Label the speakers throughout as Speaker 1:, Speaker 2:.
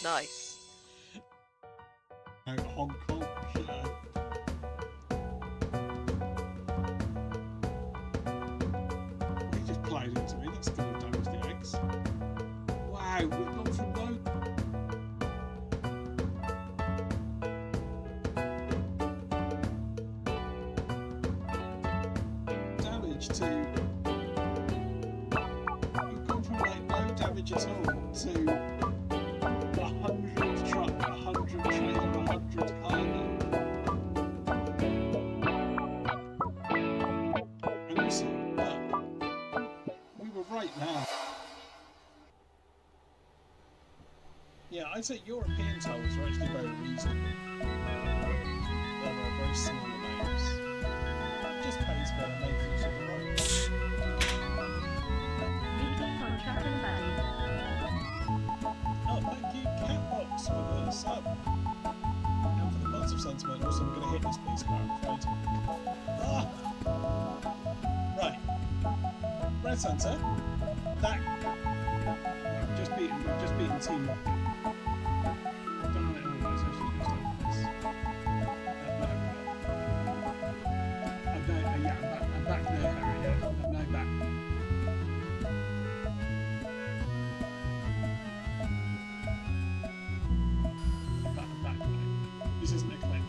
Speaker 1: Nice.
Speaker 2: Hong Kong. He just played into me. That's going to damage the eggs. Wow, we've gone from low. Damage to. We've gone from like no damage at all to 100 truck, 100 trailer, 100 cargo. And also, we were right now. Yeah, I'd say European tolls are actually very reasonable. There are very small amounts. It just pays for making use of the road. Oh, thank you, Catbox, for the sub. And for the positive sentiment. Also, we're going to hit this piece of right? Ah! Right. Red Santa. That. We've just beaten Team Rocket. I've done it all, so I should just do this. I'm back there, Harry. Yeah. I'm now back. This isn't a clip.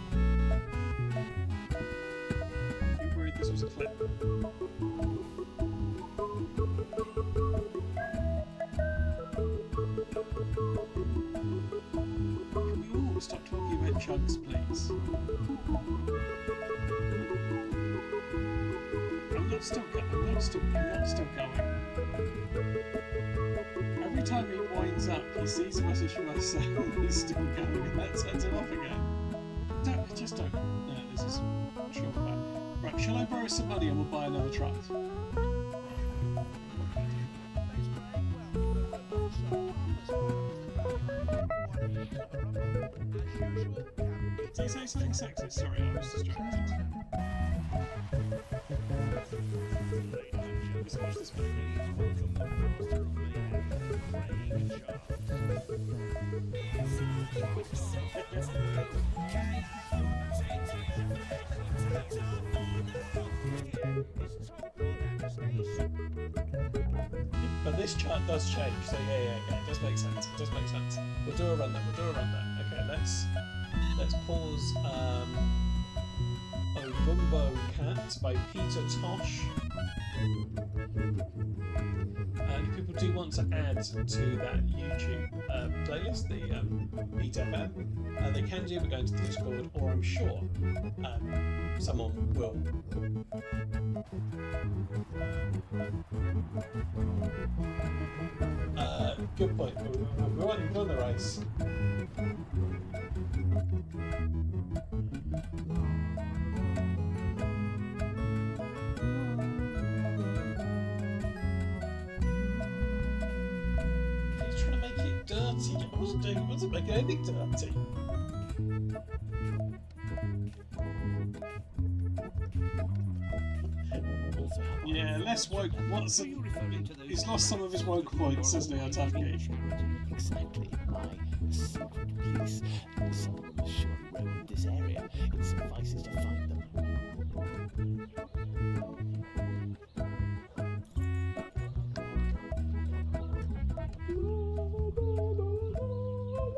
Speaker 2: You worried this was a clip? Can we all stop talking about chunks, please? I'm not still going. Every time he winds up, he sees a message from us saying he's still going, and that sends him off again. Just don't. No, this is trouble bad. Right, shall I borrow some money and we'll buy another truck? Did you say something sexist? Sorry, I was distracted. Let's watch this movie. But this chart does change, so yeah, it does make sense. It does make sense. We'll do a run then. Okay, let's pause. Oh, Bumbo Cat by Peter Tosh. And if people do want to add to that YouTube playlist, the Beat FM, they can do by going to the Discord, or I'm sure someone will. Good point. We're on the race. Dirty. I wasn't making anything dirty. Yeah, less woke. He's lost some of his woke points, hasn't he, Ataki?
Speaker 3: Exactly. My secret police. Someone was sure roamed this area. It suffices to find them.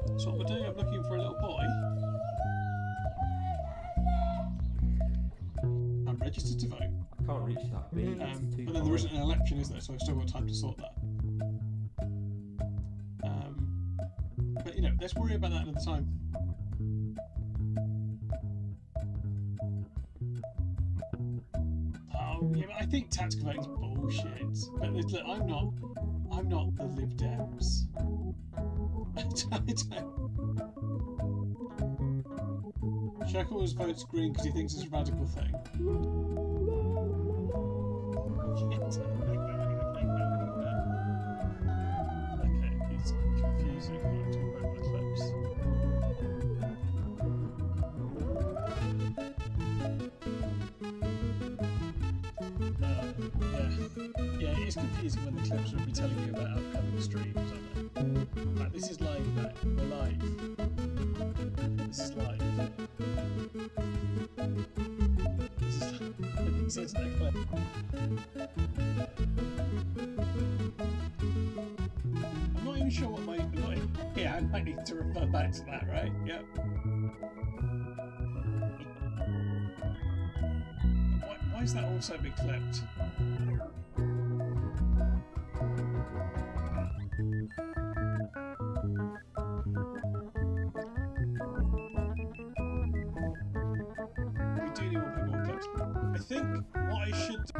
Speaker 2: That's what we're doing. I'm looking for a little boy. I'm registered to vote.
Speaker 4: I can't reach that bit.
Speaker 2: But then there isn't an election, is there? So I've still got time to sort that. But you know, let's worry about that another time. Oh yeah, but I think tactical voting's bullshit. But look, I'm not the Lib Dems. I don't. Shekels votes green because he thinks it's a radical thing. Okay, it's confusing when I talk about my clips. Yeah, it is confusing when the clips will be telling you about upcoming streams, aren't they? Like, this is live now. We're live. beans into the clip. I'm not even sure what my... Yeah, I might need to refer back to that, right? Yep. Why is that also been clipped? We do need more people clips. I think what I should do...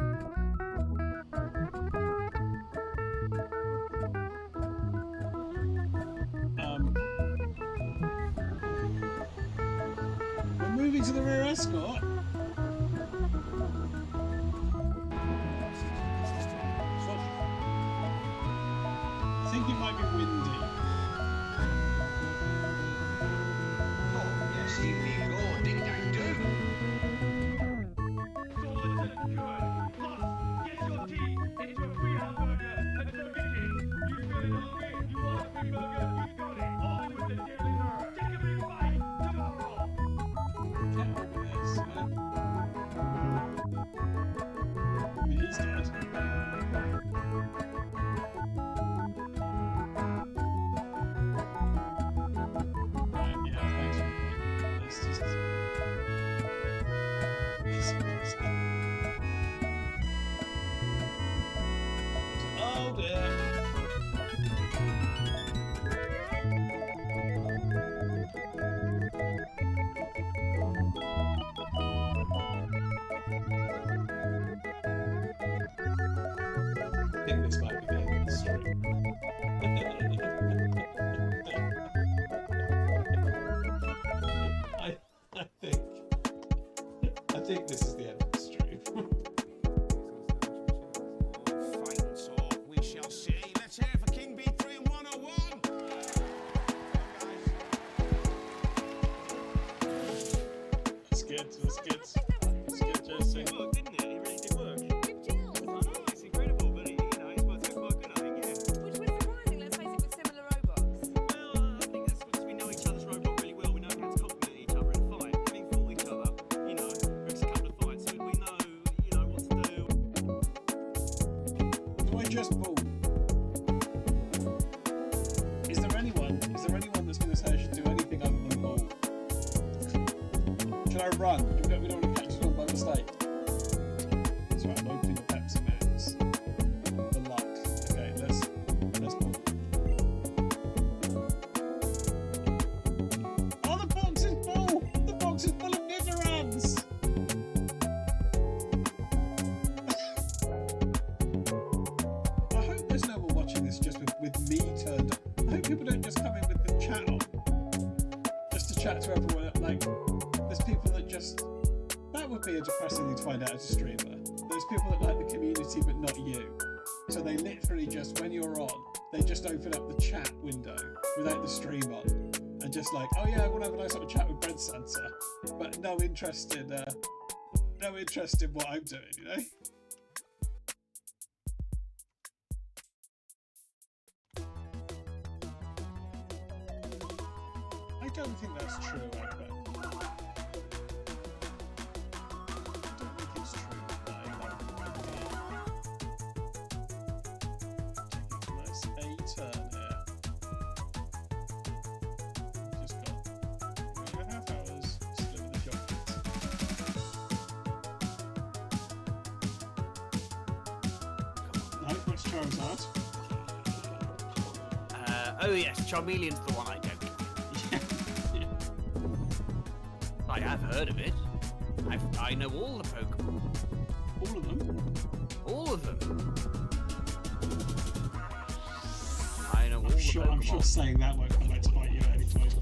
Speaker 2: we're moving to the rear escort. I think it might be windy.
Speaker 1: Oh, yes, you go, ding dang do.
Speaker 4: Get your tea into a free hamburger and a spaghetti. You feeling hungry? You want a free burger? You got it. All with the Daily Mirror. Take a big bite tomorrow.
Speaker 2: Get over this, man. I mean, he's dead. Right, yeah, thanks for it's just... Oh dear. I think this might be the end of the stream. I think this is the end of the stream.
Speaker 1: Fine talk, we shall see. Let's hear it for King B3 and 101.
Speaker 2: That's good, that's good. That's good, Jesse.
Speaker 1: It worked, didn't it? It really did work.
Speaker 5: Good deal.
Speaker 1: I know, it's incredible, but it's worked out quite good, I think, yeah.
Speaker 5: Which was surprising, let's face it, with similar robots.
Speaker 1: Well, I think that's because we know each other's robot really well. We know how to compliment each other in a fight. Having fought each other, you know, risks a couple of fights, so we know, what to do.
Speaker 2: Do I just ball? Is there anyone that's going to say I should do anything other than ball? Should I run? We don't want to catch someone by mistake. That's right, I'm opening a Pepsi Max. For luck. Okay, let's ball. Oh, the box is full! The box is full of Nidorans! I hope there's no one watching this just with me turned up. I hope people don't just come in with the chat on. Just to chat to everyone. Like, there's people that just... That would be a depressing thing to find out as a streamer. There's people that like the community but not you. So they literally just, when you're on, they just open up the chat window without the stream on. And just like, oh yeah, I want to have a nice little chat with Bread Santa. But no interest in what I'm doing, you know? I don't think that's true, Egbert. I don't think it's true. Taking a nice A turn here. Just got 3.5 hours still in the job. No, that's Charizard.
Speaker 3: Oh yes, Charmeleon's the one I don't. I have heard of it. I know all the Pokemon.
Speaker 2: All of them?
Speaker 3: All of them. I know all the Pokemon.
Speaker 2: I'm sure saying that won't come back to bite you at any point.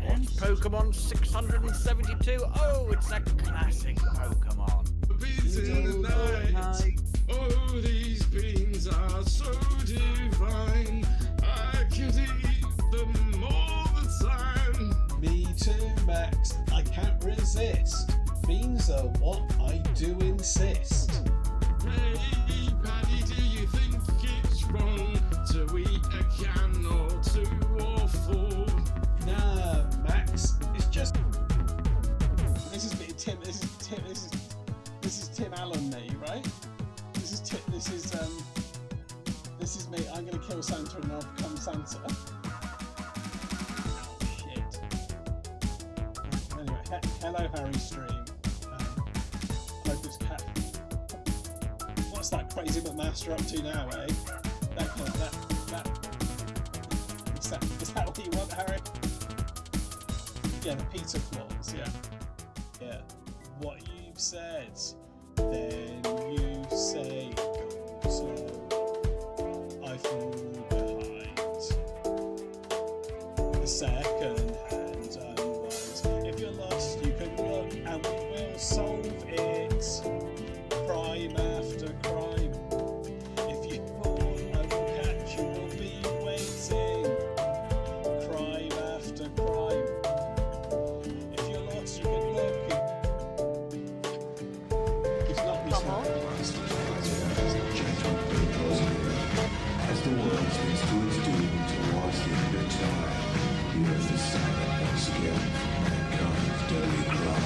Speaker 3: What's Pokemon 672? Oh, it's a classic Pokemon.
Speaker 1: Beans in the night. Oh, these beans are so divine. I could eat them all the time.
Speaker 2: Me too, Max. I can't resist. Beans are what I do insist.
Speaker 1: Hey, Paddy, do you think it's wrong to eat a can or 2 or 4?
Speaker 2: Nah, Max. It's just... this is me. I'm going to kill Santa and I'll become Santa. Oh, shit. Anyway, hello, Harry Stream. Hope it's cat. What's that crazy McMaster up to now, eh? Is that what you want, Harry? Yeah, the Peter clause, yeah. Yeah. What you've said, then you say go slow. I fall behind. The second hand unwise. If you're lost, you can look and we will solve it. Crime after crime. If you fall, I will catch you. We'll be waiting. Crime after crime. If you're lost, you can look. It's not this one.
Speaker 6: As the world spins to its doom towards the end of time, the earth is silent once again for mankind's dirty cry.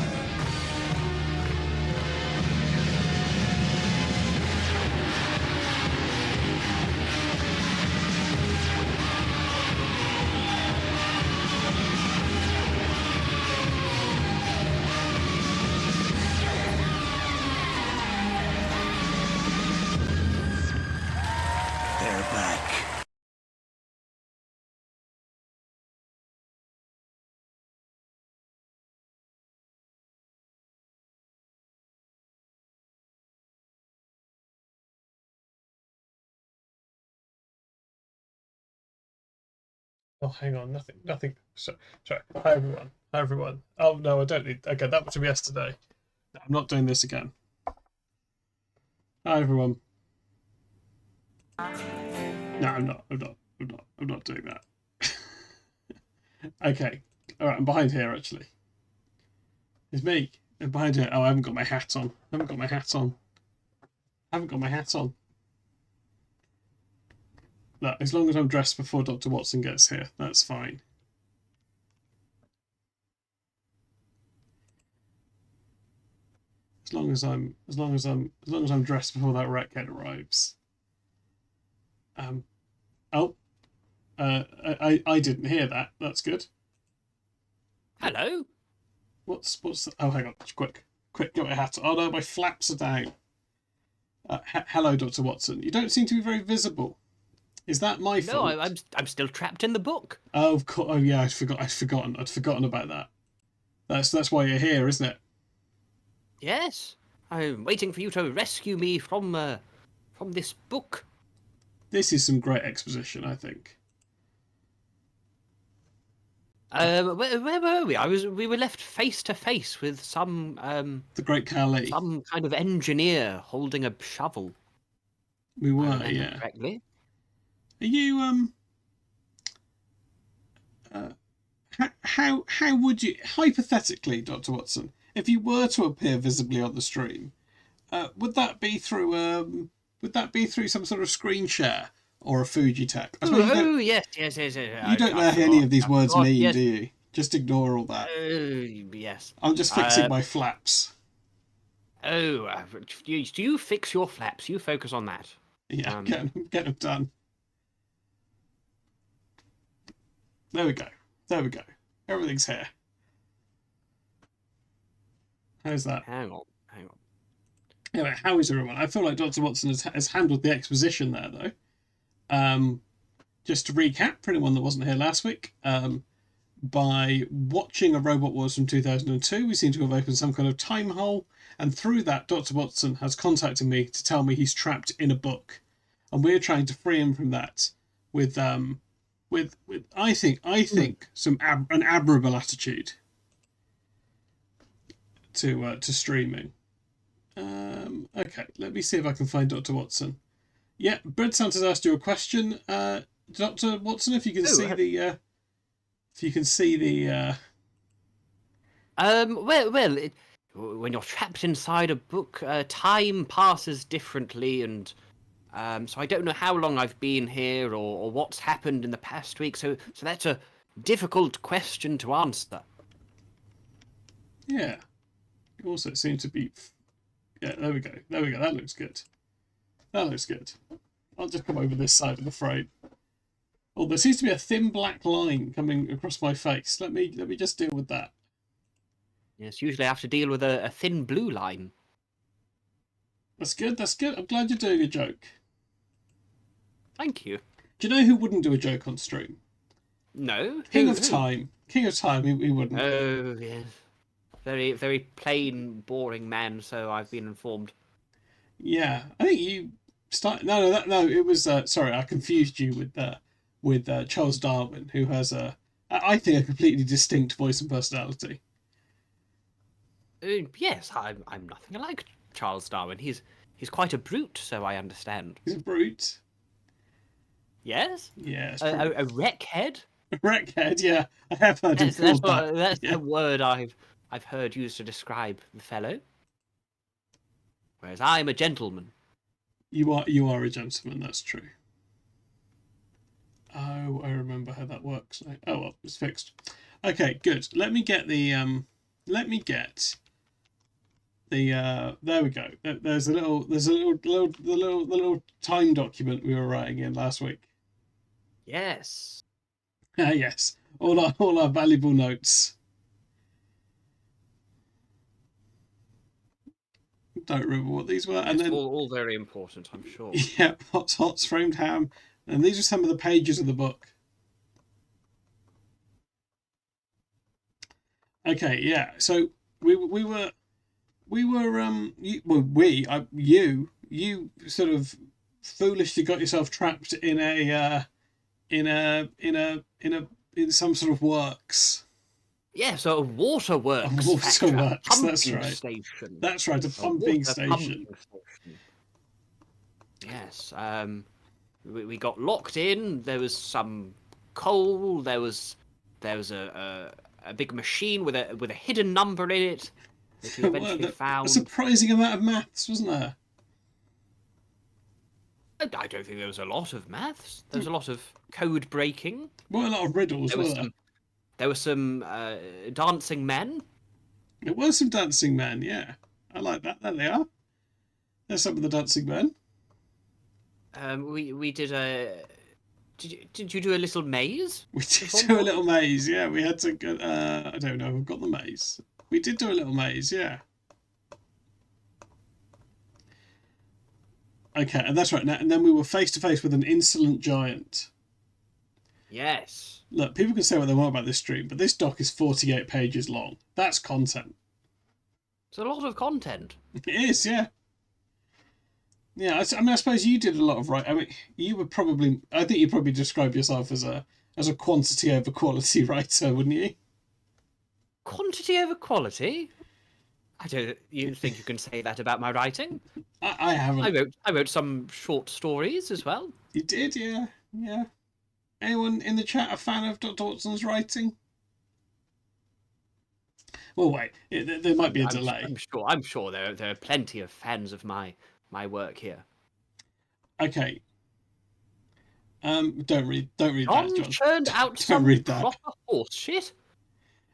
Speaker 6: They're back.
Speaker 2: Oh, hang on, nothing. Sorry. Hi everyone. Oh no, I don't need. Okay, that was from yesterday. No, I'm not doing this again. Hi everyone. No, I'm not doing that. Okay. All right, I'm behind here actually. It's me. I'm behind here. Oh, I haven't got my hat on. No, as long as I'm dressed before Dr. Watson gets here, that's fine. As long as I'm dressed before that wreckhead arrives. I didn't hear that. That's good.
Speaker 3: Hello?
Speaker 2: What's oh, hang on, quick, get my hat on. Oh no, my flaps are down. Hello, Dr. Watson. You don't seem to be very visible. Is that my fault?
Speaker 3: No, I'm still trapped in the book.
Speaker 2: Oh, of course. Oh yeah, I'd forgotten about that. That's why you're here, isn't it?
Speaker 3: Yes. I'm waiting for you to rescue me from this book.
Speaker 2: This is some great exposition, I think.
Speaker 3: Where were we? We were left face to face with some
Speaker 2: The Great Khali.
Speaker 3: some kind of engineer holding a shovel.
Speaker 2: We
Speaker 3: if I
Speaker 2: were,
Speaker 3: remember
Speaker 2: yeah.
Speaker 3: correctly.
Speaker 2: Are you how would you, hypothetically, Dr. Watson, if you were to appear visibly on the stream, would that be through some sort of screen share or a Fuji tech?
Speaker 3: Oh, yes.
Speaker 2: You don't know how any of these words mean,
Speaker 3: yes.
Speaker 2: do you? Just ignore all that.
Speaker 3: Yes.
Speaker 2: I'm just fixing my flaps.
Speaker 3: Oh, do you fix your flaps? You focus on that.
Speaker 2: Yeah, get them done. There we go. Everything's here. How's that?
Speaker 3: Hang on.
Speaker 2: Anyway, how is everyone? I feel like Dr. Watson has handled the exposition there, though. Just to recap for anyone that wasn't here last week, by watching A Robot Wars from 2002, we seem to have opened some kind of time hole, and through that, Dr. Watson has contacted me to tell me he's trapped in a book, and we're trying to free him from that with I think an admirable attitude to streaming. Okay, let me see if I can find Dr. Watson. Yeah, Bread Santa's asked you a question, Dr. Watson. If you can see the.
Speaker 3: When you're trapped inside a book, time passes differently, and so I don't know how long I've been here or what's happened in the past week. So that's a difficult question to answer.
Speaker 2: Yeah. Also, it seems to be. Yeah, there we go. That looks good. I'll just come over this side of the frame. Oh, there seems to be a thin black line coming across my face. Let me just deal with that.
Speaker 3: Yes, usually I have to deal with a thin blue line.
Speaker 2: That's good. That's good. I'm glad you're doing a joke.
Speaker 3: Thank you.
Speaker 2: Do you know who wouldn't do a joke on stream?
Speaker 3: No?
Speaker 2: King
Speaker 3: Who-
Speaker 2: of
Speaker 3: who?
Speaker 2: Time. King of Time. He wouldn't.
Speaker 3: Oh, yes. Very, very plain, boring man, so I've been informed.
Speaker 2: Yeah, I think you start. No. It was. Sorry, I confused you with Charles Darwin, who has I think, a completely distinct voice and personality.
Speaker 3: Yes, I'm nothing like Charles Darwin. He's quite a brute, so I understand.
Speaker 2: He's a brute.
Speaker 3: Yes?
Speaker 2: Yeah, it's
Speaker 3: A wreckhead?
Speaker 2: a wreckhead. Yeah, I have heard him
Speaker 3: That's,
Speaker 2: called
Speaker 3: that's,
Speaker 2: that.
Speaker 3: that's
Speaker 2: Yeah.
Speaker 3: the word I've heard used to describe the fellow. Whereas I'm a gentleman.
Speaker 2: You are a gentleman. That's true. Oh, I remember how that works. Oh well, it's fixed. Okay, good. Let me get the there we go. There's a little time document we were writing in last week.
Speaker 3: Yes.
Speaker 2: Yes, all our valuable notes. Don't remember what these were, and
Speaker 3: It's
Speaker 2: then
Speaker 3: all very important, I'm sure.
Speaker 2: yeah, Hot's framed ham, and these are some of the pages of the book. Okay, yeah. So you sort of foolishly got yourself trapped in some sort of works.
Speaker 3: Yeah, so a waterworks
Speaker 2: A waterworks,
Speaker 3: factory,
Speaker 2: that's
Speaker 3: pumping
Speaker 2: right.
Speaker 3: station.
Speaker 2: That's right, a
Speaker 3: A
Speaker 2: pumping
Speaker 3: water
Speaker 2: station.
Speaker 3: pumping station. Yes, we got locked in. There was some coal. There was a big machine with a hidden number in it that we eventually
Speaker 2: A
Speaker 3: found.
Speaker 2: surprising amount of maths, wasn't there?
Speaker 3: I don't think there was a lot of maths. There was a lot of code breaking.
Speaker 2: Well, a lot of riddles,
Speaker 3: There
Speaker 2: were
Speaker 3: was
Speaker 2: there?
Speaker 3: there were some dancing men.
Speaker 2: There were some dancing men, yeah. I like that. There they are. There's some of the dancing men.
Speaker 3: We did a. Did you do a little maze?
Speaker 2: We did
Speaker 3: Before
Speaker 2: do a
Speaker 3: one?
Speaker 2: little maze, yeah. We had to go, I don't know, we've got the maze. We did do a little maze, yeah. Okay, and that's right. Now, and then we were face to face with an insolent giant.
Speaker 3: Yes.
Speaker 2: Look, people can say what they want about this stream, but this doc is 48 pages long. That's content.
Speaker 3: It's a lot of content.
Speaker 2: It is, yeah. Yeah, I mean, I suppose you did a lot of writing. I mean, I think you probably describe yourself as a quantity over quality writer, wouldn't you?
Speaker 3: Quantity over quality? I don't. You think you can say that about my writing?
Speaker 2: I haven't.
Speaker 3: I wrote some short stories as well.
Speaker 2: You did, yeah, yeah. Anyone in the chat a fan of Dr. Watson's writing? Well, wait, there might be a delay.
Speaker 3: I'm sure there are plenty of fans of my work here.
Speaker 2: Okay. Don't read that,
Speaker 3: John
Speaker 2: John.
Speaker 3: churned out
Speaker 2: Don't
Speaker 3: some
Speaker 2: read that.
Speaker 3: proper horse shit.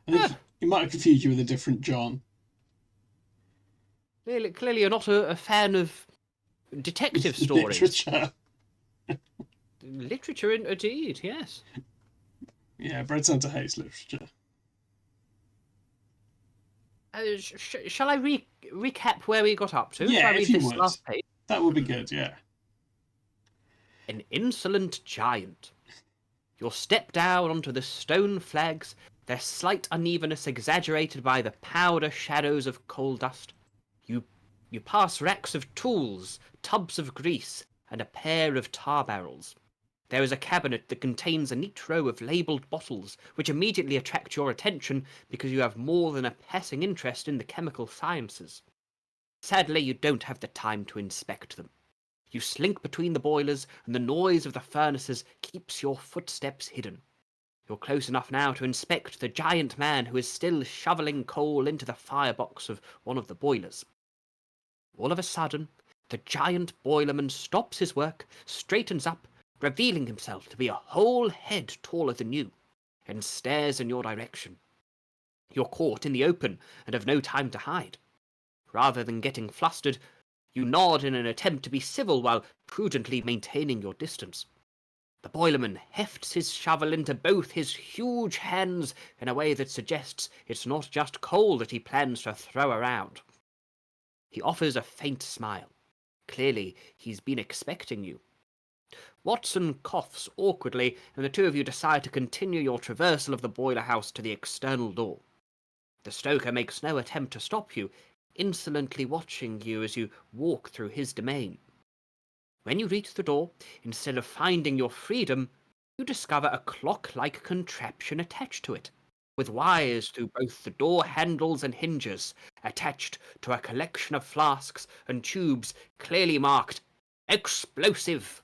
Speaker 2: I think he might have confused you with a different John.
Speaker 3: Clearly, you're not a fan of detective stories.
Speaker 2: Literature.
Speaker 3: Literature, indeed, yes.
Speaker 2: Yeah, Bread Santa hates literature.
Speaker 3: Shall I recap where we got up to?
Speaker 2: Yeah,
Speaker 3: Shall I
Speaker 2: if
Speaker 3: read
Speaker 2: you
Speaker 3: this
Speaker 2: would.
Speaker 3: last page?
Speaker 2: That would be good, yeah.
Speaker 3: An insolent giant. You'll step down onto the stone flags, their slight unevenness exaggerated by the powder shadows of coal dust. You pass racks of tools, tubs of grease, and a pair of tar barrels. There is a cabinet that contains a neat row of labelled bottles, which immediately attract your attention because you have more than a passing interest in the chemical sciences. Sadly, you don't have the time to inspect them. You slink between the boilers, and the noise of the furnaces keeps your footsteps hidden. You're close enough now to inspect the giant man who is still shoveling coal into the firebox of one of the boilers. All of a sudden, the giant boilerman stops his work, straightens up, revealing himself to be a whole head taller than you, and stares in your direction. You're caught in the open and have no time to hide. Rather than getting flustered, You nod in an attempt to be civil while prudently maintaining your distance. The boilerman hefts his shovel into both his huge hands in a way that suggests it's not just coal that he plans to throw around. He offers a faint smile. Clearly, he's been expecting you. Watson coughs awkwardly, and the two of you decide to continue your traversal of the boiler house to the external door. The stoker makes no attempt to stop you, insolently watching you as you walk through his domain. When you reach the door, instead of finding your freedom, you discover a clock-like contraption attached to it, with wires through both the door handles and hinges, attached to a collection of flasks and tubes clearly marked explosive.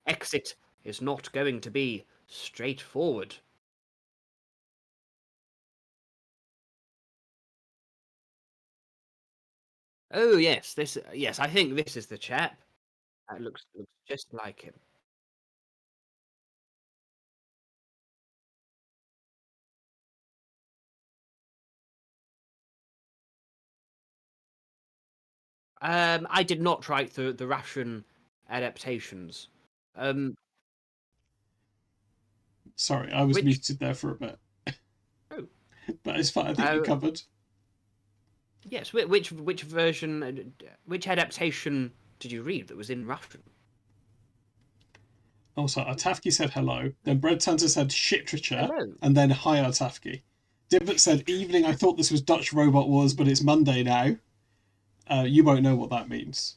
Speaker 3: Exit is not going to be straightforward. Oh yes, yes, I think this is the chap. Looks just like him. I did not write the Russian adaptations.
Speaker 2: Sorry, I was
Speaker 3: Which-
Speaker 2: muted there for a bit.
Speaker 3: Oh.
Speaker 2: But it's fine. I think you covered.
Speaker 3: Yes, which version, which adaptation did you read that was in Russian?
Speaker 2: Also, Artafki said hello. Then Bread Santa said shitrature.
Speaker 3: Hello.
Speaker 2: And then hi, Artafki. Dibbit said evening. I thought this was Dutch Robot Wars, but it's Monday now. You won't know what that means.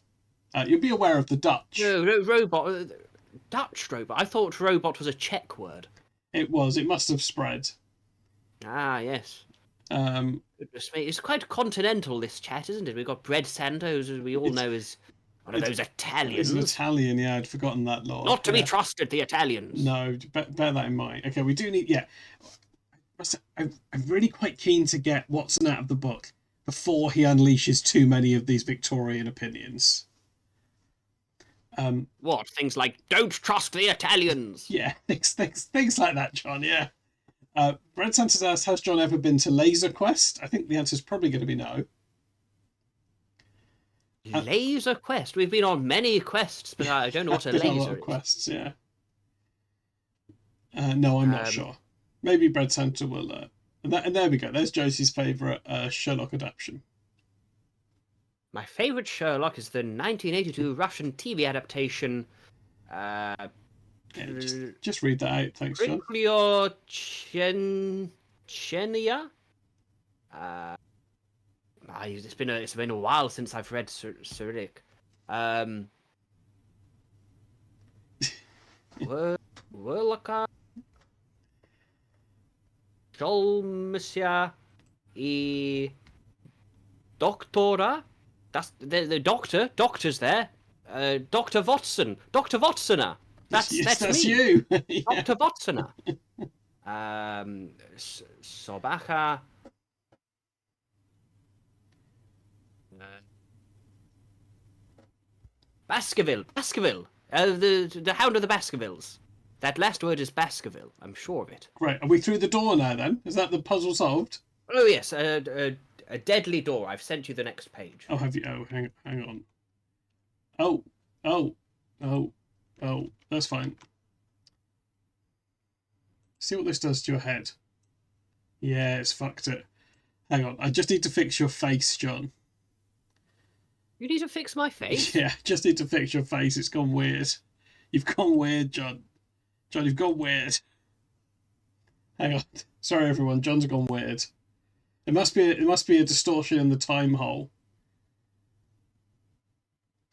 Speaker 2: You'll be aware of the Dutch.
Speaker 3: No, robot. Dutch robot. I thought robot was a Czech word.
Speaker 2: It was. It must have spread.
Speaker 3: Ah, yes.
Speaker 2: Um,
Speaker 3: Goodness me. It's quite continental, this chat, isn't it? We've got Bread Santos, as we all know is one of those Italians.
Speaker 2: It's an Italian, yeah, I'd forgotten that law.
Speaker 3: Not to be
Speaker 2: Yeah.
Speaker 3: trusted, the Italians.
Speaker 2: No, bear that in mind. Okay, we do need, yeah. I'm really quite keen to get Watson out of the book before he unleashes too many of these Victorian opinions.
Speaker 3: What? Things like, don't trust the Italians.
Speaker 2: Yeah, things like that, John, yeah. Brent Santos asks, has John ever been to Laser Quest? I think the answer is probably going to be no.
Speaker 3: Laser Quest. We've been on many quests, but I don't know what a
Speaker 2: Been on
Speaker 3: laser
Speaker 2: a lot of
Speaker 3: is.
Speaker 2: quests, yeah. No, I'm not sure. Maybe Brent Santa will. And there we go. There's Josie's favourite Sherlock adaptation.
Speaker 3: My favourite Sherlock is the 1982 Russian TV adaptation.
Speaker 2: Yeah, just read that out. Thanks, John.
Speaker 3: Chenia. It's been a while since I've read Cyrillic. Worlaka. Sholmisia I Doctora. That's the doctor. Doctor's there. Dr. Watson. Dr. Watsona. That's me.
Speaker 2: You. Yeah.
Speaker 3: Dr. Watsona. Sobacha. Baskerville. Baskerville. The Hound of the Baskervilles. That last word is Baskerville. I'm sure of it.
Speaker 2: Great. Are we through the door now then? Is that the puzzle solved?
Speaker 3: Oh yes, a deadly door. I've sent you the next page.
Speaker 2: Oh, have you? Oh, hang on. Oh. That's fine. See what this does to your head. Yeah, it's fucked it. Hang on. I just need to fix your face, John.
Speaker 3: You need to fix my face?
Speaker 2: Yeah, just need to fix your face. It's gone weird. You've gone weird, John. John, you've gone weird. Hang on. Sorry, everyone. John's gone weird. It must be a distortion in the time hole.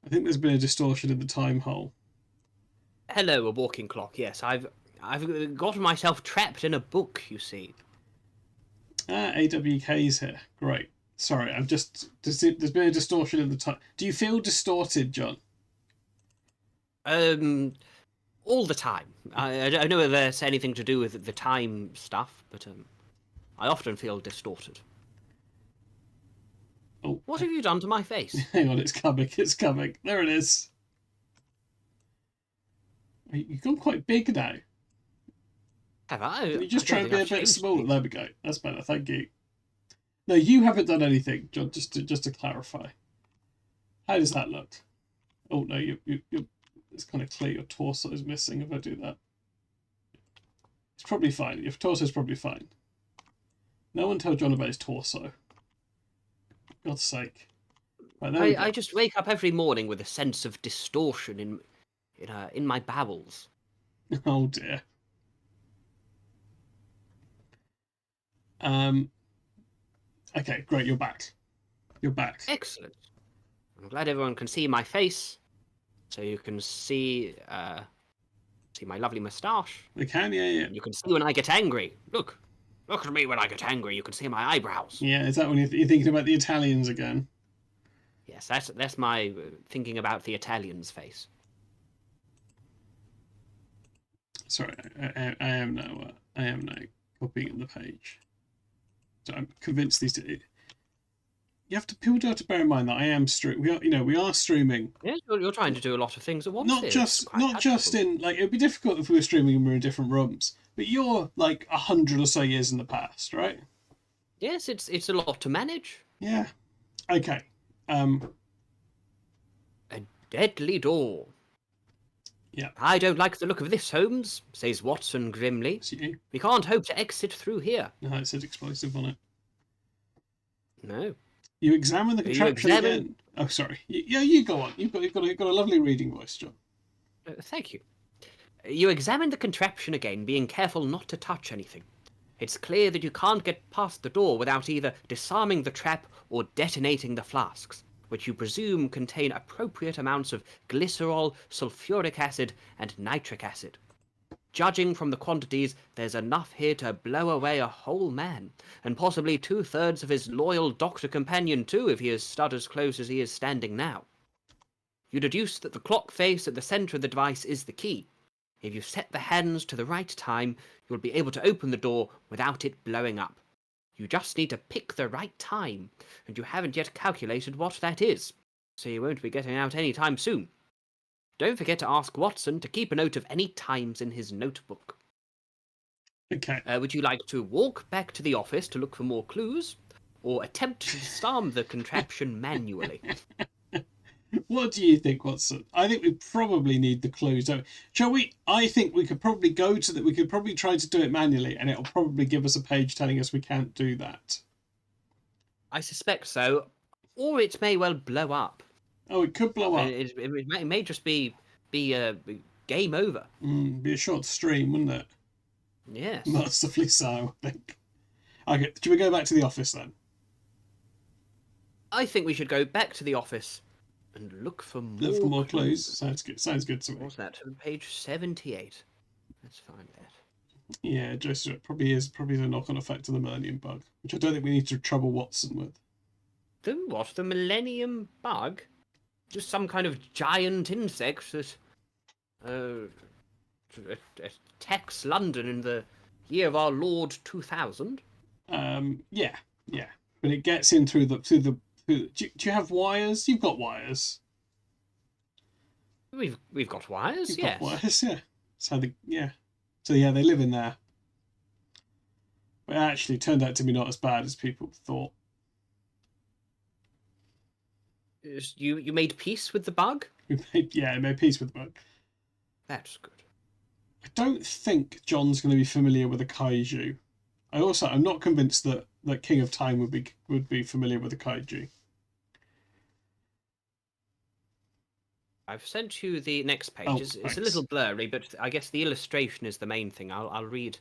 Speaker 2: I think there's been a distortion in the time hole.
Speaker 3: Hello, a walking clock. Yes, I've gotten myself trapped in a book, you see.
Speaker 2: AWK's here. Great. Sorry, there's been a distortion in the time. Do you feel distorted, John?
Speaker 3: All the time. I don't know if there's anything to do with the time stuff, but I often feel distorted.
Speaker 2: Oh,
Speaker 3: What have you done to my face?
Speaker 2: hang on, it's coming. It's coming. There it is. You've gone quite big now.
Speaker 3: Have I?
Speaker 2: Can you just
Speaker 3: I
Speaker 2: try
Speaker 3: don't
Speaker 2: and be a
Speaker 3: think I've
Speaker 2: bit
Speaker 3: changed
Speaker 2: smaller?
Speaker 3: anything.
Speaker 2: There we go. That's better. Thank you. No, you haven't done anything, John. Just to clarify. How does that look? Oh no, it's kind of clear your torso is missing if I do that. It's probably fine. Your torso is probably fine. No one tell John about his torso. For God's sake. Right, there we go.
Speaker 3: I just wake up every morning with a sense of distortion in my bowels.
Speaker 2: Oh dear. Okay, great, you're back. You're back.
Speaker 3: Excellent. I'm glad everyone can see my face, so you can see my lovely moustache.
Speaker 2: We can, yeah.
Speaker 3: You can see when I get angry. Look at me when I get angry. You can see my eyebrows.
Speaker 2: Yeah, is that when you're thinking about the Italians again?
Speaker 3: Yes, that's my thinking about the Italian's face.
Speaker 2: Sorry, I am now copying the page. So I'm convinced these. You have to people do have to bear in mind that I am we are streaming.
Speaker 3: Yes, you're trying to do a lot of things at once.
Speaker 2: Not just in like it'd be difficult if we were streaming and we were in different rooms. But you're like 100 or so years in the past, right?
Speaker 3: Yes, it's a lot to manage.
Speaker 2: Yeah. Okay.
Speaker 3: A deadly door.
Speaker 2: Yeah.
Speaker 3: I don't like the look of this, Holmes, says Watson grimly.
Speaker 2: See,
Speaker 3: We can't hope to exit through here.
Speaker 2: no, it says explosive on it.
Speaker 3: No.
Speaker 2: You examine the
Speaker 3: You
Speaker 2: contraption
Speaker 3: examine-
Speaker 2: again. Oh, sorry. Yeah, you go on. You've got a lovely reading voice, John.
Speaker 3: Thank you. You examine the contraption again, being careful not to touch anything. It's clear that you can't get past the door without either disarming the trap or detonating the flasks, which you presume contain appropriate amounts of glycerol, sulfuric acid, and nitric acid. Judging from the quantities, there's enough here to blow away a whole man, and possibly 2/3 of his loyal doctor companion too, if he is stood as close as he is standing now. You deduce that the clock face at the centre of the device is the key. If you set the hands to the right time, you'll be able to open the door without it blowing up. You just need to pick the right time, and you haven't yet calculated what that is, so you won't be getting out any time soon. Don't forget to ask Watson to keep a note of any times in his notebook.
Speaker 2: Okay.
Speaker 3: Would you like to walk back to the office to look for more clues, or attempt to disarm the contraption manually?
Speaker 2: What do you think, Watson? I think we probably need the clues. Shall we? I think we could probably we could probably try to do it manually, and it'll probably give us a page telling us we can't do that.
Speaker 3: I suspect so, or it may well blow up.
Speaker 2: Oh, it could blow up.
Speaker 3: It may just be game over.
Speaker 2: Be a short stream, wouldn't it?
Speaker 3: Yes.
Speaker 2: Mercifully so, I think. Okay, should we go back to the office then?
Speaker 3: I think we should go back to the office and look for more,
Speaker 2: Look for more clues. Sounds good to me.
Speaker 3: What's that? Page 78. Let's find that.
Speaker 2: Yeah, just it probably is a knock-on effect of the Millennium Bug, which I don't think we need to trouble Watson with.
Speaker 3: The what? The Millennium Bug? Just some kind of giant insect that attacks London in the year of our Lord 2000.
Speaker 2: Yeah, but it gets in through the. Do you have wires? You've got wires.
Speaker 3: We've got wires,
Speaker 2: You've
Speaker 3: yes.
Speaker 2: got wires, yeah. So they live in there. But it actually turned out to be not as bad as people thought.
Speaker 3: You made peace with the bug?
Speaker 2: I made peace with the bug.
Speaker 3: That's good.
Speaker 2: I don't think John's going to be familiar with a kaiju. I'm not convinced that King of Time would be familiar with a kaiju.
Speaker 3: I've sent you the next page.
Speaker 2: Oh,
Speaker 3: It's
Speaker 2: thanks.
Speaker 3: a little blurry, but I guess the illustration is the main thing. I'll read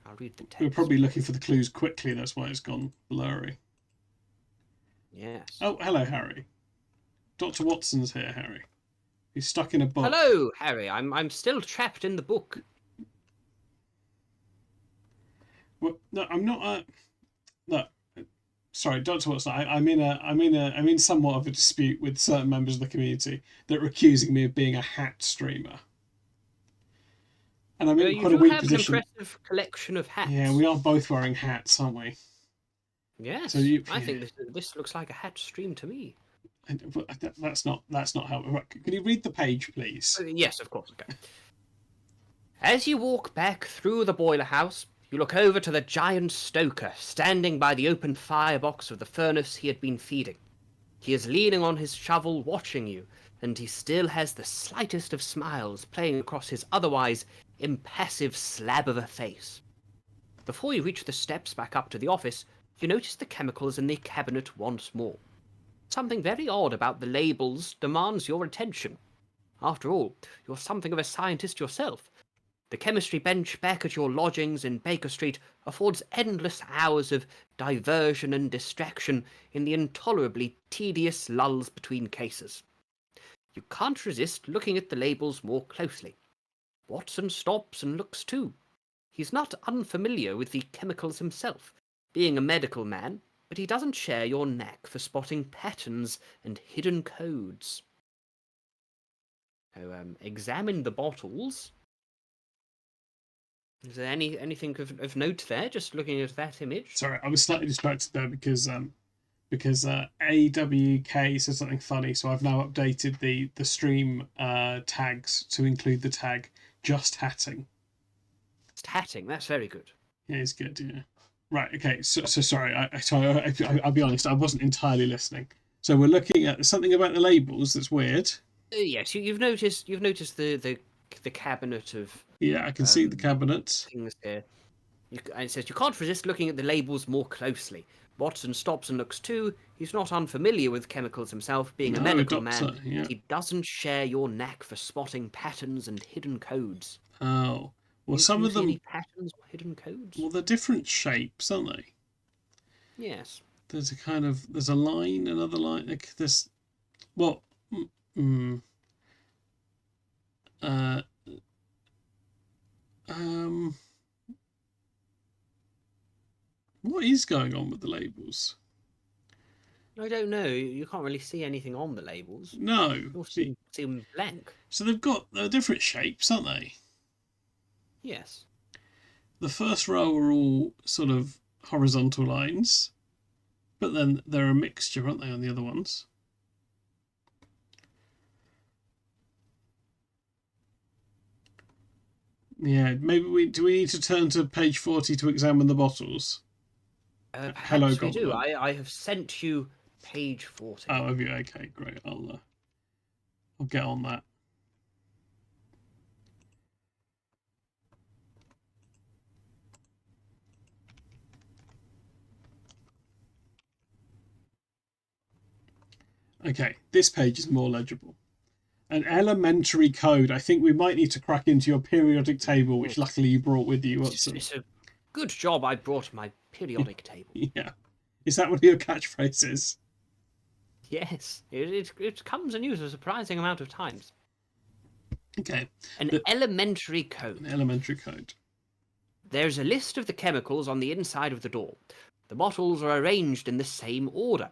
Speaker 3: the text.
Speaker 2: We're probably looking for the clues quickly. That's why it's gone blurry.
Speaker 3: Yes.
Speaker 2: Oh, hello, Harry. Dr. Watson's here, Harry. He's stuck in a book.
Speaker 3: Hello, Harry. I'm still trapped in the book.
Speaker 2: Well, no, I'm not. No, sorry, Dr. Watson. I'm in somewhat of a dispute with certain members of the community that are accusing me of being a hat streamer. And I'm in
Speaker 3: You
Speaker 2: quite a
Speaker 3: do
Speaker 2: weak
Speaker 3: have
Speaker 2: position.
Speaker 3: an impressive collection of hats.
Speaker 2: Yeah, we are both wearing hats, aren't we?
Speaker 3: Yes.
Speaker 2: So
Speaker 3: I think this looks like a hat stream to me.
Speaker 2: That's not how it works. Can you read the page, please?
Speaker 3: Yes, of course. Okay. As you walk back through the boiler house, you look over to the giant stoker standing by the open firebox of the furnace he had been feeding. He is leaning on his shovel watching you, and he still has the slightest of smiles playing across his otherwise impassive slab of a face. Before you reach the steps back up to the office, you notice the chemicals in the cabinet once more. Something very odd about the labels demands your attention. After all, you're something of a scientist yourself. The chemistry bench back at your lodgings in Baker Street affords endless hours of diversion and distraction in the intolerably tedious lulls between cases. You can't resist looking at the labels more closely. Watson stops and looks too. He's not unfamiliar with the chemicals himself, being a medical man, but he doesn't share your knack for spotting patterns and hidden codes. So, examine the bottles. Is there anything of note there, just looking at that image?
Speaker 2: Sorry, I was slightly distracted there because AWK said something funny, so I've now updated the stream tags to include the tag just hatting.
Speaker 3: Just hatting, that's very good.
Speaker 2: Yeah, it's good. Yeah. Right. Okay. So sorry. I'll be honest. I wasn't entirely listening. So we're looking at something about the labels that's weird.
Speaker 3: Yes, you've noticed the cabinet of
Speaker 2: Yeah, I can see the cabinet.
Speaker 3: things here. And it says you can't resist looking at the labels more closely. Watson stops and looks too. He's not unfamiliar with chemicals himself, being a
Speaker 2: No,
Speaker 3: medical
Speaker 2: doctor,
Speaker 3: man.
Speaker 2: yeah.
Speaker 3: He doesn't share your knack for spotting patterns and hidden codes.
Speaker 2: Oh, well,
Speaker 3: Do
Speaker 2: some
Speaker 3: you
Speaker 2: of
Speaker 3: see
Speaker 2: them.
Speaker 3: any patterns or hidden codes?
Speaker 2: Well, they're different shapes, aren't they?
Speaker 3: Yes.
Speaker 2: There's a line, another line. Like this. Well. Uh. What is going on with the labels?
Speaker 3: I don't know. You can't really see anything on the labels.
Speaker 2: No.
Speaker 3: You all see them blank.
Speaker 2: So they're different shapes, aren't they?
Speaker 3: Yes.
Speaker 2: The first row are all sort of horizontal lines, but then they're a mixture, aren't they, on the other ones? Yeah, maybe do we need to turn to page 40 to examine the bottles? Hello,
Speaker 3: Perhaps we do.
Speaker 2: Goblin.
Speaker 3: I have sent you page 40.
Speaker 2: Oh, have you? Okay, great. I'll get on that. Okay, this page is more legible. An elementary code. I think we might need to crack into your periodic table, which luckily you brought with you, Watson.
Speaker 3: It's a good job I brought my periodic table.
Speaker 2: Yeah. Is that one of your catchphrases?
Speaker 3: Yes, it comes in use a surprising amount of times.
Speaker 2: Okay.
Speaker 3: An elementary code.
Speaker 2: An elementary code.
Speaker 3: There's a list of the chemicals on the inside of the door. The bottles are arranged in the same order.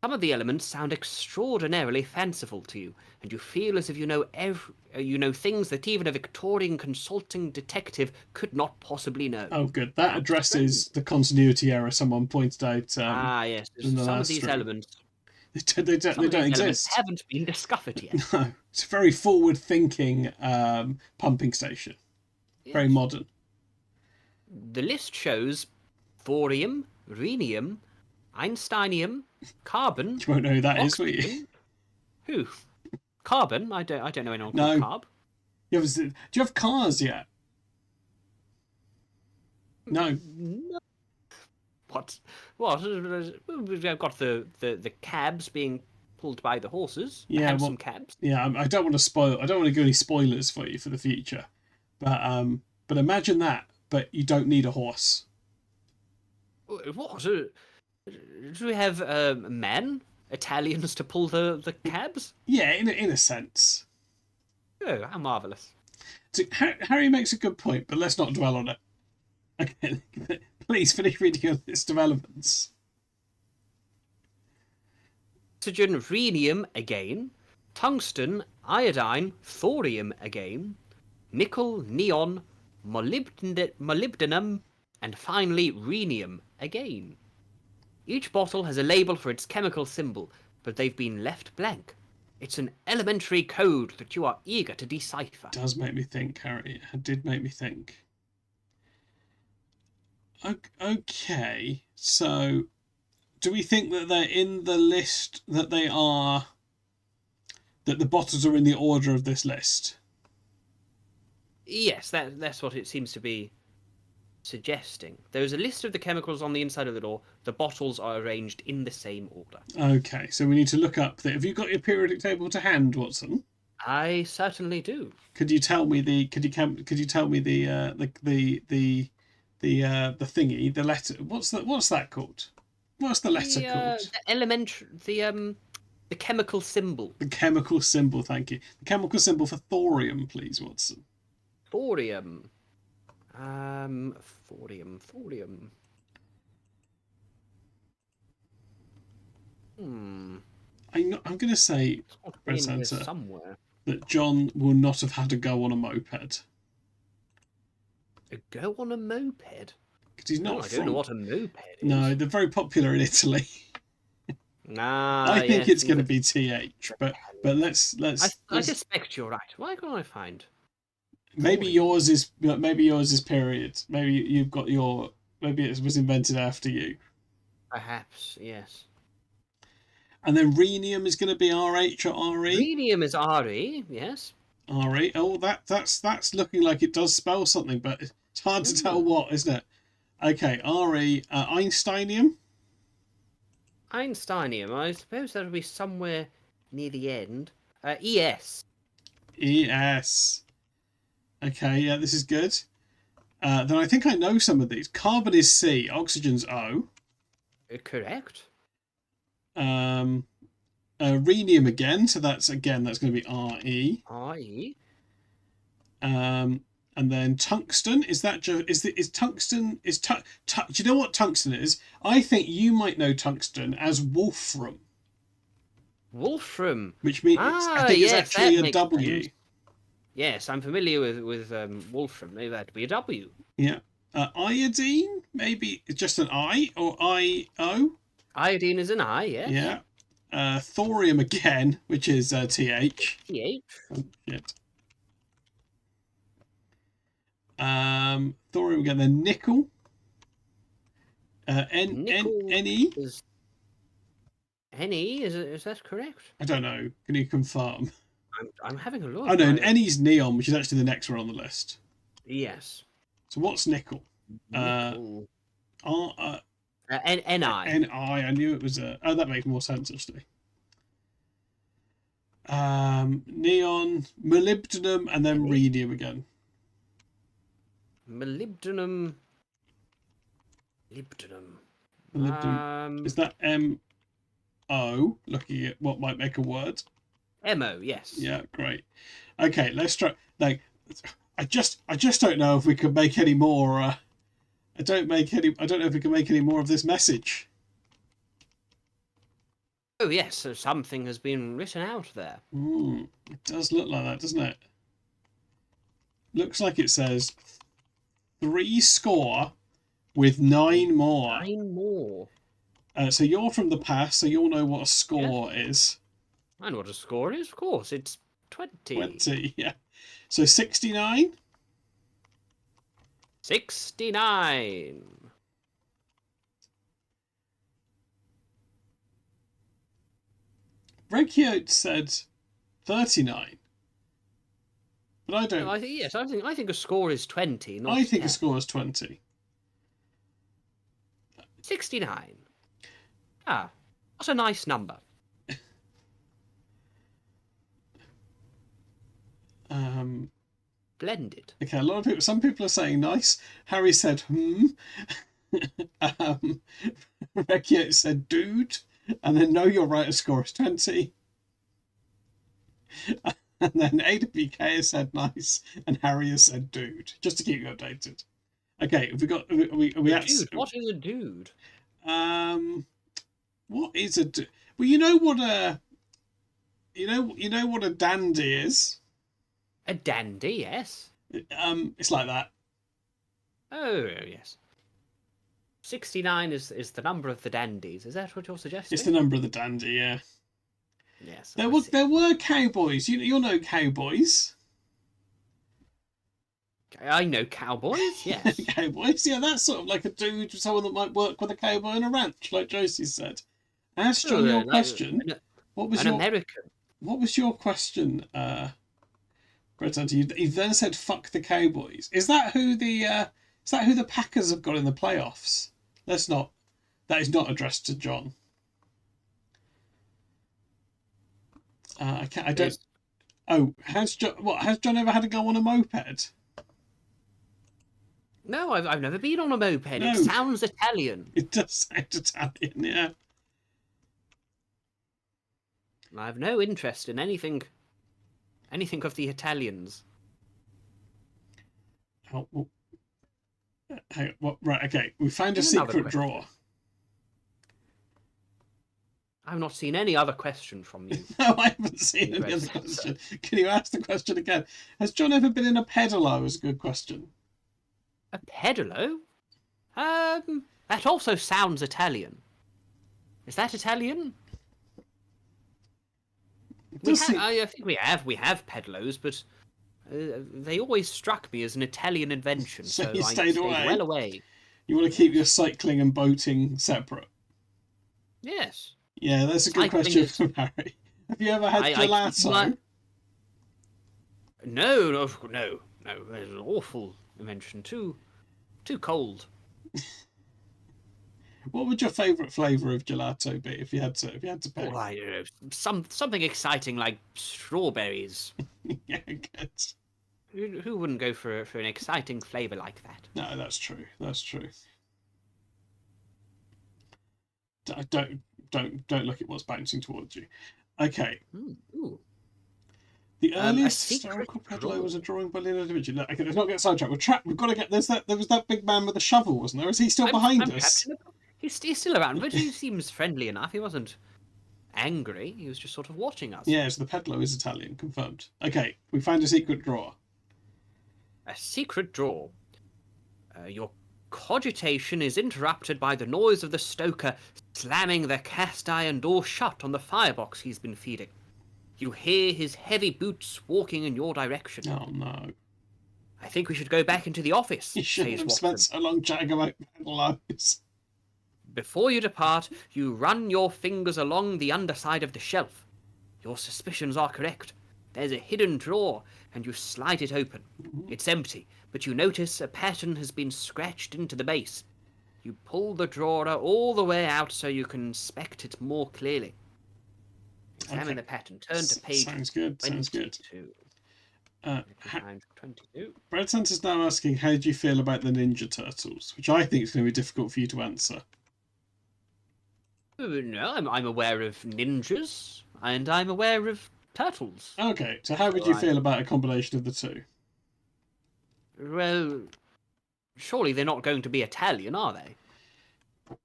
Speaker 3: Some of the elements sound extraordinarily fanciful to you, and you feel as if you know things that even a Victorian consulting detective could not possibly know.
Speaker 2: Oh, good. That addresses the continuity error someone pointed out.
Speaker 3: Yes.
Speaker 2: in the
Speaker 3: Some of
Speaker 2: last
Speaker 3: these
Speaker 2: stream.
Speaker 3: elements.
Speaker 2: They don't exist.
Speaker 3: Haven't been discovered yet.
Speaker 2: No, it's a very forward-thinking pumping station. Very modern.
Speaker 3: The list shows thorium, rhenium, einsteinium, carbon.
Speaker 2: You won't know who that is, will you?
Speaker 3: oxygen. Who? Carbon? I don't know anyone
Speaker 2: No.
Speaker 3: called carb.
Speaker 2: Do you have cars yet? No.
Speaker 3: No. What? We've got the cabs being pulled by the horses.
Speaker 2: Yeah,
Speaker 3: Handsome cabs.
Speaker 2: Yeah, I don't want to spoil. I don't want to give any spoilers for you for the future, but imagine that. But you don't need a horse.
Speaker 3: What? Do we have men, Italians, to pull the cabs?
Speaker 2: Yeah, in a sense.
Speaker 3: Oh, how marvellous.
Speaker 2: So, Harry makes a good point, but let's not dwell on it. Okay, please finish reading your list of elements.
Speaker 3: Oxygen, rhenium again, tungsten, iodine, thorium again, nickel, neon, molybdenum, and finally rhenium again. Each bottle has a label for its chemical symbol, but they've been left blank. It's an elementary code that you are eager to decipher.
Speaker 2: It does make me think, Harry. It did make me think. Okay, so do we think that they're in the list, that they are, that the bottles are in the order of this list?
Speaker 3: Yes, that's what it seems to be suggesting. There's a list of the chemicals on the inside of the door. The bottles are arranged in the same order.
Speaker 2: Okay, so we need to look up Have you got your periodic table to hand, Watson?
Speaker 3: I certainly do.
Speaker 2: Could you tell me the thingy, the letter? What's that called? What's the letter called?
Speaker 3: The chemical symbol.
Speaker 2: The chemical symbol, thank you. The chemical symbol for thorium, please, Watson.
Speaker 3: Thorium. Thorium.
Speaker 2: I'm going to say,
Speaker 3: It's in here
Speaker 2: Santa,
Speaker 3: somewhere.
Speaker 2: that John will not have had a go on a moped.
Speaker 3: A go on a moped?
Speaker 2: Because he's not
Speaker 3: I don't know what a moped is.
Speaker 2: No, they're very popular in Italy.
Speaker 3: Nah,
Speaker 2: I think
Speaker 3: yes,
Speaker 2: it's going to be TH, but let's.
Speaker 3: I suspect you're right. Why can't I find?
Speaker 2: Maybe yours is period. Maybe you've got your. Maybe it was invented after you.
Speaker 3: Perhaps, yes.
Speaker 2: And then rhenium is going to be RH or RE.
Speaker 3: Rhenium is RE, yes.
Speaker 2: RE. Oh, that's looking like it does spell something, but it's hard to tell what, isn't it? Okay, RE. Einsteinium.
Speaker 3: Einsteinium. I suppose that would be somewhere near the end. ES.
Speaker 2: ES. Okay, yeah, this is good. Then I think I know some of these. Carbon is C. Oxygen's O.
Speaker 3: Correct.
Speaker 2: Rhenium again, so that's going to be RE.
Speaker 3: RE.
Speaker 2: And then tungsten, is tungsten, do you know what tungsten is? I think you might know tungsten as wolfram.
Speaker 3: Wolfram.
Speaker 2: Which means I think it's actually a W.
Speaker 3: Sense. Yes, I'm familiar with wolfram. Maybe that'd be a W.
Speaker 2: Yeah. Iodine, maybe it's just an I or IO.
Speaker 3: Iodine is an I, yes.
Speaker 2: Yeah. Thorium again, which is TH.
Speaker 3: TH.
Speaker 2: Oh, shit. Thorium again, then nickel. NE.
Speaker 3: NE, is that correct?
Speaker 2: I don't know. Can you confirm?
Speaker 3: I'm having a look.
Speaker 2: Oh no, NE's neon, which is actually the next one on the list.
Speaker 3: Yes.
Speaker 2: So what's nickel?
Speaker 3: Nickel.
Speaker 2: NI.
Speaker 3: NI.
Speaker 2: I knew it was a. Oh, that makes more sense actually. Neon, molybdenum, and then rhenium again.
Speaker 3: Molybdenum.
Speaker 2: Molybdenum. Is that MO? Looking at what might make a word.
Speaker 3: MO, yes.
Speaker 2: Yeah, great. Okay, let's try. Like, I just don't know if we could make any more. I don't know if we can make any more of this message.
Speaker 3: Oh yes, so something has been written out there.
Speaker 2: It does look like that, doesn't it? Looks like it says 3 score with 9 more.
Speaker 3: 9 more.
Speaker 2: So you're from the past, so you'll know what a score is.
Speaker 3: I know what a score is, of course. It's 20.
Speaker 2: 20, yeah. So 69?
Speaker 3: 69.
Speaker 2: Reggio said 39. But I don't.
Speaker 3: No, I think a score is 20. Not
Speaker 2: I think
Speaker 3: 10.
Speaker 2: a score is 20.
Speaker 3: 69. Ah, that's a nice number. Blended.
Speaker 2: Okay, some people are saying nice. Harry said, Reggio said, dude. And then, no, you're right, a score is 20. And then AWK has said nice, and Harry has said dude, just to keep you updated. Okay, have we got... Dude,
Speaker 3: what is a dude?
Speaker 2: What is a dude? Well, you know what a... You know what a dandy is?
Speaker 3: A dandy, yes.
Speaker 2: It's like that.
Speaker 3: Oh, yes. 69 is the number of the dandies. Is that what you're suggesting?
Speaker 2: It's the number of the dandy, yeah.
Speaker 3: Yes.
Speaker 2: There were cowboys. You'll know cowboys.
Speaker 3: I know cowboys, yes.
Speaker 2: Cowboys, yeah, that's sort of like a dude, someone that might work with a cowboy on a ranch, like Josie said. Ask John your question. What was
Speaker 3: an
Speaker 2: your
Speaker 3: American.
Speaker 2: What was your question, Brett Hunter? You then said "fuck the Cowboys." Is that who the Packers have got in the playoffs? That is not addressed to John. I can't. I don't.
Speaker 3: Yes.
Speaker 2: Oh, has John ever had to go on a moped?
Speaker 3: No, I've never been on a moped.
Speaker 2: No.
Speaker 3: It sounds Italian.
Speaker 2: It does sound Italian, yeah.
Speaker 3: I've no interest in anything of the Italians.
Speaker 2: Oh, well, right, okay. We found a
Speaker 3: Here's another
Speaker 2: secret
Speaker 3: question.
Speaker 2: drawer.
Speaker 3: I've not seen any other question from you.
Speaker 2: No, I haven't seen any other question. Can you ask the question again? Has John ever been in a pedalo? Is a good question.
Speaker 3: A pedalo? That also sounds Italian. Is that Italian? I think we have pedalos, but they always struck me as an Italian invention,
Speaker 2: So
Speaker 3: so
Speaker 2: you
Speaker 3: I
Speaker 2: stayed away?
Speaker 3: well away.
Speaker 2: You want to keep your cycling and boating separate?
Speaker 3: Yes.
Speaker 2: Yeah, that's a good
Speaker 3: Cycling
Speaker 2: question
Speaker 3: is-
Speaker 2: for Harry. Have you ever had
Speaker 3: I
Speaker 2: gelato?
Speaker 3: No. It's an awful invention. Too cold.
Speaker 2: What would your favourite flavour of gelato be if you had to pick?
Speaker 3: Oh, I don't know. Something exciting like strawberries.
Speaker 2: Yeah, good.
Speaker 3: Who wouldn't go for an exciting flavour like that?
Speaker 2: No, that's true. That's true. Don't look at what's bouncing towards you. Okay.
Speaker 3: Ooh.
Speaker 2: The
Speaker 3: A
Speaker 2: earliest
Speaker 3: secret
Speaker 2: historical pedalo
Speaker 3: drawer.
Speaker 2: was a drawing by Leonardo da Vinci. Look, okay, let's not get sidetracked. We've got to get. There was that big man with the shovel, wasn't there? Is he still behind us?
Speaker 3: He's still around, but he seems friendly enough. He wasn't angry. He was just sort of watching us.
Speaker 2: Yes, the pedalo is Italian, confirmed. Okay, we found a secret drawer.
Speaker 3: A secret drawer. Your cogitation is interrupted by the noise of the stoker slamming the cast iron door shut on the firebox he's been feeding. You hear his heavy boots walking in your direction.
Speaker 2: Oh no!
Speaker 3: I think we should go back into the office,
Speaker 2: You shouldn't
Speaker 3: says
Speaker 2: have
Speaker 3: Watson.
Speaker 2: spent so long chatting about pedalos.
Speaker 3: Before you depart, you run your fingers along the underside of the shelf. Your suspicions are correct. There's a hidden drawer, and you slide it open. It's empty, but you notice a pattern has been scratched into the base. You pull the drawer all the way out so you can inspect it more clearly. Examine
Speaker 2: Okay.
Speaker 3: the pattern. Turn to page
Speaker 2: Sounds good.
Speaker 3: 22.
Speaker 2: Sounds good.
Speaker 3: Page 22.
Speaker 2: Brad Santa's now asking, how do you feel about the Ninja Turtles? Which I think is going to be difficult for you to answer.
Speaker 3: No, I'm aware of ninjas, and I'm aware of turtles.
Speaker 2: Okay, so how would you
Speaker 3: Right.
Speaker 2: feel about a combination of the two?
Speaker 3: Well, surely they're not going to be Italian, are they?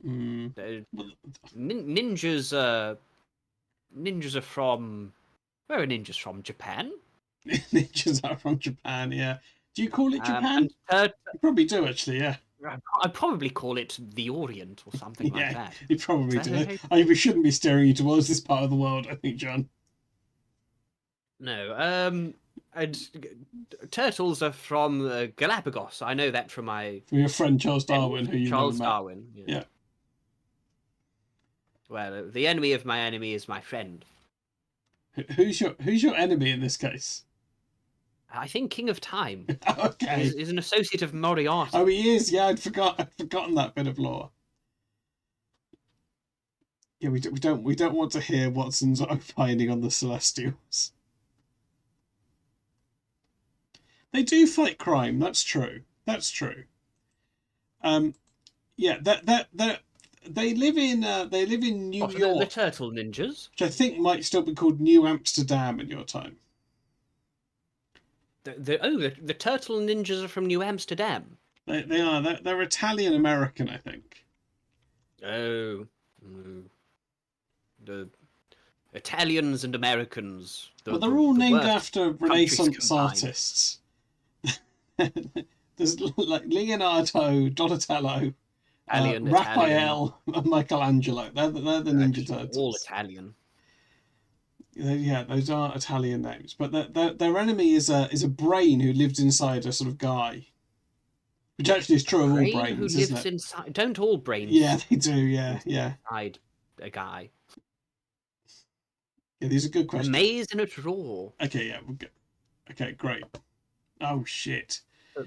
Speaker 2: Mm.
Speaker 3: Ninjas are from... Where are ninjas from? Japan?
Speaker 2: Ninjas are from Japan, yeah. Do you call it Japan?
Speaker 3: And
Speaker 2: You probably do, actually, yeah.
Speaker 3: I'd probably call it the Orient or something like
Speaker 2: Yeah,
Speaker 3: that.
Speaker 2: you probably
Speaker 3: Is that
Speaker 2: do.
Speaker 3: okay?
Speaker 2: We shouldn't be steering you towards this part of the world, I think, John.
Speaker 3: No, and turtles are from Galapagos. I know that from my
Speaker 2: From your friend Charles Darwin, who you
Speaker 3: Charles
Speaker 2: know met.
Speaker 3: Darwin.
Speaker 2: Yeah.
Speaker 3: Well, the enemy of my enemy is my friend.
Speaker 2: Who's your enemy in this case?
Speaker 3: I think King of Time
Speaker 2: Okay.
Speaker 3: is an associate of Moriarty.
Speaker 2: Oh, he is. Yeah, I'd forgotten that bit of lore. Yeah, we don't want to hear Watson's opining on the Celestials. They do fight crime. That's true. That's true. Yeah, they live in New
Speaker 3: What,
Speaker 2: York,
Speaker 3: the Turtle Ninjas?
Speaker 2: which I think might still be called New Amsterdam in your time.
Speaker 3: The Turtle Ninjas are from New Amsterdam.
Speaker 2: They are. They're Italian American, I think.
Speaker 3: Oh. The Italians and Americans.
Speaker 2: But they're all named
Speaker 3: worst
Speaker 2: after
Speaker 3: countries
Speaker 2: Renaissance
Speaker 3: combined.
Speaker 2: artists. There's like Leonardo, Donatello,
Speaker 3: Italian,
Speaker 2: Raphael, and Michelangelo. They're the Ninja
Speaker 3: Italian.
Speaker 2: Turtles.
Speaker 3: All Italian.
Speaker 2: Yeah, those are Italian names, but their enemy is a brain who lives inside a sort of guy, which actually is true of all
Speaker 3: Brain
Speaker 2: brains,
Speaker 3: who
Speaker 2: isn't
Speaker 3: lives
Speaker 2: it?
Speaker 3: inside. Don't all brains
Speaker 2: Yeah, they do. Yeah,
Speaker 3: live
Speaker 2: yeah,
Speaker 3: inside a guy?
Speaker 2: yeah. These are good
Speaker 3: A
Speaker 2: questions.
Speaker 3: maze in a drawer.
Speaker 2: Okay, yeah, we'll go. Okay, great. Oh shit.
Speaker 3: Uh,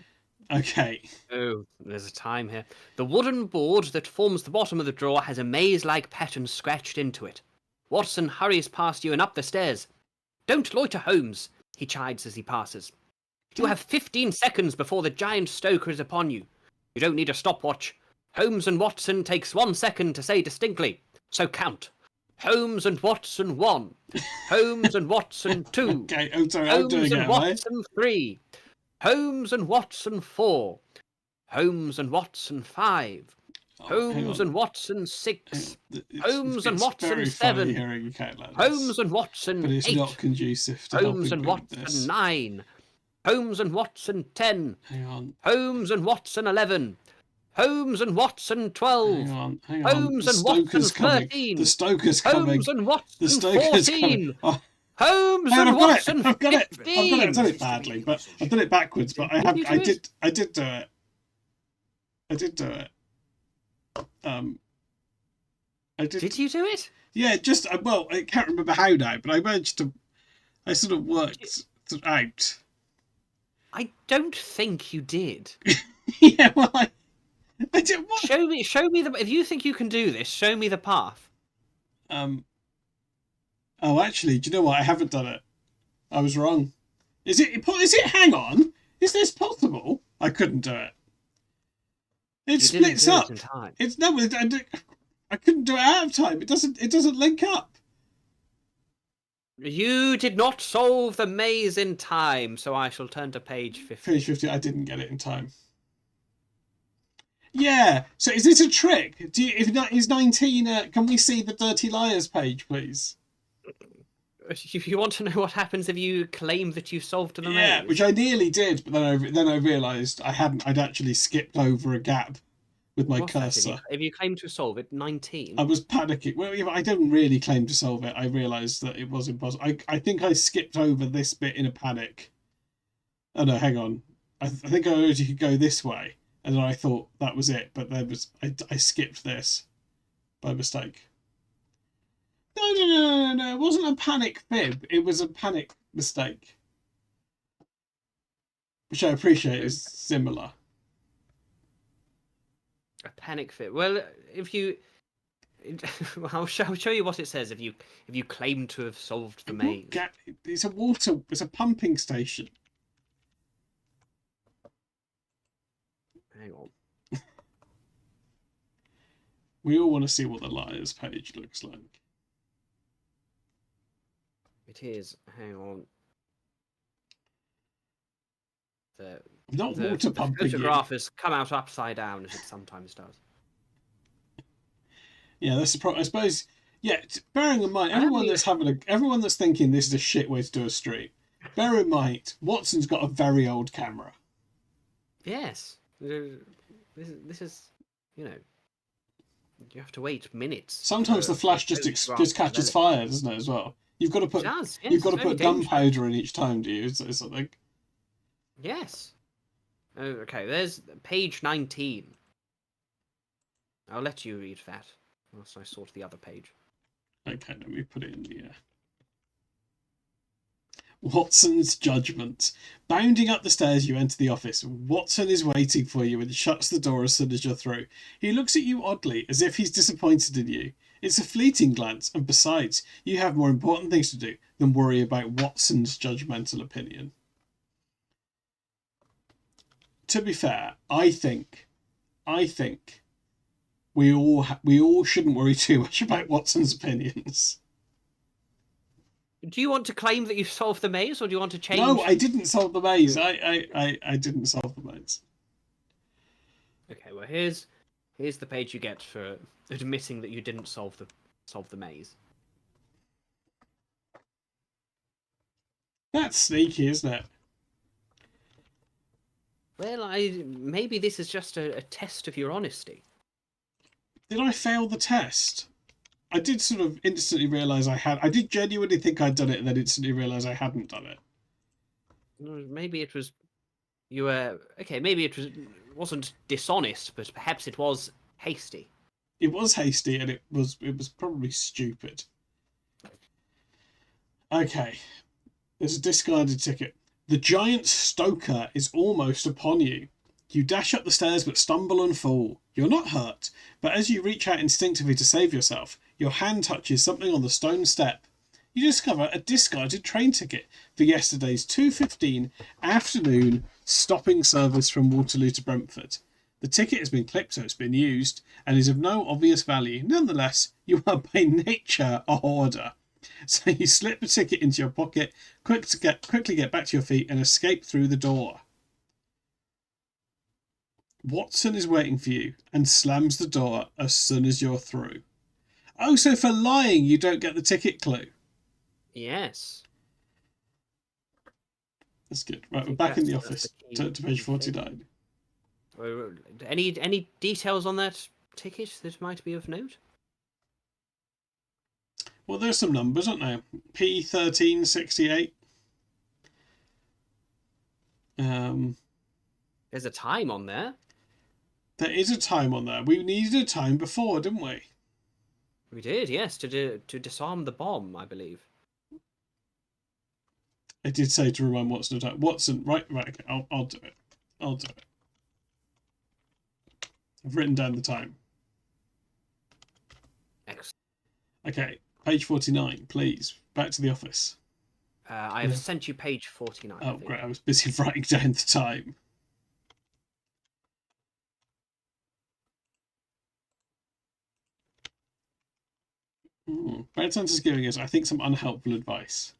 Speaker 2: Okay.
Speaker 3: Oh, there's a time here. The wooden board that forms the bottom of the drawer has a maze-like pattern scratched into it. Watson hurries past you and up the stairs. Don't loiter, Holmes, he chides as he passes. You have 15 seconds before the giant stoker is upon you. You don't need a stopwatch. Holmes and Watson takes 1 second to say distinctly, so count. Holmes and Watson 1. Holmes and Watson 2.
Speaker 2: Okay. Oh, sorry. I'm doing
Speaker 3: Holmes
Speaker 2: it.
Speaker 3: and
Speaker 2: Am I?
Speaker 3: Watson 3. Holmes and Watson 4. Holmes and Watson 5.
Speaker 2: Oh, hang
Speaker 3: Holmes
Speaker 2: on.
Speaker 3: and Watson
Speaker 2: Hang
Speaker 3: 6.
Speaker 2: on.
Speaker 3: Holmes and
Speaker 2: it's
Speaker 3: Watson
Speaker 2: very
Speaker 3: 7.
Speaker 2: funny hearing you count like this,
Speaker 3: Holmes and Watson
Speaker 2: but it's
Speaker 3: 8.
Speaker 2: not conducive to
Speaker 3: Holmes
Speaker 2: helping
Speaker 3: and
Speaker 2: me with
Speaker 3: Watson
Speaker 2: this.
Speaker 3: 9. Holmes and Watson 10.
Speaker 2: Hang on.
Speaker 3: Holmes and Watson 11. Holmes and Watson 12.
Speaker 2: Hang on. Hang on.
Speaker 3: Holmes
Speaker 2: The
Speaker 3: and Watson
Speaker 2: Stoker's coming.
Speaker 3: 13.
Speaker 2: The Stoker's coming.
Speaker 3: Holmes and Watson
Speaker 2: The Stoker's
Speaker 3: 14.
Speaker 2: coming. Oh,
Speaker 3: Holmes
Speaker 2: hang on,
Speaker 3: and Watson
Speaker 2: I've got it.
Speaker 3: 15.
Speaker 2: I've done it badly, but I've done it backwards. But I
Speaker 3: you
Speaker 2: did
Speaker 3: do it?
Speaker 2: I did do it. I did do it. I did.
Speaker 3: Did you do it?
Speaker 2: Yeah, just well, I can't remember how now, but I managed to. I sort of worked it out.
Speaker 3: I don't think you did.
Speaker 2: Yeah, well, I did what?
Speaker 3: Show me the. If you think you can do this, show me the path.
Speaker 2: Oh, actually, do you know what? I haven't done it. I was wrong. Is it? Hang on. Is this possible? I couldn't do it. It
Speaker 3: You didn't
Speaker 2: splits
Speaker 3: do it
Speaker 2: up.
Speaker 3: in time.
Speaker 2: It's no. I couldn't do it out of time. It doesn't link up.
Speaker 3: You did not solve the maze in time, so I shall turn to page 50.
Speaker 2: Page 50. I didn't get it in time. Yeah. So is this a trick? If not, is 19? Can we see the Dirty Liars page, please?
Speaker 3: If you want to know what happens if you claim that you solved the
Speaker 2: Yeah,
Speaker 3: maze,
Speaker 2: which I nearly did, but then I realised I hadn't. I'd actually skipped over a gap with my
Speaker 3: what's that
Speaker 2: cursor.
Speaker 3: if you claim to solve it, 19.
Speaker 2: I was panicking. Well, I don't really claim to solve it. I realised that it was impossible. I think I skipped over this bit in a panic. Oh no, hang on. I think I heard you could go this way, and then I thought that was it. But I skipped this by mistake. No. It wasn't a panic fib. It was a panic mistake, which I appreciate is similar.
Speaker 3: A panic fit. Well, if you, I'll show you what it says if you claim to have solved the maze.
Speaker 2: It's a pumping station.
Speaker 3: Hang on.
Speaker 2: We all want to see what the liars page looks like.
Speaker 3: It is. Hang on.
Speaker 2: Not
Speaker 3: The
Speaker 2: water pumping.
Speaker 3: photograph has come out upside down, as it sometimes does.
Speaker 2: Yeah, that's the problem. I suppose. Yeah, bearing in mind, everyone that's thinking this is a shit way to do a stream. Bear in mind, Watson's got a very old camera.
Speaker 3: Yes. This is, you know, you have to wait minutes.
Speaker 2: Sometimes the flash just catches fire, doesn't it? As well. You've got to put you've got to put gunpowder in each time, do you? Is something?
Speaker 3: Yes. Oh, okay, there's page 19. I'll let you read that whilst I sort the other page.
Speaker 2: Okay, let me put it in the Watson's judgment. Bounding up the stairs, you enter the office. Watson is waiting for you and shuts the door as soon as you're through. He looks at you oddly, as if he's disappointed in you. It's a fleeting glance, and besides, you have more important things to do than worry about Watson's judgmental opinion. To be fair, I think we all shouldn't worry too much about Watson's opinions.
Speaker 3: Do you want to claim that you solved the maze, or do you want to change?
Speaker 2: No, I didn't solve the maze. I didn't solve the maze.
Speaker 3: Okay, well here's the page you get for admitting that you didn't solve the maze.
Speaker 2: That's sneaky, isn't it?
Speaker 3: Well, maybe this is just a test of your honesty.
Speaker 2: Did I fail the test? I did sort of instantly realise I did genuinely think I'd done it, and then instantly realise I hadn't done it.
Speaker 3: Maybe it was you were okay. Maybe wasn't dishonest, but perhaps it was hasty.
Speaker 2: It was hasty, and it was probably stupid. Okay, there's a discarded ticket. The giant stoker is almost upon you. You dash up the stairs but stumble and fall. You're not hurt, but as you reach out instinctively to save yourself, your hand touches something on the stone step. You discover a discarded train ticket for yesterday's 2:15 afternoon stopping service from Waterloo to Brentford. The ticket has been clipped so it's been used and is of no obvious value. Nonetheless, you are by nature a hoarder. So you slip the ticket into your pocket, quickly get back to your feet and escape through the door. Watson is waiting for you and slams the door as soon as you're through. Oh, so for lying you don't get the ticket clue.
Speaker 3: Yes.
Speaker 2: That's good. Right, we're back in the office to page 49.
Speaker 3: Any details on that ticket that might be of note?
Speaker 2: Well, there's some numbers, aren't there? P1368.
Speaker 3: There's a time on there.
Speaker 2: There is a time on there. We needed a time before, didn't we?
Speaker 3: We did, yes, to disarm the bomb, I believe.
Speaker 2: I did say to remind Watson of time. Watson, right, okay, I'll do it. I'll do it. I've written down the time.
Speaker 3: Excellent.
Speaker 2: Okay, page 49, please. Back to the office.
Speaker 3: I have sent you page 49.
Speaker 2: Oh, great. I was busy writing down the time. Brad Santa's giving us, I think, some unhelpful advice.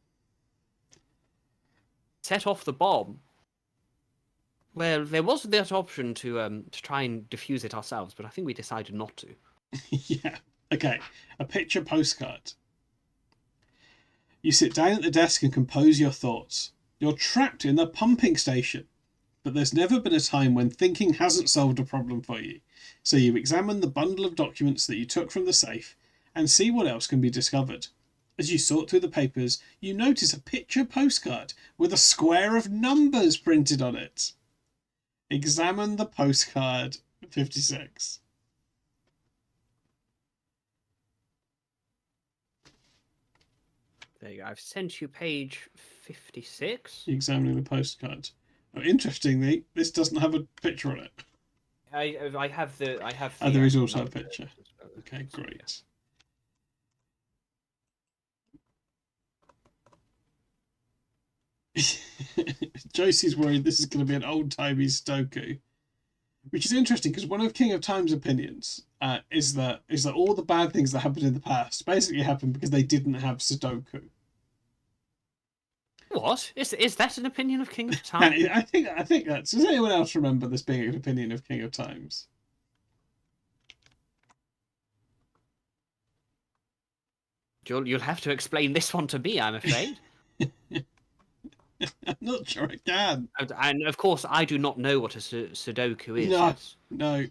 Speaker 3: Set off the bomb. Well, there was that option to try and defuse it ourselves, but I think we decided not to.
Speaker 2: Yeah. Okay. A picture postcard. You sit down at the desk and compose your thoughts. You're trapped in the pumping station. But there's never been a time when thinking hasn't solved a problem for you. So you examine the bundle of documents that you took from the safe and see what else can be discovered. As you sort through the papers, you notice a picture postcard with a square of numbers printed on it. Examine the postcard 56.
Speaker 3: There you go. I've sent you page 56.
Speaker 2: Examining the postcard. Oh, interestingly, this doesn't have a picture on it.
Speaker 3: I have the.
Speaker 2: Oh, there is also a picture. Okay, great. Josie's worried this is going to be an old-timey Sudoku, which is interesting because one of King of Time's opinions is that all the bad things that happened in the past basically happened because they didn't have Sudoku.
Speaker 3: What is that an opinion of King of Time?
Speaker 2: I think that's. Does anyone else remember this being an opinion of King of Times?
Speaker 3: You'll have to explain this one to me, I'm afraid.
Speaker 2: I'm not sure I can.
Speaker 3: And of course, I do not know what a Sudoku is.
Speaker 2: No,
Speaker 3: It's-
Speaker 2: no.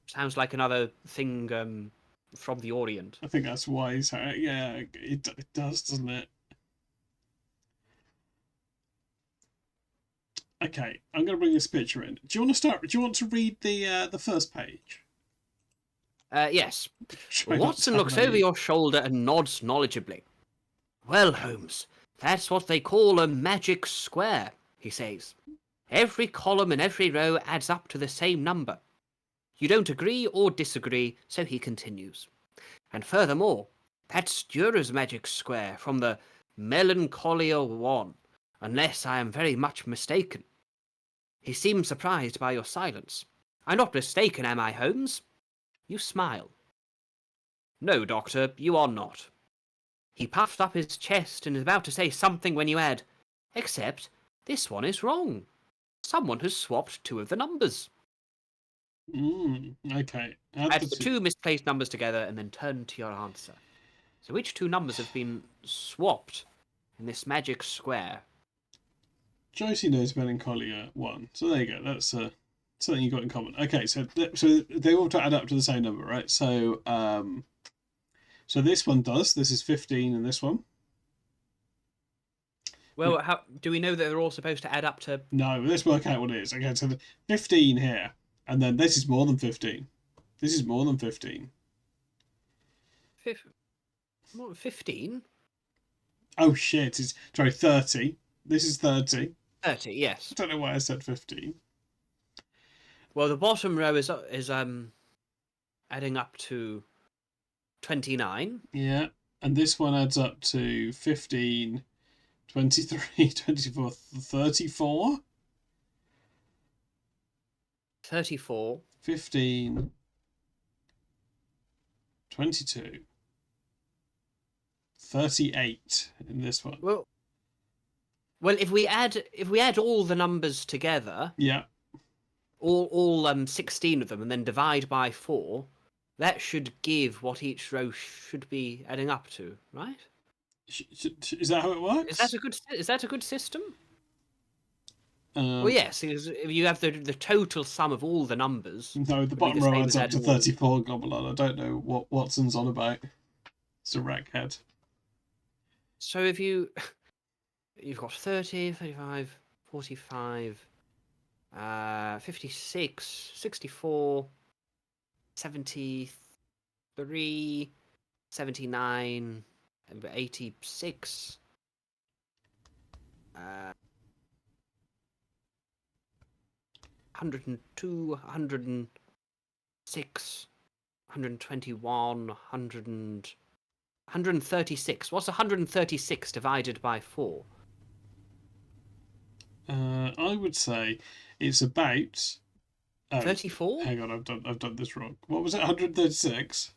Speaker 3: Sounds like another thing from the Orient.
Speaker 2: I think that's wise. Yeah, it does, doesn't it? Okay, I'm going to bring this picture in. Do you want to start? Do you want to read the first page?
Speaker 3: Yes.
Speaker 2: Try not to
Speaker 3: Watson looks
Speaker 2: have
Speaker 3: over your shoulder and nods knowledgeably. Well, Holmes, that's what they call a magic square, he says. Every column and every row adds up to the same number. You don't agree or disagree, so he continues. And furthermore, that's Durer's magic square from the Melancholia 1, unless I am very much mistaken. He seems surprised by your silence. I'm not mistaken, am I, Holmes? You smile. No, Doctor, you are not. He puffed up his chest and is about to say something when you add, except this one is wrong. Someone has swapped two of the numbers.
Speaker 2: Okay.
Speaker 3: Add the two misplaced numbers together and then turn to your answer. So which two numbers have been swapped in this magic square?
Speaker 2: Josie knows Melancholia 1, so there you go. That's Something you got in common. Okay, so they all add up to the same number, right? So so this one does. This is 15, and this one.
Speaker 3: Well, how do we know that they're all supposed to add up to?
Speaker 2: No, let's work out what it is. Okay, so the 15 here, and then this is more than 15. This is more than 15.
Speaker 3: 15?
Speaker 2: Oh shit! It's sorry, 30. This is 30.
Speaker 3: 30, yes.
Speaker 2: I don't know why I said 15.
Speaker 3: Well, the bottom row is adding up to 29.
Speaker 2: Yeah, and this one adds up to 15, 23, 24, 34.
Speaker 3: 34.
Speaker 2: 15, 22, 38 in this one.
Speaker 3: Well, if we add all the numbers together,
Speaker 2: Yeah.
Speaker 3: all 16 of them, and then divide by 4, that should give what each row should be adding up to, right?
Speaker 2: Is that how it works?
Speaker 3: Is that a good system?
Speaker 2: Um,
Speaker 3: Well, yes. If you have the total sum of all the numbers.
Speaker 2: No, the
Speaker 3: be
Speaker 2: bottom
Speaker 3: the
Speaker 2: row
Speaker 3: same
Speaker 2: adds
Speaker 3: as
Speaker 2: up to
Speaker 3: adding all.
Speaker 2: 34, Gobble. I don't know what Watson's on about. It's a wreckhead.
Speaker 3: So if you've got 30, 35, 45, 56, 64, 73, 79, 86, 102, 106, 121, 136. What's 136 divided by 4?
Speaker 2: I would say it's about
Speaker 3: 34?
Speaker 2: Hang on, I've done this wrong. What was it? 136.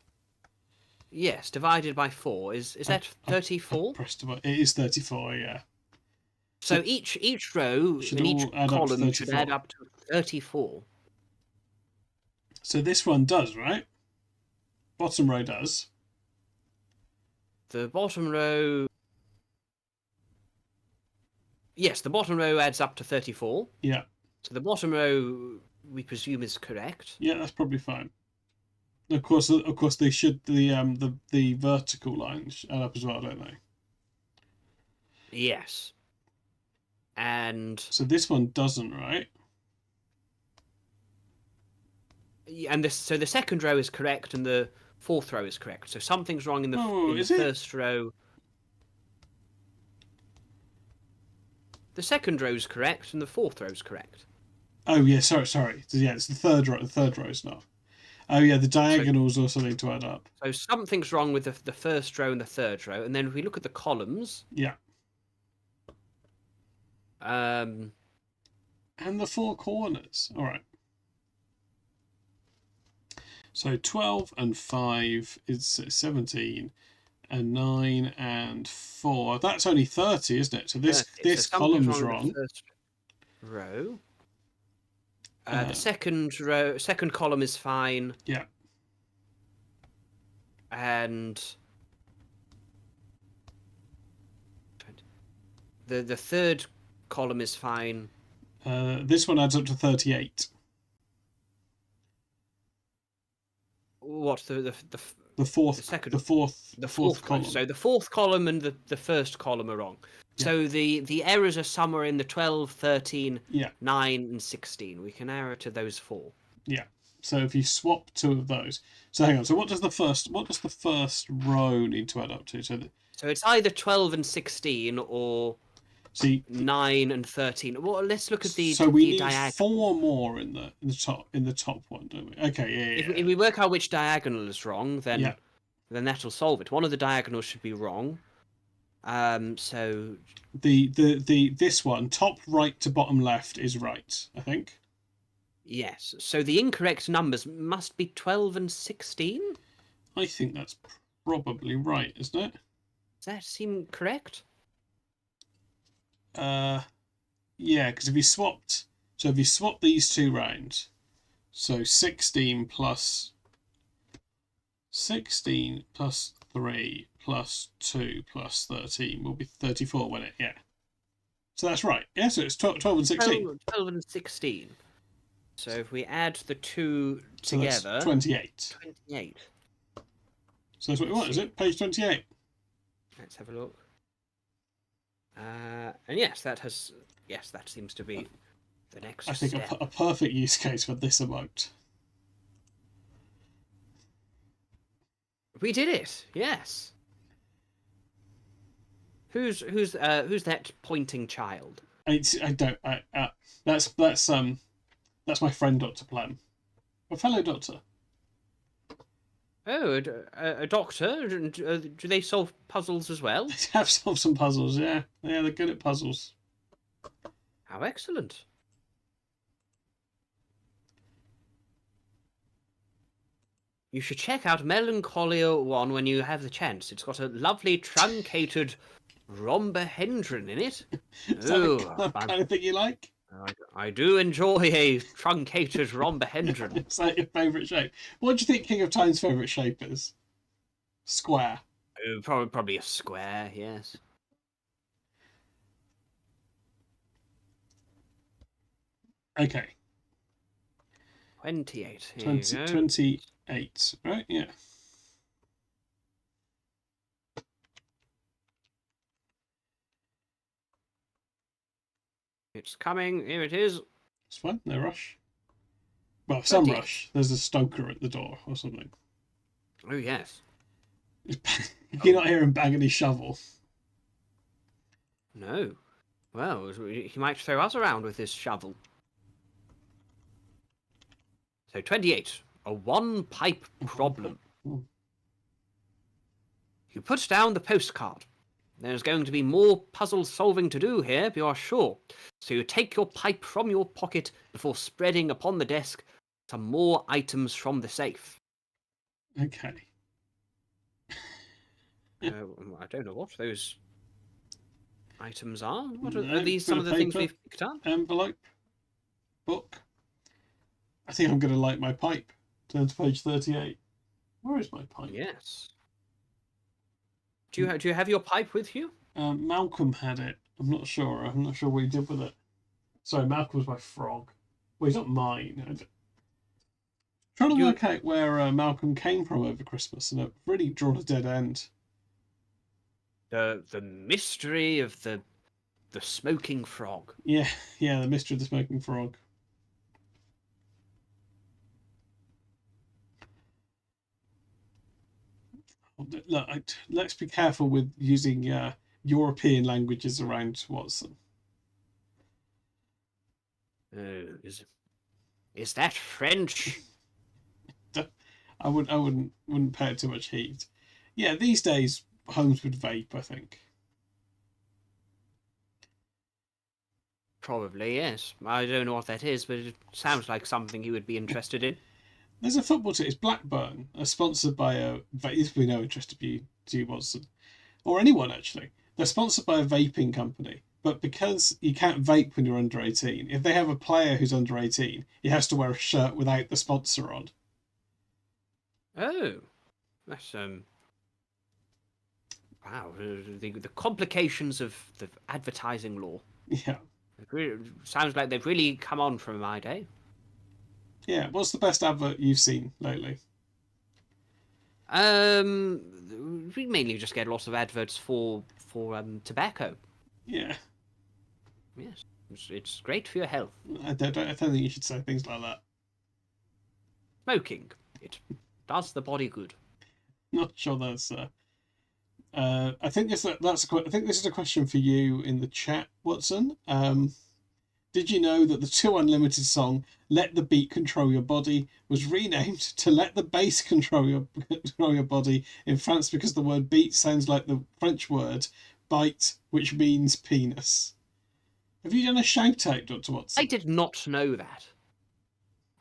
Speaker 3: Yes, divided by 4 is that 34?
Speaker 2: Pressed it is 34. Yeah.
Speaker 3: So each row
Speaker 2: should
Speaker 3: in each
Speaker 2: all add up to
Speaker 3: column should
Speaker 2: 34.
Speaker 3: add up to 34.
Speaker 2: So this one does, right? Bottom row does.
Speaker 3: The bottom row. Yes, the bottom row adds up to 34.
Speaker 2: Yeah.
Speaker 3: So the bottom row, we presume, is correct.
Speaker 2: Yeah, that's probably fine. Of course, they should the vertical lines add up as well, don't they?
Speaker 3: Yes. And
Speaker 2: So this one doesn't, right?
Speaker 3: so the second row is correct, and the fourth row is correct. So something's wrong in the, first row. The second row is correct, and the fourth row is correct.
Speaker 2: Oh yeah, sorry. Yeah, it's the third row. The third row is not. Oh yeah, the diagonals also need to add up.
Speaker 3: So something's wrong with the first row and the third row, and then if we look at the columns.
Speaker 2: Yeah.
Speaker 3: And
Speaker 2: the four corners. All right. So 12 and 5 is 17, and 9 and 4. That's only 30, isn't it? So this column's wrong.
Speaker 3: The first row. The second column is fine.
Speaker 2: Yeah.
Speaker 3: And the third column is fine.
Speaker 2: This one adds up to 38.
Speaker 3: What's the
Speaker 2: fourth column?
Speaker 3: So the fourth column and the first column are wrong. Yeah. So the errors are somewhere in the 12, 13, 9, and 16. We can error to those 4.
Speaker 2: Yeah. So if you swap 2 of those, so hang on. So what does the first row need to add up to? So
Speaker 3: it's either 12 and 16 or 9 and 13. Well, let's look at the.
Speaker 2: So we need
Speaker 3: diagonal.
Speaker 2: 4 more in the top one, don't we? Okay, yeah.
Speaker 3: If we work out which diagonal is wrong, then that'll solve it. One of the diagonals should be wrong. So
Speaker 2: this one, top right to bottom left, is right, I think.
Speaker 3: Yes. So the incorrect numbers must be 12 and 16.
Speaker 2: I think that's probably right, isn't it?
Speaker 3: Does that seem correct?
Speaker 2: Yeah, because if you swap these 2 round, so 16 plus 3 plus 2 plus 13 will be 34, won't it? Yeah. So that's right. Yeah, so it's 12 and 16.
Speaker 3: 12 and 16. So if we add the two
Speaker 2: So that's
Speaker 3: together,
Speaker 2: 28.
Speaker 3: 28.
Speaker 2: So that's what we want, is it? Page 28.
Speaker 3: Let's have a look. And yes, that seems to be the next
Speaker 2: I think
Speaker 3: step.
Speaker 2: a perfect use case for this emote.
Speaker 3: We did it. Yes. Who's that pointing child?
Speaker 2: That's my friend Dr. Plum, a fellow doctor.
Speaker 3: Oh, a doctor? Do they solve puzzles as well?
Speaker 2: They have solved some puzzles, yeah. Yeah, they're good at puzzles.
Speaker 3: How excellent. You should check out Melancholia 1 when you have the chance. It's got a lovely truncated rhombohedron in it.
Speaker 2: Is that the kind of thing you like?
Speaker 3: I do enjoy a truncated rhombohedron.
Speaker 2: Is that your favourite shape? What do you think King of Time's favourite shape is? Square.
Speaker 3: Probably a square, yes.
Speaker 2: Okay.
Speaker 3: 28. Here
Speaker 2: 20,
Speaker 3: you go.
Speaker 2: 28, right? Yeah.
Speaker 3: It's coming. Here it is.
Speaker 2: It's fine, no rush. Well, some
Speaker 3: 28.
Speaker 2: rush. There's a stoker at the door or something.
Speaker 3: Oh, yes.
Speaker 2: You're not hearing banging his shovel.
Speaker 3: No. Well, he might throw us around with his shovel. So 28. A one-pipe problem.
Speaker 2: Hmm.
Speaker 3: You put down the postcard. There's going to be more puzzle solving to do here, you are sure. So you take your pipe from your pocket before spreading upon the desk some more items from the safe.
Speaker 2: Okay.
Speaker 3: I don't know what those items are. What
Speaker 2: No,
Speaker 3: are these?
Speaker 2: bit
Speaker 3: Some
Speaker 2: of
Speaker 3: of the things
Speaker 2: paper.
Speaker 3: we've picked up?
Speaker 2: Envelope. Book. I think I'm going to light my pipe. Turn to page 38. Where is my pipe?
Speaker 3: Yes. Do you have your pipe with you?
Speaker 2: Malcolm had it. I'm not sure. I'm not sure what he did with it. Sorry, Malcolm's my frog. Well, he's not mine. Trying to work out where Malcolm came from over Christmas, and I've really drawn a dead end.
Speaker 3: The mystery of the smoking frog.
Speaker 2: Yeah, the mystery of the smoking frog. Look, let's be careful with using European languages around Watson.
Speaker 3: Is that French?
Speaker 2: I wouldn't pay it too much heed. Yeah, these days Holmes would vape, I think.
Speaker 3: Probably, yes. I don't know what that is, but it sounds like something he would be interested in.
Speaker 2: There's a football team. It's Blackburn, sponsored by a. This will be no interest to you, Watson, or anyone actually. They're sponsored by a vaping company, but because you can't vape when you're under 18, if they have a player who's under 18, he has to wear a shirt without the sponsor on.
Speaker 3: Oh, that's wow. The complications of the advertising law.
Speaker 2: Yeah.
Speaker 3: It really, sounds like they've really come on from my day.
Speaker 2: Yeah. What's the best advert you've seen lately?
Speaker 3: We mainly just get lots of adverts for tobacco.
Speaker 2: Yeah.
Speaker 3: Yes, it's great for your health.
Speaker 2: I don't think you should say things like that.
Speaker 3: Smoking, it does the body good.
Speaker 2: Not sure that's. I think I think this is a question for you in the chat, Watson. Did you know that the 2 Unlimited song "Let the Beat Control Your Body" was renamed to "Let the Bass Control Your Body" in France because the word "beat" sounds like the French word "bite," which means penis? Have you done a shout out, Dr. Watson?
Speaker 3: I did not know that.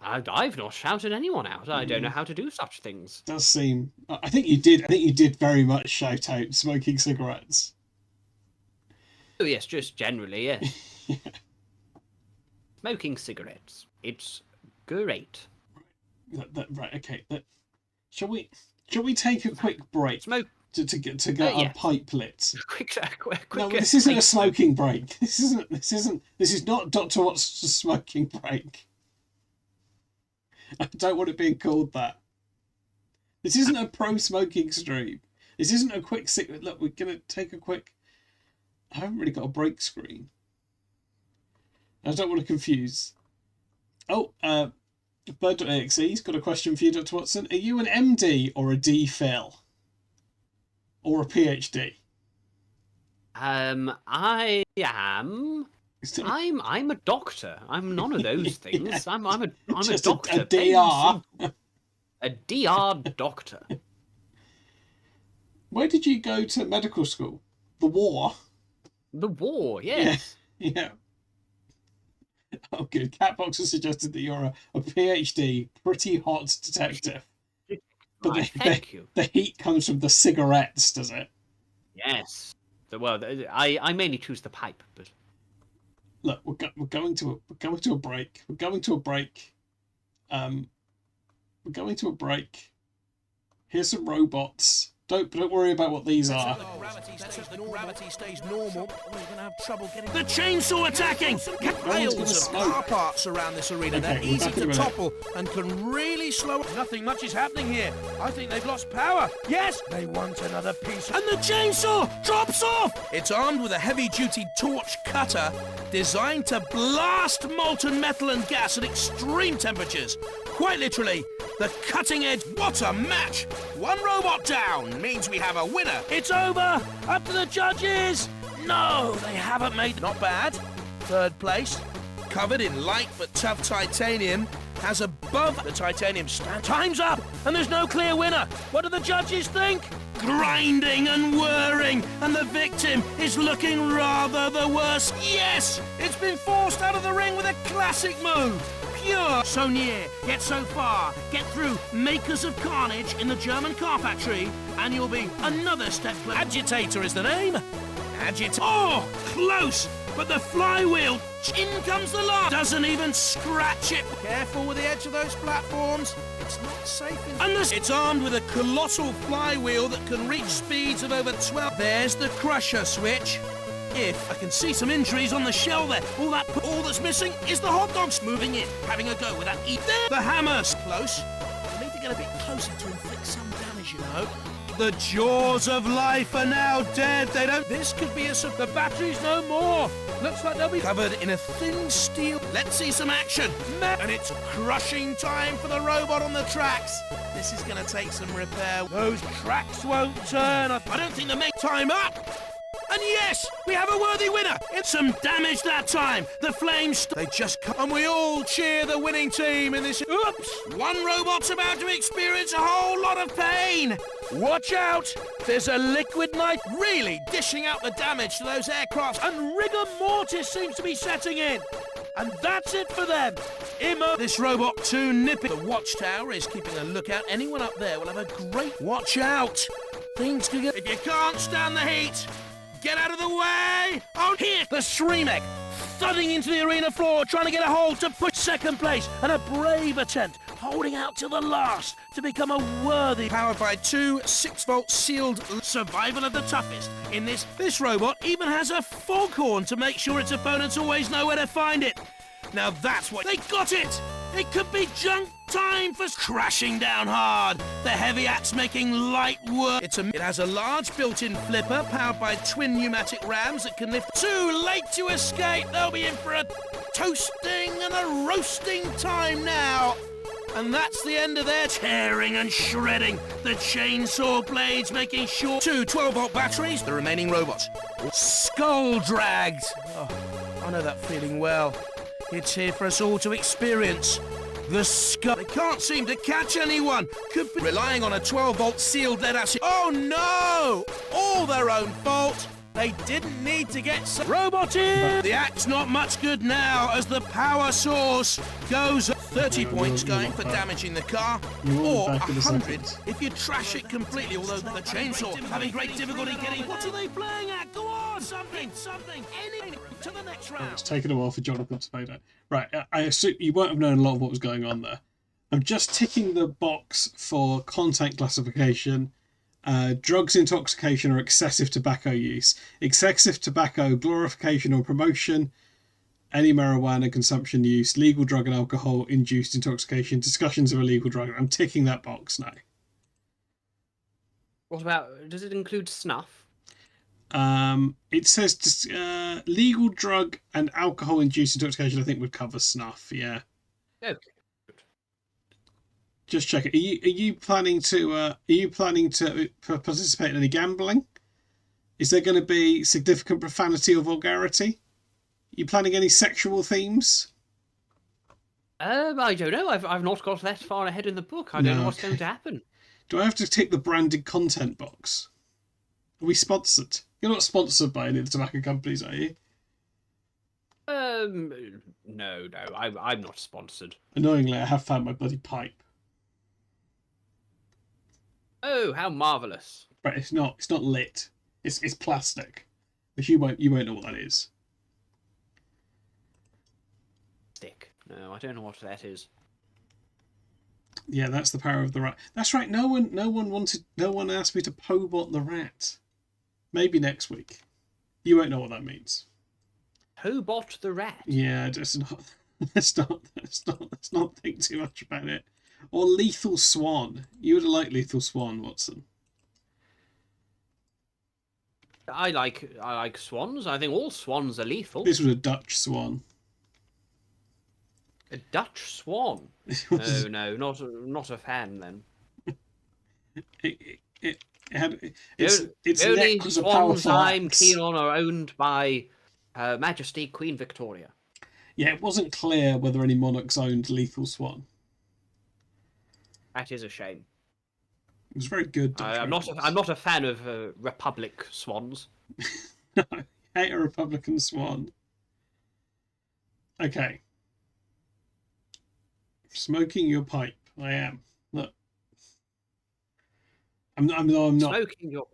Speaker 3: I've not shouted anyone out. I don't know how to do such things.
Speaker 2: Does seem. I think you did. I think you did very much shout out smoking cigarettes.
Speaker 3: Oh yes, just generally, yes.
Speaker 2: Yeah.
Speaker 3: Smoking cigarettes. It's great.
Speaker 2: Right. Okay. Shall we take a quick break
Speaker 3: Smoke.
Speaker 2: to get our
Speaker 3: Yeah.
Speaker 2: pipe lit?
Speaker 3: Quick.
Speaker 2: No, this isn't a smoking break. This is not Dr. Watson's smoking break. I don't want it being called that. This isn't a pro-smoking stream. This isn't a quick cigarette. Look, we're going to take a quick... I haven't really got a break screen. I don't want to confuse. Oh, Bird.axe's got a question for you, Dr. Watson. Are you an MD or a DPhil? Or a PhD?
Speaker 3: I am... I'm a doctor. I'm none of those things.
Speaker 2: Yeah,
Speaker 3: I'm a
Speaker 2: just
Speaker 3: doctor.
Speaker 2: a DR.
Speaker 3: A DR doctor.
Speaker 2: Where did you go to medical school? The war?
Speaker 3: The war, yes.
Speaker 2: Yeah. Oh, good. Catbox has suggested that you're a PhD, pretty hot detective. But
Speaker 3: Thank you.
Speaker 2: The heat comes from the cigarettes, does it?
Speaker 3: Yes. Well, I mainly choose the pipe, but
Speaker 2: Look, we're going to a break. We're going to a break. We're going to a break. Here's some robots. Don't worry about what these are.
Speaker 7: Gravity stays normal. We're going to have trouble getting the chainsaw attacking. Piles of car parts around this arena. They're easy to topple and can really slow. Nothing much is happening here. I think they've lost power. Yes, they want another piece. And the chainsaw drops off. It's armed with a heavy-duty torch cutter designed to blast molten metal and gas at extreme temperatures. Quite literally, the cutting edge. What a match! One robot down means we have a winner. It's over. Up to the judges. No, they haven't made. Not bad. Third place, covered in light but tough titanium, has above the titanium stand. Time's up, and there's no clear winner. What do the judges think? Grinding and whirring, and the victim is looking rather the worst. Yes, it's been forced out of the ring with a classic move. Pure. So near, yet so far. Get through Makers of Carnage in the German car factory, and you'll be another step closer. Agitator is the name. Agitator. Oh, close. But the flywheel, in comes the line. Doesn't even scratch it. Careful with the edge of those platforms. It's not safe. And it's armed with a colossal flywheel that can reach speeds of over 12. There's the crusher switch. If I can see some injuries on the shell there. All that's missing is the hot dogs moving in, having a go with that there. The hammer's close. We need to get a bit closer to inflict some damage, you know. The jaws of life are now dead. They don't. This could be the battery's no more. Looks like they'll be covered in a thin steel. Let's see some action. And it's crushing time for the robot on the tracks. This is going to take some repair. Those tracks won't turn. I don't think they make time up. And yes, we have a worthy winner. It's some damage that time. The flames. They just come. And we all cheer the winning team in this. Oops! One robot's about to experience a whole lot of pain. Watch out! There's a liquid knife really dishing out the damage to those aircrafts. And rigor mortis seems to be setting in. And that's it for them. This robot too nippy. The watchtower is keeping a lookout. Anyone up there will have a great. Watch out! Things could get. If you can't stand the heat. Get out of the way! Oh, here! The Shremek thudding into the arena floor, trying to get a hold to push second place, and a brave attempt, holding out till the last to become a worthy. Powered by two 6-volt sealed survival of the toughest. In this robot even has a foghorn to make sure its opponents always know where to find it. Now that's what they got it! It could be junk time for crashing down hard. The heavy axe making light work. It has a large built-in flipper powered by twin pneumatic rams that can lift. Too late to escape. They'll be in for a toasting and a roasting time now. And that's the end of their tearing and shredding. The chainsaw blades making short. Two 12-volt batteries. The remaining robots. Skull dragged. Oh, I know that feeling well. It's here for us all to experience. The skull. They can't seem to catch anyone. Could be relying on a 12-volt sealed lead acid. Oh no! All their own fault. They didn't need to get robot in. The axe not much good now as the power source goes 30 points going for damaging the car, or 100 if you trash it completely. Although the chainsaw having great difficulty getting. What are they playing at? Go on, something, anything to the next round.
Speaker 2: It's taken a while for Jonathan to pay that. Right, I assume you won't have known a lot of what was going on there. I'm just ticking the box for content classification. Drugs, intoxication, or excessive tobacco use. Excessive tobacco, glorification or promotion. any marijuana consumption, use, legal drug and alcohol induced intoxication, discussions of illegal drug. I'm ticking that box now.
Speaker 3: What about? Does it include snuff?
Speaker 2: It says legal drug and alcohol induced intoxication. I think would cover snuff. Yeah.
Speaker 3: Okay.
Speaker 2: Just check it. Are you planning to participate in any gambling? Is there going to be significant profanity or vulgarity? You planning any sexual themes?
Speaker 3: I don't know. I've not got that far ahead in the book. I don't know what's going to happen.
Speaker 2: Do I have to tick the branded content box? Are we sponsored? You're not sponsored by any of the tobacco companies, are you?
Speaker 3: No. I'm not sponsored.
Speaker 2: Annoyingly, I have found my bloody pipe.
Speaker 3: Oh, how marvelous!
Speaker 2: But it's not lit. It's plastic. Which you won't know what that is.
Speaker 3: Stick. No, I don't know what that is.
Speaker 2: Yeah, that's the power of the rat. That's right. No one asked me to pobot the rat. Maybe next week. You won't know what that means.
Speaker 3: Pobot the rat.
Speaker 2: Yeah, just not. Let's not think too much about it. Or lethal swan. You would like lethal swan, Watson.
Speaker 3: I like swans. I think all swans are lethal.
Speaker 2: This was a Dutch swan.
Speaker 3: A Dutch swan? No, not a fan then.
Speaker 2: It had its
Speaker 3: the only
Speaker 2: neck was a
Speaker 3: swans
Speaker 2: powerful
Speaker 3: I'm
Speaker 2: axe.
Speaker 3: keen on are owned by Her Majesty Queen Victoria.
Speaker 2: Yeah, it wasn't clear whether any monarchs owned lethal swan.
Speaker 3: That is a shame.
Speaker 2: It was very good. Dutch
Speaker 3: I'm not a fan of Republic swans.
Speaker 2: No, I hate a Republican swan. Okay. Smoking your pipe. I am. Look. I'm not.
Speaker 3: Smoking your.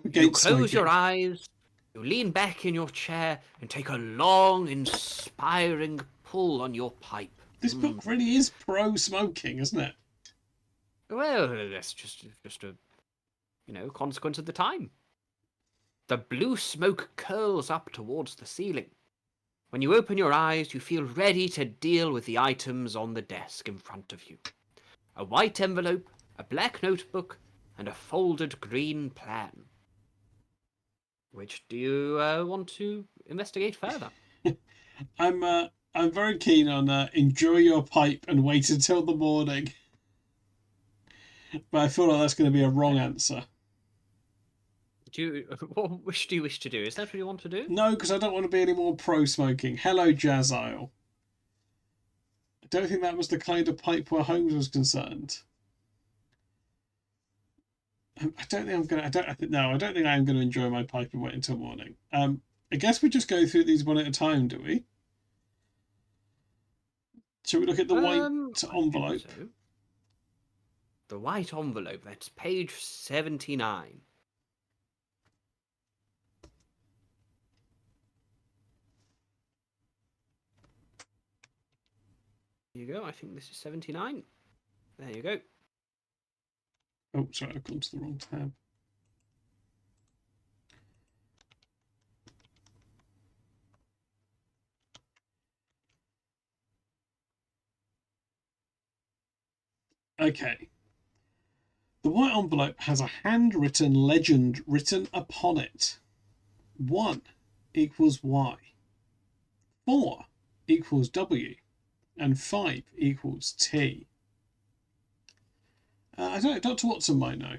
Speaker 3: You
Speaker 2: Against
Speaker 3: close your
Speaker 2: smoking.
Speaker 3: eyes. You lean back in your chair and take a long, inspiring pull on your pipe.
Speaker 2: This book really is pro-smoking, isn't it?
Speaker 3: Well, that's just a, consequence of the time. The blue smoke curls up towards the ceiling. When you open your eyes, you feel ready to deal with the items on the desk in front of you. A white envelope, a black notebook, and a folded green plan. Which do you want to investigate further?
Speaker 2: I'm very keen on enjoy your pipe and wait until the morning. But I feel like that's going to be a wrong answer.
Speaker 3: Which do you wish to do? Is that what you want to do?
Speaker 2: No, because I don't want to be any more pro-smoking. Hello, Jazile. I don't think that was the kind of pipe where Holmes was concerned. I don't think I am going to enjoy my pipe and wait until morning. I guess we just go through these one at a time, do we? Shall we look at the white envelope?
Speaker 3: So. The white envelope, that's page 79. There you go, I think this is 79. There you go.
Speaker 2: Oh, sorry, I've gone to the wrong tab. Okay. The white envelope has a handwritten legend written upon it. 1 equals Y. 4 equals W. And 5 equals T. I don't know, Dr. Watson might know.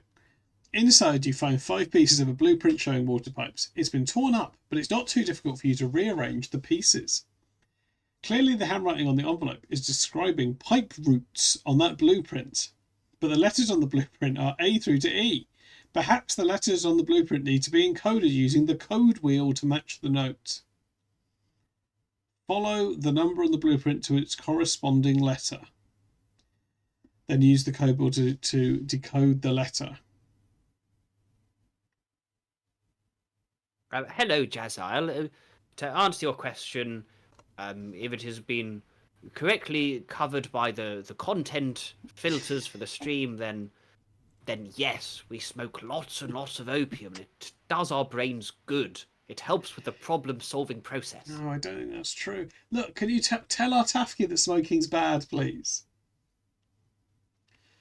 Speaker 2: Inside you find 5 pieces of a blueprint showing water pipes. It's been torn up, but it's not too difficult for you to rearrange the pieces. Clearly the handwriting on the envelope is describing pipe routes on that blueprint. But the letters on the blueprint are A through to E. Perhaps the letters on the blueprint need to be encoded using the code wheel to match the note. Follow the number on the blueprint to its corresponding letter. Then use the code wheel to decode the letter.
Speaker 3: Hello, Jazile. To answer your question, if it has been correctly covered by the content filters for the stream, then yes, we smoke lots and lots of opium. It does our brains good. It helps with the problem-solving process.
Speaker 2: No, I don't think that's true. Look, can you tell our Tafki that smoking's bad, please?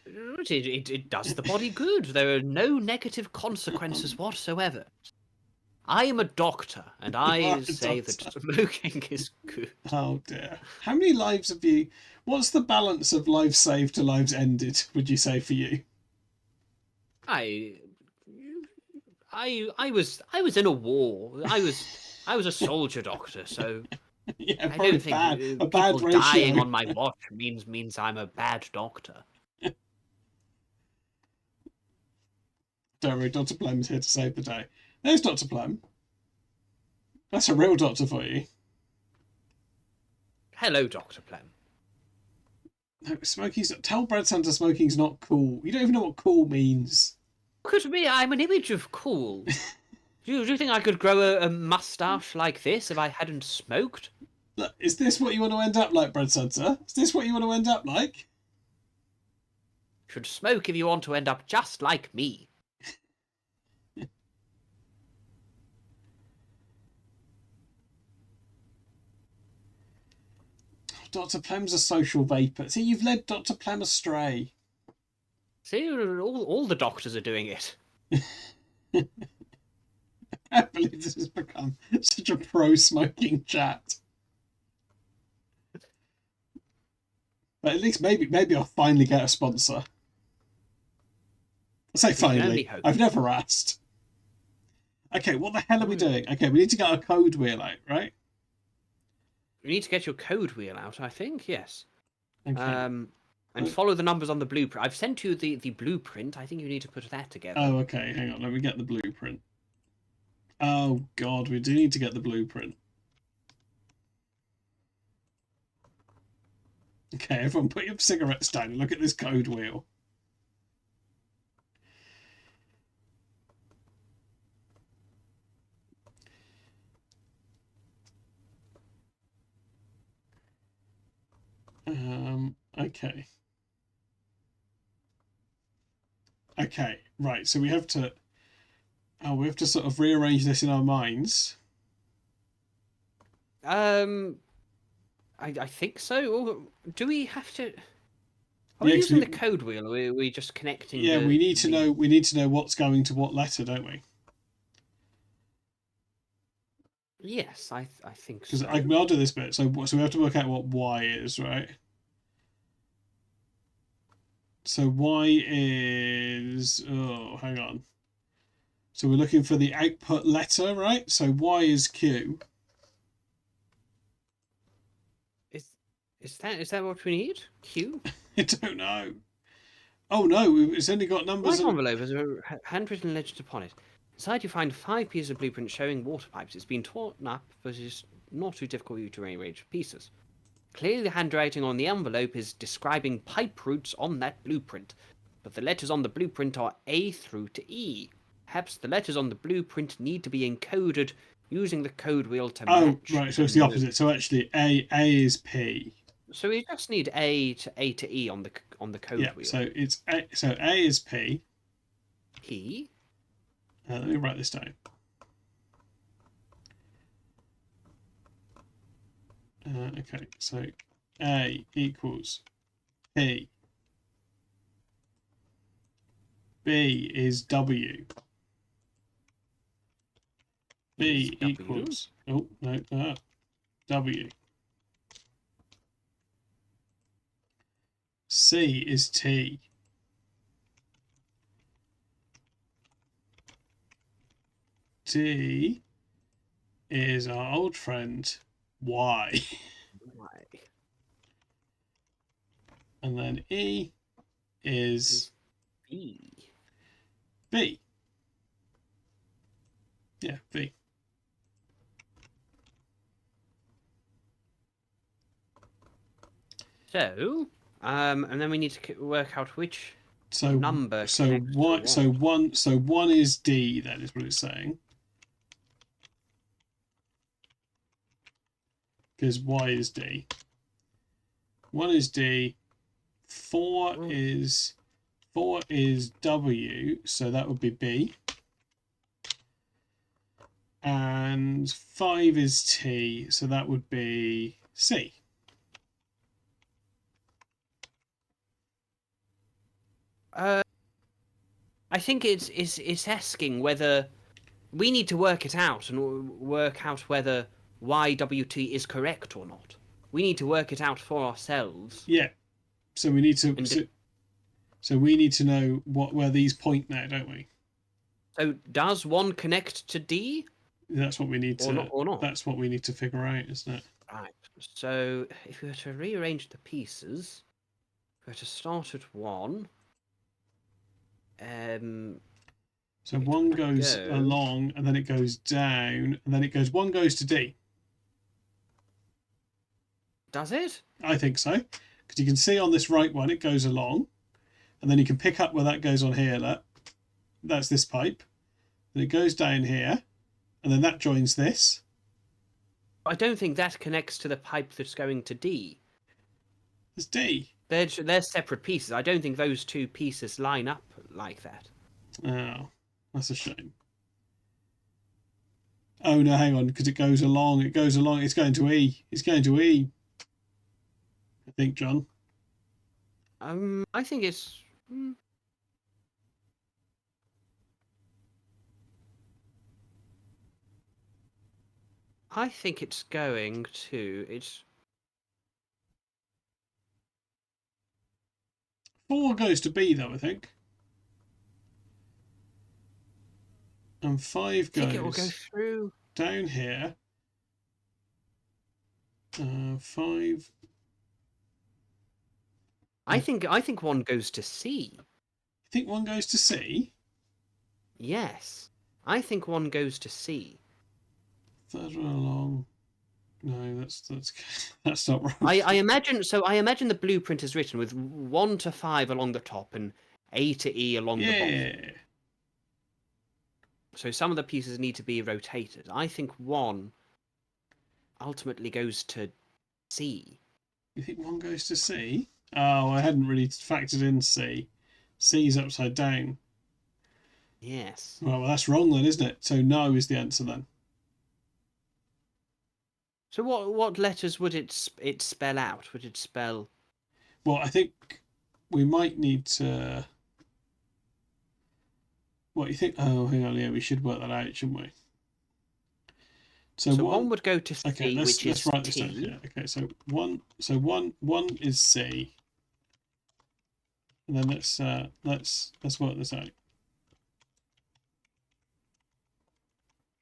Speaker 3: It does the body good. There are no negative consequences whatsoever. I am a doctor, and
Speaker 2: You are
Speaker 3: I
Speaker 2: a
Speaker 3: say
Speaker 2: doctor.
Speaker 3: that smoking is good.
Speaker 2: Oh dear. How many lives have you... What's the balance of lives saved to lives ended, would you say, for you?
Speaker 3: I was in a war. I was a soldier doctor, so
Speaker 2: Yeah,
Speaker 3: I
Speaker 2: probably
Speaker 3: don't think
Speaker 2: a bad
Speaker 3: people
Speaker 2: ratio.
Speaker 3: dying on my watch means I'm a bad doctor.
Speaker 2: Don't worry, Dr. Plem's here to save the day. There's Dr. Plem. That's a real doctor for you.
Speaker 3: Hello, Dr. Plem.
Speaker 2: No, smoking's... Tell Bread Santa smoking's not cool. You don't even know what cool means.
Speaker 3: Look at me, I'm an image of cool. Do you think I could grow a mustache like this if I hadn't smoked?
Speaker 2: Look, is this what you want to end up like, Bread Santa? Is this what you want to end up like?
Speaker 3: Should smoke if you want to end up just like me.
Speaker 2: Dr. Plem's a social vapour. See, you've led Dr. Plem astray.
Speaker 3: See, all the doctors are doing it.
Speaker 2: I can't believe this has become such a pro-smoking chat. But at least maybe I'll finally get a sponsor. I say finally. I've never asked. Okay, what the hell are we doing? Okay, we need to get our code wheel out, right?
Speaker 3: You need to get your code wheel out, I think, yes.
Speaker 2: Okay.
Speaker 3: And follow the numbers on the blueprint. I've sent you the blueprint. I think you need to put that together.
Speaker 2: Oh, okay. Hang on. Let me get the blueprint. Oh, God. We do need to get the blueprint. Okay, everyone put your cigarettes down and look at this code wheel. Okay. Okay, right, so we have to sort of rearrange this in our minds.
Speaker 3: I think so. Or do we have to? Are we using the code wheel, or are we just connecting?
Speaker 2: Yeah, we need to know. We need to know what's going to what letter, don't we?
Speaker 3: Yes, I think
Speaker 2: because
Speaker 3: so.
Speaker 2: I'll do this bit. So we have to work out what Y is, right? So Y is... Oh, hang on. So we're looking for the output letter, right? So Y is Q.
Speaker 3: Is that what we need? Q?
Speaker 2: I don't know. Oh no, it's only got numbers.
Speaker 3: White envelope has a handwritten legend upon it. Inside you find 5 pieces of blueprint showing water pipes. It's been torn up, but it's not too difficult for you to rearrange pieces. Clearly the handwriting on the envelope is describing pipe routes on that blueprint, but the letters on the blueprint are A through to E. Perhaps the letters on the blueprint need to be encoded using the code wheel to match.
Speaker 2: Oh, right, so it's the opposite. So actually A is P.
Speaker 3: So we just need A to E on the code wheel.
Speaker 2: Yeah, so it's A, so A is P.
Speaker 3: P.
Speaker 2: Let me write this down. Okay, so A equals P. B is W. B equals... Oh, no, W. C is T. D is our old friend Y. And then E is
Speaker 3: B.
Speaker 2: B. Yeah, B.
Speaker 3: So, and then we need to work out which number.
Speaker 2: So what? So one is D. That is what it's saying. Because Y is D. 1 is D. 4 is W. So that would be B. and 5 is T, so that would be C.
Speaker 3: I think it's asking whether we need to work it out and work out whether YWT is correct or not. We need to work it out for ourselves.
Speaker 2: Yeah. So we need to.
Speaker 3: And
Speaker 2: So we need to know where these point now, don't we?
Speaker 3: So does 1 connect to D?
Speaker 2: That's what we need to.
Speaker 3: Or not?
Speaker 2: That's what we need to figure out, isn't it?
Speaker 3: Right. So if we were to rearrange the pieces, if we were to start at 1.
Speaker 2: So 1 goes along, and then it goes down, and then it goes. 1 goes to D.
Speaker 3: Does it?
Speaker 2: I think so, because you can see on this right one it goes along, and then you can pick up where that goes on here. Look, that's this pipe. Then it goes down here, and then that joins this.
Speaker 3: I don't think that connects to the pipe that's going to D.
Speaker 2: It's D.
Speaker 3: They're separate pieces. I don't think those 2 pieces line up like that.
Speaker 2: Oh, that's a shame. Oh no, hang on, because it goes along. It goes along. It's going to E. It's going to E. I think, John.
Speaker 3: I think it's. I think it's going to. It's.
Speaker 2: 4 goes to B though, I think. And 5
Speaker 3: I
Speaker 2: goes
Speaker 3: think it will go through.
Speaker 2: down here. 5.
Speaker 3: I think 1 goes to C.
Speaker 2: You think 1 goes to C?
Speaker 3: Yes, I think 1 goes to C.
Speaker 2: 3rd one along. No, that's not right.
Speaker 3: I imagine. So I imagine the blueprint is written with 1 to 5 along the top and A to E along the bottom.
Speaker 2: Yeah.
Speaker 3: So some of the pieces need to be rotated. I think 1 ultimately goes to C.
Speaker 2: You think 1 goes to C? Oh, I hadn't really factored in C. C's upside down.
Speaker 3: Yes.
Speaker 2: Well, that's wrong then, isn't it? So no is the answer then.
Speaker 3: So what letters would it spell out? Would it spell?
Speaker 2: Well, I think we might need to. What you think? Oh, hang on. Yeah, we should work that out, shouldn't we?
Speaker 3: So 1 would go to C,
Speaker 2: okay,
Speaker 3: which
Speaker 2: let's
Speaker 3: is
Speaker 2: write this
Speaker 3: T.
Speaker 2: down. Yeah. Okay, so 1. So 1 is C. And then let's work this out.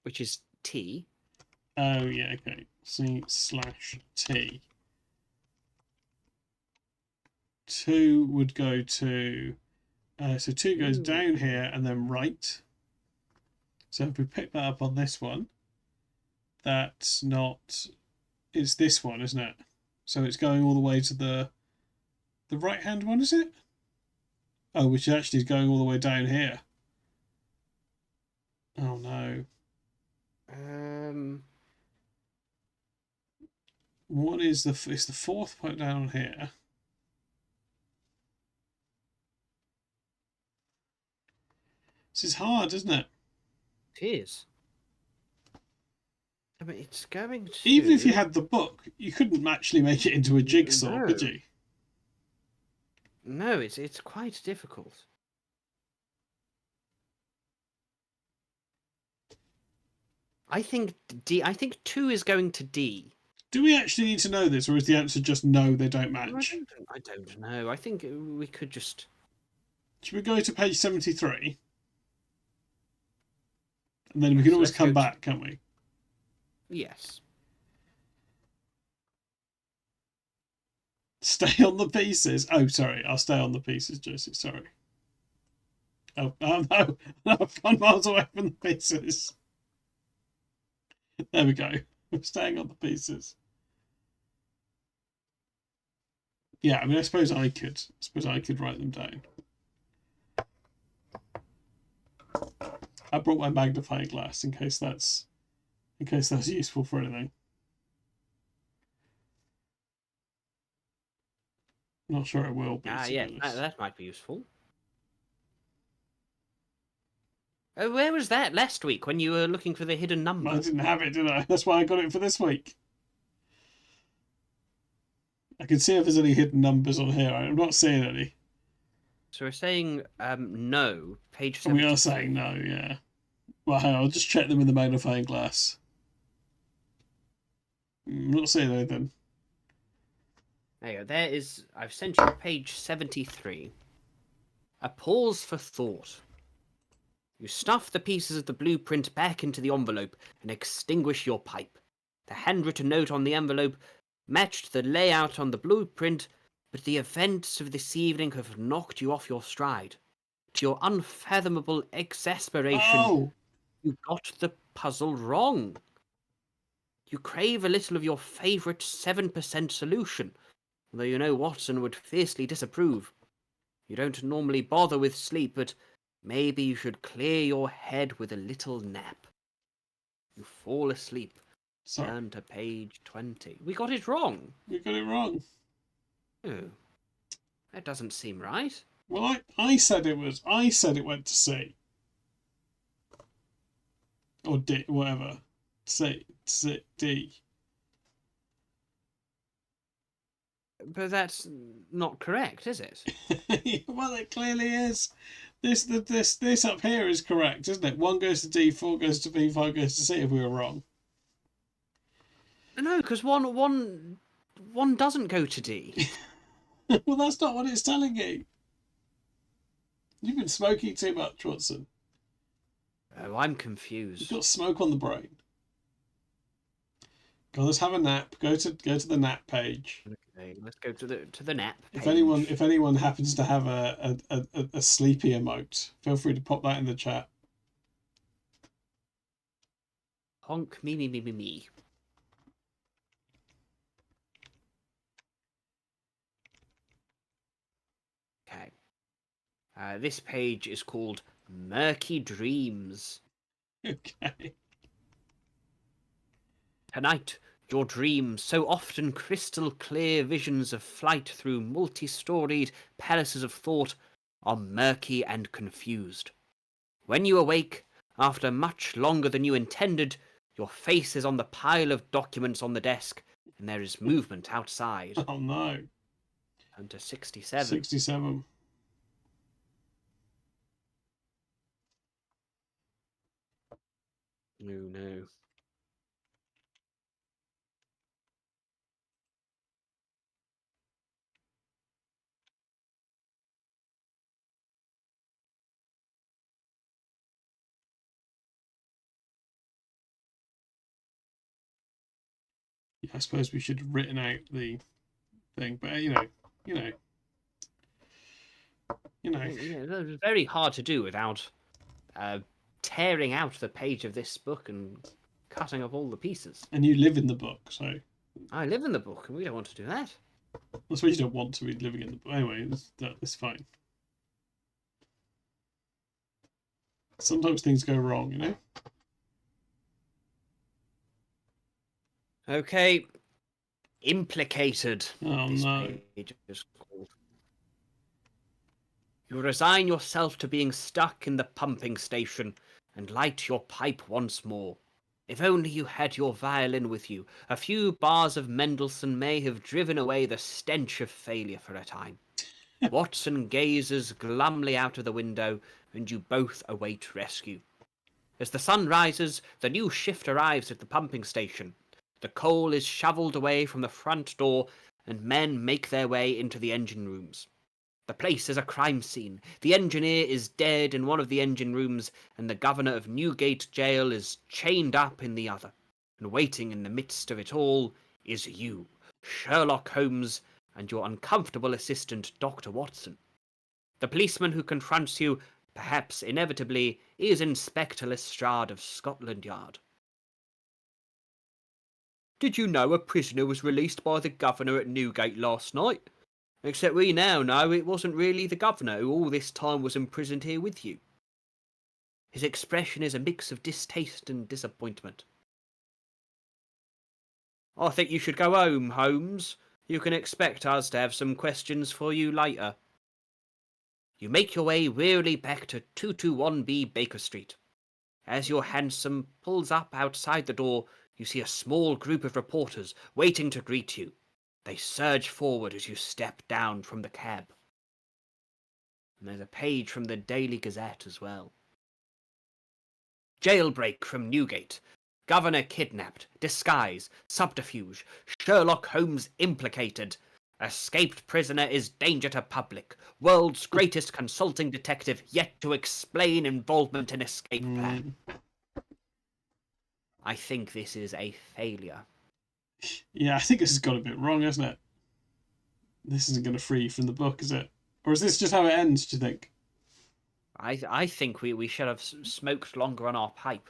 Speaker 3: Which is T.
Speaker 2: Oh yeah, okay. C/T. 2 would go to. So 2 goes down here and then right. So if we pick that up on this one, that's not. It's this one, isn't it? So it's going all the way to the right hand one, is it? Oh, which actually is going all the way down here. Oh no. What is it's the 4th point down here. This is hard, isn't it?
Speaker 3: It is. I mean, it's going to.
Speaker 2: Even if you had the book, you couldn't actually make it into a jigsaw,
Speaker 3: No.
Speaker 2: could you?
Speaker 3: No, it's quite difficult. I think D. I think 2 is going to D.
Speaker 2: Do we actually need to know this, or is the answer just no, they don't match?
Speaker 3: I don't know. I think we could just.
Speaker 2: Should we go to page 73? And then we can always
Speaker 3: let's
Speaker 2: come
Speaker 3: go
Speaker 2: back, can't we?
Speaker 3: Yes.
Speaker 2: Stay on the pieces. Oh, sorry. I'll stay on the pieces, Josie. Sorry. Oh, no. No, I've gone miles away from the pieces. There we go. I'm staying on the pieces. Yeah, I mean, I suppose I could write them down. I brought my magnifying glass in case that's useful for anything. Not sure it will be.
Speaker 3: Yeah, that might be useful. Oh, where was that last week when you were looking for the hidden number?
Speaker 2: I didn't have it, did I? That's why I got it for this week. I can see if there's any hidden numbers on here. I'm not seeing any.
Speaker 3: So we're saying no, page
Speaker 2: And
Speaker 3: 73.
Speaker 2: we are saying no, yeah. Well, hang on, I'll just check them with the magnifying glass. I'm not seeing anything.
Speaker 3: There you go. There is. I've sent you page 73. A pause for thought. You stuff the pieces of the blueprint back into the envelope and extinguish your pipe. The handwritten note on the envelope matched the layout on the blueprint, but the events of this evening have knocked you off your stride. To your unfathomable exasperation,
Speaker 2: Oh!
Speaker 3: you got the puzzle wrong. You crave a little of your favourite 7% solution, although you know Watson would fiercely disapprove. You don't normally bother with sleep, but maybe you should clear your head with a little nap. You fall asleep.
Speaker 2: Sorry,
Speaker 3: Turn to page 20. We got it wrong.
Speaker 2: we got it wrong.
Speaker 3: Oh, that doesn't seem right.
Speaker 2: Well, I said it was. I said it went to C. Or D, whatever. C, D.
Speaker 3: But that's not correct, is it?
Speaker 2: Well, it clearly is. This up here is correct, isn't it? 1 goes to D, 4 goes to B, 5 goes to C if we were wrong.
Speaker 3: No, because one doesn't go to D.
Speaker 2: Well, that's not what it's telling you. You've been smoking too much, Watson.
Speaker 3: Oh, I'm confused.
Speaker 2: You've got smoke on the brain. Go, let's have a nap. Go to the nap page.
Speaker 3: Okay, let's go to the nap page.
Speaker 2: If anyone happens to have a sleepy emote, feel free to pop that in the chat.
Speaker 3: Honk me me me me me. Okay. This page is called Murky Dreams.
Speaker 2: Okay.
Speaker 3: Tonight, your dreams, so often crystal clear visions of flight through multi-storied palaces of thought, are murky and confused. When you awake, after much longer than you intended, your face is on the pile of documents on the desk, and there is movement outside.
Speaker 2: Oh no.
Speaker 3: And to 67.
Speaker 2: 67.
Speaker 3: Oh no.
Speaker 2: Yeah, I suppose we should have written out the thing, but you know.
Speaker 3: Yeah, it was very hard to do without tearing out the page of this book and cutting up all the pieces.
Speaker 2: And you live in the book, so
Speaker 3: I live in the book, and we don't want to do that.
Speaker 2: I suppose you don't want to be living in the book. Anyway, that's fine. Sometimes things go wrong, you know?
Speaker 3: Okay. Implicated.
Speaker 2: Oh
Speaker 3: this
Speaker 2: no.
Speaker 3: page is called. You resign yourself to being stuck in the pumping station and light your pipe once more. If only you had your violin with you, a few bars of Mendelssohn may have driven away the stench of failure for a time. Watson gazes glumly out of the window, and you both await rescue. As the sun rises, the new shift arrives at the pumping station. The coal is shoveled away from the front door, and men make their way into the engine rooms. The place is a crime scene. The engineer is dead in one of the engine rooms, and the governor of Newgate Jail is chained up in the other. And waiting in the midst of it all is you, Sherlock Holmes, and your uncomfortable assistant, Dr. Watson. The policeman who confronts you, perhaps inevitably, is Inspector Lestrade of Scotland Yard. Did you know a prisoner was released by the governor at Newgate last night? Except we now know it wasn't really the governor who all this time was imprisoned here with you. His expression is a mix of distaste and disappointment. I think you should go home, Holmes. You can expect us to have some questions for you later. You make your way wearily back to 221B Baker Street. As your hansom pulls up outside the door, you see a small group of reporters waiting to greet you. They surge forward as you step down from the cab. And there's a page from the Daily Gazette as well. Jailbreak from Newgate. Governor kidnapped. Disguise. Subterfuge. Sherlock Holmes implicated. Escaped prisoner is danger to public. World's greatest consulting detective yet to explain involvement in escape plan. I think this is a failure.
Speaker 2: Yeah, I think this has got a bit wrong, hasn't it? This isn't going to free you from the book, is it? Or is this just how it ends, do you think?
Speaker 3: I think we should have smoked longer on our pipe.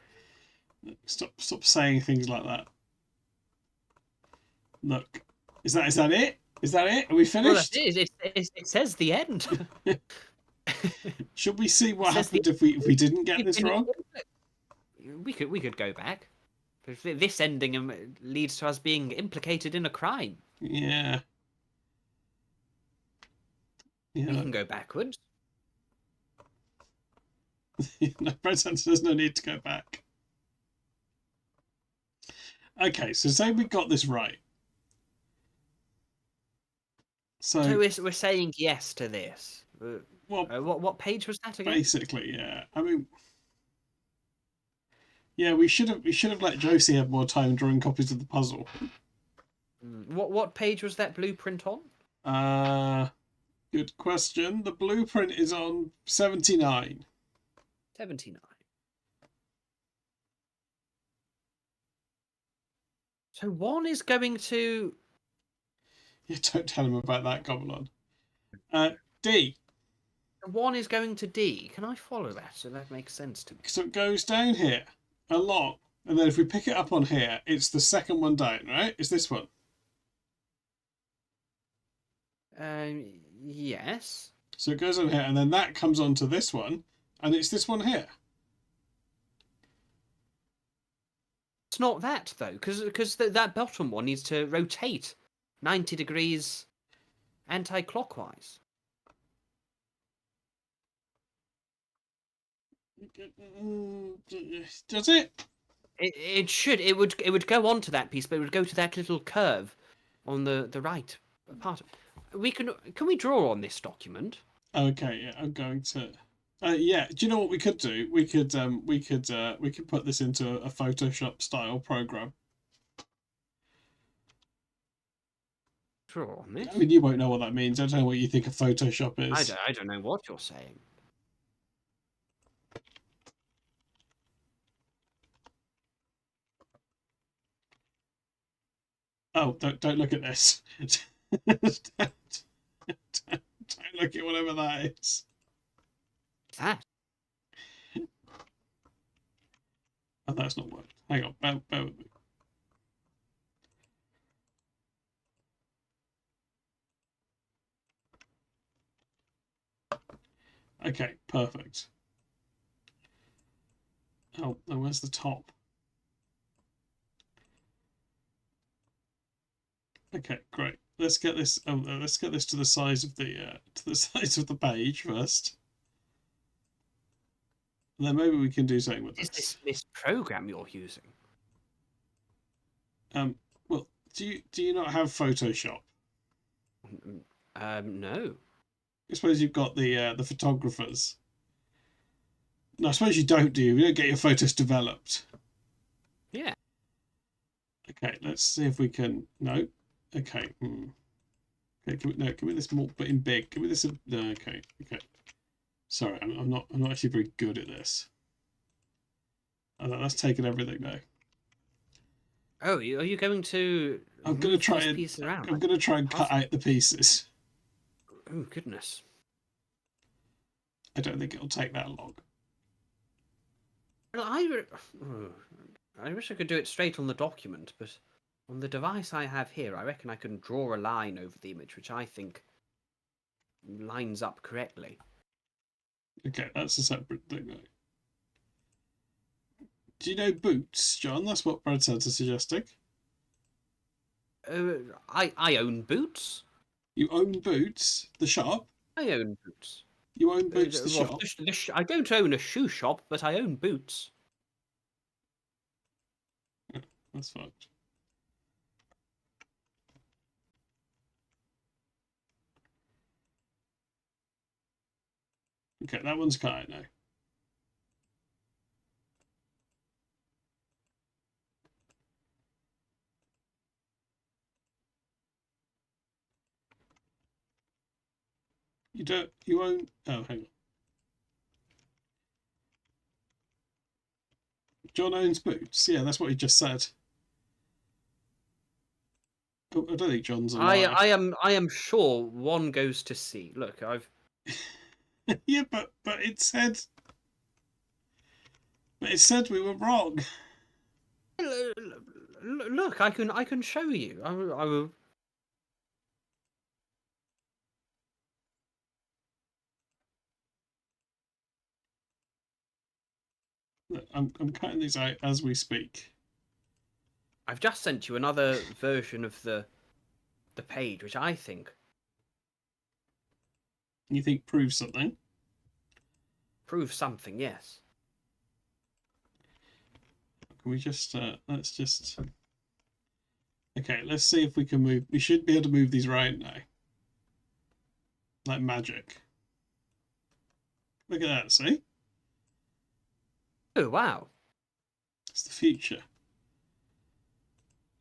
Speaker 2: Stop saying things like that. Look, is that it? Is that it? Are we finished?
Speaker 3: Well, it says the end.
Speaker 2: Should we see what
Speaker 3: Says
Speaker 2: happened if we didn't get this wrong?
Speaker 3: We could go back. This ending leads to us being implicated in a crime.
Speaker 2: Yeah.
Speaker 3: We can go backwards.
Speaker 2: No, there's no need to go back. Okay, so say we got this right. So
Speaker 3: we're saying yes to this.
Speaker 2: well,
Speaker 3: what page was that again?
Speaker 2: basically, yeah. I mean, yeah, we should have let Josie have more time drawing copies of the puzzle.
Speaker 3: What page was that blueprint on?
Speaker 2: Good question. The blueprint is on 79.
Speaker 3: 79. So one is going to...
Speaker 2: Yeah, don't tell him about that, Goblin. D.
Speaker 3: One is going to D. Can I follow that? So that makes sense to me.
Speaker 2: So it goes down here a lot, and then if we pick it up on here, it's the second one down, right? It's this one.
Speaker 3: Yes.
Speaker 2: So it goes on here, and then that comes onto this one, and it's this one here.
Speaker 3: It's not that, though, because that bottom one needs to rotate 90 degrees anti-clockwise.
Speaker 2: Does it?
Speaker 3: It should. It would go onto that piece, but it would go to that little curve on the right part. Can we draw on this document?
Speaker 2: Okay, yeah, I'm going to. Yeah, do you know what we could do? We could put this into a Photoshop style program.
Speaker 3: Draw on this.
Speaker 2: I mean, you won't know what that means. I don't know what you think of Photoshop is.
Speaker 3: I don't know what you're saying.
Speaker 2: Oh, don't look at this. don't look at whatever that is.
Speaker 3: That.
Speaker 2: Oh, that's not worked. Hang on, bear with me. Okay, perfect. Oh, now where's the top? Okay, great. Let's get this. Let's get this to the size of the page first. And then maybe we can do something with this.
Speaker 3: This program you're using?
Speaker 2: Well, do you not have Photoshop?
Speaker 3: No.
Speaker 2: I suppose you've got the photographers. No, I suppose you don't, do you? You don't get your photos developed.
Speaker 3: Yeah.
Speaker 2: Okay, let's see if we can. No. Okay. Okay. Give me this more, but in big. Give me this. No. Okay. Okay. Sorry, I'm not actually very good at this. Oh, that's taken everything now.
Speaker 3: Oh, are you going to?
Speaker 2: I'm gonna try and cut out the pieces.
Speaker 3: Oh goodness!
Speaker 2: I don't think it'll take that long.
Speaker 3: Well, I wish I could do it straight on the document, but on the device I have here, I reckon I can draw a line over the image, which I think lines up correctly.
Speaker 2: Okay, that's a separate thing though. Do you know Boots, John? That's what Brad said to suggesting.
Speaker 3: I own Boots.
Speaker 2: You own Boots, the shop?
Speaker 3: I own Boots.
Speaker 2: You own Boots, the shop?
Speaker 3: I don't own a shoe shop, but I own Boots.
Speaker 2: That's fucked. Okay, that one's quiet now. You won't, oh, hang on. John owns boots. Yeah, that's what he just said. Oh, I don't think John's alive.
Speaker 3: I am sure one goes to sea. Look, I've.
Speaker 2: Yeah, but it said we were wrong.
Speaker 3: Look, I can show you. I will.
Speaker 2: I'm cutting these out as we speak.
Speaker 3: I've just sent you another version of the page, which I think
Speaker 2: You think proves something?
Speaker 3: proves something. Yes.
Speaker 2: Can we just let's just. Okay, let's see if we can move. We should be able to move these right now. Like magic. Look at that, see?
Speaker 3: Oh wow.
Speaker 2: It's the future.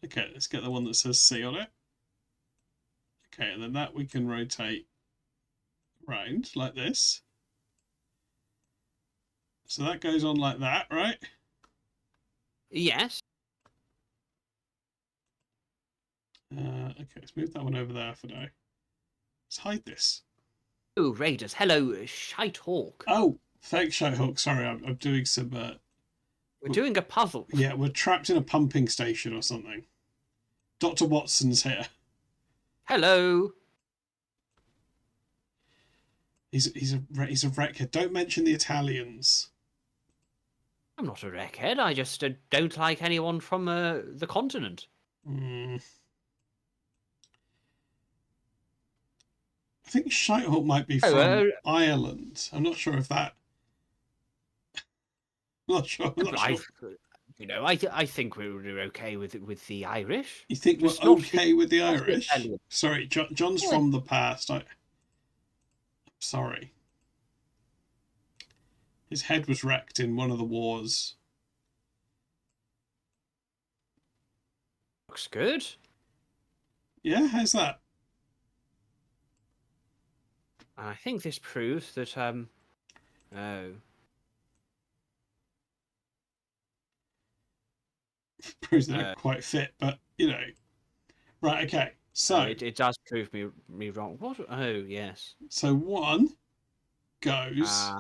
Speaker 2: Okay, let's get the one that says C on it. Okay, and then that we can rotate round like this. So that goes on like that, right?
Speaker 3: Yes.
Speaker 2: Okay, let's move that one over there for now. Let's hide this.
Speaker 3: Oh, Raiders. Hello, Shite Hawk.
Speaker 2: Oh, fake Shitehawk. Sorry, I'm doing some.
Speaker 3: We're doing a puzzle.
Speaker 2: Yeah, we're trapped in a pumping station or something. Dr. Watson's here.
Speaker 3: Hello.
Speaker 2: He's a wreckhead. Don't mention the Italians.
Speaker 3: I'm not a wreckhead. I just don't like anyone from the continent.
Speaker 2: I think Shitehawk might be from Ireland. I'm not sure if that. I'm not sure.
Speaker 3: You know, I think we're okay with the Irish.
Speaker 2: You think we're
Speaker 3: Just not
Speaker 2: okay with the Irish?
Speaker 3: Italian.
Speaker 2: Sorry, John's from the past. I'm sorry. His head was wrecked in one of the wars.
Speaker 3: Looks good.
Speaker 2: Yeah, how's that?
Speaker 3: I think this proves that oh.
Speaker 2: Proves that they're quite fit, but you know. Right, okay. So
Speaker 3: it does prove me wrong. What? Oh yes.
Speaker 2: So one goes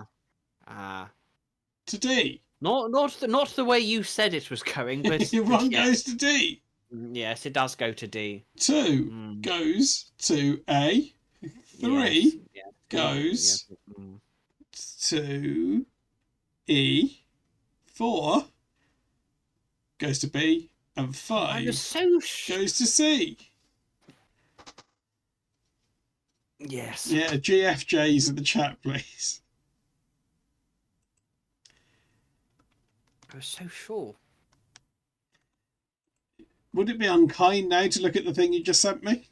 Speaker 2: to D.
Speaker 3: Not the way you said it was going, but
Speaker 2: One
Speaker 3: yes.
Speaker 2: goes to D.
Speaker 3: Yes, it does go to D.
Speaker 2: Two goes to A. Three goes to E. 4 goes to B, and 5 goes to C.
Speaker 3: Yes.
Speaker 2: Yeah, GFJs in the chat, please.
Speaker 3: I was so sure.
Speaker 2: Would it be unkind now to look at the thing you just sent me?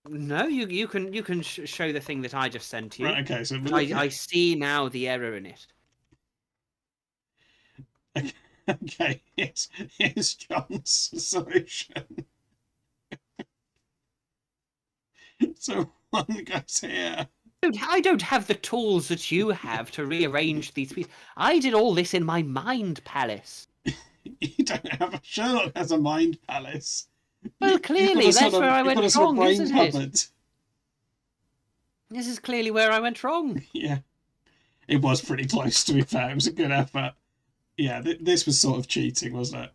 Speaker 3: No, you can show the thing that I just sent you.
Speaker 2: Right, okay, so
Speaker 3: I see now the error in it.
Speaker 2: Okay, here's John's solution. So one goes here.
Speaker 3: I don't have the tools that you have to rearrange these pieces. I did all this in my mind palace.
Speaker 2: You don't have a Sherlock has a mind palace.
Speaker 3: Well, clearly that's where I went wrong, isn't it?
Speaker 2: Cupboard.
Speaker 3: This is clearly where I went wrong.
Speaker 2: Yeah, it was pretty close, to be fair. It was a good effort. Yeah, this was sort of cheating, wasn't it?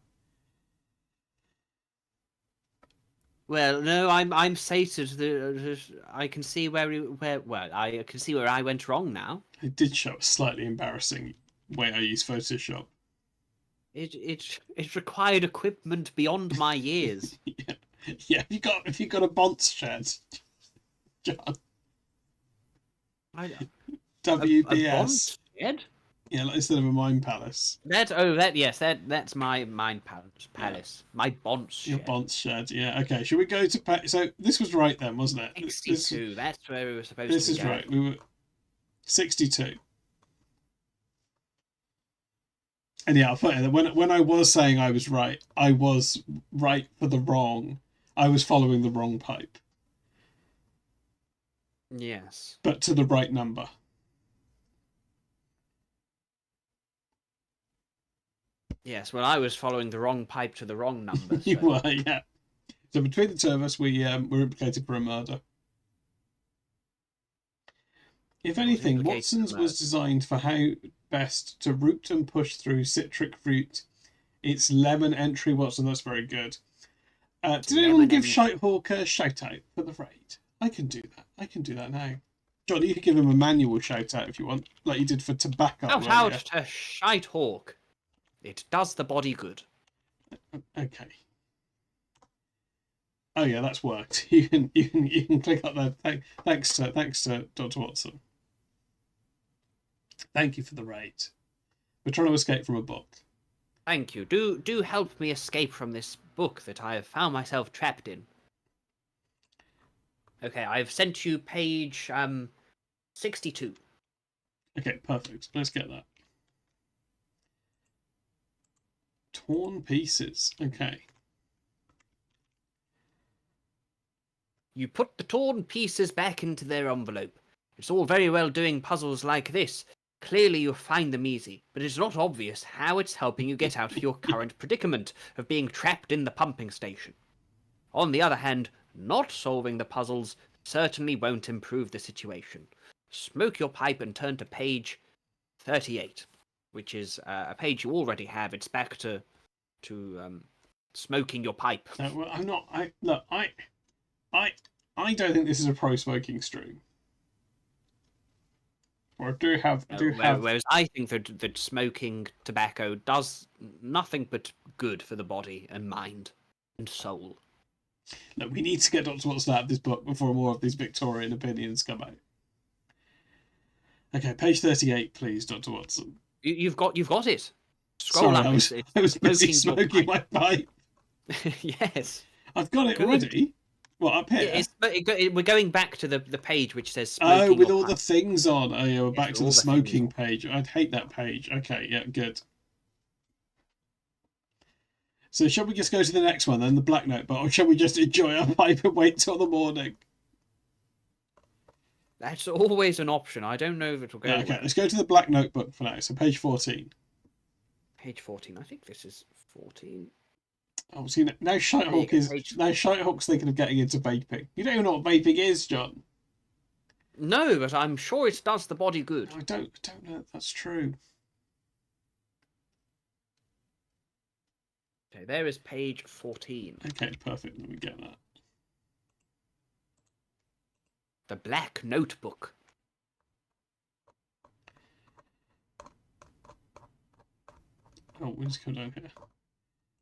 Speaker 3: Well, no, I'm sated. I can see where I can see where I went wrong now.
Speaker 2: It did show a slightly embarrassing way I use Photoshop.
Speaker 3: It required equipment beyond my years.
Speaker 2: Yeah. If you got a Bonds shed, John. WBS.
Speaker 3: A Bonds shed?
Speaker 2: Yeah, like instead of a mine palace.
Speaker 3: That's my mind palace. My bonce
Speaker 2: Your
Speaker 3: shed.
Speaker 2: bonce shed. Yeah. Okay. Should we go to so this was right then, wasn't it?
Speaker 3: 62. That's where we were supposed
Speaker 2: This
Speaker 3: to
Speaker 2: is
Speaker 3: go.
Speaker 2: right. We were 62. And yeah, I'll put it. When I was saying I was right for the wrong. I was following the wrong pipe,
Speaker 3: Yes.
Speaker 2: but to the right number.
Speaker 3: Yes. Well, I was following the wrong pipe to the wrong number.
Speaker 2: You
Speaker 3: So.
Speaker 2: were, yeah. So between the two of us, we were implicated for a murder. If anything,
Speaker 3: implicated
Speaker 2: Watson's
Speaker 3: for murder.
Speaker 2: was designed for how best to root and push through citric fruit. It's lemon entry, Watson. That's very good. Did anyone give Shitehawk a shout out for the raid? I can do that. I can do that now. John, you could give him a manual shout out if you want, like you did for tobacco.
Speaker 3: Shout out to Shitehawk. It does the body good.
Speaker 2: Okay. Oh yeah, that's worked. You can click up there. Thanks to Dr. Watson. Thank you for the raid. We're trying to escape from a book.
Speaker 3: Thank you. Do help me escape from this book that I have found myself trapped in. Okay, I've sent you page 62.
Speaker 2: Okay, perfect. Let's get that. Torn pieces. Okay.
Speaker 3: You put the torn pieces back into their envelope. It's all very well doing puzzles like this. Clearly you find them easy, but it's not obvious how it's helping you get out of your current predicament of being trapped in the pumping station. On the other hand, not solving the puzzles certainly won't improve the situation. Smoke your pipe and turn to page 38, which is a page you already have. It's back to smoking your pipe.
Speaker 2: Well, I'm not. I don't think this is a pro smoking stream. Or I do have.
Speaker 3: Whereas I think that smoking tobacco does nothing but good for the body and mind and soul.
Speaker 2: Look, we need to get Dr. Watson out of this book before more of these Victorian opinions come out. Okay, page 38, please, Dr. Watson.
Speaker 3: You've got it. Scroll
Speaker 2: Sorry,
Speaker 3: up.
Speaker 2: I was busy smoking my pipe.
Speaker 3: Yes.
Speaker 2: I've got it
Speaker 3: Good.
Speaker 2: already. Well, up here.
Speaker 3: We're going back to the page which says smoking.
Speaker 2: Oh, with
Speaker 3: your
Speaker 2: all
Speaker 3: pipe.
Speaker 2: the things on. Oh, yeah, we're back
Speaker 3: with
Speaker 2: to
Speaker 3: all
Speaker 2: the
Speaker 3: the
Speaker 2: smoking
Speaker 3: things
Speaker 2: page. I'd hate that page. Okay, yeah, good. So shall we just go to the next one then, the black notebook, or shall we just enjoy our pipe and wait till the morning?
Speaker 3: That's always an option. I don't know if it'll go.
Speaker 2: Yeah, okay,
Speaker 3: well.
Speaker 2: let's go to the black notebook for now. So page 14.
Speaker 3: Page 14. I think this is 14.
Speaker 2: Oh, see, now Shitehawk's thinking of getting into vaping. You don't even know what vaping is, John.
Speaker 3: No, but I'm sure it does the body good.
Speaker 2: I don't know if that's true.
Speaker 3: Okay, there is page 14.
Speaker 2: Okay, perfect. Let me get that.
Speaker 3: The Black Notebook.
Speaker 2: Oh, we just come down here.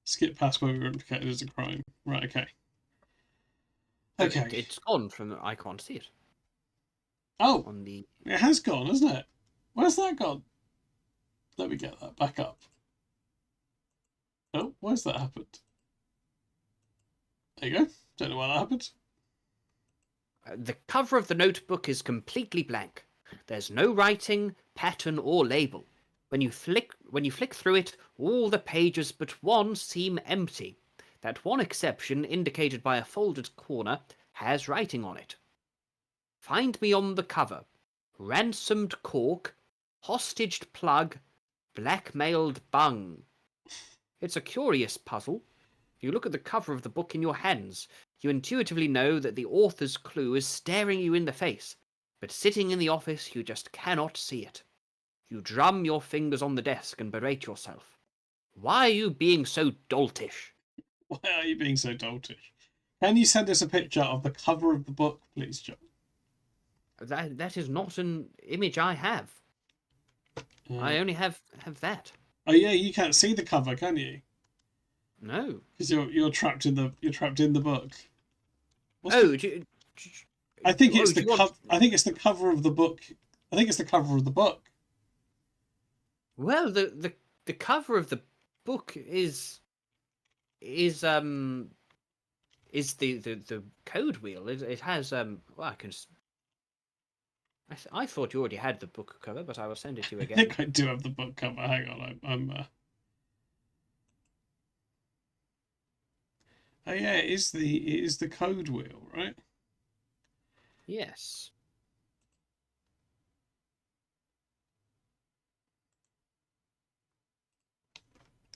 Speaker 2: Skip past where we were implicated as a crime. Right, okay. Okay.
Speaker 3: It's gone from. I can't see it.
Speaker 2: Oh,
Speaker 3: On the.
Speaker 2: it has gone, hasn't it? Where's that gone? Let me get that back up. Oh, why's that happened? There you go. Don't know why that happened.
Speaker 3: The cover of the notebook is completely blank. There's no writing, pattern, or label. When you flick through it, all the pages but one seem empty. That one exception, indicated by a folded corner, has writing on it. Find me on the cover. Ransomed cork, hostaged plug, blackmailed bung. It's a curious puzzle. You look at the cover of the book in your hands. You intuitively know that the author's clue is staring you in the face, but sitting in the office you just cannot see it. You drum your fingers on the desk and berate yourself. Why are you being so doltish?
Speaker 2: Why are you being so doltish? Can you send us a picture of the cover of the book, please, John?
Speaker 3: That is not an image I have. I only have that.
Speaker 2: Oh yeah, you can't see the cover, can you?
Speaker 3: No.
Speaker 2: Because you're trapped in the book.
Speaker 3: I
Speaker 2: think it's the cover of the book. I think it's the cover of the book.
Speaker 3: Well, the cover of the book is the code wheel. It has well, I can. I thought you already had the book cover, but I will send it to you
Speaker 2: I
Speaker 3: again.
Speaker 2: think I do have the book cover. Hang on, I'm Oh yeah, it is the code wheel, right?
Speaker 3: Yes.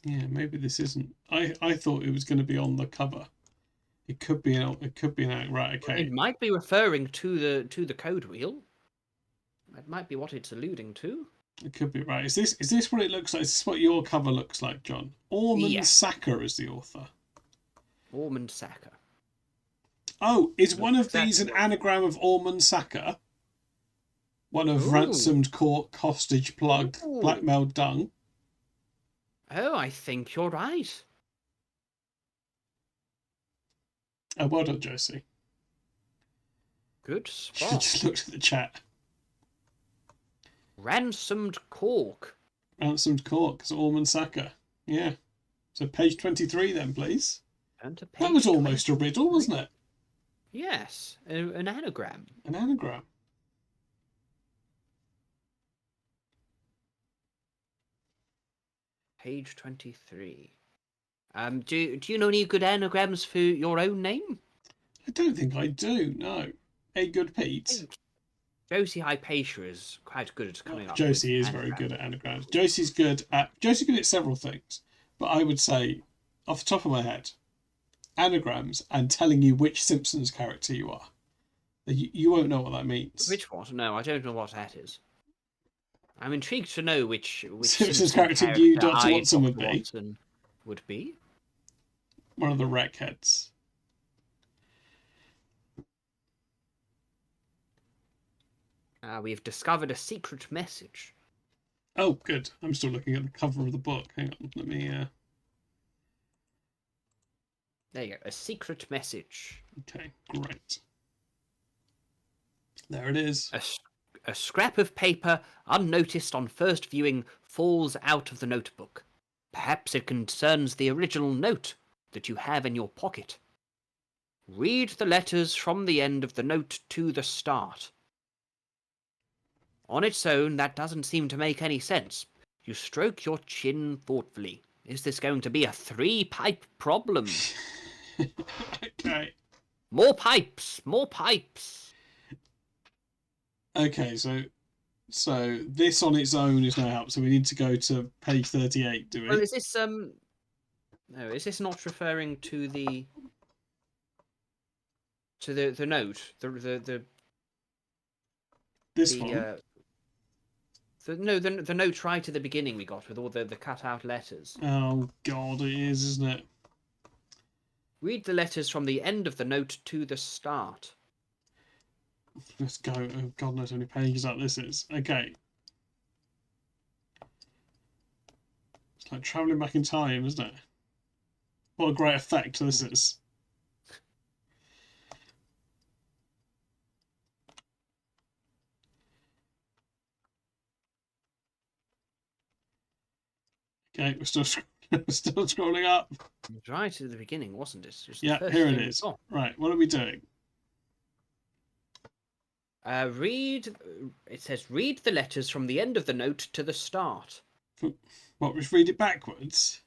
Speaker 2: Yeah, maybe this isn't. I thought it was going to be on the cover. It could be an right. Okay.
Speaker 3: It might be referring to the code wheel. That might be what it's alluding to.
Speaker 2: It could be right. Is this what it looks like? Is this what your cover looks like, John? Ormond
Speaker 3: Yes.
Speaker 2: Sacker is the author.
Speaker 3: Ormond Sacker.
Speaker 2: Oh, is one of
Speaker 3: Exactly
Speaker 2: these an
Speaker 3: what-
Speaker 2: anagram of Ormond Sacker? One of
Speaker 3: Ooh.
Speaker 2: ransomed court, hostage plug,
Speaker 3: Ooh.
Speaker 2: blackmailed dung.
Speaker 3: Oh, I think you're right.
Speaker 2: Oh, well done, Josie.
Speaker 3: Good
Speaker 2: She
Speaker 3: spot.
Speaker 2: just looked at the chat.
Speaker 3: Ransomed cork.
Speaker 2: Ransomed court, because Ormond Sacker. Yeah. So page 23 then, please.
Speaker 3: And to
Speaker 2: That was
Speaker 3: page
Speaker 2: almost a riddle, wasn't it?
Speaker 3: Yes, an anagram.
Speaker 2: An anagram.
Speaker 3: Page 23. Do you know any good anagrams for your own name?
Speaker 2: I don't think I do, no. A good Pete.
Speaker 3: Josie Hypatia is quite good at coming up.
Speaker 2: Josie
Speaker 3: with
Speaker 2: is very
Speaker 3: anagrams.
Speaker 2: good at anagrams. Josie's good at several things. But I would say, off the top of my head, anagrams and telling you which Simpsons character you are. You won't know what that means.
Speaker 3: Which what? No, I don't know what that is. I'm intrigued to know which
Speaker 2: Simpsons character you, Dr. Watson, would be.
Speaker 3: Watson would be.
Speaker 2: One of the wreck heads.
Speaker 3: We have discovered a secret message.
Speaker 2: Oh, good. I'm still looking at the cover of the book. Hang on, let me...
Speaker 3: There you go. A secret message.
Speaker 2: Okay, great. There it is.
Speaker 3: A scrap of paper, unnoticed on first viewing, falls out of the notebook. Perhaps it concerns the original note that you have in your pocket. Read the letters from the end of the note to the start. On its own, that doesn't seem to make any sense. You stroke your chin thoughtfully. Is this going to be a 3-pipe problem?
Speaker 2: Okay.
Speaker 3: More pipes! More pipes!
Speaker 2: Okay, so this on its own is no help, so we need to go to page 38, do we?
Speaker 3: Well, is this no, is this not referring to the note?
Speaker 2: This one?
Speaker 3: The note right at the beginning we got with all the cut out letters.
Speaker 2: Oh god, it is, isn't it?
Speaker 3: Read the letters from the end of the note to the start.
Speaker 2: Let's go. Oh, God knows how many pages that this is. Okay. It's like travelling back in time, isn't it? What a great effect this is. Okay, we're still scrolling up.
Speaker 3: It was right at the beginning, wasn't it? Just the
Speaker 2: Yeah,
Speaker 3: first
Speaker 2: here it
Speaker 3: thing we
Speaker 2: is.
Speaker 3: saw.
Speaker 2: Right, what are we doing?
Speaker 3: It says, read the letters from the end of the note to the start.
Speaker 2: What, just read it backwards?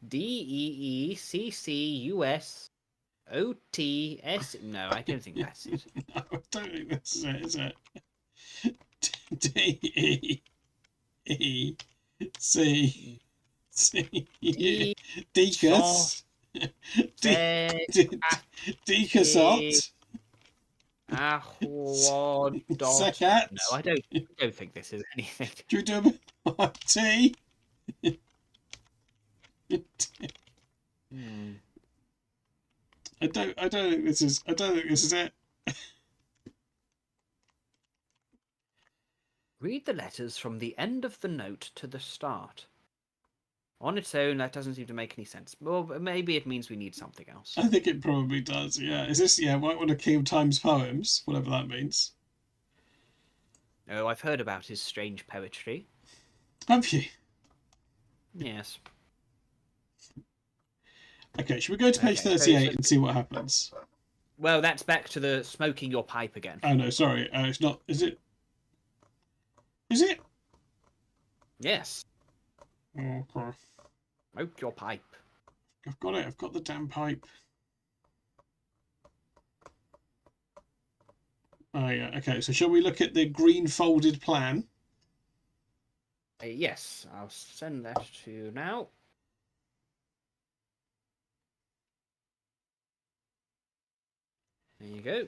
Speaker 3: DEECCUSOTS. No, I don't think that's it.
Speaker 2: No, I don't think this is it, is it? D-E-E-C-C. Decus. Decusot. Secat.
Speaker 3: No, I don't think this is anything.
Speaker 2: Do you do a T? I don't think this is it.
Speaker 3: Read the letters from the end of the note to the start. On its own, that doesn't seem to make any sense. Well, maybe it means we need something else.
Speaker 2: I think it probably does, yeah. Is this, yeah, one of King of Time's poems, whatever that means?
Speaker 3: Oh, I've heard about his strange poetry.
Speaker 2: Have you?
Speaker 3: Yes.
Speaker 2: Okay, should we go to page
Speaker 3: Okay,
Speaker 2: 38 and see what happens?
Speaker 3: Well, that's back to the smoking your pipe again.
Speaker 2: Oh no, sorry. It's not. Is it? Is it?
Speaker 3: Yes.
Speaker 2: Oh, okay.
Speaker 3: Smoke your pipe.
Speaker 2: I've got it. I've got the damn pipe. Oh yeah. Okay. So shall we look at the green folded plan?
Speaker 3: Yes, I'll send that to you now. There you go.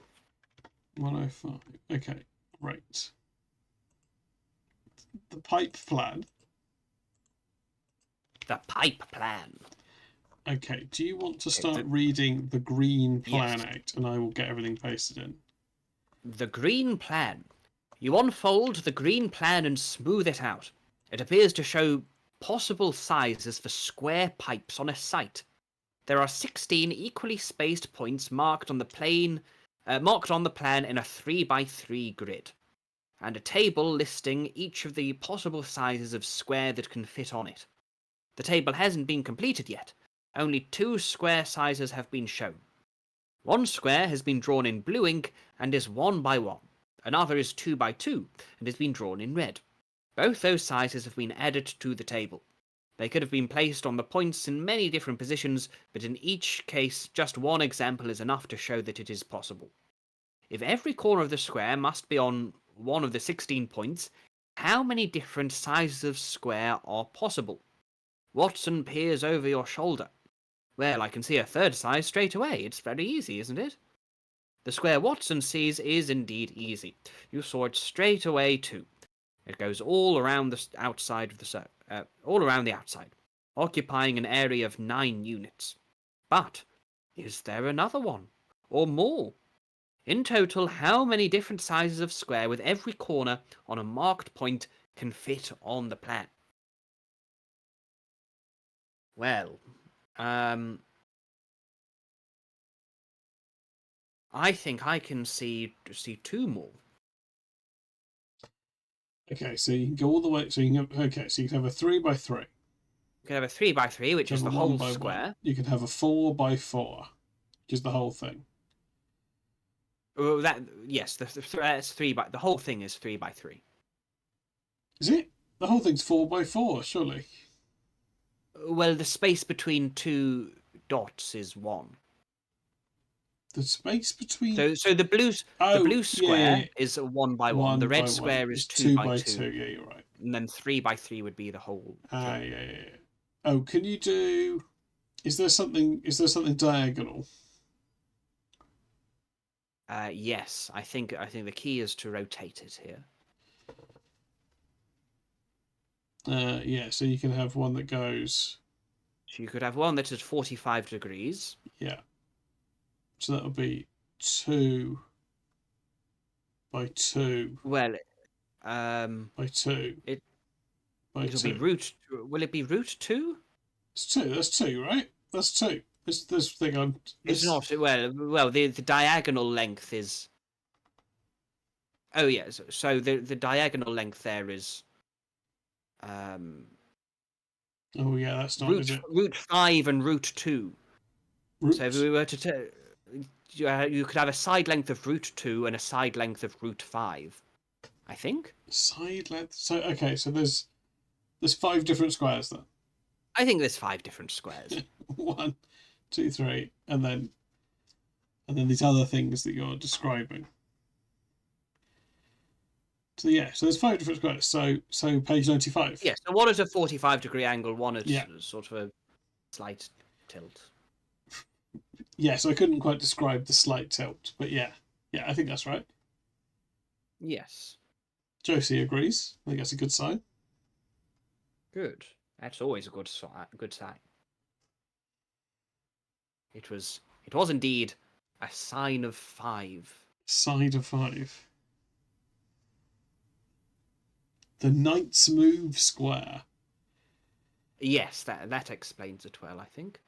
Speaker 2: 105. Okay. Right. The pipe plan.
Speaker 3: The pipe plan.
Speaker 2: Okay. Do you want to
Speaker 3: Okay,
Speaker 2: start reading the green plan
Speaker 3: Yes.
Speaker 2: out, and I will get everything pasted in.
Speaker 3: The green plan. You unfold the green plan and smooth it out. It appears to show possible sizes for square pipes on a site. There are 16 equally spaced points marked on the plan in a 3x3 grid, and a table listing each of the possible sizes of square that can fit on it. The table hasn't been completed yet. Only 2 square sizes have been shown. One square has been drawn in blue ink and is 1x1. Another is 2x2 and has been drawn in red. Both those sizes have been added to the table. They could have been placed on the points in many different positions, but in each case just one example is enough to show that it is possible. If every corner of the square must be on one of the 16 points, how many different sizes of square are possible? Watson peers over your shoulder. Well, I can see a third size straight away. It's very easy, isn't it? The square Watson sees is indeed easy. You saw it straight away too. It goes all around the outside of the all around the outside, occupying an area of 9 units. But is there another one, or more? In total, how many different sizes of square with every corner on a marked point can fit on the plan? Well, I think I can see 2 more.
Speaker 2: Okay, so you can go all the way. So you can have, okay, so you can have a 3x3.
Speaker 3: You can have a 3x3, which is the whole square.
Speaker 2: You can have a 4x4, which is the whole thing.
Speaker 3: Oh, yes, that's 3 by the whole thing is 3x3.
Speaker 2: Is it? The whole thing's 4x4, surely.
Speaker 3: Well, the space between 2 dots is 1.
Speaker 2: The space between.
Speaker 3: So the blue square is a 1x1. The red square is 2x2.
Speaker 2: Yeah, you're right.
Speaker 3: And then 3x3 would be the whole.
Speaker 2: Yeah. Oh, can you do? Is there something diagonal?
Speaker 3: Yes, I think the key is to rotate it here.
Speaker 2: Yeah, so you can have one that goes.
Speaker 3: So you could have one that is 45 degrees.
Speaker 2: Yeah. So that'll be 2 by 2.
Speaker 3: Well,
Speaker 2: by 2.
Speaker 3: It'll be root. Will it be root 2?
Speaker 2: It's 2. That's 2, right? That's 2. This thing on.
Speaker 3: It's not. Well, the diagonal length is. Oh yes. So the diagonal length there is.
Speaker 2: Oh yeah, that's not.
Speaker 3: Root 5 and root 2.
Speaker 2: Root.
Speaker 3: So if we were to you could have a side length of root 2 and a side length of root 5. I think.
Speaker 2: Side length. So okay, so there's 5 different squares then.
Speaker 3: I think there's 5 different squares.
Speaker 2: 1, 2, 3, and then these other things that you're describing. So yeah, so there's 5 different squares. So page 95.
Speaker 3: Yes. So one is a 45-degree angle. One is
Speaker 2: Yeah.
Speaker 3: sort of a slight tilt.
Speaker 2: Yes, I couldn't quite describe the slight tilt, but yeah, I think that's right.
Speaker 3: Yes.
Speaker 2: Josie agrees. I think that's a good sign.
Speaker 3: Good. That's always a good sign. It was indeed a sign of 5.
Speaker 2: Side of 5. The knight's move square.
Speaker 3: Yes, that explains it well, I think.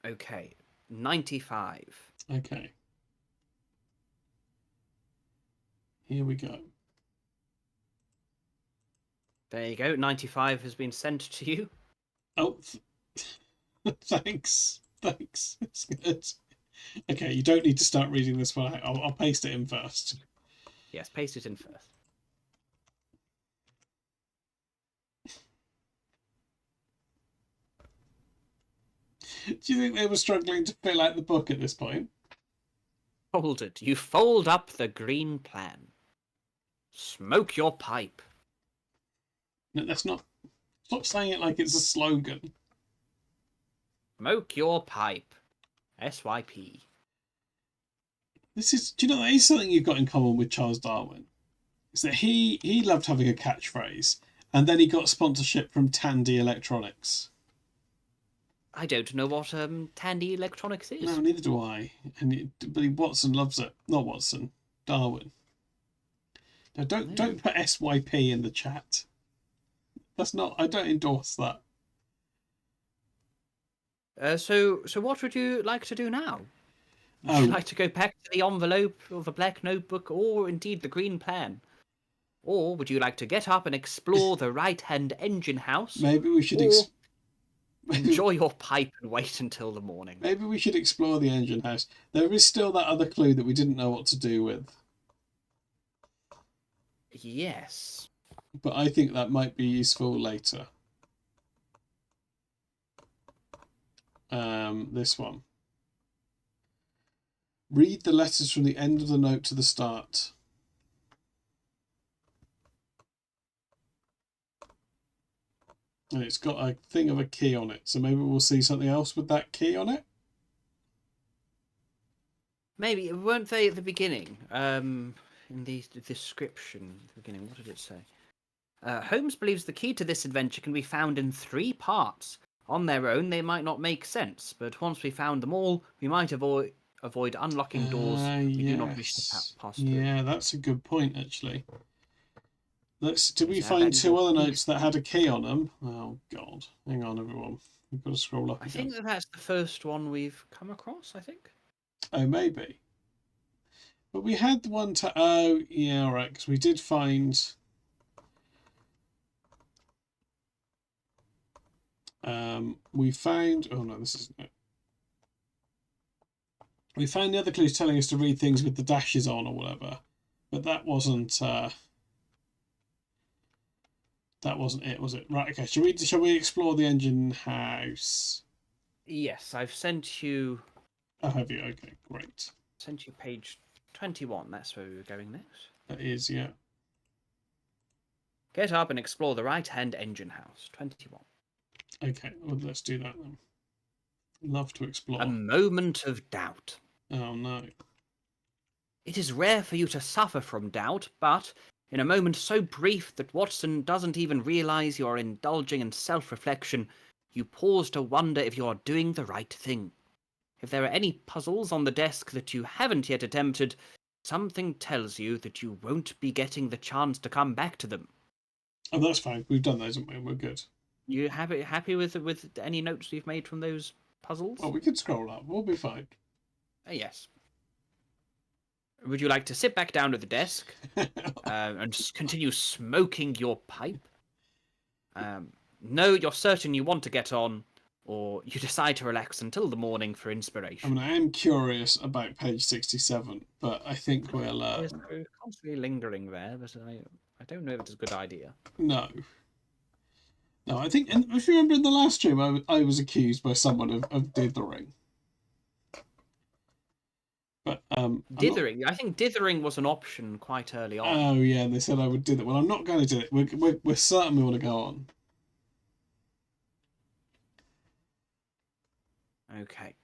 Speaker 3: Okay, 95.
Speaker 2: Okay. Here we go.
Speaker 3: There you go. 95 has been sent to you.
Speaker 2: Oh, thanks. Thanks. It's good. Okay, you don't need to start reading this one. I'll paste it in first.
Speaker 3: Yes, paste it in first.
Speaker 2: Do you think they were struggling to fill out the book at this point?
Speaker 3: Folded. You fold up the green plan. Smoke your pipe.
Speaker 2: No, that's not. Stop saying it like it's a slogan.
Speaker 3: Smoke your pipe. SYP.
Speaker 2: This is. Do you know that is something you've got in common with Charles Darwin? Is that he loved having a catchphrase, and then he got sponsorship from Tandy Electronics.
Speaker 3: I don't know what Tandy Electronics is.
Speaker 2: No, neither do I. But Watson loves it. Not Watson. Darwin. Now don't put SYP in the chat. That's not. I don't endorse that.
Speaker 3: So what would you like to do now? Would
Speaker 2: Oh.
Speaker 3: you like to go back to the envelope or the black notebook, or indeed the green plan? Or would you like to get up and explore the right-hand engine house?
Speaker 2: Maybe we should.
Speaker 3: Enjoy your pipe and wait until the morning.
Speaker 2: Maybe we should explore the engine house. There is still that other clue that we didn't know what to do with.
Speaker 3: Yes.
Speaker 2: But I think that might be useful later. This one. Read the letters from the end of the note to the start. And it's got a thing of a key on it, so maybe we'll see something else with that key on it.
Speaker 3: Maybe. Weren't they at the beginning? In the description, at the beginning, what did it say? Holmes believes the key to this adventure can be found in 3 parts. On their own, they might not make sense, but once we found them all, we might avoid unlocking doors we do not wish to pass through.
Speaker 2: Yeah, that's a good point, actually. Did we
Speaker 3: Is that
Speaker 2: find
Speaker 3: any
Speaker 2: 2
Speaker 3: more
Speaker 2: other
Speaker 3: clues?
Speaker 2: notes that had a key on them? Oh, God. Hang on, everyone. We've got to scroll up
Speaker 3: I
Speaker 2: again.
Speaker 3: think that's the first one we've come across, I think.
Speaker 2: Oh, maybe. But we had one to... Oh, yeah, right, because we did find... we found... Oh, no, this isn't it. We found the other clues telling us to read things with the dashes on or whatever. But that wasn't... that wasn't it, was it? Right, okay. Shall we explore the engine house?
Speaker 3: Yes, I've sent you...
Speaker 2: Oh, have you? Okay, great.
Speaker 3: Sent you page 21. That's where we were going next.
Speaker 2: That is, yeah.
Speaker 3: Get up and explore the right-hand engine house. 21.
Speaker 2: Okay, well, let's do that then. Love to explore.
Speaker 3: A moment of doubt.
Speaker 2: Oh, no.
Speaker 3: It is rare for you to suffer from doubt, but in a moment so brief that Watson doesn't even realize you are indulging in self-reflection, you pause to wonder if you are doing the right thing. If there are any puzzles on the desk that you haven't yet attempted, something tells you that you won't be getting the chance to come back to them.
Speaker 2: Oh, that's fine. We've done those, haven't we? We're good.
Speaker 3: You happy with any notes we've made from those puzzles?
Speaker 2: Well, we can scroll up. We'll be fine.
Speaker 3: Yes. Would you like to sit back down at the desk and just continue smoking your pipe? No, you're certain you want to get on, or you decide to relax until the morning for
Speaker 2: I
Speaker 3: inspiration.
Speaker 2: mean, I am curious about page 67, but I think we'll...
Speaker 3: Yes, we're constantly lingering there, but I don't know if it's a good idea.
Speaker 2: No. No, I think... And if you remember in the last stream, I was accused by someone of dithering. But
Speaker 3: Dithering? I think dithering was an option quite early on.
Speaker 2: Oh, yeah, they said I would do that. Well, I'm not going to do it. We're certain we want to go on.
Speaker 3: Okay.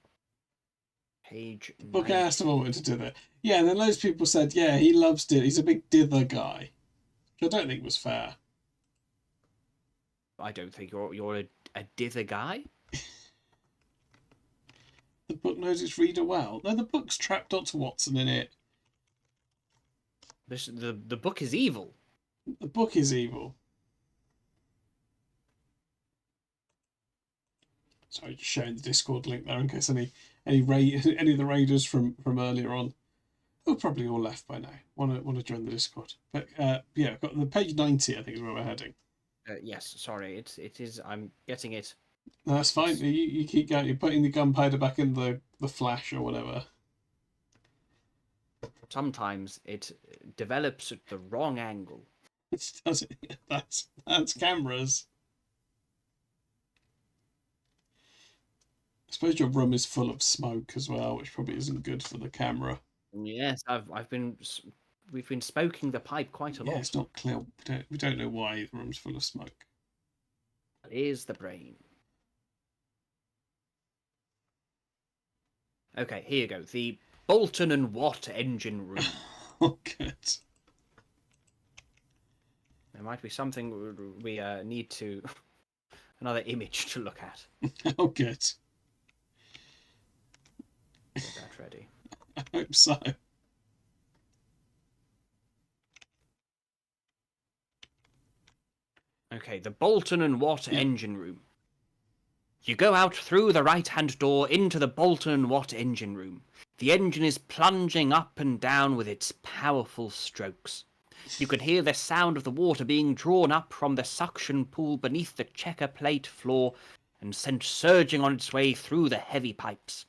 Speaker 3: Page
Speaker 2: Book
Speaker 3: 90.
Speaker 2: asked him I wanted to do that. Yeah, and then loads of people said, yeah, he loves dither. He's a big dither guy. Which I don't think was fair.
Speaker 3: I don't think you're a dither guy.
Speaker 2: The book knows its reader well. No, the book's trapped Dr. Watson in it.
Speaker 3: The book is evil.
Speaker 2: The book is evil. Sorry, just showing the Discord link there in case any of the raiders from earlier on, who probably all left by now, want to join the Discord. But yeah, I've got the page 90. I think is where we're heading.
Speaker 3: Yes, sorry, it is. I'm getting it.
Speaker 2: No, that's fine. You keep going. You're putting the gunpowder back in the flash or whatever.
Speaker 3: Sometimes it develops at the wrong angle.
Speaker 2: Does it? That's cameras. I suppose your room is full of smoke as well, which probably isn't good for the camera.
Speaker 3: Yes, we've been smoking the pipe quite a lot.
Speaker 2: Yeah, it's not clear. We don't know why the room's full of smoke.
Speaker 3: That is the brain. Okay, here you go. The Bolton and Watt engine room.
Speaker 2: Oh, good.
Speaker 3: There might be something we need to... another image to look at.
Speaker 2: Oh, good.
Speaker 3: Get that ready.
Speaker 2: I hope so.
Speaker 3: Okay, the Bolton and Watt engine room. You go out through the right-hand door into the Bolton and Watt engine room. The engine is plunging up and down with its powerful strokes. You can hear the sound of the water being drawn up from the suction pool beneath the checker plate floor and sent surging on its way through the heavy pipes.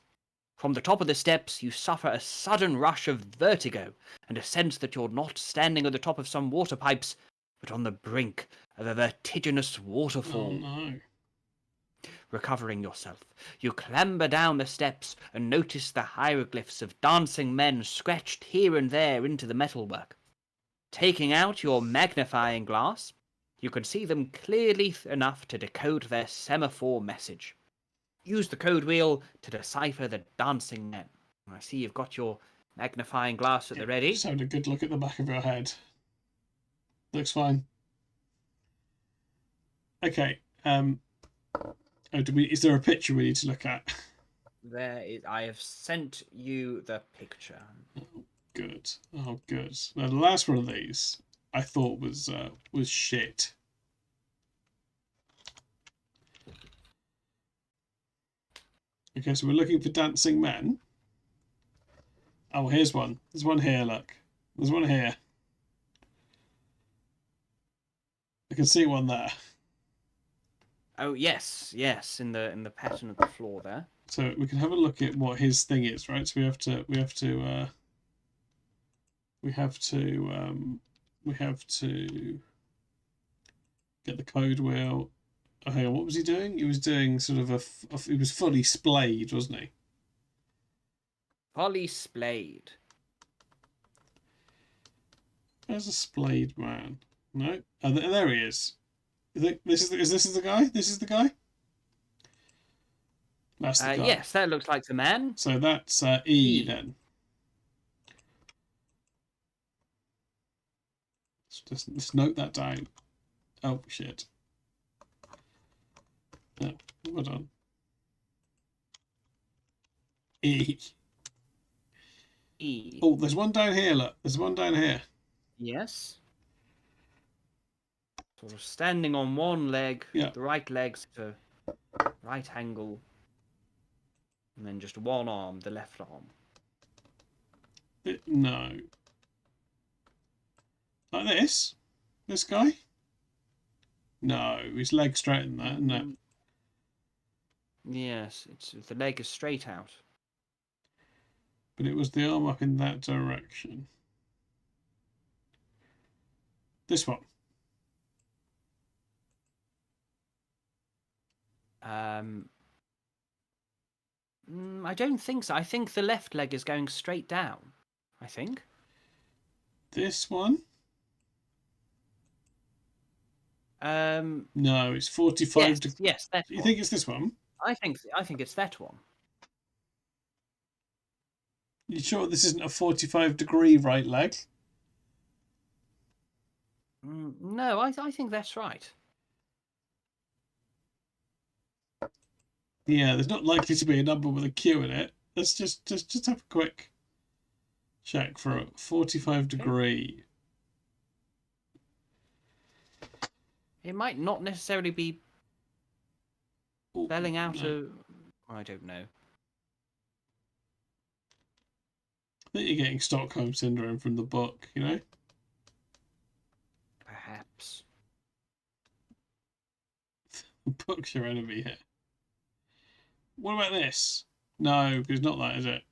Speaker 3: From the top of the steps, you suffer a sudden rush of vertigo and a sense that you're not standing at the top of some water pipes, but on the brink of a vertiginous waterfall.
Speaker 2: Oh, no.
Speaker 3: Recovering yourself, you clamber down the steps and notice the hieroglyphs of dancing men scratched here and there into the metalwork. Taking out your magnifying glass, you can see them clearly enough to decode their semaphore message. Use the code wheel to decipher the dancing men. I see you've got your magnifying glass at the ready.
Speaker 2: Just having a good look at the back of your head. Looks fine. Okay. Is there a picture we need to look at?
Speaker 3: There is. I have sent you the picture.
Speaker 2: Good. Oh, good. Now, the last one of these I thought was shit. Okay, so we're looking for dancing men. Oh, here's one. There's one here, look. There's one here. I can see one there.
Speaker 3: Oh yes, in the pattern of the floor there.
Speaker 2: So we can have a look at what his thing is, right? So we have to get the code wheel. Oh, hang on, what was he doing? He was doing sort of he was fully splayed, wasn't he?
Speaker 3: Fully splayed.
Speaker 2: There's a splayed man. No, oh, there he is. Is this the guy? This is the guy. That's the guy.
Speaker 3: Yes, that looks like the man.
Speaker 2: So that's E then. Let's note that down. Oh shit. No, hold on. E.
Speaker 3: E.
Speaker 2: Oh, there's one down here. Look, there's one down here.
Speaker 3: Yes. Sort of standing on one leg,
Speaker 2: Yeah.
Speaker 3: the right leg's at a right angle, and then just one arm, the left arm.
Speaker 2: No. Like this? This guy? No, his leg's straighter than that, isn't it?
Speaker 3: Yes, the leg is straight out.
Speaker 2: But it was the arm up in that direction. This one.
Speaker 3: I don't think so. I think the left leg is going straight down. I think.
Speaker 2: This one? No, it's 45 degrees.
Speaker 3: Yes, that
Speaker 2: You
Speaker 3: one.
Speaker 2: think it's this one?
Speaker 3: I think it's that one.
Speaker 2: You sure this isn't a 45-degree right leg?
Speaker 3: No, I think that's right.
Speaker 2: Yeah, there's not likely to be a number with a Q in it. Let's just have a quick check for a 45-degree.
Speaker 3: It might not necessarily be Spelling out a... I don't know.
Speaker 2: I think you're getting Stockholm Syndrome from the book, you know?
Speaker 3: Perhaps.
Speaker 2: The book's your enemy here. What about this? No, because not that, is it?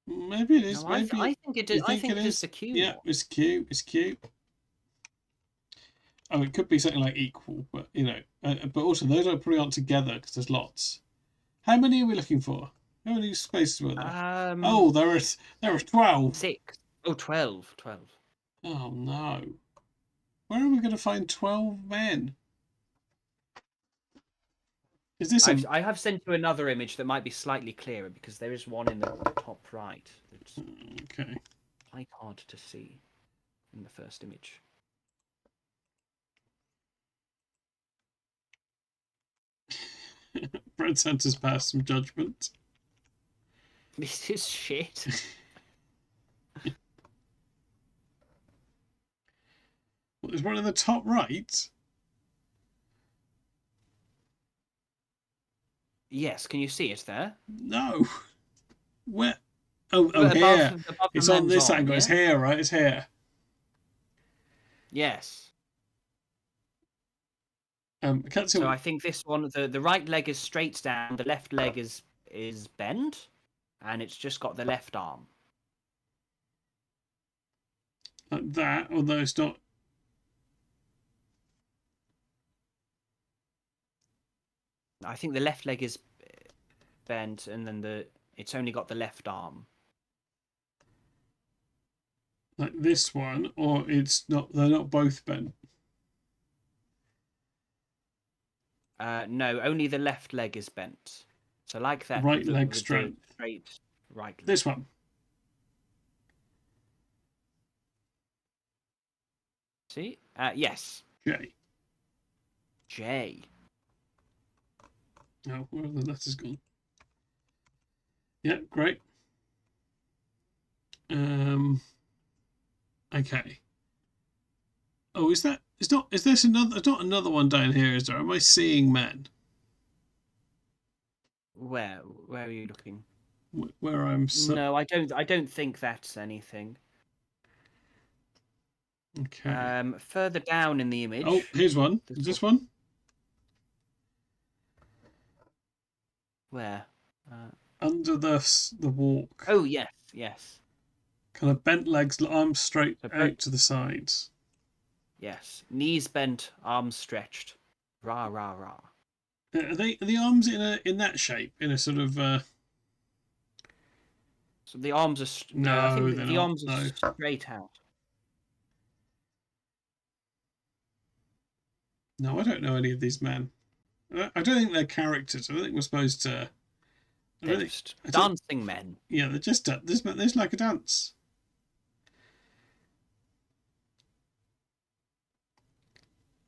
Speaker 2: Maybe it is.
Speaker 3: No,
Speaker 2: Maybe
Speaker 3: I think it is.
Speaker 2: you
Speaker 3: I think it is the Q.
Speaker 2: Yeah, it's cute. It's cute. Oh, it could be something like equal, but you know, but also those are probably aren't together because there's lots. How many are we looking for? How many spaces were there? Oh, there are 12.
Speaker 3: 6. Oh, 12. 12.
Speaker 2: Oh no. Where are we going to find 12 men? Is this
Speaker 3: I have sent you another image that might be slightly clearer because there is one in the top right. It's
Speaker 2: okay.
Speaker 3: quite hard to see in the first image.
Speaker 2: Brett Santa's passed some judgment.
Speaker 3: This is shit.
Speaker 2: Well, there's one in the top right.
Speaker 3: Yes, can you see it there?
Speaker 2: No. Where? Oh,
Speaker 3: Above-
Speaker 2: here.
Speaker 3: above the
Speaker 2: It's on
Speaker 3: men's
Speaker 2: this
Speaker 3: arm,
Speaker 2: angle. It's
Speaker 3: yeah?
Speaker 2: here, right? It's here.
Speaker 3: Yes.
Speaker 2: I can't see
Speaker 3: So
Speaker 2: what...
Speaker 3: I think this one, the right leg is straight down, the left leg is bent, and it's just got the left arm.
Speaker 2: Like that, although it's not...
Speaker 3: I think the left leg is bent, and then it's only got the left arm.
Speaker 2: Like this one, or it's not... They're not both bent.
Speaker 3: No, only the left leg is bent. So like that.
Speaker 2: Right
Speaker 3: with the-
Speaker 2: leg
Speaker 3: with the
Speaker 2: straight.
Speaker 3: Straight right leg.
Speaker 2: This one.
Speaker 3: See? Yes.
Speaker 2: J.
Speaker 3: J.
Speaker 2: Oh, where have the letters gone? Yeah, great. Okay. Oh, is that... It's not... Is this another... There's not another one down here, is there? Am I seeing men?
Speaker 3: Where are you looking?
Speaker 2: Where I'm...
Speaker 3: No, I don't think that's anything.
Speaker 2: Okay.
Speaker 3: Further down in the image.
Speaker 2: Oh, here's one. Is this one?
Speaker 3: Where?
Speaker 2: Under the walk.
Speaker 3: Oh yes, yes,
Speaker 2: Kind of bent legs, arms straight
Speaker 3: So
Speaker 2: out to the sides.
Speaker 3: yes. Knees bent, arms stretched. Rah rah rah.
Speaker 2: Are the arms in that shape? In a sort of...
Speaker 3: So the arms are
Speaker 2: No,
Speaker 3: I think
Speaker 2: they're
Speaker 3: the
Speaker 2: not,
Speaker 3: arms are straight out.
Speaker 2: No, I don't know any of these men. I don't think they're characters. I don't think we're supposed to... I
Speaker 3: They're
Speaker 2: don't think,
Speaker 3: just
Speaker 2: I don't-
Speaker 3: dancing men.
Speaker 2: Yeah, they're just... There's like a dance.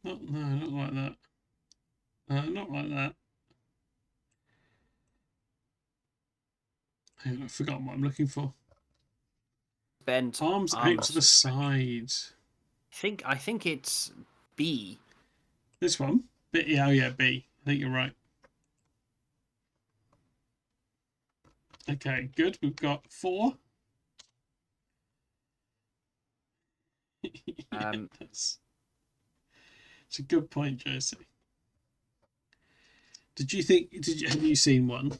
Speaker 2: No, not like that. Not like that. Hang on, I've forgotten what I'm looking for.
Speaker 3: Bent
Speaker 2: Arms out to the side.
Speaker 3: I think it's B.
Speaker 2: This one? Yeah, oh yeah, B. I think you're right. Okay, good. We've got 4. That's it's a good point, Josie. Have you seen one?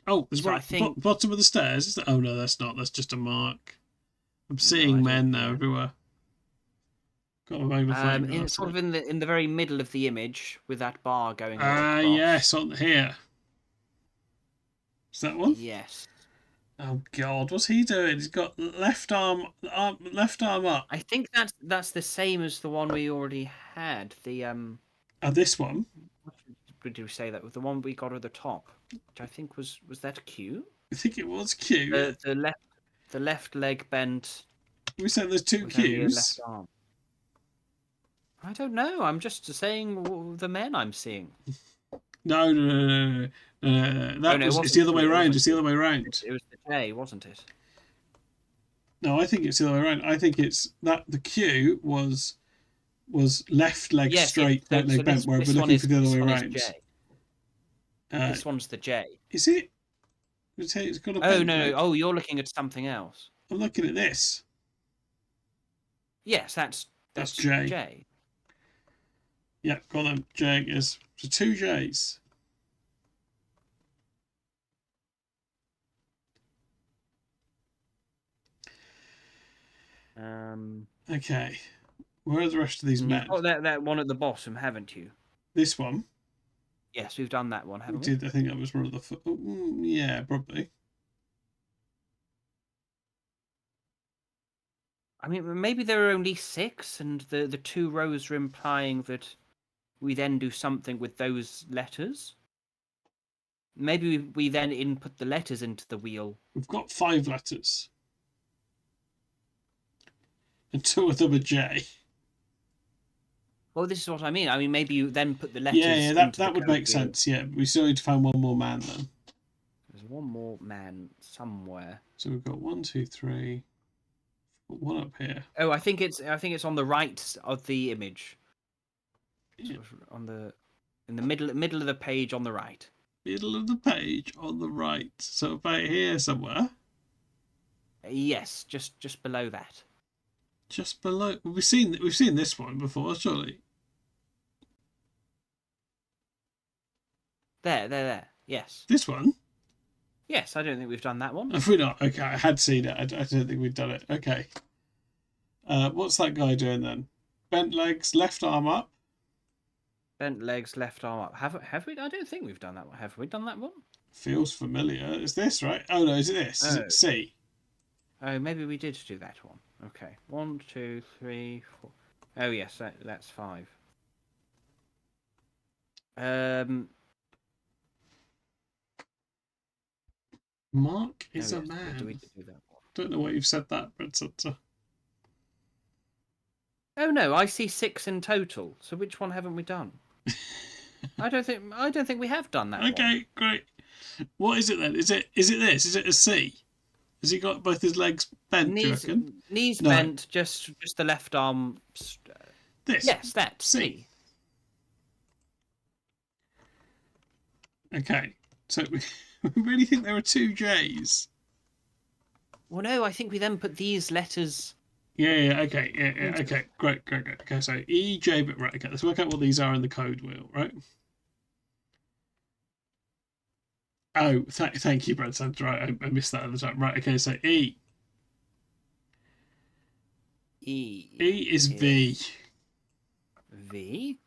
Speaker 2: Oh, there's
Speaker 3: So
Speaker 2: one
Speaker 3: I think-
Speaker 2: bottom of the stairs. Is that, oh no, that's not. That's just a mark. I'm seeing men now everywhere. Got a magnifying glass.
Speaker 3: Sort of in the very middle of the image with that bar going. across.
Speaker 2: Yes, on here. Is that one?
Speaker 3: Yes.
Speaker 2: Oh God, what's he doing? He's got left arm up.
Speaker 3: I think that's the same as the one we already had. The
Speaker 2: This one.
Speaker 3: Would you say that with the one we got at the top, which I think was that Q?
Speaker 2: I think it was Q.
Speaker 3: The left leg bent.
Speaker 2: We said there's 2
Speaker 3: with only a
Speaker 2: Qs.
Speaker 3: left arm. I don't know. I'm just saying the men I'm seeing.
Speaker 2: No. That
Speaker 3: no,
Speaker 2: was.
Speaker 3: it
Speaker 2: It's the other
Speaker 3: wasn't
Speaker 2: way
Speaker 3: Q, it
Speaker 2: round.
Speaker 3: wasn't
Speaker 2: It's the
Speaker 3: Q.
Speaker 2: other way round.
Speaker 3: It was the J, wasn't it?
Speaker 2: No, I think it's the other way around. I think it's that the Q was left leg
Speaker 3: Yes,
Speaker 2: straight,
Speaker 3: so,
Speaker 2: right leg
Speaker 3: so
Speaker 2: bent, where we're looking for the other way around.
Speaker 3: J. This one's the J.
Speaker 2: Is it? It's got a
Speaker 3: Oh
Speaker 2: bent
Speaker 3: no,
Speaker 2: leg.
Speaker 3: no! Oh, you're looking at something else.
Speaker 2: I'm looking at this.
Speaker 3: Yes, that's
Speaker 2: J.
Speaker 3: J.
Speaker 2: Yeah, got them. J is so 2 J's. Okay. Where are the rest of these men?
Speaker 3: You've got that one at the bottom, haven't you?
Speaker 2: This one.
Speaker 3: Yes, we've done that one, haven't we?
Speaker 2: Did I think that was one of the? Yeah, probably.
Speaker 3: I mean, maybe there are only 6, and the 2 rows are implying that we then do something with those letters. Maybe we then input the letters into the wheel.
Speaker 2: We've got 5 letters. And 2 of them are J.
Speaker 3: Well, this is what I mean. I mean, maybe you then put the letters.
Speaker 2: Yeah, that would make sense. Yeah, we still need to find one more man then.
Speaker 3: There's one more man somewhere.
Speaker 2: So we've got 1, 2, 3. Got one up here.
Speaker 3: Oh, I think it's on the right of the image.
Speaker 2: Yeah.
Speaker 3: Sort of in the middle of the page on the right.
Speaker 2: Middle of the page on the right. So about here somewhere.
Speaker 3: Yes, just below that.
Speaker 2: Just below. We've seen this one before, surely.
Speaker 3: There. Yes.
Speaker 2: This one?
Speaker 3: Yes, I don't think we've done that one.
Speaker 2: Have we not? Okay, I had seen it. I don't think we've done it. Okay. What's that guy doing then? Bent legs, left arm up.
Speaker 3: Bent legs, left arm up. Have we? I don't think we've done that one. Have we done that one?
Speaker 2: Feels familiar. Is this right? Oh no, is it this? Is it C?
Speaker 3: Oh, maybe we did do that one. Okay. 1, 2, 3, 4. Oh yes, that's 5.
Speaker 2: Mark is a
Speaker 3: yes,
Speaker 2: man.
Speaker 3: we did do that one.
Speaker 2: Don't know why you've said that, Brett Sutter.
Speaker 3: Oh no, I see 6 in total. So which one haven't we done? I don't think we have done that.
Speaker 2: Okay, great. What is it then? Is it this? Is it a C? Has he got both his legs bent? Do you reckon?
Speaker 3: Knees bent, just the left arm.
Speaker 2: This.
Speaker 3: Yes, that's
Speaker 2: C. Okay, so we really think there are 2 J's.
Speaker 3: Well, no, I think we then put these letters.
Speaker 2: Yeah, okay, okay, great. Okay, so E, J, but right, okay, let's work out what these are in the code wheel, right? Oh, thank you, Brad Santa. Right, I missed that at the time. Right, okay, so E. E is V.
Speaker 3: V.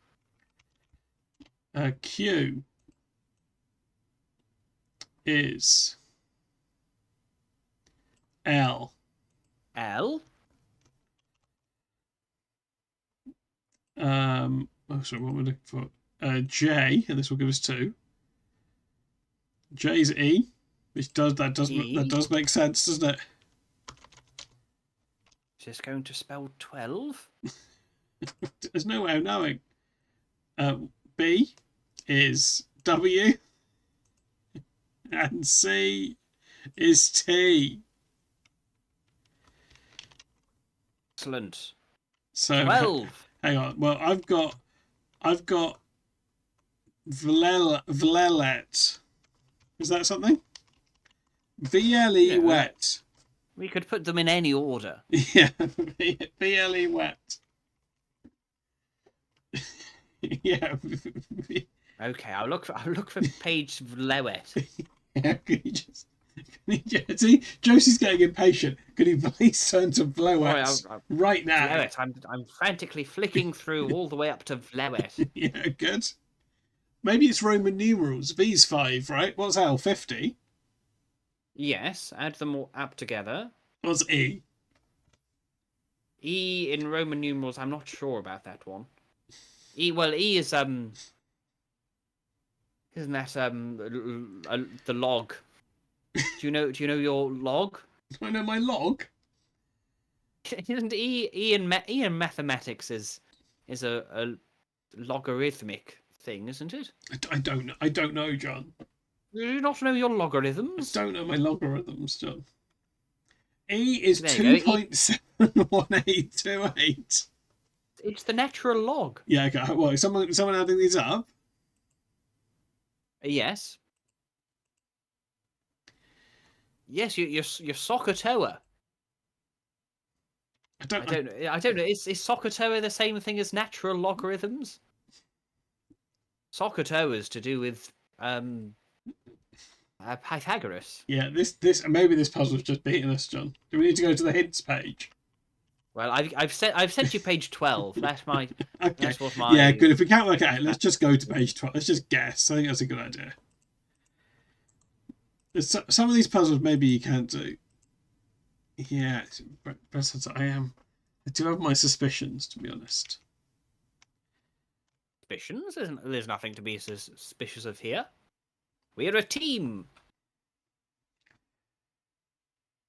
Speaker 2: Q is L.
Speaker 3: L.
Speaker 2: Sorry, what we're looking for? J, and this will give us 2. J is E, which does make sense, doesn't it?
Speaker 3: Is this going to spell 12?
Speaker 2: There's no way of knowing. B is W, and C is T.
Speaker 3: Excellent.
Speaker 2: So
Speaker 3: 12.
Speaker 2: Hang on. Well, I've got Vlelet. Is that something? VLE wet.
Speaker 3: We could put them in any order.
Speaker 2: Yeah, VLE wet. Yeah.
Speaker 3: Okay, I'll look for page Vlewet.
Speaker 2: Yeah, see, Josie's getting impatient. Could you please turn to Vlewet right now?
Speaker 3: Vlewet. I'm frantically flicking through all the way up to Vlewet.
Speaker 2: Yeah, good. Maybe it's Roman numerals. V's 5, right? What's L? 50?
Speaker 3: Yes, add them all up together.
Speaker 2: What's E?
Speaker 3: E in Roman numerals, I'm not sure about that one. E is isn't that the log? Do you know your log?
Speaker 2: Do I know my log?
Speaker 3: Isn't E in mathematics is a logarithmic thing, isn't it?
Speaker 2: I don't know, John.
Speaker 3: Do you not know your logarithms?
Speaker 2: I don't know my logarithms, John. E is
Speaker 3: There you go.
Speaker 2: 2.71828.
Speaker 3: It's the natural log.
Speaker 2: Yeah, okay. Well, someone adding these up?
Speaker 3: Yes. Yes, you're Sokotoa.
Speaker 2: I don't know.
Speaker 3: I don't know. Is Sokotoa the same thing as natural logarithms? Sokotoa is to do with Pythagoras.
Speaker 2: Yeah, this maybe this puzzle's just beating us, John. Do we need to go to the hints page?
Speaker 3: Well, I've sent you page 12. That's my
Speaker 2: Okay.
Speaker 3: That's what my
Speaker 2: Yeah, good. If we can't work it out, let's just go to page 12. Let's just guess. I think that's a good idea. Some of these puzzles maybe you can't do. Yeah, I do have my suspicions, to be honest.
Speaker 3: suspicions. There's nothing to be suspicious of here. We're a team.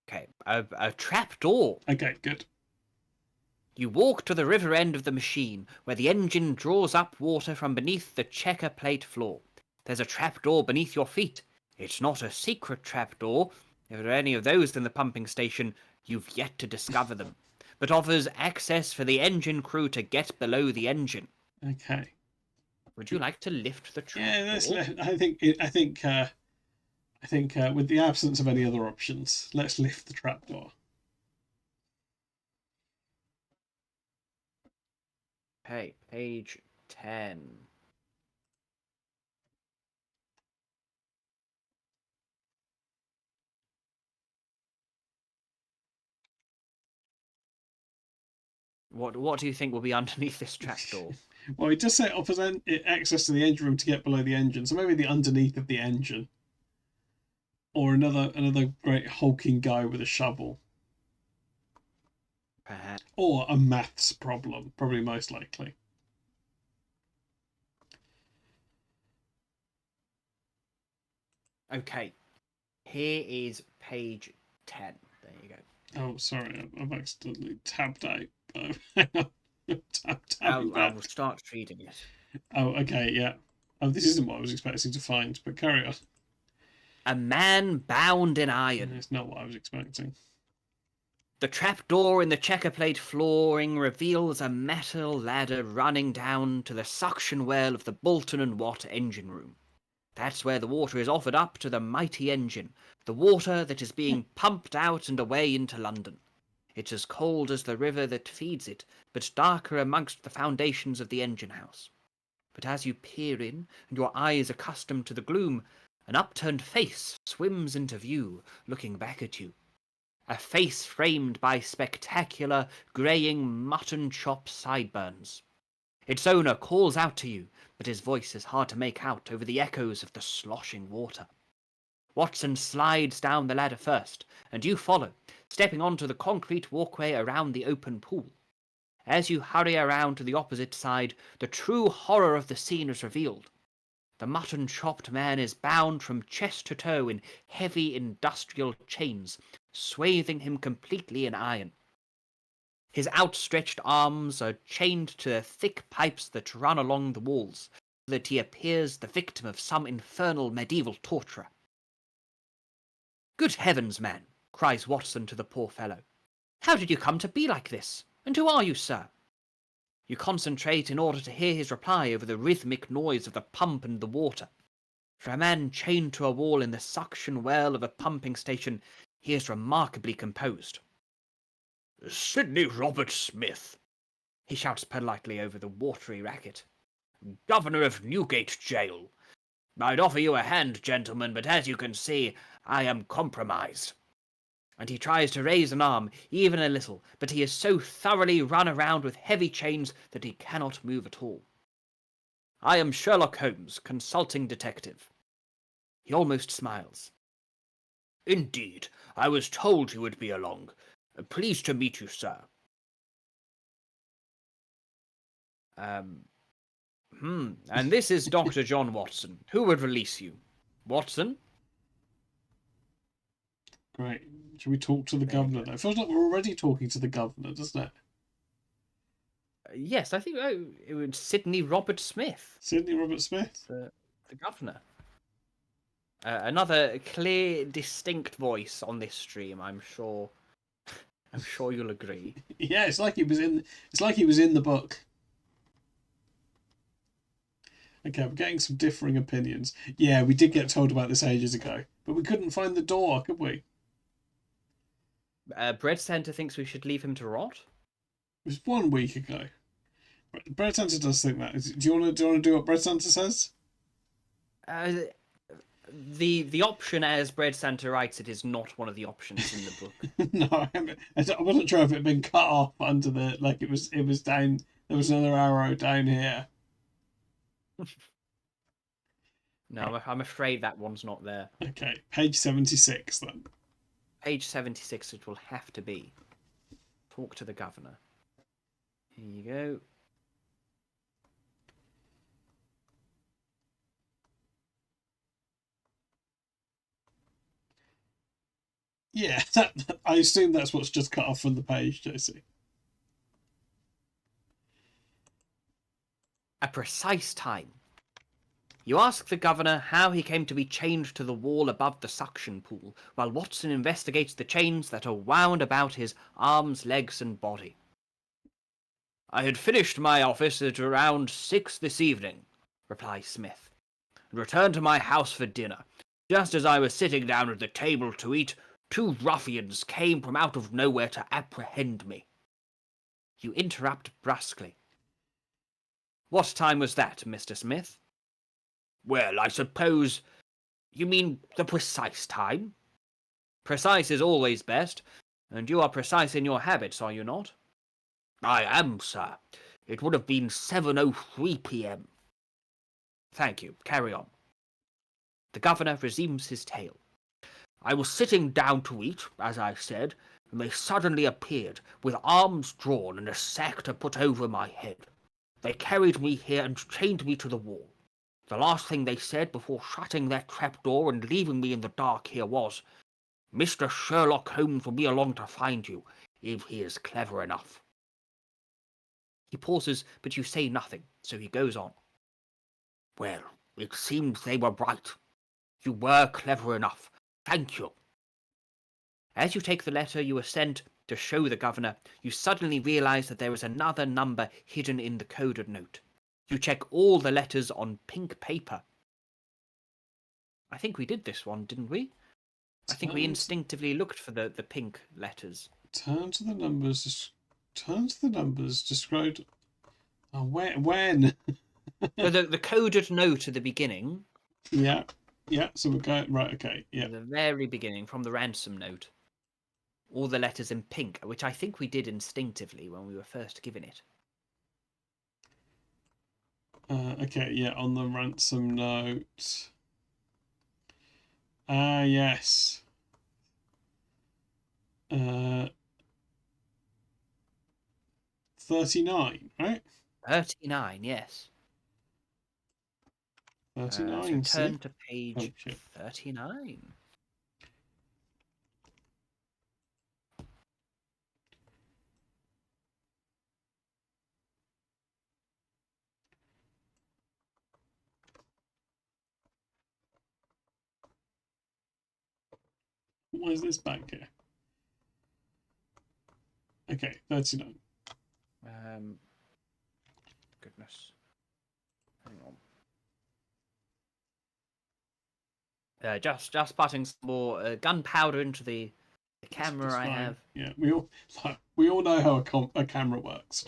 Speaker 3: Okay, a trap door.
Speaker 2: Okay, good.
Speaker 3: You walk to the river end of the machine, where the engine draws up water from beneath the checker plate floor. There's a trapdoor beneath your feet. It's not a secret trapdoor. If there are any of those in the pumping station, you've yet to discover them, but offers access for the engine crew to get below the engine.
Speaker 2: Okay.
Speaker 3: Would you like to lift the trapdoor?
Speaker 2: Yeah, I think with the absence of any other options, let's lift the trapdoor.
Speaker 3: Okay, page 10. What do you think will be underneath this trapdoor?
Speaker 2: Well, it does say it offers access to the engine room to get below the engine, so maybe the underneath of the engine, or another great hulking guy with a shovel,
Speaker 3: Perhaps.
Speaker 2: or a maths problem, probably most likely.
Speaker 3: Okay, here is page 10. There you go.
Speaker 2: Oh, sorry, I've accidentally tabbed out. Oh, hang on.
Speaker 3: I'll start reading it.
Speaker 2: Oh, okay, yeah. Oh, this isn't what I was expecting to find, but carry on.
Speaker 3: A man bound in iron.
Speaker 2: It's not what I was expecting.
Speaker 3: The trapdoor in the checker plate flooring reveals a metal ladder running down to the suction well of the Bolton and Watt engine room. That's where the water is offered up to the mighty engine, the water that is being pumped out and away into London. It's as cold as the river that feeds it, but darker amongst the foundations of the engine house. But as you peer in, and your eyes accustomed to the gloom, an upturned face swims into view, looking back at you. A face framed by spectacular, greying mutton chop sideburns. Its owner calls out to you, but his voice is hard to make out over the echoes of the sloshing water. Watson slides down the ladder first, and you follow, stepping onto the concrete walkway around the open pool. As you hurry around to the opposite side, the true horror of the scene is revealed. The mutton-chopped man is bound from chest to toe in heavy industrial chains, swathing him completely in iron. His outstretched arms are chained to the thick pipes that run along the walls, so that he appears the victim of some infernal medieval torturer. "Good heavens, man," cries Watson to the poor fellow. "How did you come to be like this? And who are you, sir?" You concentrate in order to hear his reply over the rhythmic noise of the pump and the water. For a man chained to a wall in the suction well of a pumping station, he is remarkably composed. "Sidney Robert Smith," he shouts politely over the watery racket. "Governor of Newgate Jail. I'd offer you a hand, gentlemen, but as you can see, I am compromised." And he tries to raise an arm, even a little, but he is so thoroughly run around with heavy chains that he cannot move at all. "I am Sherlock Holmes, consulting detective." He almost smiles. "Indeed, I was told you would be along. Pleased to meet you, sir." And this is Dr. John Watson. Who would release you? Watson?
Speaker 2: Great. Should we talk to the governor now? It feels like we're already talking to the governor, doesn't it?
Speaker 3: Yes, I think it was Sidney Robert Smith.
Speaker 2: Sidney Robert Smith?
Speaker 3: The governor. Another clear, distinct voice on this stream, I'm sure. I'm sure you'll agree.
Speaker 2: Yeah, it's like he was in. It's like he was in the book. Okay, we're getting some differing opinions. Yeah, we did get told about this ages ago, but we couldn't find the door, could we?
Speaker 3: Bread Center thinks we should leave him to rot.
Speaker 2: It was 1 week ago. Bread Santa does think that. Do you want to do what Bread Santa says?
Speaker 3: The option as Bread Santa writes it is not one of the options in the book.
Speaker 2: No, I wasn't sure if it had been cut off under the it was down. There was another arrow down here.
Speaker 3: No, I'm afraid that one's not there.
Speaker 2: Okay, page 76 then.
Speaker 3: Page 76 it will have to be. Talk to the governor. Here you go.
Speaker 2: Yeah, I assume that's what's just cut off from the page, JC.
Speaker 3: A precise time. You ask the governor how he came to be chained to the wall above the suction pool, while Watson investigates the chains that are wound about his arms, legs, and body. I had finished my office at around 6 this evening, replies Smith, and returned to my house for dinner. Just as I was sitting down at the table to eat, 2 ruffians came from out of nowhere to apprehend me. You interrupt brusquely. What time was that, Mr. Smith? Well, I suppose you mean the precise time? Precise is always best, and you are precise in your habits, are you not? I am, sir. It would have been 7:03 p.m. Thank you. Carry on. The governor resumes his tale. I was sitting down to eat, as I said, and they suddenly appeared, with arms drawn and a sack to put over my head. They carried me here and chained me to the wall. The last thing they said before shutting their trapdoor and leaving me in the dark here was, Mr. Sherlock Holmes will be along to find you, if he is clever enough. He pauses, but you say nothing, so he goes on. Well, it seems they were right. You were clever enough. Thank you. As you take the letter you were sent to show the governor, you suddenly realize that there is another number hidden in the coded note. You check all the letters on pink paper. I think we did this one, didn't we? I think we instinctively looked for the pink letters.
Speaker 2: Turn to the numbers. Described. Oh, when?
Speaker 3: So the coded note at the beginning.
Speaker 2: Yeah. So we're going right. Okay. Yeah.
Speaker 3: At the very beginning, from the ransom note. All the letters in pink, which I think we did instinctively when we were first given it.
Speaker 2: Okay, yeah, on the ransom note. Yes. 39, right?
Speaker 3: 39, yes.
Speaker 2: 39.
Speaker 3: So turn to page
Speaker 2: 39.
Speaker 3: 39.
Speaker 2: Why is this back here? Okay, 39.
Speaker 3: Goodness. Hang on. Just putting some more gunpowder into the camera
Speaker 2: It's
Speaker 3: I
Speaker 2: fine.
Speaker 3: have.
Speaker 2: Yeah, we all know how a camera works.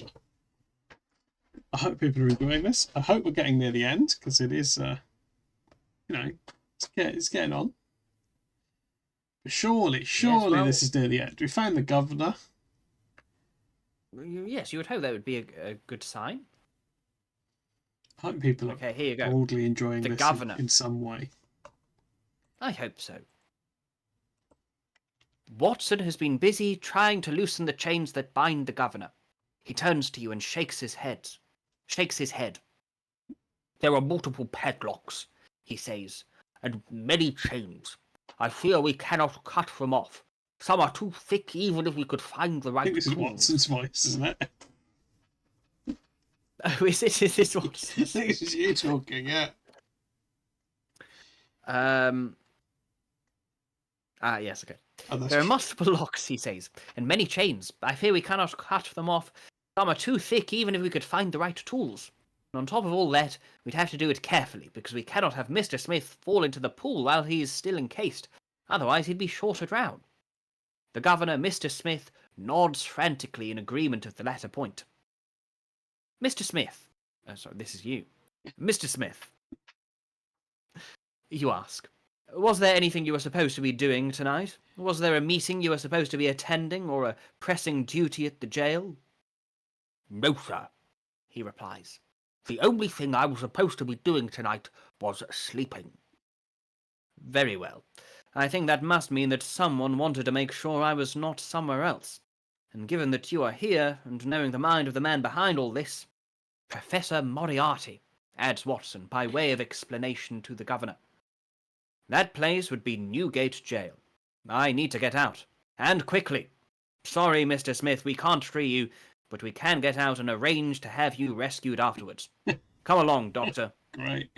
Speaker 2: I hope people are enjoying this. I hope we're getting near the end because it is, it's getting on. But surely
Speaker 3: well-
Speaker 2: this is near the end. We found the governor.
Speaker 3: Yes, you would hope that would be a good sign.
Speaker 2: I hope people
Speaker 3: Okay, here you
Speaker 2: are
Speaker 3: go.
Speaker 2: broadly enjoying
Speaker 3: The
Speaker 2: this
Speaker 3: governor.
Speaker 2: in some way.
Speaker 3: I hope so. Watson has been busy trying to loosen the chains that bind the governor. He turns to you and shakes his head. There are multiple padlocks, he says, and many chains. I fear we cannot cut them off. Some are too thick even if we could find the
Speaker 2: I
Speaker 3: right
Speaker 2: think this is
Speaker 3: tools.
Speaker 2: Watson's voice, isn't it?
Speaker 3: Oh, is this
Speaker 2: I
Speaker 3: Watson's?
Speaker 2: think this is you talking, yeah.
Speaker 3: Yes, okay.
Speaker 2: Oh, that's
Speaker 3: There are
Speaker 2: true.
Speaker 3: multiple locks, he says, and many chains. I fear we cannot cut them off. Some are too thick even if we could find the right tools. And on top of all that, we'd have to do it carefully, because we cannot have Mr. Smith fall into the pool while he is still encased. Otherwise he'd be sure to drown. The governor, Mr. Smith, nods frantically in agreement of the latter point. Mr. Smith, sorry, this is you. Mr. Smith, you ask, was there anything you were supposed to be doing tonight? Was there a meeting you were supposed to be attending, or a pressing duty at the jail? No, sir, he replies. The only thing I was supposed to be doing tonight was sleeping. Very well. I think that must mean that someone wanted to make sure I was not somewhere else. And given that you are here, and knowing the mind of the man behind all this, Professor Moriarty, adds Watson by way of explanation to the governor. That place would be Newgate Jail. I need to get out, and quickly. Sorry, Mr. Smith, we can't free you, but we can get out and arrange to have you rescued afterwards. Come along, Doctor.
Speaker 2: Great.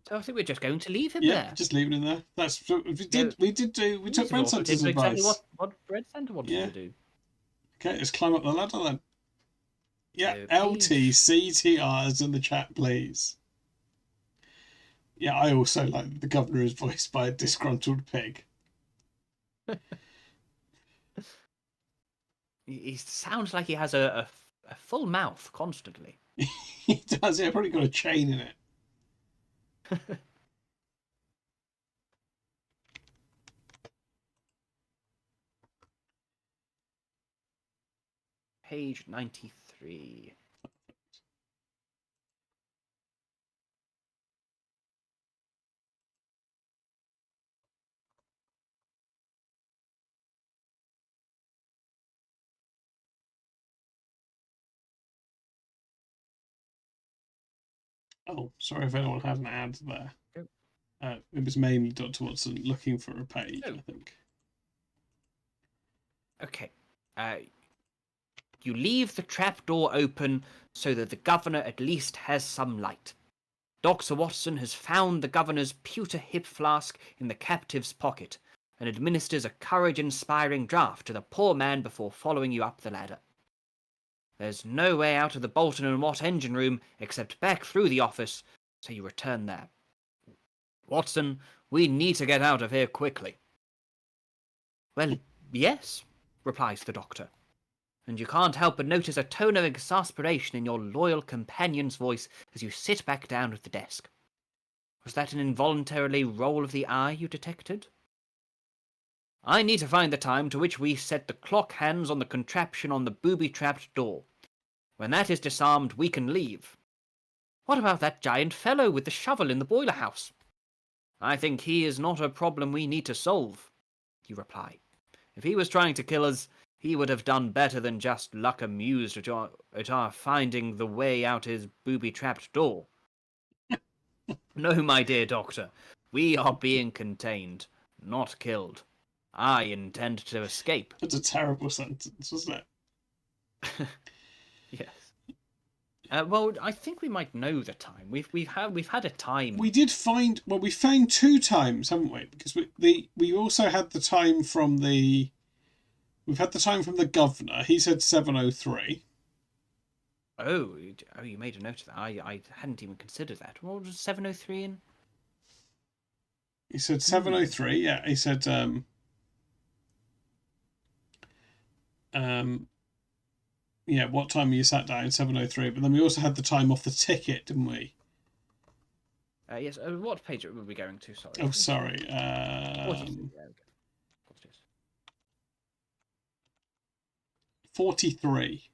Speaker 3: So I think we're just going to leave him
Speaker 2: Yeah,
Speaker 3: there.
Speaker 2: just leave it in there. We took Brent Center's
Speaker 3: Exactly
Speaker 2: advice.
Speaker 3: what Brent Center wanted
Speaker 2: Yeah.
Speaker 3: to do.
Speaker 2: Okay, let's climb up the ladder then. Yeah,
Speaker 3: So,
Speaker 2: LTCTR is in the chat, please. Yeah, I also like that the governor is voiced by a disgruntled pig.
Speaker 3: He sounds like he has a full mouth constantly.
Speaker 2: He does, yeah, probably got a chain in it.
Speaker 3: Page 93.
Speaker 2: Oh, sorry if anyone has an ad there.
Speaker 3: Yep.
Speaker 2: It was mainly Dr. Watson looking for a page,
Speaker 3: Oh.
Speaker 2: I think.
Speaker 3: Okay. You leave the trapdoor open so that the governor at least has some light. Dr. Watson has found the governor's pewter hip flask in the captive's pocket and administers a courage-inspiring draught to the poor man before following you up the ladder. There's no way out of the Bolton and Watt engine room except back through the office, so you return there. Watson, we need to get out of here quickly. Well, yes, replies the doctor, and you can't help but notice a tone of exasperation in your loyal companion's voice as you sit back down at the desk. Was that an involuntarily roll of the eye you detected? I need to find the time to which we set the clock hands on the contraption on the booby-trapped door. When that is disarmed, we can leave. What about that giant fellow with the shovel in the boiler house? I think he is not a problem we need to solve, you reply. If he was trying to kill us, he would have done better than just look amused at our finding the way out his booby-trapped door. No, my dear doctor, we are being contained, not killed. I intend to escape.
Speaker 2: That's a terrible sentence, wasn't it?
Speaker 3: Yes. Well, I think we might know the time. We've had a time.
Speaker 2: We did find, well, we found 2 times, haven't we? Because we also had the time from the, we've had the time from the governor. He said 7:03.
Speaker 3: Oh, you made a note of that. I hadn't even considered that. What was 7:03 in?
Speaker 2: He said 7:03. Yeah, he said yeah, what time you sat down? 7:03. But then we also had the time off the ticket, didn't we?
Speaker 3: Yes. What page were we going to? Sorry.
Speaker 2: Oh, sorry.
Speaker 3: What is it? Yeah, okay. What's this?
Speaker 2: 43.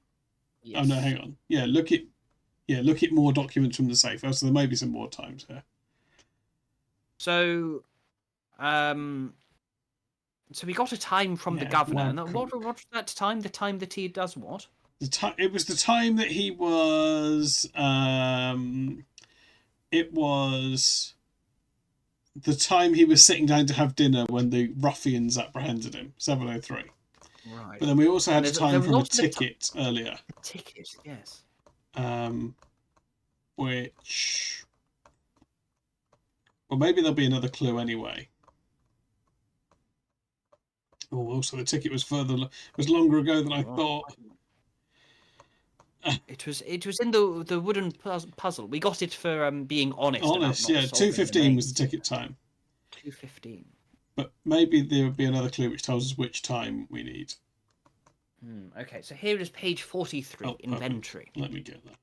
Speaker 3: Yes.
Speaker 2: Oh no, hang on. Yeah, look at more documents from the safe. Oh, so there may be some more times here.
Speaker 3: So, so we got a time from the
Speaker 2: Yeah,
Speaker 3: governor.
Speaker 2: one
Speaker 3: And what's that time? The time that he does what?
Speaker 2: It was the time that he was. It was the time he was sitting down to have dinner when the ruffians apprehended him. 7:03.
Speaker 3: Right.
Speaker 2: But then we also had a
Speaker 3: There
Speaker 2: time
Speaker 3: was
Speaker 2: from a
Speaker 3: also the
Speaker 2: ticket earlier.
Speaker 3: Ticket, yes.
Speaker 2: Which. Well, maybe there'll be another clue anyway. Oh, also the ticket was was longer ago than I
Speaker 3: Oh.
Speaker 2: thought.
Speaker 3: It was in the wooden puzzle. We got it for being honest.
Speaker 2: Honest,
Speaker 3: about not
Speaker 2: yeah.
Speaker 3: solving
Speaker 2: 2:15 was the ticket time.
Speaker 3: 2:15.
Speaker 2: But maybe there would be another clue which tells us which time we need.
Speaker 3: Okay, so here is page 43,
Speaker 2: Oh, perfect.
Speaker 3: inventory.
Speaker 2: Let me get that.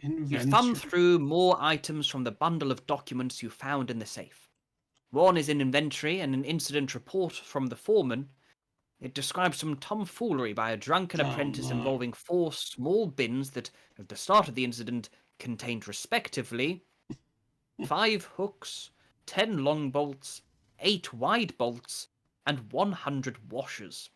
Speaker 3: You
Speaker 2: Inventory.
Speaker 3: thumb through more items from the bundle of documents you found in the safe. One is in inventory and an incident report from the foreman. It describes some tomfoolery by a drunken apprentice
Speaker 2: no.
Speaker 3: involving 4 small bins that, at the start of the incident, contained respectively 5 hooks, 10 long bolts, 8 wide bolts, and 100 washers.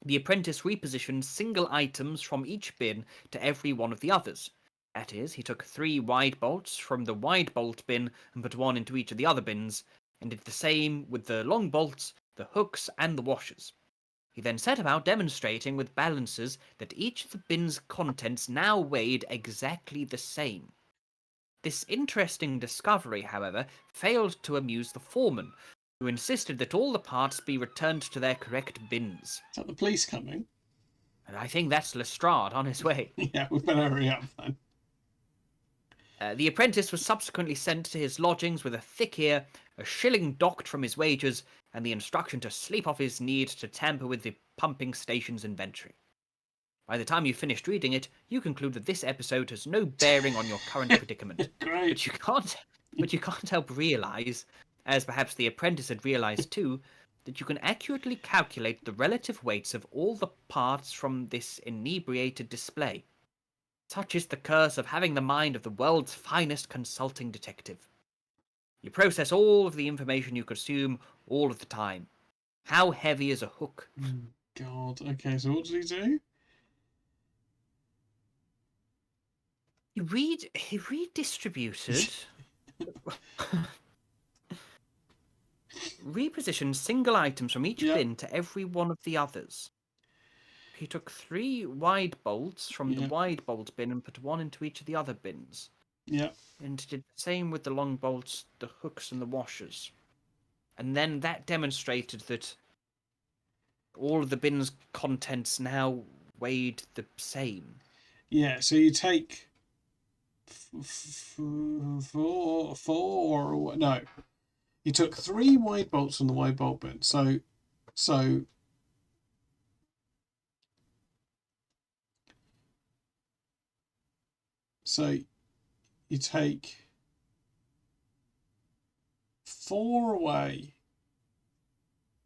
Speaker 3: The apprentice repositioned single items from each bin to every one of the others. That is, he took 3 wide bolts from the wide bolt bin and put 1 into each of the other bins, and did the same with the long bolts, the hooks, and the washers. He then set about demonstrating with balancers that each of the bin's contents now weighed exactly the same. This interesting discovery, however, failed to amuse the foreman, who insisted that all the parts be returned to their correct bins.
Speaker 2: Is that the police coming?
Speaker 3: And I think that's Lestrade on his way.
Speaker 2: Yeah, we better hurry up then.
Speaker 3: The apprentice was subsequently sent to his lodgings with a thick ear, a shilling docked from his wages, and the instruction to sleep off his need to tamper with the pumping station's inventory. By the time you've finished reading it, you conclude that this episode has no bearing on your current predicament.
Speaker 2: Great.
Speaker 3: But you can't help realise, as perhaps the apprentice had realised too, that you can accurately calculate the relative weights of all the parts from this inebriated display. Such is the curse of having the mind of the world's finest consulting detective. You process all of the information you consume all of the time. How heavy is a hook?
Speaker 2: God. Okay, so what does he do?
Speaker 3: He redistributed, repositioned single items from each
Speaker 2: Yeah.
Speaker 3: bin to every one of the others. He took 3 wide bolts from the
Speaker 2: Yeah.
Speaker 3: wide bolt bin and put 1 into each of the other bins.
Speaker 2: Yeah.
Speaker 3: And did the same with the long bolts, the hooks, and the washers. And then that demonstrated that all of the bin's contents now weighed the same.
Speaker 2: Yeah, so you take four. No, you took 3 wide bolts from the wide bolt bin. So you take 4 away.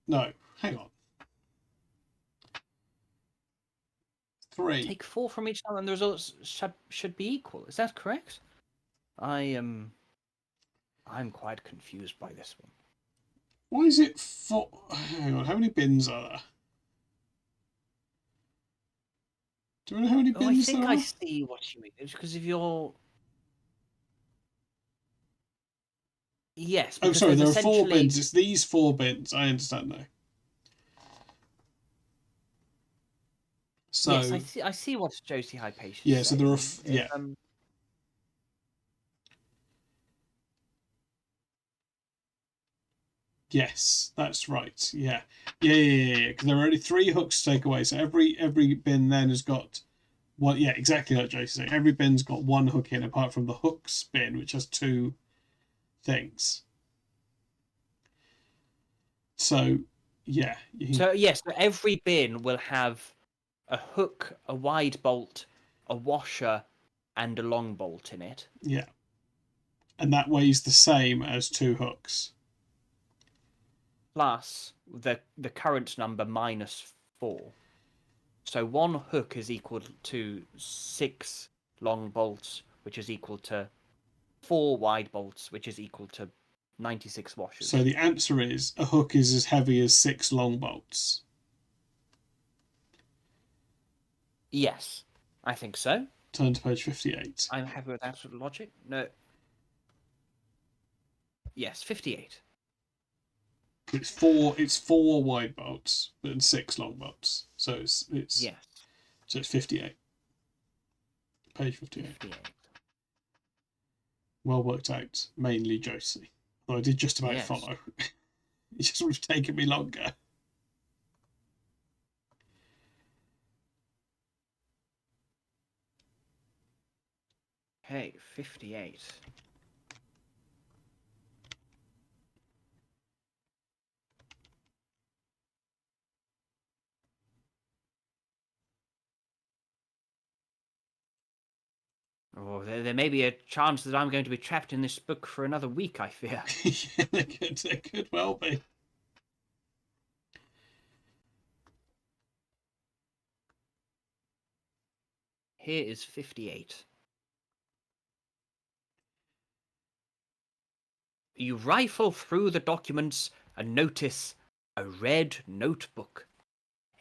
Speaker 2: No, hang on. 3.
Speaker 3: Take 4 from each one, and the results should be equal. Is that correct? I'm quite confused by this one.
Speaker 2: Why is it 4? Hang on, how many bins are there? Do you know how many bins
Speaker 3: I think
Speaker 2: there
Speaker 3: I
Speaker 2: are?
Speaker 3: see what you mean. It's because of your... Yes.
Speaker 2: Oh,
Speaker 3: because
Speaker 2: sorry, there
Speaker 3: there's
Speaker 2: are 4
Speaker 3: essentially-
Speaker 2: bins. It's these 4 bins. I understand now. So,
Speaker 3: Yes, I see what Josie Hypatia is
Speaker 2: yeah, so there are
Speaker 3: saying.
Speaker 2: yeah. Yes, that's right. Yeah. Because there are only 3 hooks to take away. So every bin then has got one. Yeah, exactly like Josie saying. Every bin's got 1 hook in, apart from the hooks bin, which has 2 things. So, yeah.
Speaker 3: So yes, so every bin will have a hook, a wide bolt, a washer, and a long bolt in it.
Speaker 2: Yeah. And that weighs the same as 2 hooks.
Speaker 3: Plus the current number minus 4. So 1 hook is equal to 6 long bolts, which is equal to 4 wide bolts, which is equal to 96 washers.
Speaker 2: So the answer is a hook is as heavy as 6 long bolts.
Speaker 3: Yes, I think so.
Speaker 2: Turn to page 58.
Speaker 3: I'm happy with that sort of logic. No. Yes, 58.
Speaker 2: It's 4 wide bolts and 6 long bolts. So it's
Speaker 3: Yes.
Speaker 2: So it's 58. Page 58.
Speaker 3: 58.
Speaker 2: Well worked out. Mainly Josie. Though I did just about
Speaker 3: Yes.
Speaker 2: follow. It just would have taken me longer.
Speaker 3: Okay, 58. Oh, there may be a chance that I'm going to be trapped in this book for another week, I fear.
Speaker 2: Yeah, they could well be.
Speaker 3: Here is 58. You rifle through the documents and notice a red notebook.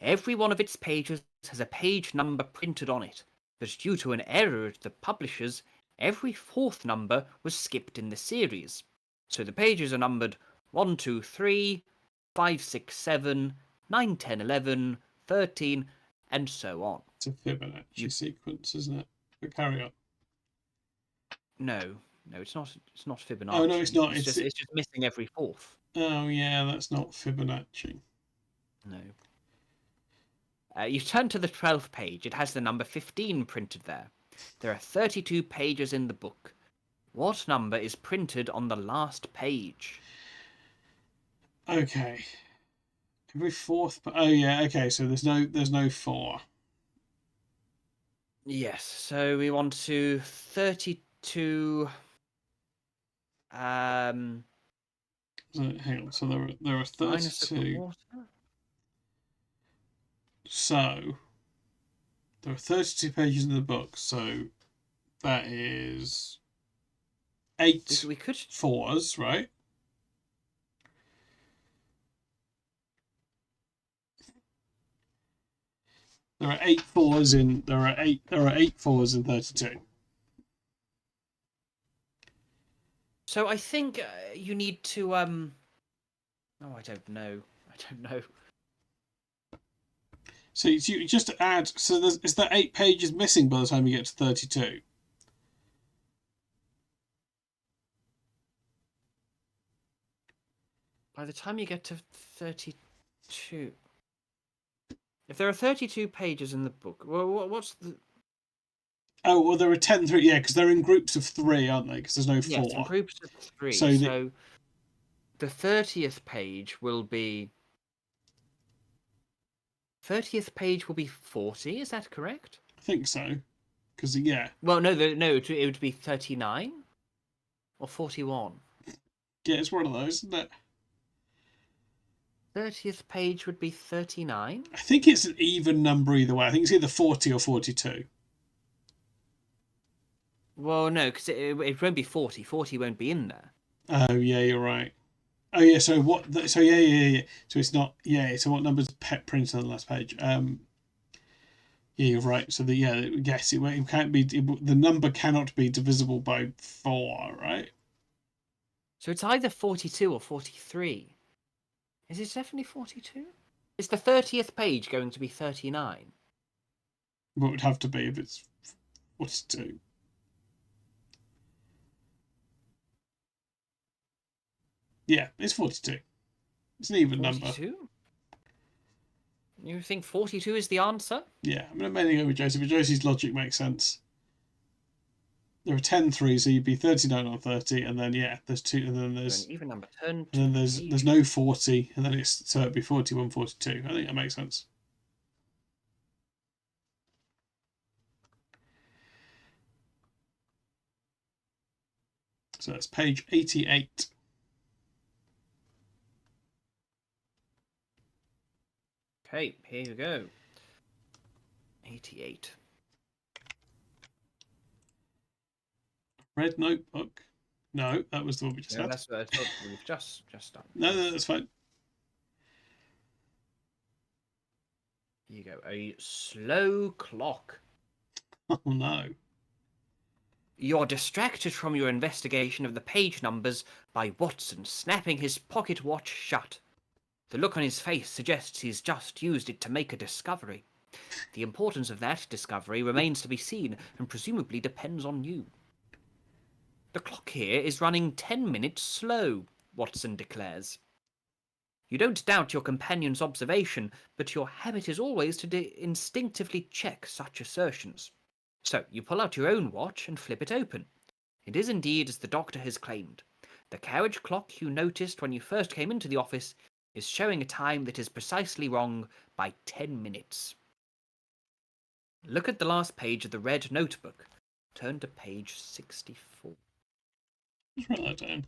Speaker 3: Every one of its pages has a page number printed on it, but due to an error at the publishers, every fourth number was skipped in the series. So the pages are numbered 1, 2, 3, 5, 6, 7, 9, 10, 11, 13, and so on.
Speaker 2: It's a Fibonacci sequence, isn't it? But carry on.
Speaker 3: No, it's not. It's not Fibonacci.
Speaker 2: Oh no, it's not.
Speaker 3: It's just missing every fourth.
Speaker 2: Oh yeah, that's not Fibonacci.
Speaker 3: No. You turn to the 12th page. It has the number 15 printed there. There are 32 pages in the book. What number is printed on the last page?
Speaker 2: Okay. Every fourth. Oh yeah. Okay. So there's no 4.
Speaker 3: Yes. So we want to 32.
Speaker 2: So, hang on. So there are
Speaker 3: Minus the
Speaker 2: 32.
Speaker 3: water.
Speaker 2: So there are 32 pages in the book. So that is 8
Speaker 3: We could.
Speaker 2: 4s, right? There are 8 4s in. There are 8 4s in 32.
Speaker 3: So I think you need to Oh, I don't know.
Speaker 2: So you just add. So is there 8 pages missing by the time you get to 32?
Speaker 3: By the time you get to 32. If there are 32 pages in the book, well, what's the...
Speaker 2: Oh, well, there are 10 3. Yeah, because they're in groups of 3, aren't they? Because there's no 4.
Speaker 3: Yes, in groups of 3.
Speaker 2: So
Speaker 3: So the 30th page will be... 30th page will be 40, is that correct?
Speaker 2: I think so. Because, yeah.
Speaker 3: Well, no, it would be 39 or 41.
Speaker 2: Yeah, it's one of those, isn't it?
Speaker 3: 30th page would be 39.
Speaker 2: I think it's an even number either way. I think it's either 40 or 42.
Speaker 3: Well, no, because it won't be 40. 40 won't be in there.
Speaker 2: Oh, yeah, you're right. Oh, yeah, so what... So, yeah. So it's not... Yeah, so what number's printed on the last page? Yeah, you're right. So, yes, it can't be... The number cannot be divisible by 4, right?
Speaker 3: So it's either 42 or 43. Is it definitely 42? Is the 30th page going to be 39?
Speaker 2: What would have to be if it's 42? Yeah, it's 42. It's an even
Speaker 3: 42?
Speaker 2: number.
Speaker 3: You think 42 is the answer?
Speaker 2: Yeah, I'm going to mainly go with Josie, but Josie's logic makes sense. There are 10 3s, so you'd be 39 on 30, and then, yeah, there's 2, and then there's...
Speaker 3: An even number. Turn
Speaker 2: And then there's no 40, and then so it'd be 41, 42. I think that makes sense. So that's page 88.
Speaker 3: Okay, here you go. 88.
Speaker 2: Red notebook. No, that was the one we just
Speaker 3: No,
Speaker 2: had.
Speaker 3: that's what I thought we've just done.
Speaker 2: No, that's fine.
Speaker 3: Here you go. A slow clock.
Speaker 2: Oh no.
Speaker 3: You're distracted from your investigation of the page numbers by Watson snapping his pocket watch shut. The look on his face suggests he's just used it to make a discovery. The importance of that discovery remains to be seen and presumably depends on you. The clock here is running 10 minutes slow, Watson declares. You don't doubt your companion's observation, but your habit is always to instinctively check such assertions. So you pull out your own watch and flip it open. It is indeed as the doctor has claimed. The carriage clock you noticed when you first came into the office is showing a time that is precisely wrong by 10 minutes. Look at the last page of the red notebook. Turn to page 64.
Speaker 2: Just write that down.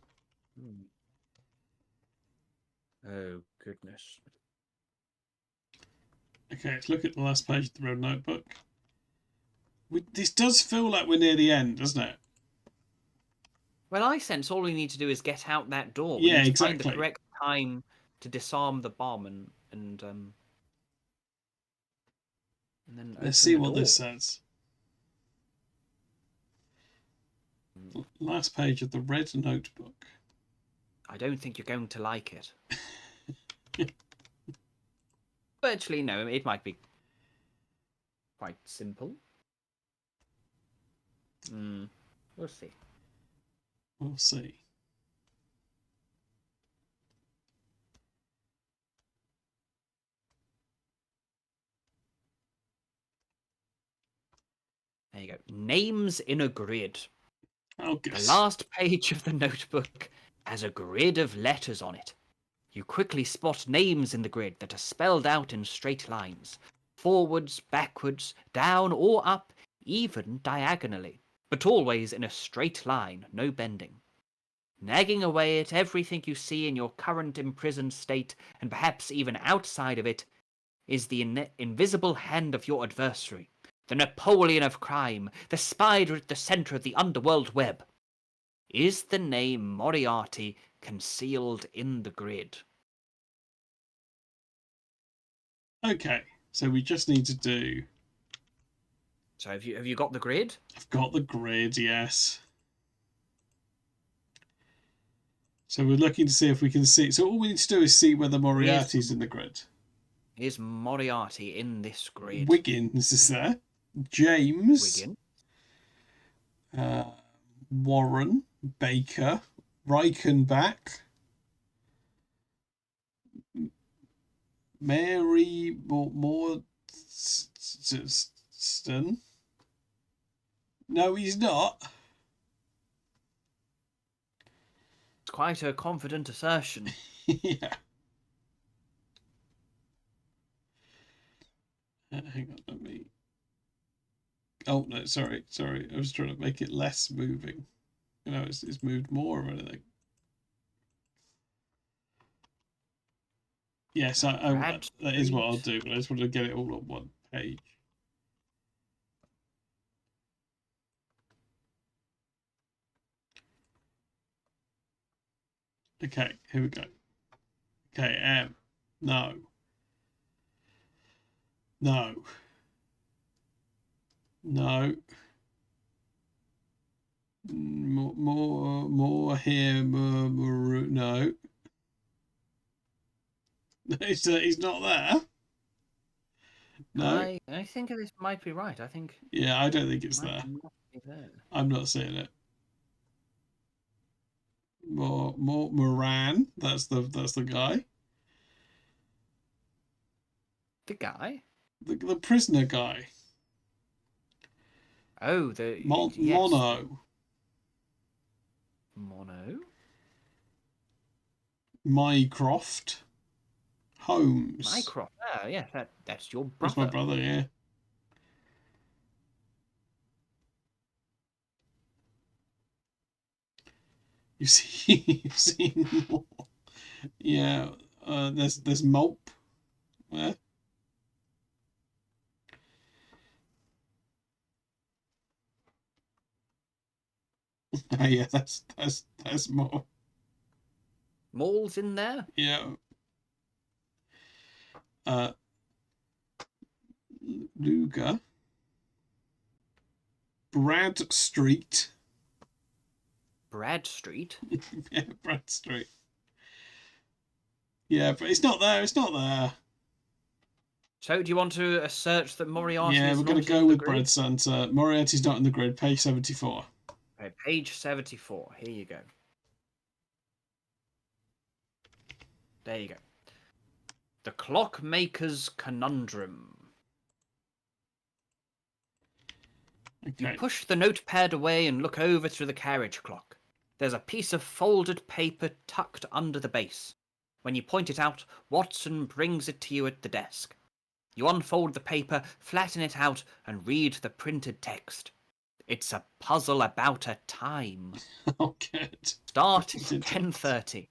Speaker 3: Oh, goodness.
Speaker 2: Okay, let's look at the last page of the red notebook. This does feel like we're near the end, doesn't it?
Speaker 3: Well, I sense all we need to do is get out that door.
Speaker 2: Yeah,
Speaker 3: we need to
Speaker 2: exactly.
Speaker 3: find the correct time to disarm the bomb and then open
Speaker 2: Let's see
Speaker 3: the
Speaker 2: what
Speaker 3: door.
Speaker 2: this says. Last page of the red notebook.
Speaker 3: I don't think you're going to like it. But actually, no, it might be quite simple. We'll see.
Speaker 2: We'll see.
Speaker 3: There you go. Names in a grid.
Speaker 2: Oh,
Speaker 3: The
Speaker 2: gosh.
Speaker 3: last page of the notebook has a grid of letters on it. You quickly spot names in the grid that are spelled out in straight lines. Forwards, backwards, down or up, even diagonally. But always in a straight line, no bending. Nagging away at everything you see in your current imprisoned state, and perhaps even outside of it, is the invisible hand of your adversary, the Napoleon of crime, the spider at the centre of the underworld web. Is the name Moriarty concealed in the grid?
Speaker 2: Okay, so we just need to do...
Speaker 3: So have you got the grid?
Speaker 2: I've got the grid, yes. So we're looking to see if we can see... So all we need to do is see whether Moriarty's in the grid.
Speaker 3: Is Moriarty in this grid?
Speaker 2: Wiggins is there. James.
Speaker 3: Wiggin.
Speaker 2: Warren. Baker. Reichenbach. Mary Mordston. No, he's not.
Speaker 3: It's quite a confident assertion.
Speaker 2: Yeah. Hang on, let me... Oh, no, sorry. I was trying to make it less moving. You know, it's moved more or anything. Yes, that is what I'll do, but I just want to get it all on one page. Okay, here we go. Okay, no. No. No. More here, more, no. He's not there. No.
Speaker 3: I think this might be right. I think.
Speaker 2: Yeah, I don't think it's there.
Speaker 3: Not be there.
Speaker 2: I'm not seeing it. More Moran. That's the guy.
Speaker 3: The guy.
Speaker 2: The prisoner guy.
Speaker 3: Oh, the yes.
Speaker 2: Mono.
Speaker 3: Mono.
Speaker 2: Mycroft. Holmes.
Speaker 3: Mycroft. Oh, yeah, that's your brother.
Speaker 2: That's my brother, yeah. You've seen more. Yeah, there's Mope. Yeah. Oh, yeah, that's Mope.
Speaker 3: Mall's in there.
Speaker 2: Yeah. Luger. Brad Street.
Speaker 3: Brad Street.
Speaker 2: Yeah, Brad Street. Yeah, but it's not there. It's not there.
Speaker 3: So, do you want to assert that Moriarty?
Speaker 2: Yeah,
Speaker 3: is
Speaker 2: we're going
Speaker 3: not
Speaker 2: to go
Speaker 3: in the
Speaker 2: with
Speaker 3: grid?
Speaker 2: Brad Santa. Moriarty's not in the grid. Page 74.
Speaker 3: Okay, page 74. Here you go. There you go. The Clockmaker's Conundrum. You
Speaker 2: Okay.
Speaker 3: push the notepad away and look over to the carriage clock. There's a piece of folded paper tucked under the base. When you point it out, Watson brings it to you at the desk. You unfold the paper, flatten it out, and read the printed text. It's a puzzle about a time.
Speaker 2: Oh, good.
Speaker 3: Start at
Speaker 2: Printed text.
Speaker 3: 10:30.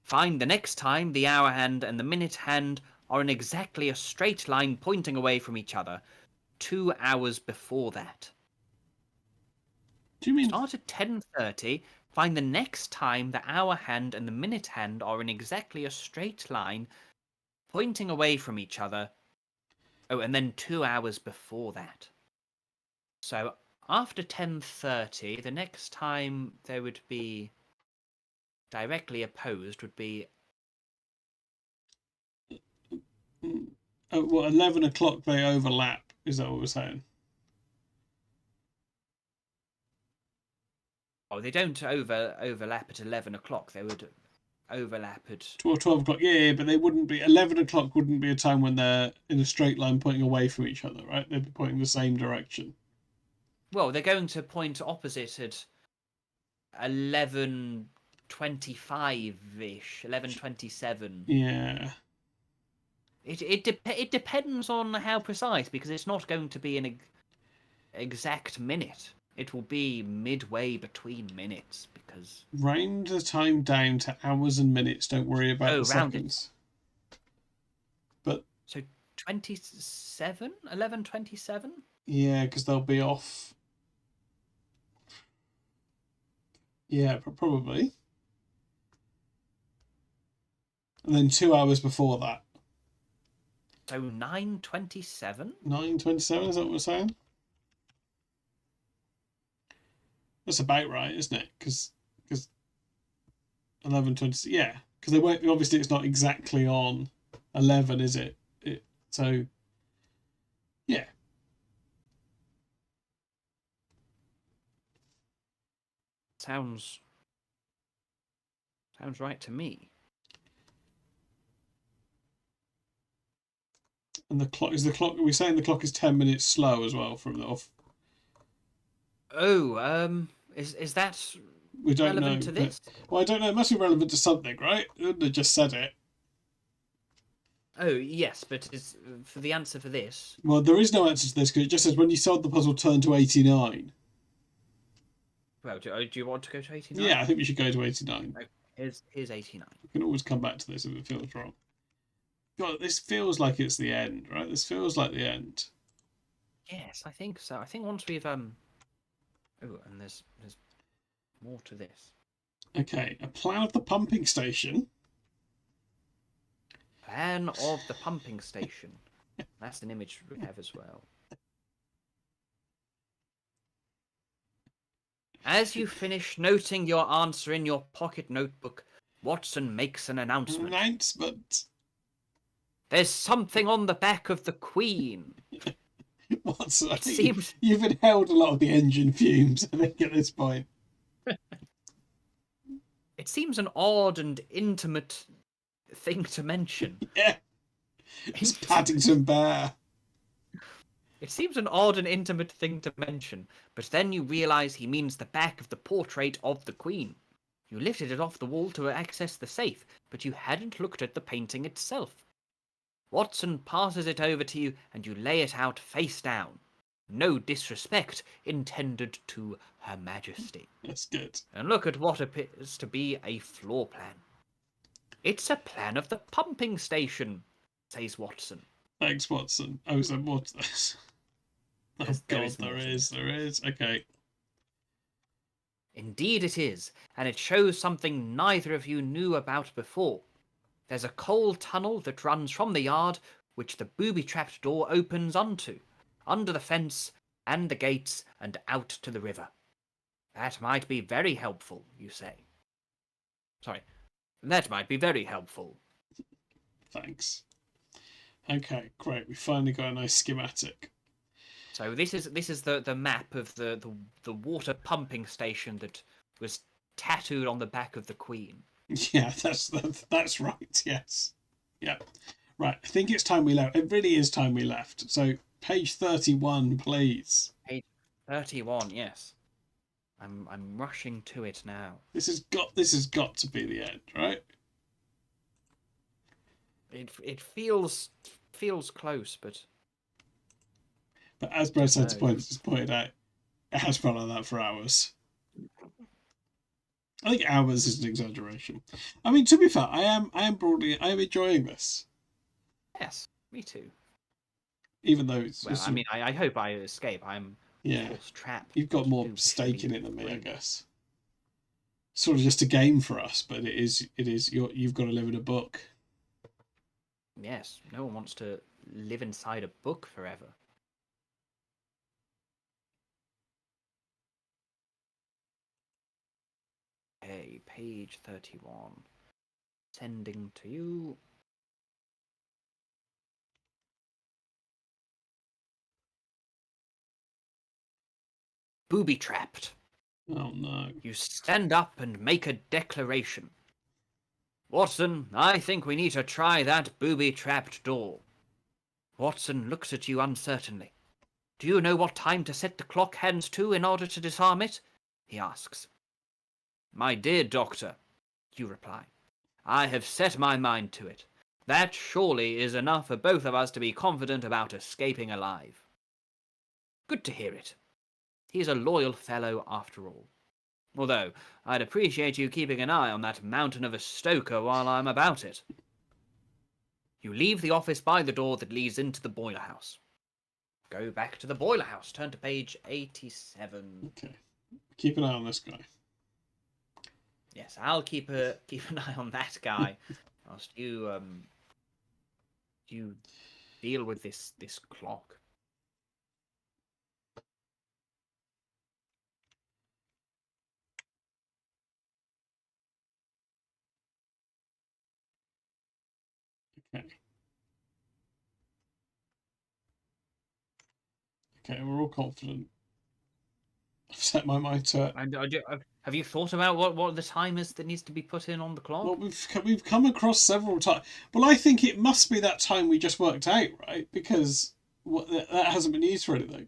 Speaker 3: Find the next time the hour hand and the minute hand are in exactly a straight line pointing away from each other. 2 hours before that.
Speaker 2: Do you mean
Speaker 3: Start at 10:30. Find the next time the hour hand and the minute hand are in exactly a straight line, pointing away from each other. Oh, and then 2 hours before that. So after 10:30, the next time there would be directly opposed would be
Speaker 2: well, 11 o'clock they overlap? Is that what we're saying?
Speaker 3: they don't overlap at 11 o'clock. They would overlap at
Speaker 2: 12 o'clock. Yeah, but they wouldn't be. 11 o'clock wouldn't be a time when they're in a straight line pointing away from each other, right? They'd be pointing the same direction.
Speaker 3: well, they're going to point opposite at 11:25-ish, 11:27.
Speaker 2: Yeah.
Speaker 3: It depends on how precise, because it's not going to be an exact minute. It will be midway between minutes, because
Speaker 2: Round the time down to hours and minutes. Don't worry about the
Speaker 3: round it.
Speaker 2: seconds. But
Speaker 3: so 27, 11:27.
Speaker 2: yeah, because they'll be off. Yeah, probably. And then 2 hours before that.
Speaker 3: So 9:27.
Speaker 2: 9:27, is that what we're saying? That's about right, isn't it? Because 11:20. Yeah, because they won't. Obviously, it's not exactly on 11, is it? So yeah.
Speaker 3: Sounds right to me.
Speaker 2: And the clock is Are we saying the clock is 10 minutes slow as well from the off?
Speaker 3: Oh, is that
Speaker 2: We don't
Speaker 3: relevant
Speaker 2: know.
Speaker 3: to this?
Speaker 2: Well, I don't know. It must be relevant to something, right? They wouldn't have just said it.
Speaker 3: Oh, yes, but is for the answer for this.
Speaker 2: Well, there is no answer to this because it just says when you solve the puzzle, turn to 89.
Speaker 3: Well, do you want to go to 89?
Speaker 2: Yeah, I think we should go to 89.
Speaker 3: Okay, here's 89.
Speaker 2: We can always come back to this if it feels wrong. God, this feels like it's the end, right? This feels like the end.
Speaker 3: Yes, I think so. I think once we've Oh, and there's more to this.
Speaker 2: Okay, a plan of the pumping station.
Speaker 3: Plan of the pumping station. That's an image we have as well. As you finish noting your answer in your pocket notebook, Watson makes an announcement.
Speaker 2: Announcement.
Speaker 3: There's something on the back of the Queen.
Speaker 2: Watson, I
Speaker 3: It
Speaker 2: think
Speaker 3: seems-
Speaker 2: you've inhaled a lot of the engine fumes, I think, at this point.
Speaker 3: It seems an odd and intimate thing to mention.
Speaker 2: Yeah. It's Paddington Bear.
Speaker 3: It seems an odd and intimate thing to mention, but then you realise he means the back of the portrait of the Queen. You lifted it off the wall to access the safe, but you hadn't looked at the painting itself. Watson passes it over to you, and you lay it out face down. No disrespect intended to Her Majesty.
Speaker 2: That's good.
Speaker 3: And look at what appears to be a floor plan. It's a plan of the pumping station, says Watson.
Speaker 2: Thanks, Watson. Oh, so what's this? Oh,
Speaker 3: There
Speaker 2: God,
Speaker 3: is more
Speaker 2: there
Speaker 3: to
Speaker 2: is. There is. Okay.
Speaker 3: Indeed it is, and it shows something neither of you knew about before. There's a coal tunnel that runs from the yard, which the booby-trapped door opens onto, under the fence and the gates and out to the river. That might be very helpful, you say. Sorry, that might be very helpful.
Speaker 2: Thanks. Okay, great. We finally got a nice schematic.
Speaker 3: So this is the map of the water pumping station that was tattooed on the back of the Queen.
Speaker 2: Yeah, that's right. Yes. Yeah. Right. I think it's time we left. It really is time we left. So page 31, please.
Speaker 3: 31, yes. I'm rushing to it now.
Speaker 2: This has got to be the end, right?
Speaker 3: It feels close, but
Speaker 2: But as both sides
Speaker 3: No,
Speaker 2: points pointed out, it has felt like that for hours. I think hours is an exaggeration. I mean, to be fair, I am enjoying this,
Speaker 3: yes, me too.
Speaker 2: even though it's
Speaker 3: Well,
Speaker 2: just
Speaker 3: I mean, I hope I escape. I'm
Speaker 2: yeah.
Speaker 3: of course trapped.
Speaker 2: You've got more stake in it than me, I guess. Sort of just a game for us, but it is you've got to live in a book.
Speaker 3: Yes, no one wants to live inside a book forever. Okay, page 31. Sending to you. Booby trapped.
Speaker 2: Oh no.
Speaker 3: You stand up and make a declaration. Watson, I think we need to try that booby-trapped door. Watson looks at you uncertainly. Do you know what time to set the clock hands to in order to disarm it? He asks. My dear doctor, you reply, I have set my mind to it. That surely is enough for both of us to be confident about escaping alive. Good to hear it. He's a loyal fellow after all. Although, I'd appreciate you keeping an eye on that mountain of a stoker while I'm about it. You leave the office by the door that leads into the boiler house. Go back to the boiler house. Turn to page 87.
Speaker 2: Okay. Keep an eye on this guy.
Speaker 3: Yes, I'll keep an eye on that guy whilst you deal with this clock.
Speaker 2: Okay. Okay, we're all confident. I've set my mind to it.
Speaker 3: Have you thought about what the time is that needs to be put in on the clock?
Speaker 2: Well, we've come across several times. Well, I think it must be that time we just worked out, right? Because that hasn't been used for anything.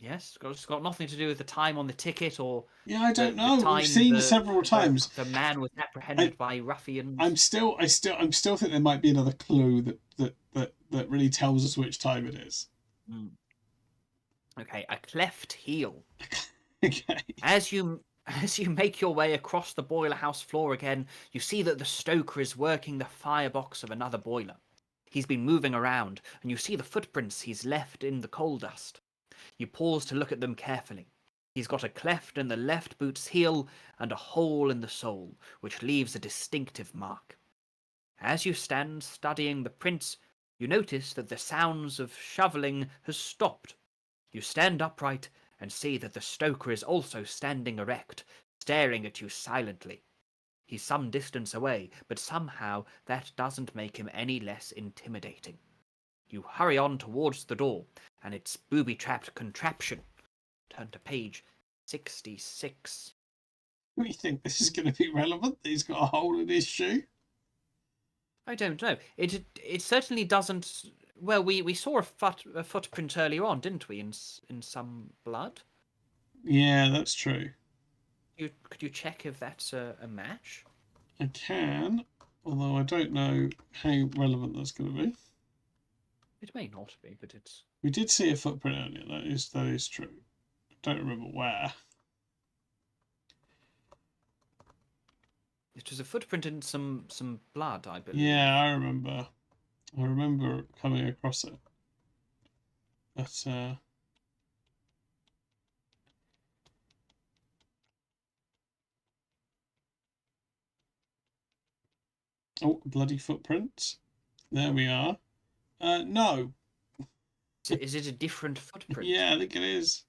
Speaker 3: Yes, it's got nothing to do with the time on the ticket or.
Speaker 2: Yeah, I don't
Speaker 3: the
Speaker 2: know.
Speaker 3: time
Speaker 2: We've seen
Speaker 3: the-
Speaker 2: several times.
Speaker 3: The man was apprehended by ruffians.
Speaker 2: I'm still think there might be another clue that really tells us which time it is.
Speaker 3: Okay, a cleft heel.
Speaker 2: Okay.
Speaker 3: As you make your way across the boiler house floor again, you see that the stoker is working the firebox of another boiler. He's been moving around, and you see the footprints he's left in the coal dust. You pause to look at them carefully. He's got a cleft in the left boot's heel and a hole in the sole, which leaves a distinctive mark. As you stand studying the prints, you notice that the sounds of shoveling has stopped. You stand upright and see that the stoker is also standing erect, staring at you silently. He's some distance away, but somehow that doesn't make him any less intimidating. You hurry on towards the door and its booby-trapped contraption. Turn to page 66.
Speaker 2: Do you think this is going to be relevant? That he's got a hole in his shoe?
Speaker 3: I don't know. It certainly doesn't. Well, we saw a footprint earlier on, didn't we? In some blood.
Speaker 2: Yeah, that's true.
Speaker 3: Could you check if that's a match?
Speaker 2: I can, although I don't know how relevant that's going to be.
Speaker 3: It may not be, but it's.
Speaker 2: We did see a footprint earlier. That is true. I don't remember where.
Speaker 3: It was a footprint in some blood, I believe.
Speaker 2: Yeah, I remember. I remember coming across it. But oh, bloody footprints. There we are. No.
Speaker 3: Is it a different footprint?
Speaker 2: Yeah, I think it is.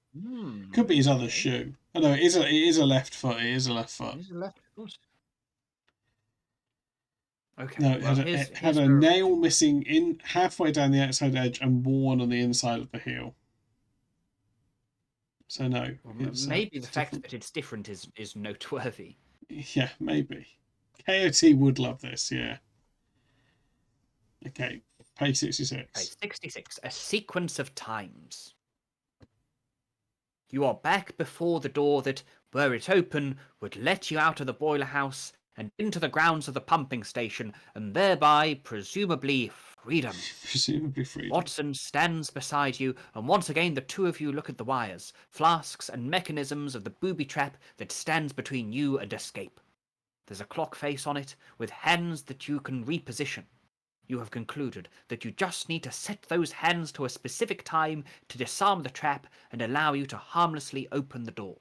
Speaker 2: Could be his other shoe. Oh no, it is a left foot. It is a left foot.
Speaker 3: It is a left foot. Okay.
Speaker 2: No,
Speaker 3: well,
Speaker 2: it had a nail missing in halfway down the outside edge and worn on the inside of the heel. So no.
Speaker 3: Maybe the fact that it's different is noteworthy.
Speaker 2: Yeah, maybe. KOT would love this, yeah. Okay, page 66.
Speaker 3: Page 66. A sequence of times. You are back before the door that, were it open, would let you out of the boiler house and into the grounds of the pumping station, and thereby, presumably, freedom.
Speaker 2: Presumably freedom.
Speaker 3: Watson stands beside you, and once again the two of you look at the wires, flasks, and mechanisms of the booby trap that stands between you and escape. There's a clock face on it, with hands that you can reposition. You have concluded that you just need to set those hands to a specific time to disarm the trap and allow you to harmlessly open the door.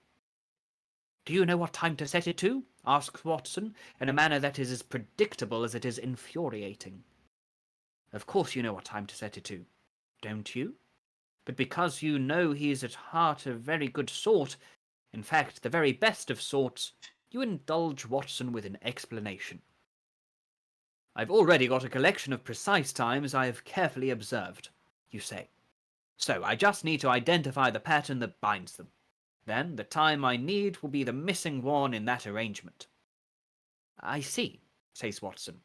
Speaker 3: Do you know what time to set it to? Asks Watson, in a manner that is as predictable as it is infuriating. Of course you know what time to set it to, don't you? But because you know he is at heart a very good sort, in fact the very best of sorts, you indulge Watson with an explanation. I've already got a collection of precise times I have carefully observed, you say. So I just need to identify the pattern that binds them. Then the time I need will be the missing one in that arrangement. I see, says Watson,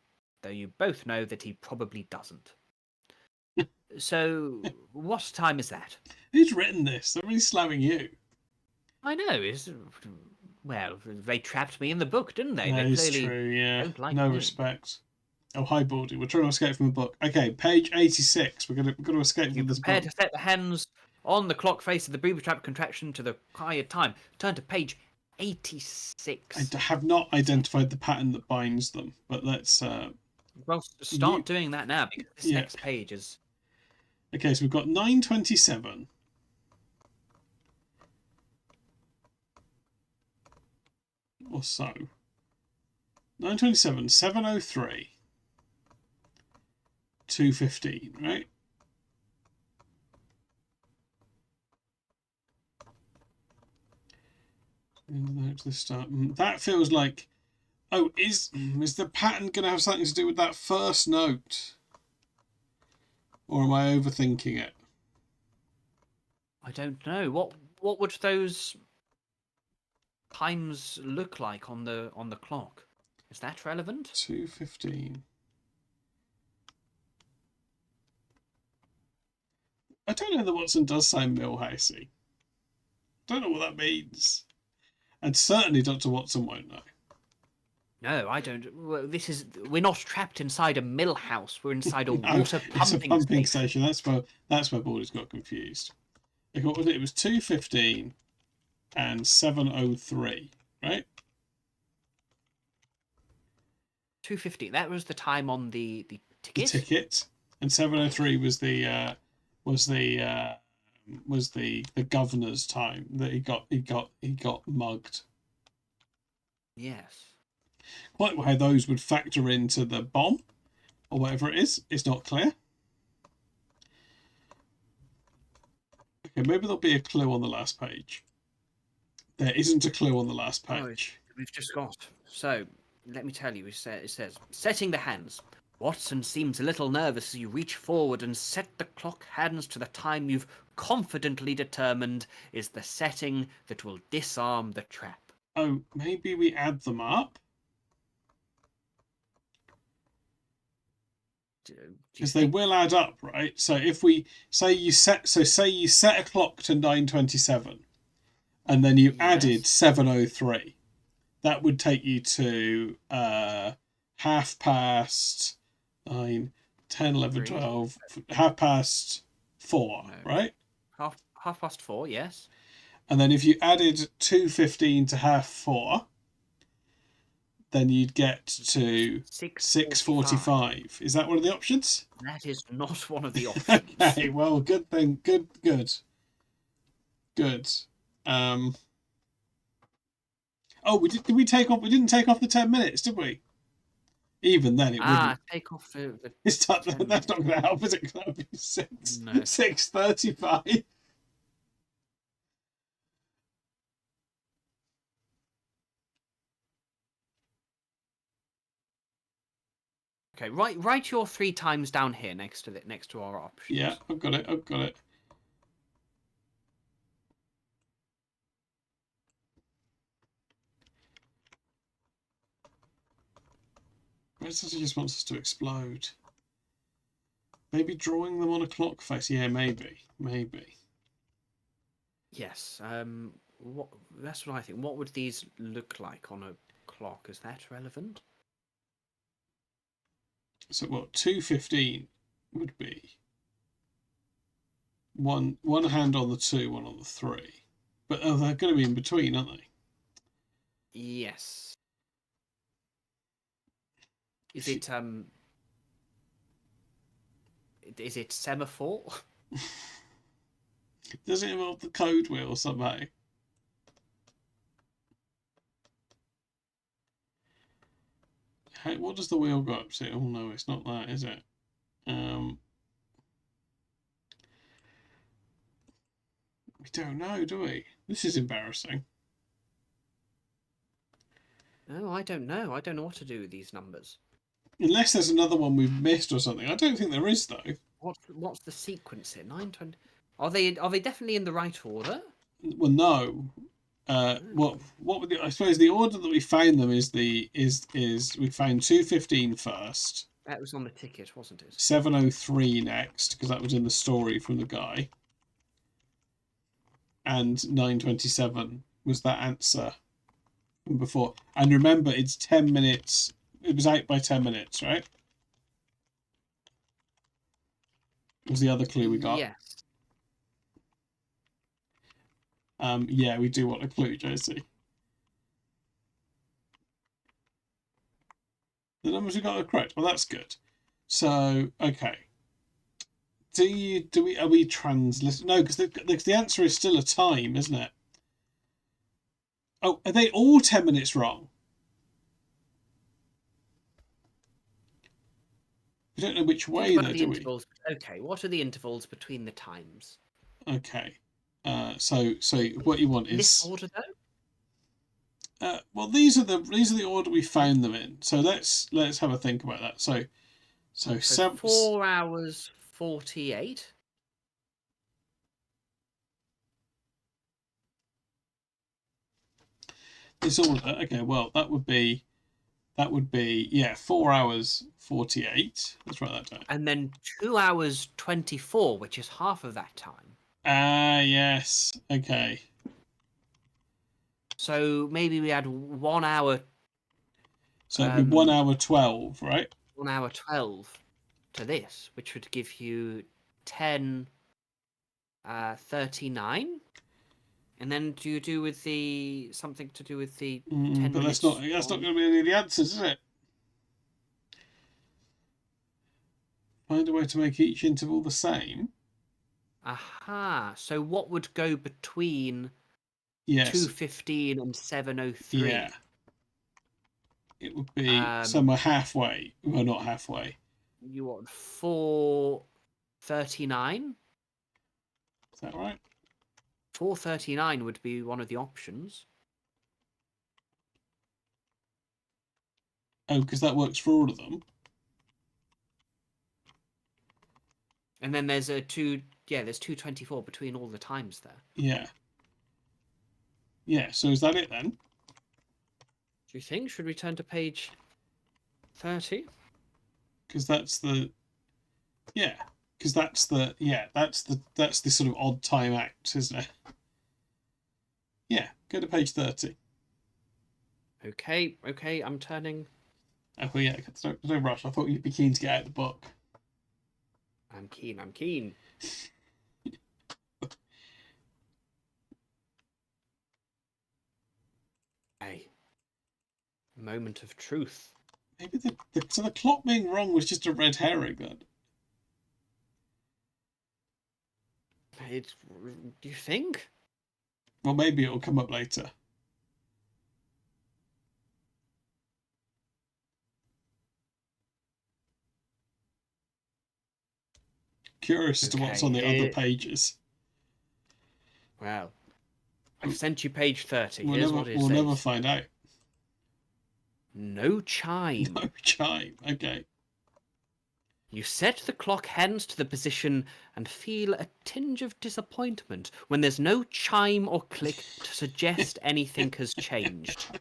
Speaker 3: though you both know that he probably doesn't. So, what time is that?
Speaker 2: Who's written this? They're really slamming you.
Speaker 3: I know, well, they trapped me in the book, didn't they?
Speaker 2: That
Speaker 3: They
Speaker 2: is
Speaker 3: clearly
Speaker 2: true, yeah.
Speaker 3: don't like
Speaker 2: No
Speaker 3: me.
Speaker 2: respect. Oh, hi, Baldy. We're trying to escape from a book. Okay, page 86. We're gonna escape
Speaker 3: You
Speaker 2: from this
Speaker 3: prepare
Speaker 2: book.
Speaker 3: to set the hands on the clock face of the booby trap contraction to the required time. Turn to page 86.
Speaker 2: I have not identified the pattern that binds them, but let's...
Speaker 3: Well, start doing that now, because this next page is...
Speaker 2: Okay, so we've got 9:27. Or so. 9:27, 7:03, 2:15, right? That feels like... Oh, is the pattern going to have something to do with that first note? Or am I overthinking it?
Speaker 3: I don't know. What would those times look like on the clock? Is that relevant?
Speaker 2: 2:15. I don't know that Watson does sound Milhousey. Don't know what that means. And certainly Dr. Watson won't know.
Speaker 3: No, I don't. Well, we're not trapped inside a mill house. We're inside a
Speaker 2: No,
Speaker 3: water
Speaker 2: it's a
Speaker 3: pumping
Speaker 2: pumping
Speaker 3: station.
Speaker 2: station. That's where Baldy's got confused. What was it? It was 2:15 and 7:03, right?
Speaker 3: 2:50. That was the time on the ticket.
Speaker 2: The ticket, and 7:03 was the governor's time that he got mugged.
Speaker 3: Yes.
Speaker 2: Quite how those would factor into the bomb or whatever it is not clear. Okay, maybe there'll be a clue on the last page. There isn't a clue on the last page.
Speaker 3: We've just got. So, let me tell you, it says, setting the hands. Watson seems a little nervous as you reach forward and set the clock hands to the time you've confidently determined is the setting that will disarm the trap.
Speaker 2: Oh, maybe we add them up? Because they will add up, right? So if we say you set a clock to 9:27 and then you added 7:03, that would take you to 9:30, 10, 11, 12, 4:30, right?
Speaker 3: Half past 4, yes.
Speaker 2: And then if you added 2:15 to 4:30, then you'd get to 6:45. Is that one of the options?
Speaker 3: That is not one of the options.
Speaker 2: Okay, well, good thing. Good. Oh, did we take off? We didn't take off the 10 minutes, did we? Even then, it wouldn't.
Speaker 3: Take off the
Speaker 2: That's not going to help, is it? That would be 6:35.
Speaker 3: Okay, write your 3 times down here next to our options.
Speaker 2: Yeah, I've got it. He just wants us to explode. Maybe drawing them on a clock face. Yeah, maybe.
Speaker 3: Yes. What? That's what I think. What would these look like on a clock? Is that relevant?
Speaker 2: So what? 2:15 would be one hand on the 2, one on the 3. But they're going to be in between, aren't they?
Speaker 3: Yes. Is it Is it semaphore?
Speaker 2: Does it involve the code wheel somehow? What does the wheel go up to? Oh no, it's not that, is it? We don't know, do we? This is embarrassing.
Speaker 3: No, I don't know. I don't know what to do with these numbers.
Speaker 2: Unless there's another one we've missed or something. I don't think there is though.
Speaker 3: What's the sequence here? 9:20. Are they definitely in the right order?
Speaker 2: Well, no. What would I suppose the order that we found them is we found 2:15 first.
Speaker 3: That was on the ticket, wasn't it?
Speaker 2: 7:03 next, because that was in the story from the guy. And 9:27 was that answer from before. And remember, it's 10 minutes. It was out by 10 minutes, right? Was the other clue we got?
Speaker 3: Yes.
Speaker 2: Yeah, we do want a clue, Josie. The numbers we got are correct. Well, that's good. So, okay. Are we translate? No, because the answer is still a time, isn't it? Oh, are they all 10 minutes wrong? We don't know which way though, do we?
Speaker 3: Okay, what are the intervals between the times?
Speaker 2: Okay. So what you want
Speaker 3: In this
Speaker 2: is
Speaker 3: order though?
Speaker 2: well, these are the order we found them in. So let's have a think about that. So
Speaker 3: 4 hours 48.
Speaker 2: This order. Okay, well that would be 4 hours 48. Let's write that down.
Speaker 3: And then 2 hours 24, which is half of that time.
Speaker 2: Ah, yes. Okay.
Speaker 3: So maybe we add 1 hour.
Speaker 2: So it'd be 1 hour 12, right?
Speaker 3: 1 hour 12 to this, which would give you 10:39. And then do you do with the something to do with the 10
Speaker 2: but
Speaker 3: minutes?
Speaker 2: that's not going to be any of the answers, is it? Find a way to make each interval the same.
Speaker 3: Aha. So what would go between 2:15 and 7:03?
Speaker 2: Yeah. It would be somewhere halfway. Well, not halfway.
Speaker 3: You want 4:39?
Speaker 2: Is that right?
Speaker 3: 4:39 would be one of the options.
Speaker 2: Oh, because that works for all of them.
Speaker 3: And then there's there's 2:24 between all the times there.
Speaker 2: Yeah. Yeah, so is that it then?
Speaker 3: Do you think? Should we turn to page 30?
Speaker 2: Because that's the that's the sort of odd time act, isn't it? Yeah, go to page 30.
Speaker 3: Okay, I'm turning.
Speaker 2: Oh yeah, there's no rush. I thought you'd be keen to get out the book.
Speaker 3: I'm keen. Hey. Moment of truth.
Speaker 2: Maybe the clock being wrong was just a red herring then.
Speaker 3: Do you think?
Speaker 2: Well, maybe it'll come up later. Curious as to what's on the other pages.
Speaker 3: Wow. I've sent you page 30.
Speaker 2: We'll
Speaker 3: Here's what it says.
Speaker 2: We'll never find out.
Speaker 3: No chime.
Speaker 2: No chime. Okay.
Speaker 3: You set the clock hands to the position and feel a tinge of disappointment when there's no chime or click to suggest anything has changed.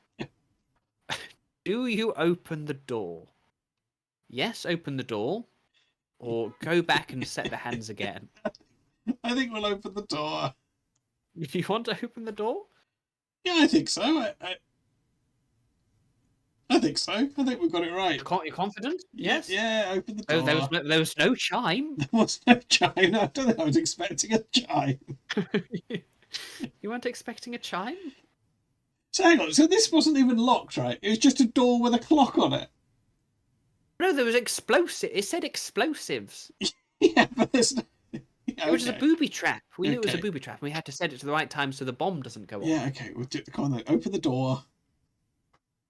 Speaker 3: Do you open the door? Yes, open the door. Or go back and set the hands again.
Speaker 2: I think we'll open the door.
Speaker 3: If you want to open the door?
Speaker 2: Yeah, I think so. I think so. I think we've got it right.
Speaker 3: You're confident? Yes.
Speaker 2: Yeah, open the
Speaker 3: Oh,
Speaker 2: door.
Speaker 3: there was no chime.
Speaker 2: There was no chime. No, I don't think I was expecting a chime.
Speaker 3: You weren't expecting a chime?
Speaker 2: So hang on. So this wasn't even locked, right? It was just a door with a clock on it.
Speaker 3: No, there was explosive. It said explosives.
Speaker 2: Yeah, but there's no... Yeah,
Speaker 3: It was a
Speaker 2: okay.
Speaker 3: booby trap. We knew it was a
Speaker 2: Okay.
Speaker 3: booby trap. We had to set it to the right time so the bomb doesn't go off.
Speaker 2: Yeah, okay. We'll do... Come on then. Open the door.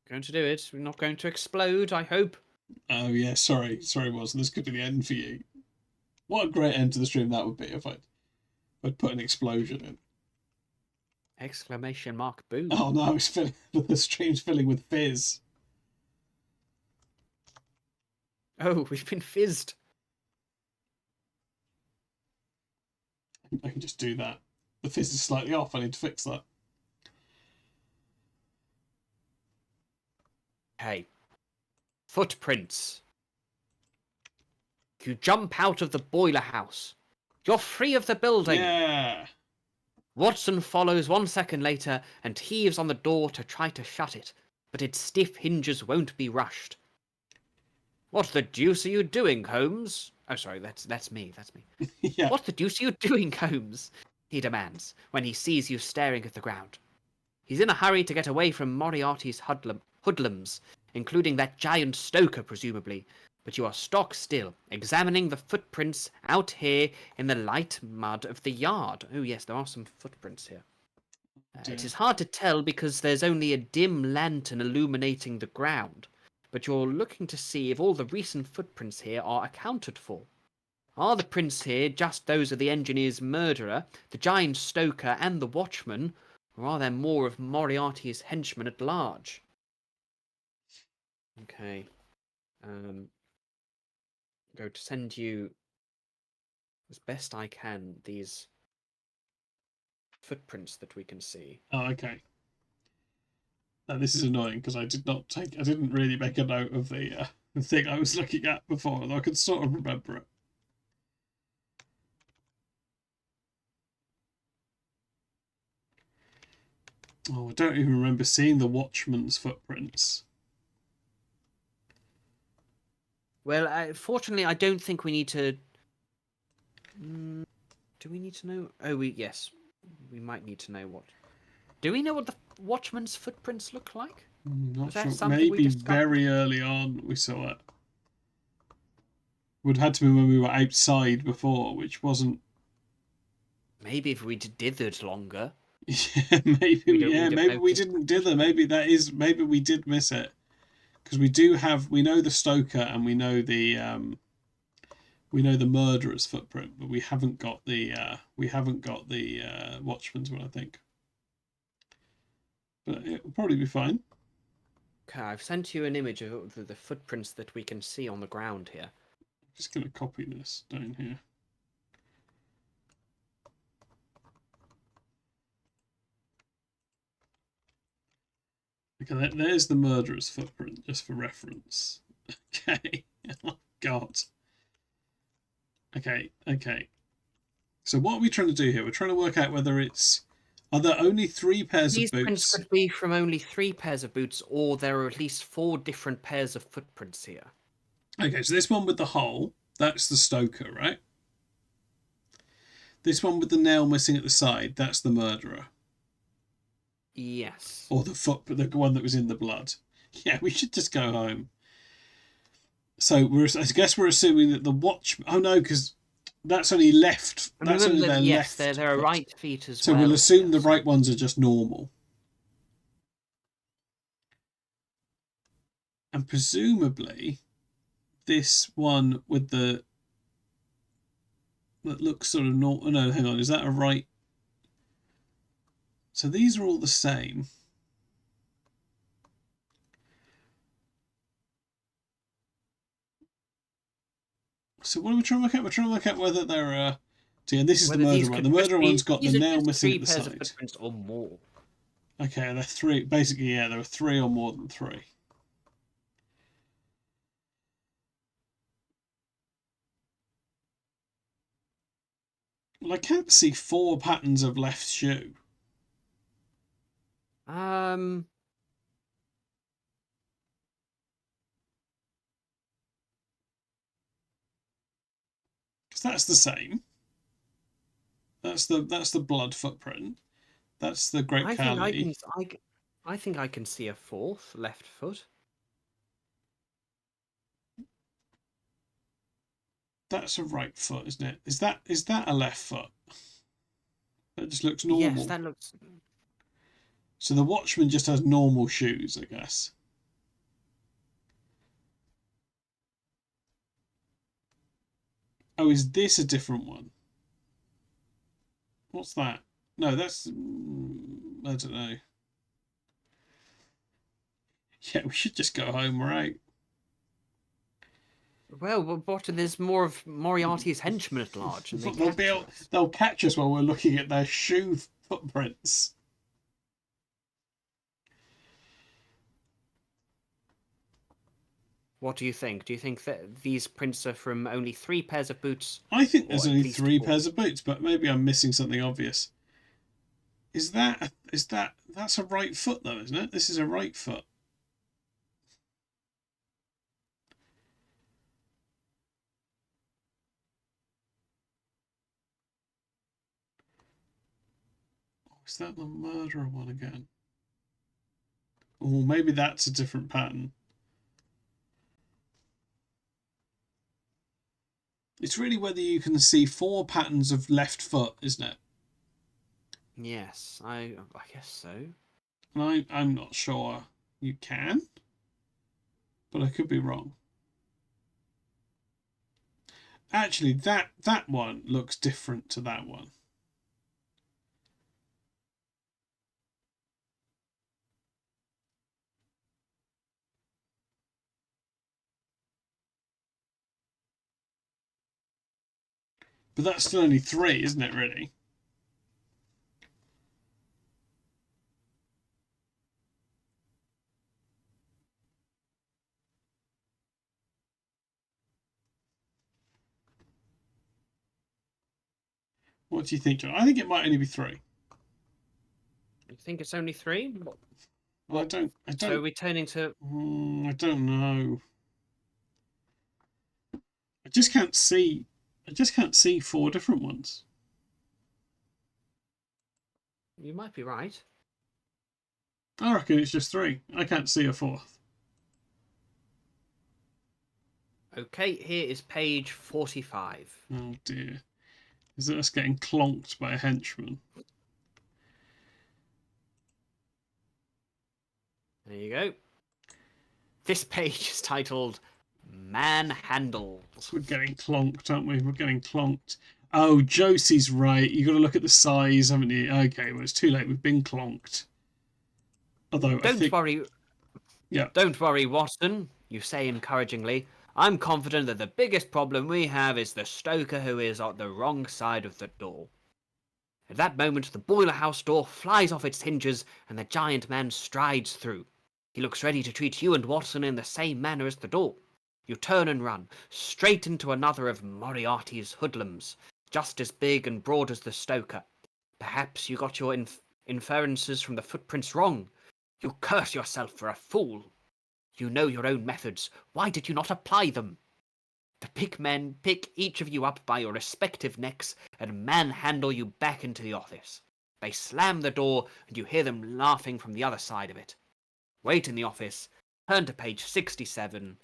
Speaker 3: Going to do it. We're not going to explode, I hope.
Speaker 2: Oh, yeah. Sorry, Wilson. This could be the end for you. What a great end to the stream that would be if I'd put an explosion in.
Speaker 3: Exclamation mark boom.
Speaker 2: Oh no, it's filling. The stream's filling with fizz.
Speaker 3: Oh, we've been fizzed.
Speaker 2: I can just do that. The fizz is slightly off. I need to fix that.
Speaker 3: Okay. Footprints. You jump out of the boiler house. You're free of the building.
Speaker 2: Yeah.
Speaker 3: Watson follows 1 second later and heaves on the door to try to shut it, but its stiff hinges won't be rushed. What the deuce are you doing, Holmes? Oh, sorry, that's me.
Speaker 2: Yeah.
Speaker 3: What the deuce are you doing, Holmes? He demands, when he sees you staring at the ground. He's in a hurry to get away from Moriarty's hoodlums, including that giant stoker, presumably, but you are stock still, examining the footprints out here in the light mud of the yard. Oh yes, there are some footprints here. It is hard to tell because there's only a dim lantern illuminating the ground, but you're looking to see if all the recent footprints here are accounted for. Are the prints here just those of the engineer's murderer, the giant stoker, and the watchman, or are there more of Moriarty's henchmen at large? Okay. Go to send you, as best I can, these footprints that we can see.
Speaker 2: Oh, okay. Now, this is annoying because I didn't really make a note of the thing I was looking at before, although I could sort of remember it. Oh, I don't even remember seeing the watchman's footprints.
Speaker 3: Well, fortunately, I don't think we need to... do we need to know? Oh, yes. We might need to know what... Do we know what the watchman's footprints look like?
Speaker 2: Not
Speaker 3: that
Speaker 2: sure.
Speaker 3: something we
Speaker 2: Maybe
Speaker 3: discussed?
Speaker 2: very early on we saw it. Would have had to be when we were outside before, which wasn't...
Speaker 3: Maybe if we dithered longer.
Speaker 2: Yeah, maybe we didn't dither. Maybe we did miss it. Because we know the stoker and we know the murderer's footprint, but we haven't got the watchman's one, I think. But it'll probably be fine.
Speaker 3: Okay, I've sent you an image of the footprints that we can see on the ground here.
Speaker 2: I'm just going to copy this down here. Okay, there's the murderer's footprint, just for reference. Okay. Oh, God. Okay. So what are we trying to do here? We're trying to work out whether it's... Are there only 3 pairs
Speaker 3: These
Speaker 2: of boots?
Speaker 3: prints could be from only 3 pairs of boots, or there are at least 4 different pairs of footprints here.
Speaker 2: Okay, so this one with the hole, that's the stoker, right? This one with the nail missing at the side, that's the murderer.
Speaker 3: Yes.
Speaker 2: Or the one that was in the blood. Yeah, we should just go home. So I guess we're assuming that the watch... Oh no, because that's only left. That's only their
Speaker 3: yes,
Speaker 2: left.
Speaker 3: there are right feet as
Speaker 2: So
Speaker 3: well.
Speaker 2: we'll assume the
Speaker 3: yes.
Speaker 2: right ones are just normal. And presumably, this one with the... That looks sort of normal... Oh, no, hang on. Is that a right... So these are all the same. So what are we trying to work out? We're trying to work out whether they're... and this is the murder one. The murder one's got the nail missing at the side. 3 pairs of
Speaker 3: footprints or more.
Speaker 2: Okay, they're 3. Basically, yeah, there are 3 or more than 3. Well, I can't see 4 patterns of left shoe.
Speaker 3: Um,
Speaker 2: Because that's the same. That's the blood footprint. That's the Great
Speaker 3: I think I
Speaker 2: Khali.
Speaker 3: can. I think I can see a 4th left foot.
Speaker 2: That's a right foot, isn't it? Is that a left foot? That just looks normal.
Speaker 3: Yes, that looks.
Speaker 2: So the Watchman just has normal shoes, I guess. Oh, is this a different one? What's that? No, that's... I don't know. Yeah, we should just go home, right?
Speaker 3: Well, what? There's more of Moriarty's henchmen at large, and they
Speaker 2: They'll catch us while we're looking at their shoe footprints.
Speaker 3: What do you think? Do you think that these prints are from only 3 pairs of boots?
Speaker 2: I think there's
Speaker 3: Or at
Speaker 2: only
Speaker 3: least
Speaker 2: 3
Speaker 3: 4?
Speaker 2: pairs of boots, but maybe I'm missing something obvious. That's a right foot though, isn't it? This is a right foot. Oh, is that the murderer one again? Oh, maybe that's a different pattern. It's really whether you can see 4 patterns of left foot, isn't it?
Speaker 3: Yes, I guess so.
Speaker 2: And I'm not sure you can, but I could be wrong. Actually, that one looks different to that one. But that's still only 3, isn't it, really? What do you think, John? I think it might only be 3.
Speaker 3: You think it's only 3?
Speaker 2: Well, I don't.
Speaker 3: So we're turning to.
Speaker 2: I don't know. I just can't see 4 different ones.
Speaker 3: You might be right.
Speaker 2: I reckon it's just 3. I can't see a 4th.
Speaker 3: Okay, here is page 45.
Speaker 2: Oh dear. Is it us getting clonked by a henchman?
Speaker 3: There you go. This page is titled Manhandles.
Speaker 2: We're getting clonked, aren't we? We're getting clonked. Oh, Josie's right. You've got to look at the size, haven't you? Okay, well, it's too late. We've been clonked. Although,
Speaker 3: Don't worry.
Speaker 2: Yeah.
Speaker 3: Don't worry, Watson, you say encouragingly. I'm confident that the biggest problem we have is the stoker who is on the wrong side of the door. At that moment, the boiler house door flies off its hinges and the giant man strides through. He looks ready to treat you and Watson in the same manner as the door. You turn and run, straight into another of Moriarty's hoodlums, just as big and broad as the stoker. Perhaps you got your inferences from the footprints wrong. You curse yourself for a fool. You know your own methods. Why did you not apply them? The big men pick each of you up by your respective necks and manhandle you back into the office. They slam the door and you hear them laughing from the other side of it. Wait in the office, turn to page 67,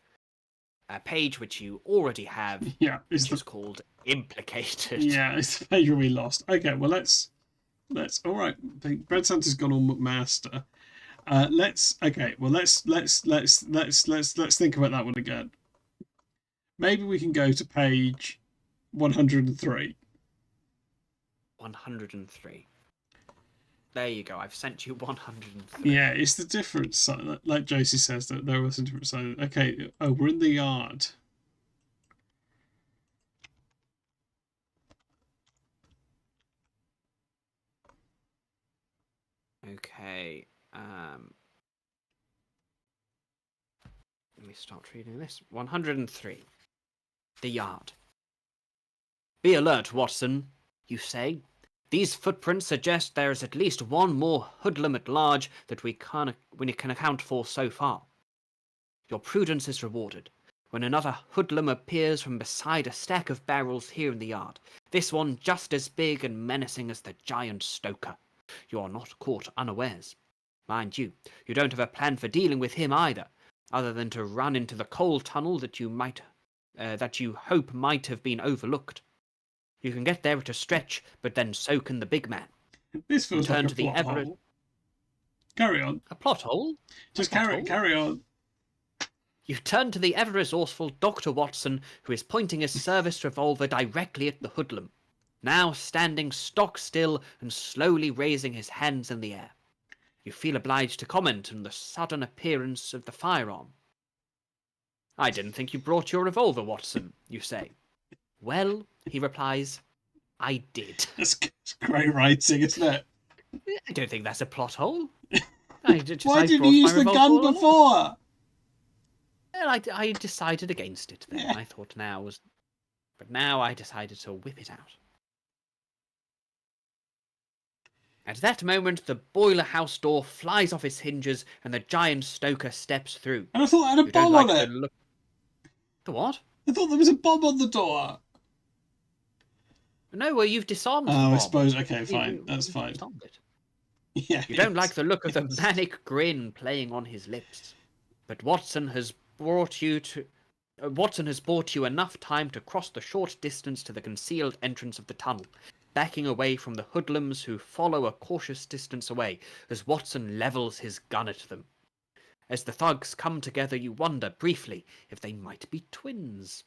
Speaker 3: a page which you already have,
Speaker 2: Yeah,
Speaker 3: which is called Implicated.
Speaker 2: Yeah, it's the page where we lost. Okay, well let's all right. Bread Santa's gone on McMaster. Let's think about that one again. Maybe we can go to page 103.
Speaker 3: 103. There you go. I've sent you 103.
Speaker 2: Yeah, it's the different side. Like Josie says, that there was a different side. Okay. Oh, we're in the yard.
Speaker 3: Okay. Let me start reading this. 103. The yard. Be alert, Watson. you say. These footprints suggest there is at least one more hoodlum at large that we can account for so far. Your prudence is rewarded when another hoodlum appears from beside a stack of barrels here in the yard, this one just as big and menacing as the giant Stoker. You are not caught unawares. Mind you, you don't have a plan for dealing with him either, other than to run into the coal tunnel that you hope might have been overlooked. You can get there at a stretch, but then so can the big man.
Speaker 2: This feels
Speaker 3: Turn
Speaker 2: like a
Speaker 3: to the
Speaker 2: plot
Speaker 3: Everett.
Speaker 2: hole. Carry on.
Speaker 3: A plot hole?
Speaker 2: Just
Speaker 3: A plot hole?
Speaker 2: carry on.
Speaker 3: You turn to the ever-resourceful Dr. Watson, who is pointing his service revolver directly at the hoodlum, now standing stock still and slowly raising his hands in the air. You feel obliged to comment on the sudden appearance of the firearm. I didn't think you brought your revolver, Watson, you say. Well, he replies, I did.
Speaker 2: That's great writing, isn't it?
Speaker 3: I don't think that's a plot hole.
Speaker 2: Why did you use the gun before?
Speaker 3: Well, I decided against it then.
Speaker 2: Yeah.
Speaker 3: I thought now was... But now I decided to whip it out. At that moment, the boiler house door flies off its hinges and the giant Stoker steps through.
Speaker 2: And I thought I had a
Speaker 3: You don't
Speaker 2: bomb on
Speaker 3: like
Speaker 2: it.
Speaker 3: the look... The what?
Speaker 2: I thought there was a bomb on the door.
Speaker 3: No, well, you've disarmed the
Speaker 2: Oh,
Speaker 3: bomb.
Speaker 2: I suppose. Okay,
Speaker 3: You-
Speaker 2: fine. That's
Speaker 3: you've
Speaker 2: fine.
Speaker 3: disarmed it.
Speaker 2: Yeah.
Speaker 3: You don't like the look of the
Speaker 2: yes.
Speaker 3: manic grin playing on his lips. But Watson has brought you enough time to cross the short distance to the concealed entrance of the tunnel, backing away from the hoodlums who follow a cautious distance away as Watson levels his gun at them. As the thugs come together, you wonder briefly if they might be twins.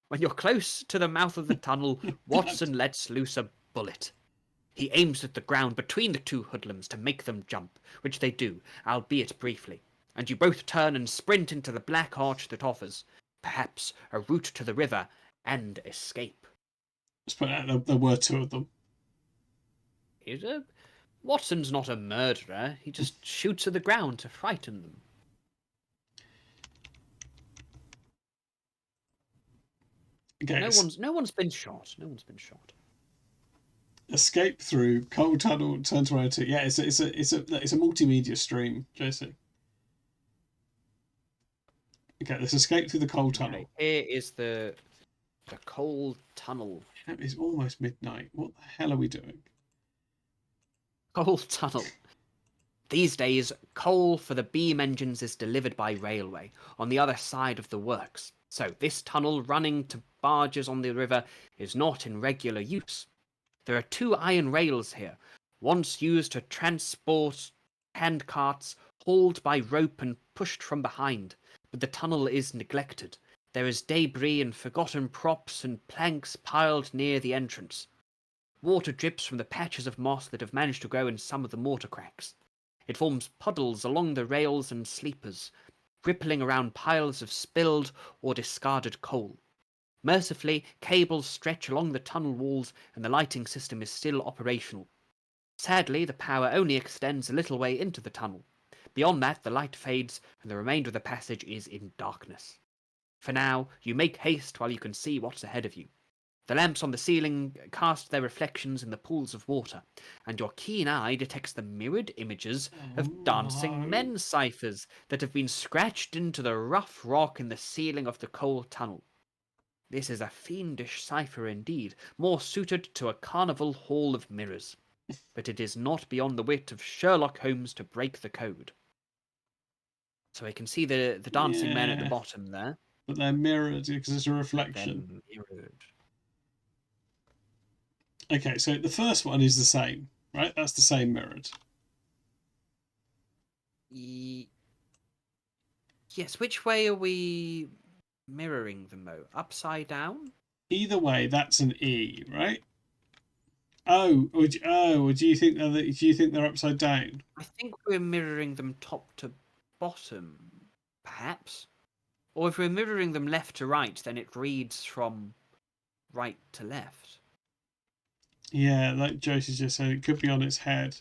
Speaker 3: When you're close to the mouth of the tunnel, Watson lets loose a bullet. He aims at the ground between the two hoodlums to make them jump, which they do, albeit briefly, and you both turn and sprint into the black arch that offers, perhaps, a route to the river and escape.
Speaker 2: Let's put out there were two of them.
Speaker 3: Watson's not a murderer. He just shoots at the ground to frighten them.
Speaker 2: Okay.
Speaker 3: No one's been shot. No one's been shot.
Speaker 2: Escape through coal tunnel. Turn to right. Yeah, it's a multimedia stream, JC. Okay, let's escape through the coal tunnel.
Speaker 3: Okay, here is the coal tunnel.
Speaker 2: It is almost midnight. What the hell are we doing?
Speaker 3: Coal tunnel. These days, coal for the beam engines is delivered by railway on the other side of the works. So this tunnel running to barges on the river is not in regular use. There are 2 iron rails here, once used to transport hand carts hauled by rope and pushed from behind, but the tunnel is neglected. There is debris and forgotten props and planks piled near the entrance. Water drips from the patches of moss that have managed to grow in some of the mortar cracks. It forms puddles along the rails and sleepers, rippling around piles of spilled or discarded coal. Mercifully, cables stretch along the tunnel walls and the lighting system is still operational. Sadly, the power only extends a little way into the tunnel. Beyond that, the light fades and the remainder of the passage is in darkness. For now, you make haste while you can see what's ahead of you. The lamps on the ceiling cast their reflections in the pools of water, and your keen eye detects the mirrored images of dancing men ciphers that have been scratched into the rough rock in the ceiling of the coal tunnel. This is a fiendish cipher indeed, more suited to a carnival hall of mirrors. But it is not beyond the wit of Sherlock Holmes to break the code. So I can see the dancing men at the
Speaker 2: Yeah.
Speaker 3: bottom there.
Speaker 2: But they're mirrored because it's a reflection.
Speaker 3: They're mirrored.
Speaker 2: Okay, so the first one is the same, right? That's the same mirrored.
Speaker 3: Yes, which way are we mirroring them though? Upside down?
Speaker 2: Either way, that's an E, right? Oh, or do you think they're upside down?
Speaker 3: I think we're mirroring them top to bottom, perhaps. Or if we're mirroring them left to right, then it reads from right to left.
Speaker 2: Yeah, like Josie just said, it could be on its head.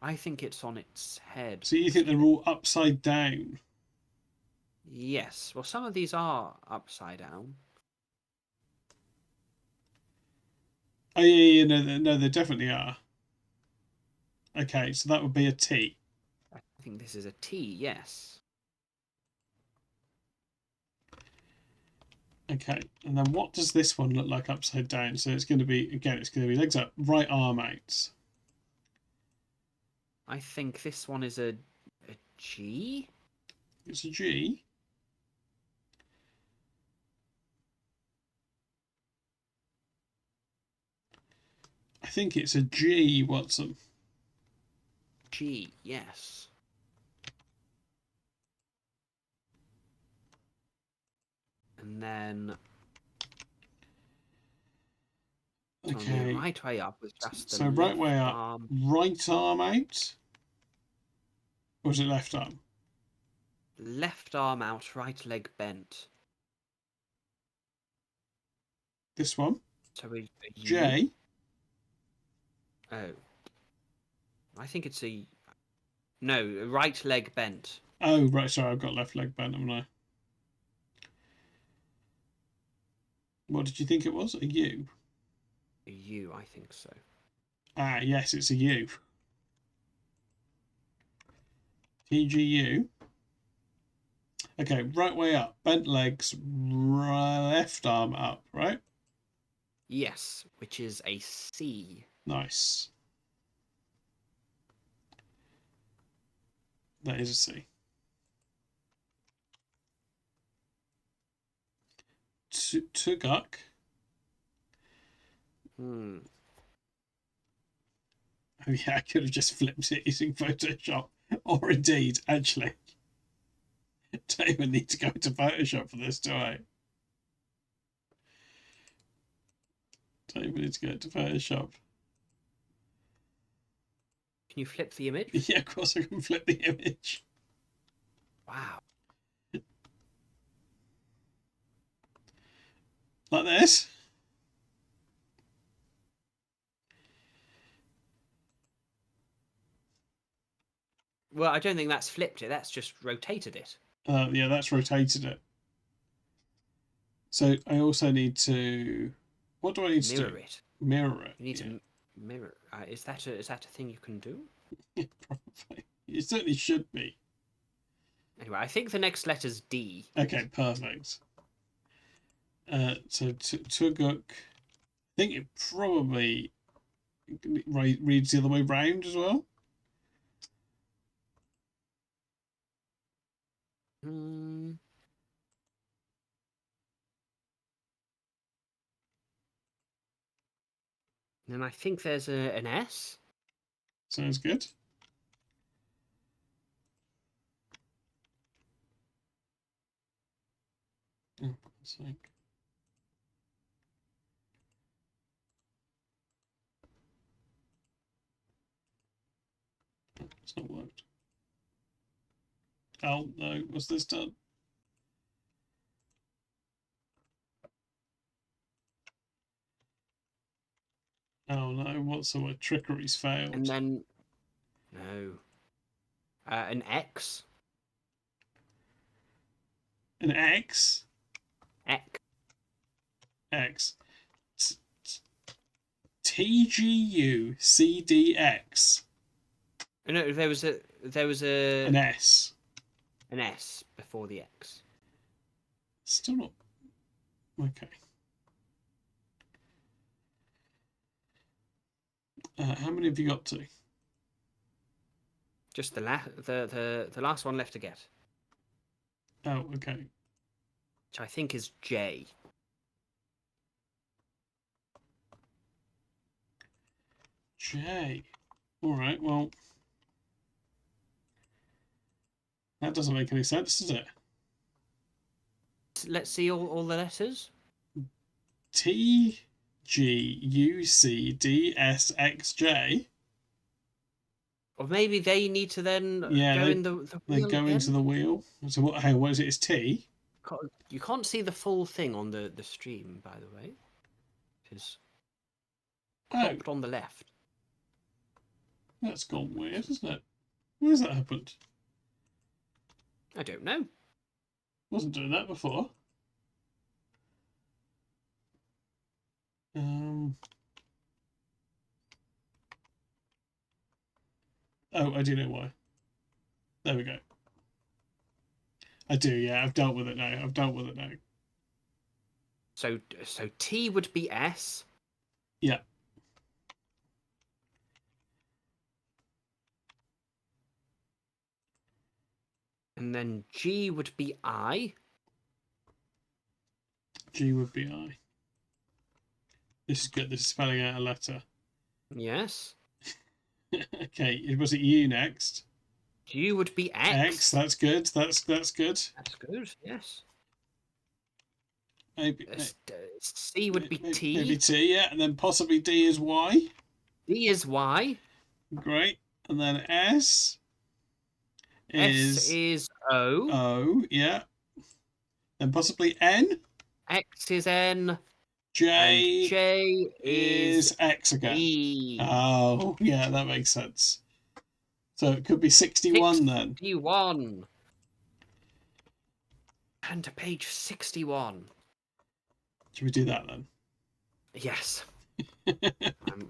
Speaker 3: I think it's on its head.
Speaker 2: So you think they're all upside down?
Speaker 3: Yes. Well, some of these are upside down.
Speaker 2: Oh yeah, no, there definitely are. Okay, so that would be a T.
Speaker 3: I think this is a T, yes.
Speaker 2: Okay, and then what does this one look like upside down? So it's going to be, again, it's going to be legs up, right arm out.
Speaker 3: I think this one is a G?
Speaker 2: It's a G. I think it's a G, Watson.
Speaker 3: G, yes. And then on the
Speaker 2: Okay.
Speaker 3: right way up with just the
Speaker 2: So right
Speaker 3: left
Speaker 2: way up,
Speaker 3: arm.
Speaker 2: right arm out? Or is it left arm?
Speaker 3: Left arm out, right leg bent.
Speaker 2: This one?
Speaker 3: So a U?
Speaker 2: J?
Speaker 3: Oh. I think it's a... No, right leg bent.
Speaker 2: Oh, right, sorry, I've got left leg bent, haven't I? What did you think it was? A U?
Speaker 3: A U, I think so.
Speaker 2: Ah, yes, it's a U. TGU. Okay, right way up, bent legs, left arm up, right?
Speaker 3: Yes, which is a C.
Speaker 2: Nice. That is a C. Tuguk.
Speaker 3: Hmm.
Speaker 2: Oh yeah, I could have just flipped it using Photoshop. Or indeed, actually. Don't even need to go into Photoshop for this, do I? Don't even need to go into Photoshop.
Speaker 3: Can you flip the image?
Speaker 2: Yeah, of course I can flip the image.
Speaker 3: Wow.
Speaker 2: Like this.
Speaker 3: Well, I don't think that's flipped it. That's just rotated it.
Speaker 2: Yeah, that's rotated it. So I also need to... What do I need to do?
Speaker 3: Mirror it.
Speaker 2: Mirror it.
Speaker 3: You need
Speaker 2: yeah.
Speaker 3: to mirror. Is that a thing you can do?
Speaker 2: Yeah, probably. It certainly should be.
Speaker 3: Anyway, I think the next letter's D.
Speaker 2: Okay, perfect. So Tuguk, I think it probably reads the other way round as well.
Speaker 3: Hmm. Then I think there's an S.
Speaker 2: Sounds good. Oh, it's like... Oh, it's not worked. Oh no, what's this done? Oh no, what's the word? Trickery's failed.
Speaker 3: And then... No. An X.
Speaker 2: An X?
Speaker 3: X.
Speaker 2: X. TGUCDX.
Speaker 3: No, there was a
Speaker 2: An S.
Speaker 3: an S before the X.
Speaker 2: Still not... Okay. How many have you got to?
Speaker 3: Just the last one left to get,
Speaker 2: Oh, okay.
Speaker 3: which I think is J.
Speaker 2: J. Alright, well... That doesn't make any sense, does it?
Speaker 3: Let's see all the letters.
Speaker 2: TGUCDSXJ.
Speaker 3: Or maybe they need to then go in the
Speaker 2: They
Speaker 3: wheel
Speaker 2: go
Speaker 3: again?
Speaker 2: into the wheel. So what? Hey, what is it? It's T.
Speaker 3: You can't see the full thing on the stream, by the way. It's cropped on the left.
Speaker 2: That's gone weird, isn't it? Where's that happened?
Speaker 3: I don't know.
Speaker 2: Wasn't doing that before. Oh, I do know why. There we go. I do, yeah. I've dealt with it now.
Speaker 3: So T would be S.
Speaker 2: Yeah.
Speaker 3: And then G would be I.
Speaker 2: G would be I. This is good. This is spelling out a letter.
Speaker 3: Yes.
Speaker 2: Okay, was it U next?
Speaker 3: U would be X.
Speaker 2: X, that's good. That's good.
Speaker 3: That's good, yes.
Speaker 2: Maybe,
Speaker 3: C would be T.
Speaker 2: Maybe T, yeah. And then possibly D is Y.
Speaker 3: D is Y.
Speaker 2: Great. And then S
Speaker 3: is O.
Speaker 2: O, yeah. Then possibly N.
Speaker 3: X is N.
Speaker 2: J,
Speaker 3: and J
Speaker 2: is X again.
Speaker 3: E.
Speaker 2: Oh, yeah, that makes sense. So it could be 61 then.
Speaker 3: 61. And to page 61.
Speaker 2: Should we do that then?
Speaker 3: Yes.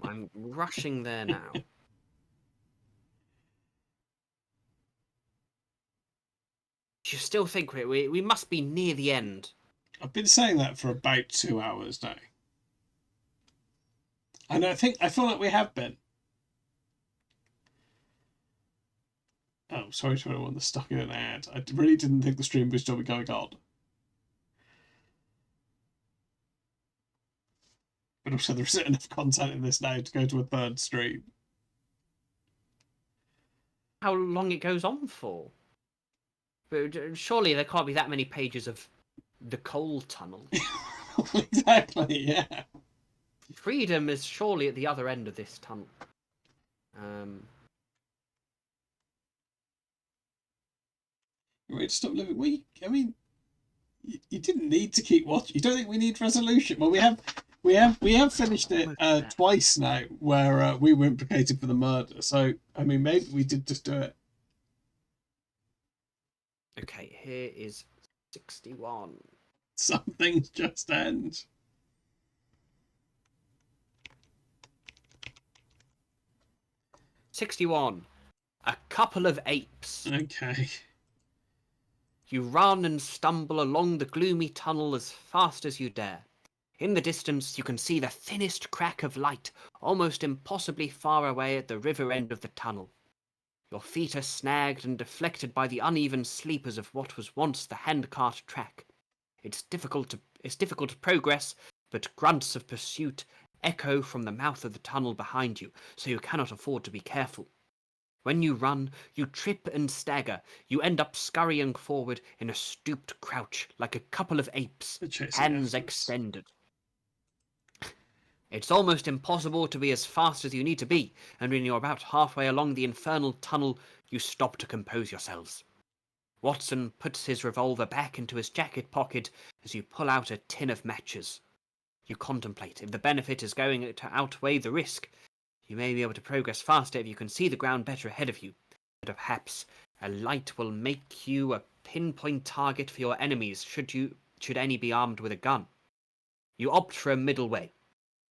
Speaker 3: I'm rushing there now. Do you still think we must be near the end?
Speaker 2: I've been saying that for about 2 hours now. And I feel like we have been. Oh, sorry to anyone that's stuck in an ad. I really didn't think the stream was still going on. But also there isn't enough content in this now to go to a third stream.
Speaker 3: How long it goes on for? But surely there can't be that many pages of the coal tunnel.
Speaker 2: Exactly, yeah.
Speaker 3: Freedom is surely at the other end of this tunnel.
Speaker 2: Right, stop living. You didn't need to keep watching. You don't think we need resolution? Well, we have finished it twice now, where we were implicated for the murder. So I mean, maybe we did just do it.
Speaker 3: Okay, here is 61.
Speaker 2: Some things just end.
Speaker 3: A couple of apes.
Speaker 2: Okay.
Speaker 3: You run and stumble along the gloomy tunnel as fast as you dare. In the distance, you can see the thinnest crack of light, almost impossibly far away at the river end of the tunnel. Your feet are snagged and deflected by the uneven sleepers of what was once the handcart track. It's difficult to progress, but grunts of pursuit echo from the mouth of the tunnel behind you, so you cannot afford to be careful. When you run, you trip and stagger. You end up scurrying forward in a stooped crouch, like a couple of apes, hands extended. It's almost impossible to be as fast as you need to be, and when you're about halfway along the infernal tunnel, you stop to compose yourselves. Watson puts his revolver back into his jacket pocket as you pull out a tin of matches. You contemplate if the benefit is going to outweigh the risk. You may be able to progress faster if you can see the ground better ahead of you, but perhaps a light will make you a pinpoint target for your enemies should any be armed with a gun. You opt for a middle way.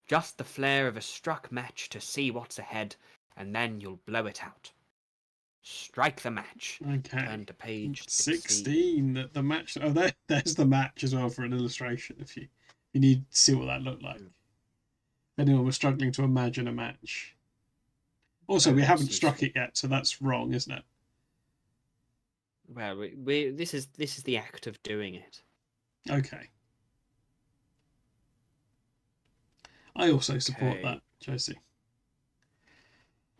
Speaker 3: Just the flare of a struck match to see what's ahead, and then you'll blow it out. Strike the match.
Speaker 2: Okay.
Speaker 3: Turn to page
Speaker 2: 16. The match. Oh, there's the match as well for an illustration. If you need to see what that looked like. If anyone was struggling to imagine a match. Also, we haven't struck it yet, so that's wrong, isn't it?
Speaker 3: Well, this is the act of doing it.
Speaker 2: Okay. I also support that, Josie.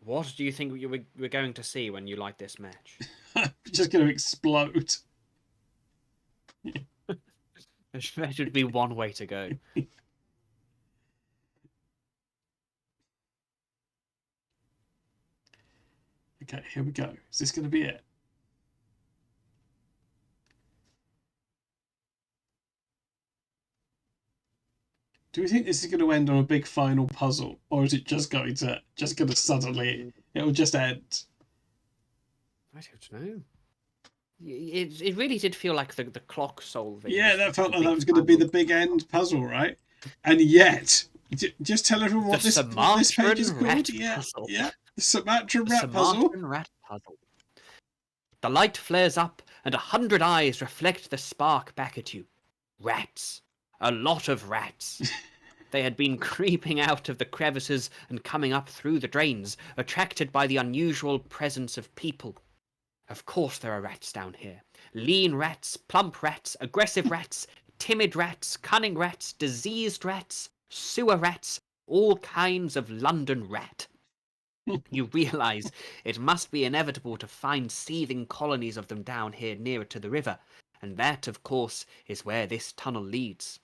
Speaker 3: What do you think we're going to see when you light this match?
Speaker 2: I'm just going to explode.
Speaker 3: There should be one way to go.
Speaker 2: Okay, here we go. Is this going to be it? Do we think this is going to end on a big final puzzle, or is it just going to suddenly it'll just end?
Speaker 3: I don't know. It really did feel like the clock solving.
Speaker 2: Yeah, that felt like that was going to be the big end puzzle, right? And yet, just tell everyone what this page is called. Yeah,
Speaker 3: puzzle.
Speaker 2: yeah. The Sumatran
Speaker 3: The
Speaker 2: rat puzzle.
Speaker 3: Sumatran rat puzzle. The light flares up, and 100 eyes reflect the spark back at you. Rats. A lot of rats. They had been creeping out of the crevices and coming up through the drains, attracted by the unusual presence of people. Of course there are rats down here. Lean rats, plump rats, aggressive rats, timid rats, cunning rats, diseased rats, sewer rats, all kinds of London rat. You realise it must be inevitable to find seething colonies of them down here nearer to the river, and that, of course, is where this tunnel leads.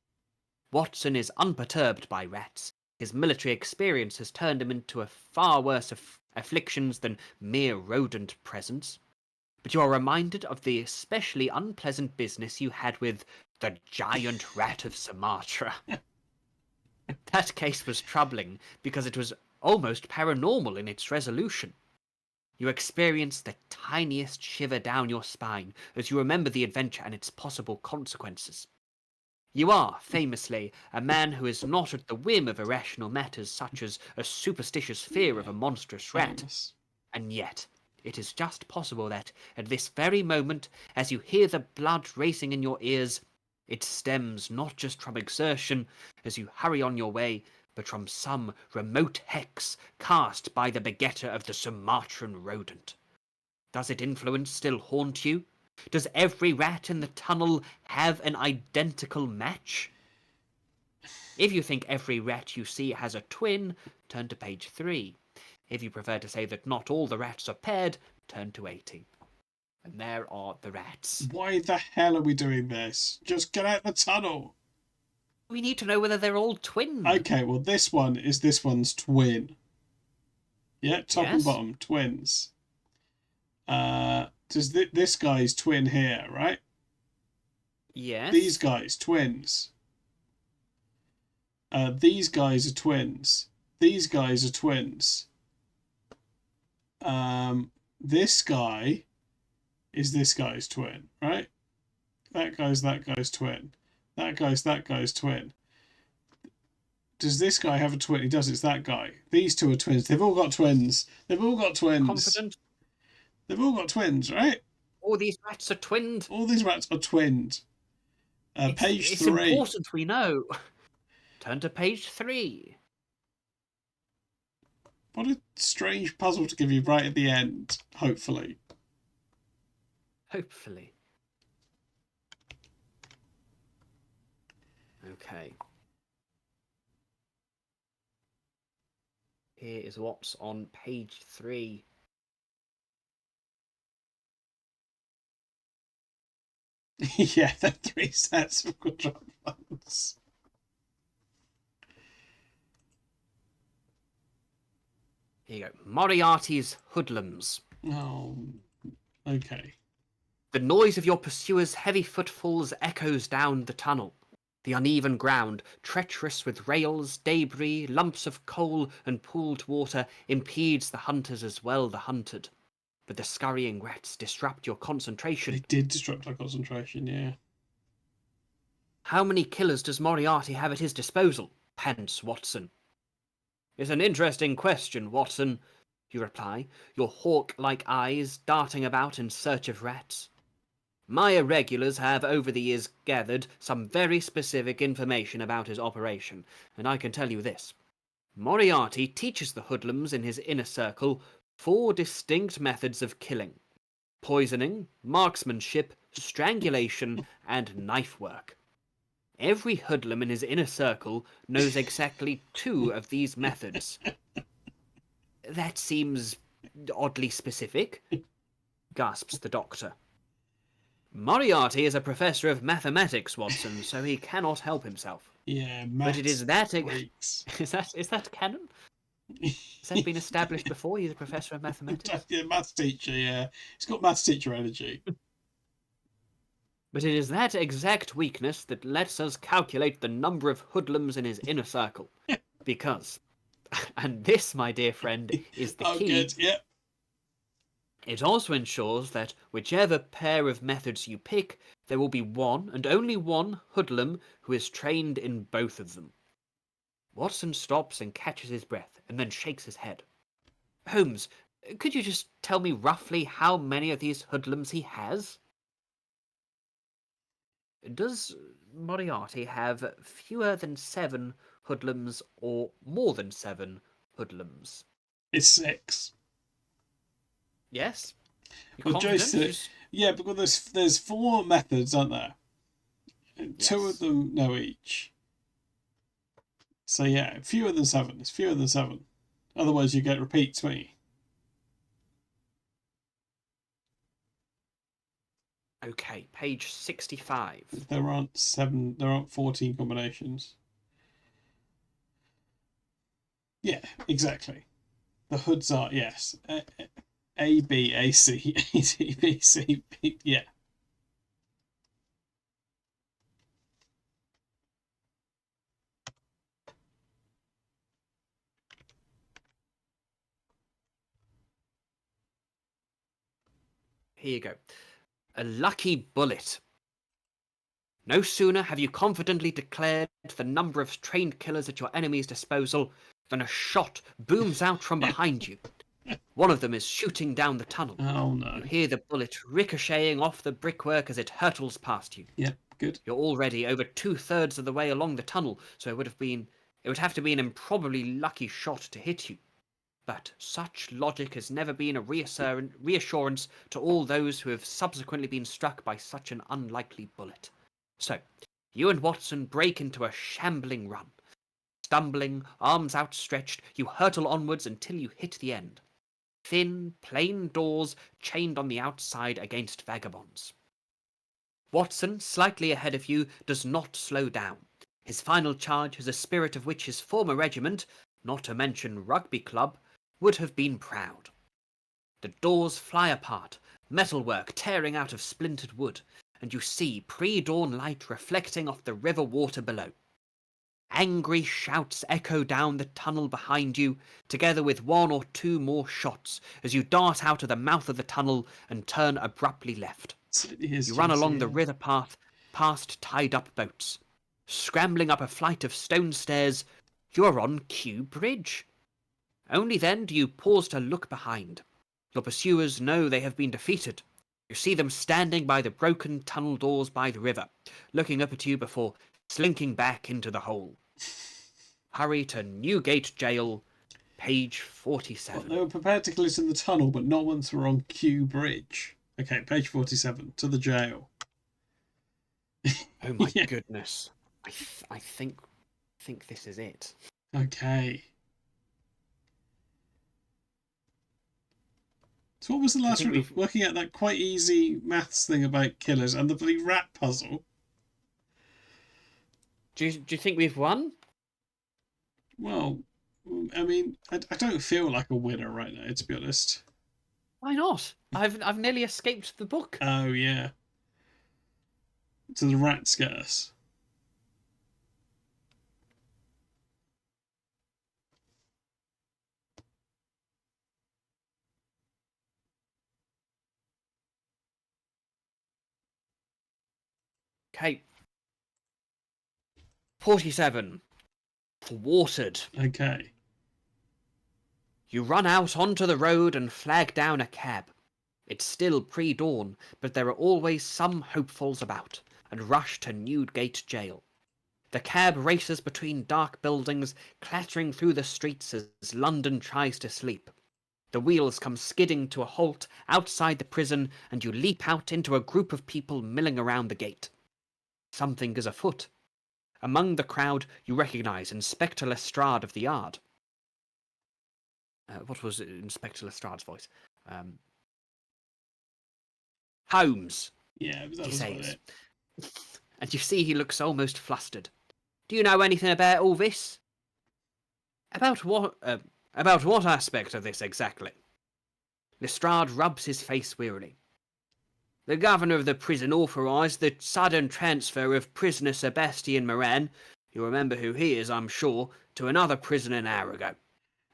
Speaker 3: Watson is unperturbed by rats. His military experience has turned him into a far worse afflictions than mere rodent presence. But you are reminded of the especially unpleasant business you had with the giant rat of Sumatra. That case was troubling because it was almost paranormal in its resolution. You experience the tiniest shiver down your spine as you remember the adventure and its possible consequences. You are, famously, a man who is not at the whim of irrational matters such as a superstitious fear of a monstrous rat.
Speaker 2: Famous.
Speaker 3: And yet, it is just possible that, at this very moment, as you hear the blood racing in your ears, it stems not just from exertion as you hurry on your way, but from some remote hex cast by the begetter of the Sumatran rodent. Does its influence still haunt you? Does every rat in the tunnel have an identical match? If you think every rat you see has a twin, turn to page 3. If you prefer to say that not all the rats are paired, turn to 80. And there are the rats.
Speaker 2: Why the hell are we doing this? Just get out the tunnel.
Speaker 3: We need to know whether they're all twins.
Speaker 2: Okay, well, this one is this one's twin. Yeah, top and
Speaker 3: Yes.
Speaker 2: bottom, twins. Does this guy's twin here, right?
Speaker 3: Yes.
Speaker 2: These guys, twins. These guys are twins. These guys are twins. This guy is this guy's twin, right? That guy's twin. That guy's twin. Does this guy have a twin? He does, it's that guy. These two are twins. They've all got twins. They've all got twins.
Speaker 3: Confident?
Speaker 2: They've all got twins, right?
Speaker 3: All these rats are twinned.
Speaker 2: All these rats are twinned. Page
Speaker 3: It's
Speaker 2: 3.
Speaker 3: important we know. Turn to page 3.
Speaker 2: What a strange puzzle to give you right at the end, hopefully.
Speaker 3: Hopefully. Okay. Here is what's on page 3.
Speaker 2: Yeah, they're 3 sets of quadruples.
Speaker 3: Here you go. Moriarty's hoodlums.
Speaker 2: Oh, okay.
Speaker 3: The noise of your pursuers' heavy footfalls echoes down the tunnel. The uneven ground, treacherous with rails, debris, lumps of coal, and pooled water, impedes the hunters as well the hunted. But the scurrying rats disrupt your concentration.
Speaker 2: They did disrupt our concentration, yeah.
Speaker 3: How many killers does Moriarty have at his disposal? Pants Watson. It's an interesting question, Watson, you reply, your hawk-like eyes darting about in search of rats. My irregulars have over the years gathered some very specific information about his operation, and I can tell you this. Moriarty teaches the hoodlums in his inner circle 4 distinct methods of killing: poisoning, marksmanship, strangulation, and knife work. Every hoodlum in his inner circle knows exactly 2 of these methods. That seems oddly specific, gasps the doctor. Moriarty is a professor of mathematics, Watson, so he cannot help himself.
Speaker 2: Yeah,
Speaker 3: But it is that...
Speaker 2: freaks.
Speaker 3: Is that canon? Has that been established before? He's a professor of mathematics?
Speaker 2: Yeah, maths teacher, yeah. He's got maths teacher energy.
Speaker 3: But it is that exact weakness that lets us calculate the number of hoodlums in his inner circle. Because, and this, my dear friend, is the
Speaker 2: Oh,
Speaker 3: key,
Speaker 2: good, yeah.
Speaker 3: it also ensures that whichever pair of methods you pick, there will be one and only one hoodlum who is trained in both of them. Watson stops and catches his breath, and then shakes his head. Holmes, could you just tell me roughly how many of these hoodlums he has? Does Moriarty have fewer than 7 hoodlums or more than 7 hoodlums?
Speaker 2: It's 6.
Speaker 3: Yes? You
Speaker 2: Well, Joe
Speaker 3: confident?
Speaker 2: said, yeah, because there's 4 methods, aren't there? 2 of
Speaker 3: Yes.
Speaker 2: them know each. So yeah, fewer than 7. It's fewer than 7. Otherwise, you get repeats, won't you?
Speaker 3: Okay, page 65.
Speaker 2: There aren't 7. There aren't 14 combinations. Yeah, exactly. The hoods are yes. A B A C A D B C B. Yeah.
Speaker 3: Here you go. A lucky bullet. No sooner have you confidently declared the number of trained killers at your enemy's disposal than a shot booms out from behind you. One of them is shooting down the tunnel.
Speaker 2: Oh no.
Speaker 3: You hear the bullet ricocheting off the brickwork as it hurtles past you.
Speaker 2: Yep. Good.
Speaker 3: You're already over 2/3 of the way along the tunnel, so it would have to be an improbably lucky shot to hit you. But such logic has never been a reassurance to all those who have subsequently been struck by such an unlikely bullet. So, you and Watson break into a shambling run. Stumbling, arms outstretched, you hurtle onwards until you hit the end. Thin, plain doors chained on the outside against vagabonds. Watson, slightly ahead of you, does not slow down. His final charge has a spirit of which his former regiment, not to mention rugby club, would have been proud. The doors fly apart, metalwork tearing out of splintered wood, and you see pre-dawn light reflecting off the river water below. Angry shouts echo down the tunnel behind you, together with 1 or 2 more shots as you dart out of the mouth of the tunnel and turn abruptly left. You run along the river path, past tied-up boats. Scrambling up a flight of stone stairs, you are on Kew Bridge. Only then do you pause to look behind. Your pursuers know they have been defeated. You see them standing by the broken tunnel doors by the river, looking up at you before slinking back into the hole. Hurry to Newgate Jail, page 47.
Speaker 2: Well, they were prepared to glisten the tunnel, but not once were on Kew Bridge. Okay, page 47. To the jail.
Speaker 3: Oh my
Speaker 2: Yeah.
Speaker 3: goodness. I think this is it.
Speaker 2: Okay. So what was the last
Speaker 3: think
Speaker 2: one?
Speaker 3: we've-
Speaker 2: Working out that quite easy maths thing about killers and the bloody rat puzzle.
Speaker 3: Do you think we've won?
Speaker 2: Well, I mean, I don't feel like a winner right now, to be honest.
Speaker 3: Why not? I've nearly escaped the book.
Speaker 2: Oh, yeah. So the rat scares.
Speaker 3: Okay. 47. Thwarted.
Speaker 2: Okay.
Speaker 3: You run out onto the road and flag down a cab. It's still pre-dawn, but there are always some hopefuls about, and rush to Newgate Jail. The cab races between dark buildings, clattering through the streets as London tries to sleep. The wheels come skidding to a halt outside the prison, and you leap out into a group of people milling around the gate. Something is afoot. Among the crowd, you recognise Inspector Lestrade of the Yard. What was Inspector Lestrade's voice? Holmes,
Speaker 2: Yeah, that
Speaker 3: he
Speaker 2: was about
Speaker 3: says.
Speaker 2: it.
Speaker 3: And you see he looks almost flustered. Do you know anything about all this? About what aspect of this exactly? Lestrade rubs his face wearily. The governor of the prison authorised the sudden transfer of prisoner Sebastian Moran, you remember who he is, I'm sure, to another prison an hour ago.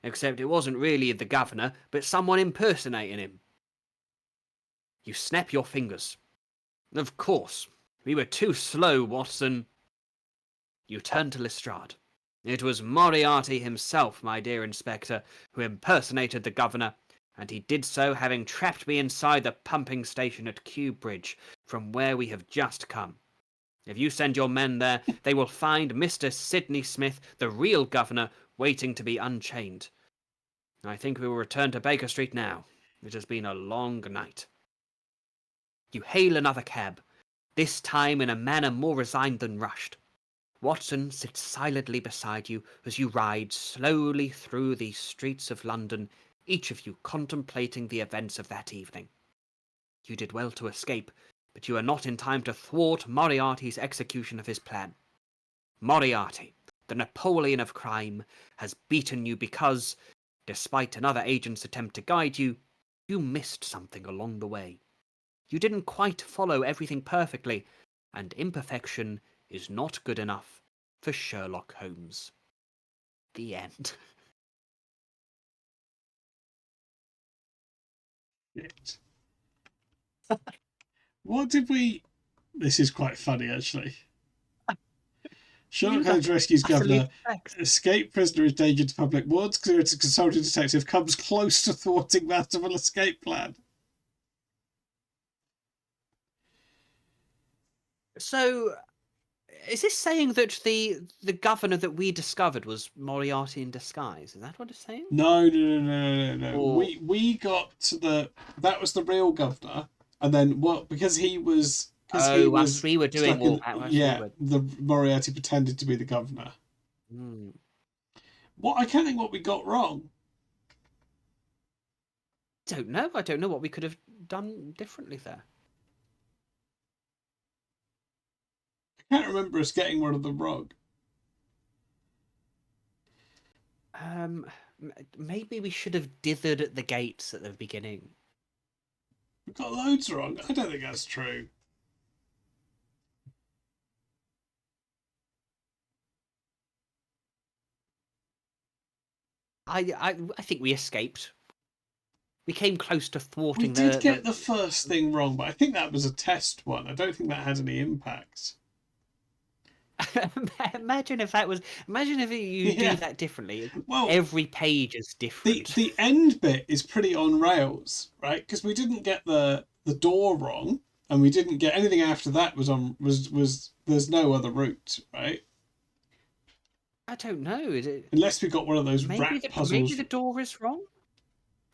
Speaker 3: Except it wasn't really the governor, but someone impersonating him. You snap your fingers. Of course. We were too slow, Watson. You turn to Lestrade. It was Moriarty himself, my dear Inspector, who impersonated the governor, and he did so having trapped me inside the pumping station at Kew Bridge, from where we have just come. If you send your men there, they will find Mr. Sidney Smith, the real governor, waiting to be unchained. I think we will return to Baker Street now. It has been a long night. You hail another cab, this time in a manner more resigned than rushed. Watson sits silently beside you as you ride slowly through the streets of London, each of you contemplating the events of that evening. You did well to escape, but you are not in time to thwart Moriarty's execution of his plan. Moriarty, the Napoleon of crime, has beaten you because, despite another agent's attempt to guide you, you missed something along the way. You didn't quite follow everything perfectly, and imperfection is not good enough for Sherlock Holmes. The end.
Speaker 2: Shit. What did we... This is quite funny, actually. Sherlock Holmes rescues governor. Escape prisoner is danger to public. Wards clear to consulting detective. Comes close to thwarting masterful escape plan.
Speaker 3: So, is this saying that the governor that we discovered was Moriarty in disguise? Is that what it's saying?
Speaker 2: No.
Speaker 3: Or...
Speaker 2: We got to the... That was the real governor. And then, because he was...
Speaker 3: once we were doing all that.
Speaker 2: The Moriarty pretended to be the governor. I can't think what we got wrong.
Speaker 3: I don't know what we could have done differently there.
Speaker 2: I can't remember us getting one of them wrong.
Speaker 3: Maybe we should have dithered at the gates at the beginning.
Speaker 2: We got loads wrong. I don't think that's true.
Speaker 3: I think we escaped. We came close to thwarting.
Speaker 2: We did get the first thing wrong, but I think that was a test one. I don't think that had any impact.
Speaker 3: Imagine if you do that differently.
Speaker 2: Well,
Speaker 3: every page is different.
Speaker 2: The end bit is pretty on rails, right? Because we didn't get the door wrong, and we didn't get anything after that was there's no other route, right?
Speaker 3: I don't know. Is it...
Speaker 2: Unless we got one of those rat puzzles.
Speaker 3: Maybe the door is wrong.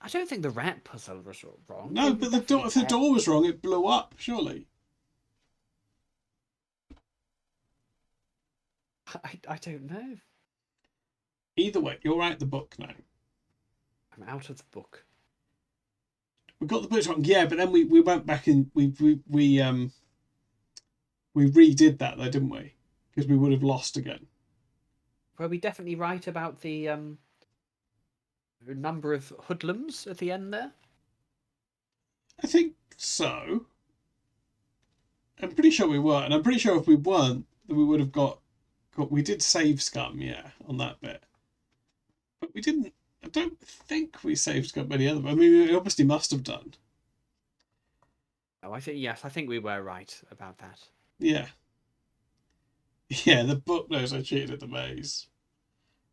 Speaker 3: I don't think the rat puzzle was wrong.
Speaker 2: No, but if the door was wrong, it blew up. Surely.
Speaker 3: I don't know.
Speaker 2: Either way, you're out the book now.
Speaker 3: I'm out of the book.
Speaker 2: We got the books wrong, yeah, but then we went back and we redid that though, didn't we? Because we would have lost again.
Speaker 3: Were we definitely right about the number of hoodlums at the end there?
Speaker 2: I think so. I'm pretty sure we were, and I'm pretty sure if we weren't, then we would have got. We did save Scum, yeah, on that bit, but we didn't. I don't think we saved Scum any other. I mean, we obviously must have done.
Speaker 3: Oh, I think we were right about that.
Speaker 2: Yeah. Yeah, the book knows I cheated at the maze.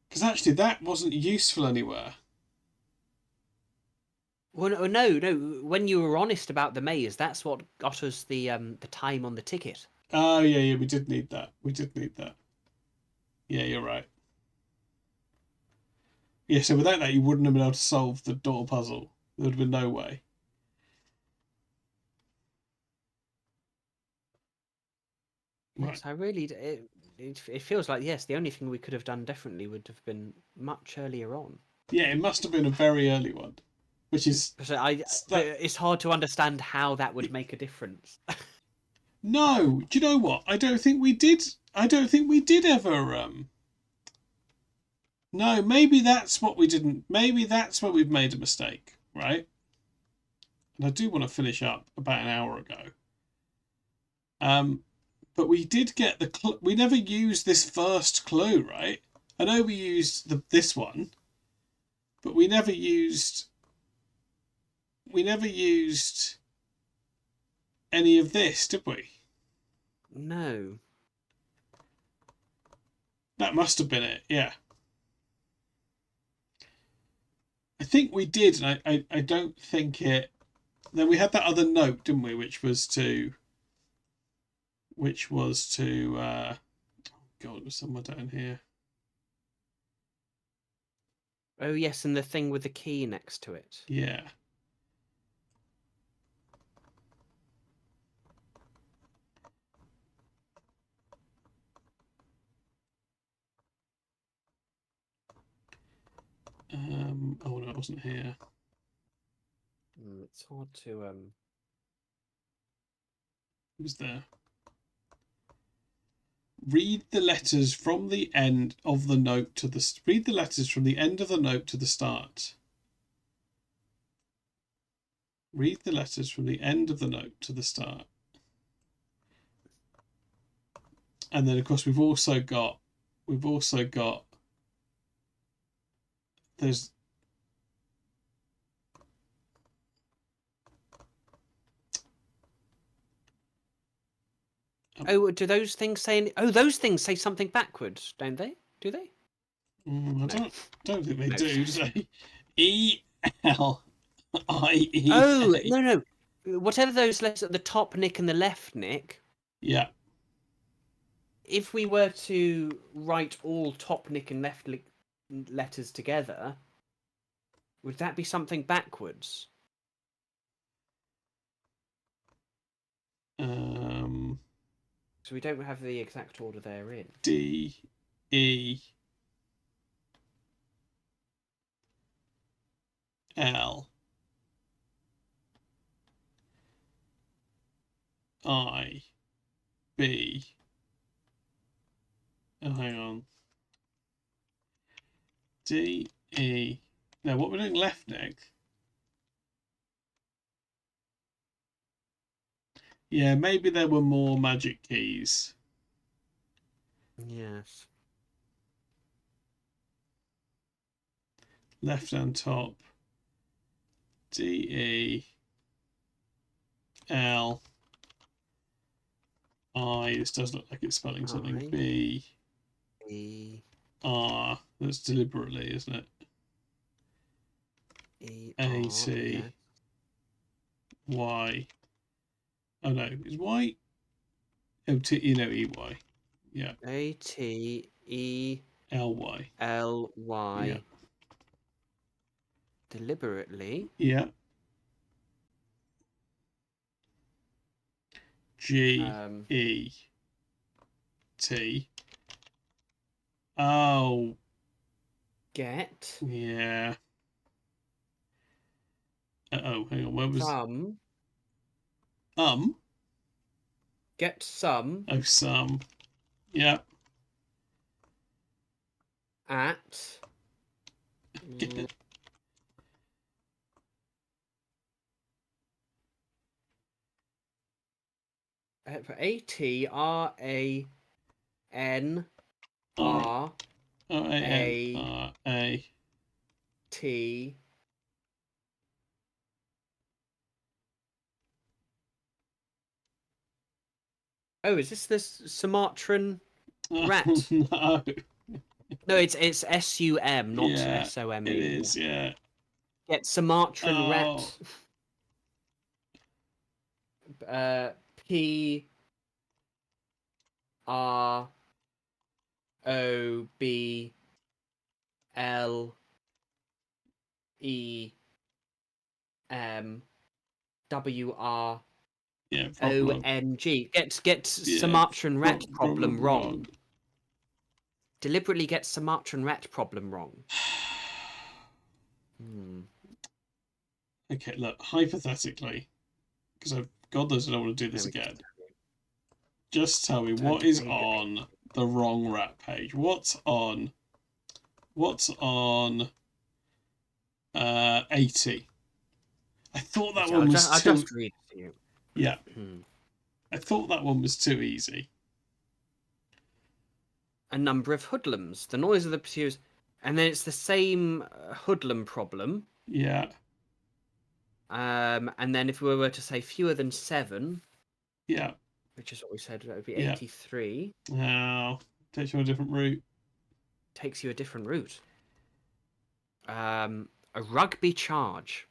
Speaker 2: Because actually, that wasn't useful anywhere.
Speaker 3: Well, no. When you were honest about the maze, that's what got us the time on the ticket.
Speaker 2: Oh, yeah, we did need that. Yeah, you're right. Yeah, so without that, you wouldn't have been able to solve the door puzzle. There would have been no way.
Speaker 3: Yes, right. It feels like, yes, the only thing we could have done differently would have been much earlier on.
Speaker 2: Yeah, it must have been a very early one, which is...
Speaker 3: But it's hard to understand how that would make a difference.
Speaker 2: No, do you know what? I don't think we did ever... No, maybe that's what we didn't... Maybe that's where we've made a mistake, right? And I do want to finish up about an hour ago. But we did get the... We never used this first clue, right? I know we used this one, but we never used any of this, did we?
Speaker 3: No.
Speaker 2: That must have been it, yeah. I think we did, and I don't think it... Then we had that other note, didn't we, which was to... oh God, it was somewhere down here.
Speaker 3: Oh yes, and the thing with the key next to it.
Speaker 2: Yeah. Oh no, it wasn't here.
Speaker 3: It's hard to
Speaker 2: It was there. Read the letters from the end of the note to the... Read the letters from the end of the note to the start. Read the letters from the end of the note to the start. And then, of course, we've also got... There's...
Speaker 3: Oh, do those things say? Oh, those things say something backwards, don't they? Do they?
Speaker 2: I don't think they
Speaker 3: No.
Speaker 2: do they? E-L-I-E.
Speaker 3: Oh no. Whatever those letters at the top, Nick, and the left, Nick.
Speaker 2: Yeah.
Speaker 3: If we were to write all top Nick and left letters together, would that be something backwards? So we don't have the exact order they're in.
Speaker 2: D E L I B. Oh, hang on. D E. No, what we're doing left, Nick? Yeah, maybe there were more magic keys.
Speaker 3: Yes.
Speaker 2: Left and top. D E L I. This does look like it's spelling something.
Speaker 3: I.
Speaker 2: B
Speaker 3: E
Speaker 2: R. That's deliberately, isn't it?
Speaker 3: E
Speaker 2: A
Speaker 3: R,
Speaker 2: T
Speaker 3: yeah.
Speaker 2: Y. Oh no, is Y? Oh, T. You know, E Y. Yeah.
Speaker 3: A T E
Speaker 2: L Y.
Speaker 3: L Y.
Speaker 2: Yeah.
Speaker 3: Deliberately.
Speaker 2: Yeah. G E T. Oh.
Speaker 3: Get.
Speaker 2: Yeah. Oh, hang on. Where was
Speaker 3: Some. Get some.
Speaker 2: Oh, some. Yeah.
Speaker 3: At.
Speaker 2: Get,
Speaker 3: A T R A N R
Speaker 2: A
Speaker 3: T. Oh, is this Sumatran rat?
Speaker 2: No.
Speaker 3: No, it's SUM, not
Speaker 2: Yeah,
Speaker 3: SOME.
Speaker 2: it is, yeah.
Speaker 3: Get Sumatran rat. P R O B L E M W R
Speaker 2: Yeah,
Speaker 3: O N G. Get Sumatran rat problem wrong. Deliberately get Sumatran rat problem wrong.
Speaker 2: Okay, look, hypothetically, because God knows I don't want to do this again. Just tell me what is on the wrong rat page. What's on 80? I thought that one was
Speaker 3: I'll just read it to you.
Speaker 2: Yeah. I thought that one was too easy.
Speaker 3: A number of hoodlums. The noise of the pursuers. And then it's the same hoodlum problem.
Speaker 2: Yeah.
Speaker 3: And then if we were to say fewer than 7.
Speaker 2: Yeah.
Speaker 3: Which is what we said, that would be 83.
Speaker 2: Now, takes you on a different route.
Speaker 3: takes you a different route. A rugby charge.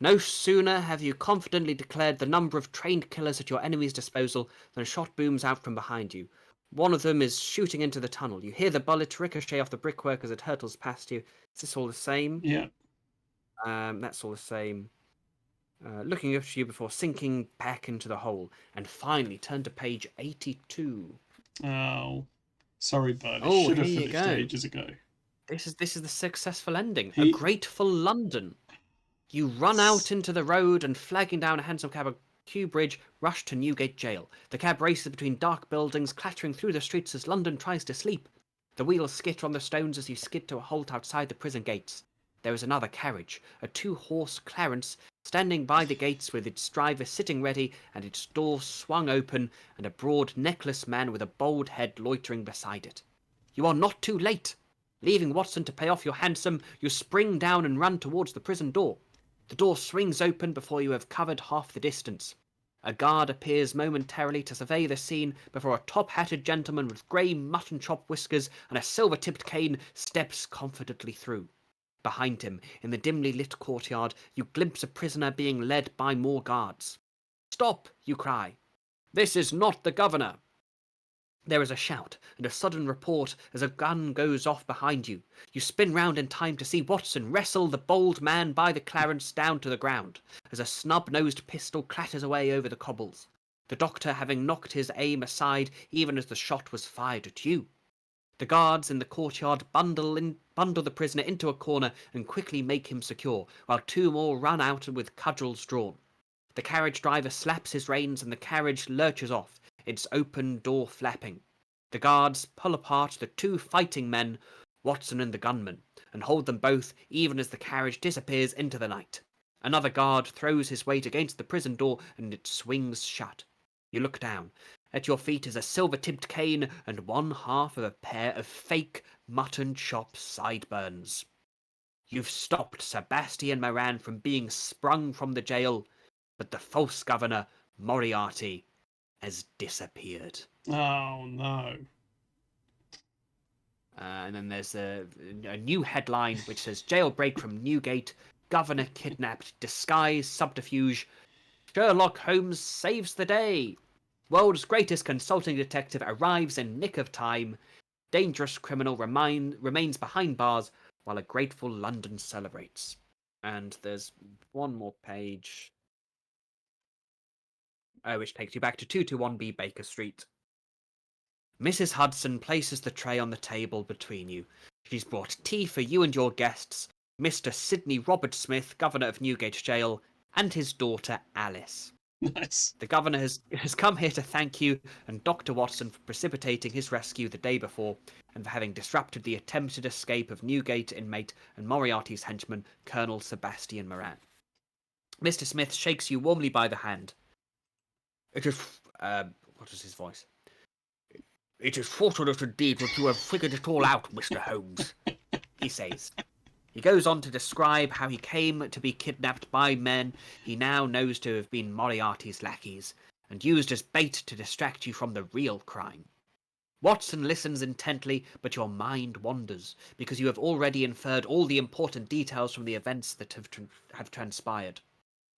Speaker 3: No sooner have you confidently declared the number of trained killers at your enemy's disposal than a shot booms out from behind you. One of them is shooting into the tunnel. You hear the bullet ricochet off the brickwork as it hurtles past you. Is this all the same?
Speaker 2: Yeah.
Speaker 3: That's all the same. Looking up at you before sinking back into the hole. And finally, turn to page 82.
Speaker 2: Oh. Sorry, bud. It
Speaker 3: Oh,
Speaker 2: should have
Speaker 3: here you
Speaker 2: finished
Speaker 3: go.
Speaker 2: ages ago.
Speaker 3: This is the successful ending. A
Speaker 2: He-
Speaker 3: grateful London. You run out into the road and, flagging down a hansom cab at Kew Bridge, rush to Newgate Jail. The cab races between dark buildings, clattering through the streets as London tries to sleep. The wheels skitter on the stones as you skid to a halt outside the prison gates. There is another carriage, a 2-horse Clarence, standing by the gates with its driver sitting ready and its door swung open and a broad neckless man with a bald head loitering beside it. You are not too late. Leaving Watson to pay off your hansom, you spring down and run towards the prison door. The door swings open before you have covered half the distance. A guard appears momentarily to survey the scene before a top-hatted gentleman with grey mutton-chop whiskers and a silver-tipped cane steps confidently through. Behind him, in the dimly lit courtyard, you glimpse a prisoner being led by more guards. "Stop!" you cry. "This is not the governor!" There is a shout and a sudden report as a gun goes off behind you. You spin round in time to see Watson wrestle the bold man by the Clarence down to the ground, as a snub-nosed pistol clatters away over the cobbles, the doctor having knocked his aim aside even as the shot was fired at you. The guards in the courtyard bundle the prisoner into a corner and quickly make him secure, while 2 more run out with cudgels drawn. The carriage driver slaps his reins and the carriage lurches off, its open door flapping. The guards pull apart the 2 fighting men, Watson and the gunman, and hold them both even as the carriage disappears into the night. Another guard throws his weight against the prison door and it swings shut. You look down. At your feet is a silver-tipped cane and 1/2 of a pair of fake mutton chop sideburns. You've stopped Sebastian Moran from being sprung from the jail, but the false governor, Moriarty, has disappeared.
Speaker 2: Oh, no.
Speaker 3: And then there's a new headline which says jailbreak from Newgate, governor kidnapped, disguise, subterfuge, Sherlock Holmes saves the day. World's greatest consulting detective arrives in nick of time. Dangerous criminal remains behind bars while a grateful London celebrates. And there's one more page, which takes you back to 221B Baker Street. Mrs. Hudson places the tray on the table between you. She's brought tea for you and your guests, Mr. Sidney Robert Smith, governor of Newgate Jail, and his daughter Alice.
Speaker 2: Nice.
Speaker 3: The governor has come here to thank you and Dr. Watson for precipitating his rescue the day before and for having disrupted the attempted escape of Newgate inmate and Moriarty's henchman, Colonel Sebastian Moran. Mr. Smith shakes you warmly by the hand. It is, what is his voice? It is fortunate indeed that you have figured it all out, Mr. Holmes, he says. He goes on to describe how he came to be kidnapped by men he now knows to have been Moriarty's lackeys, and used as bait to distract you from the real crime. Watson listens intently, but your mind wanders, because you have already inferred all the important details from the events that have transpired.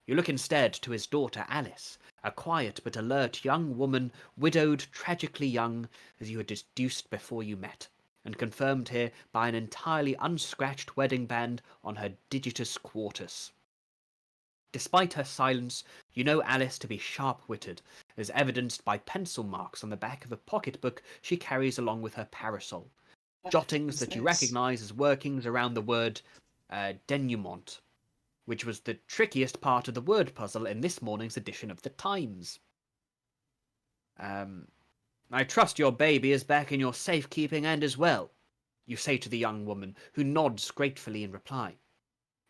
Speaker 3: You look instead to his daughter Alice, a quiet but alert young woman, widowed, tragically young, as you had deduced before you met, and confirmed here by an entirely unscratched wedding band on her digitus quartus. Despite her silence, you know Alice to be sharp-witted, as evidenced by pencil marks on the back of a pocketbook she carries along with her parasol, jottings that you recognise as workings around the word denouement, which was the trickiest part of the word puzzle in this morning's edition of the Times. I trust your baby is back in your safekeeping and is well, you say to the young woman, who nods gratefully in reply.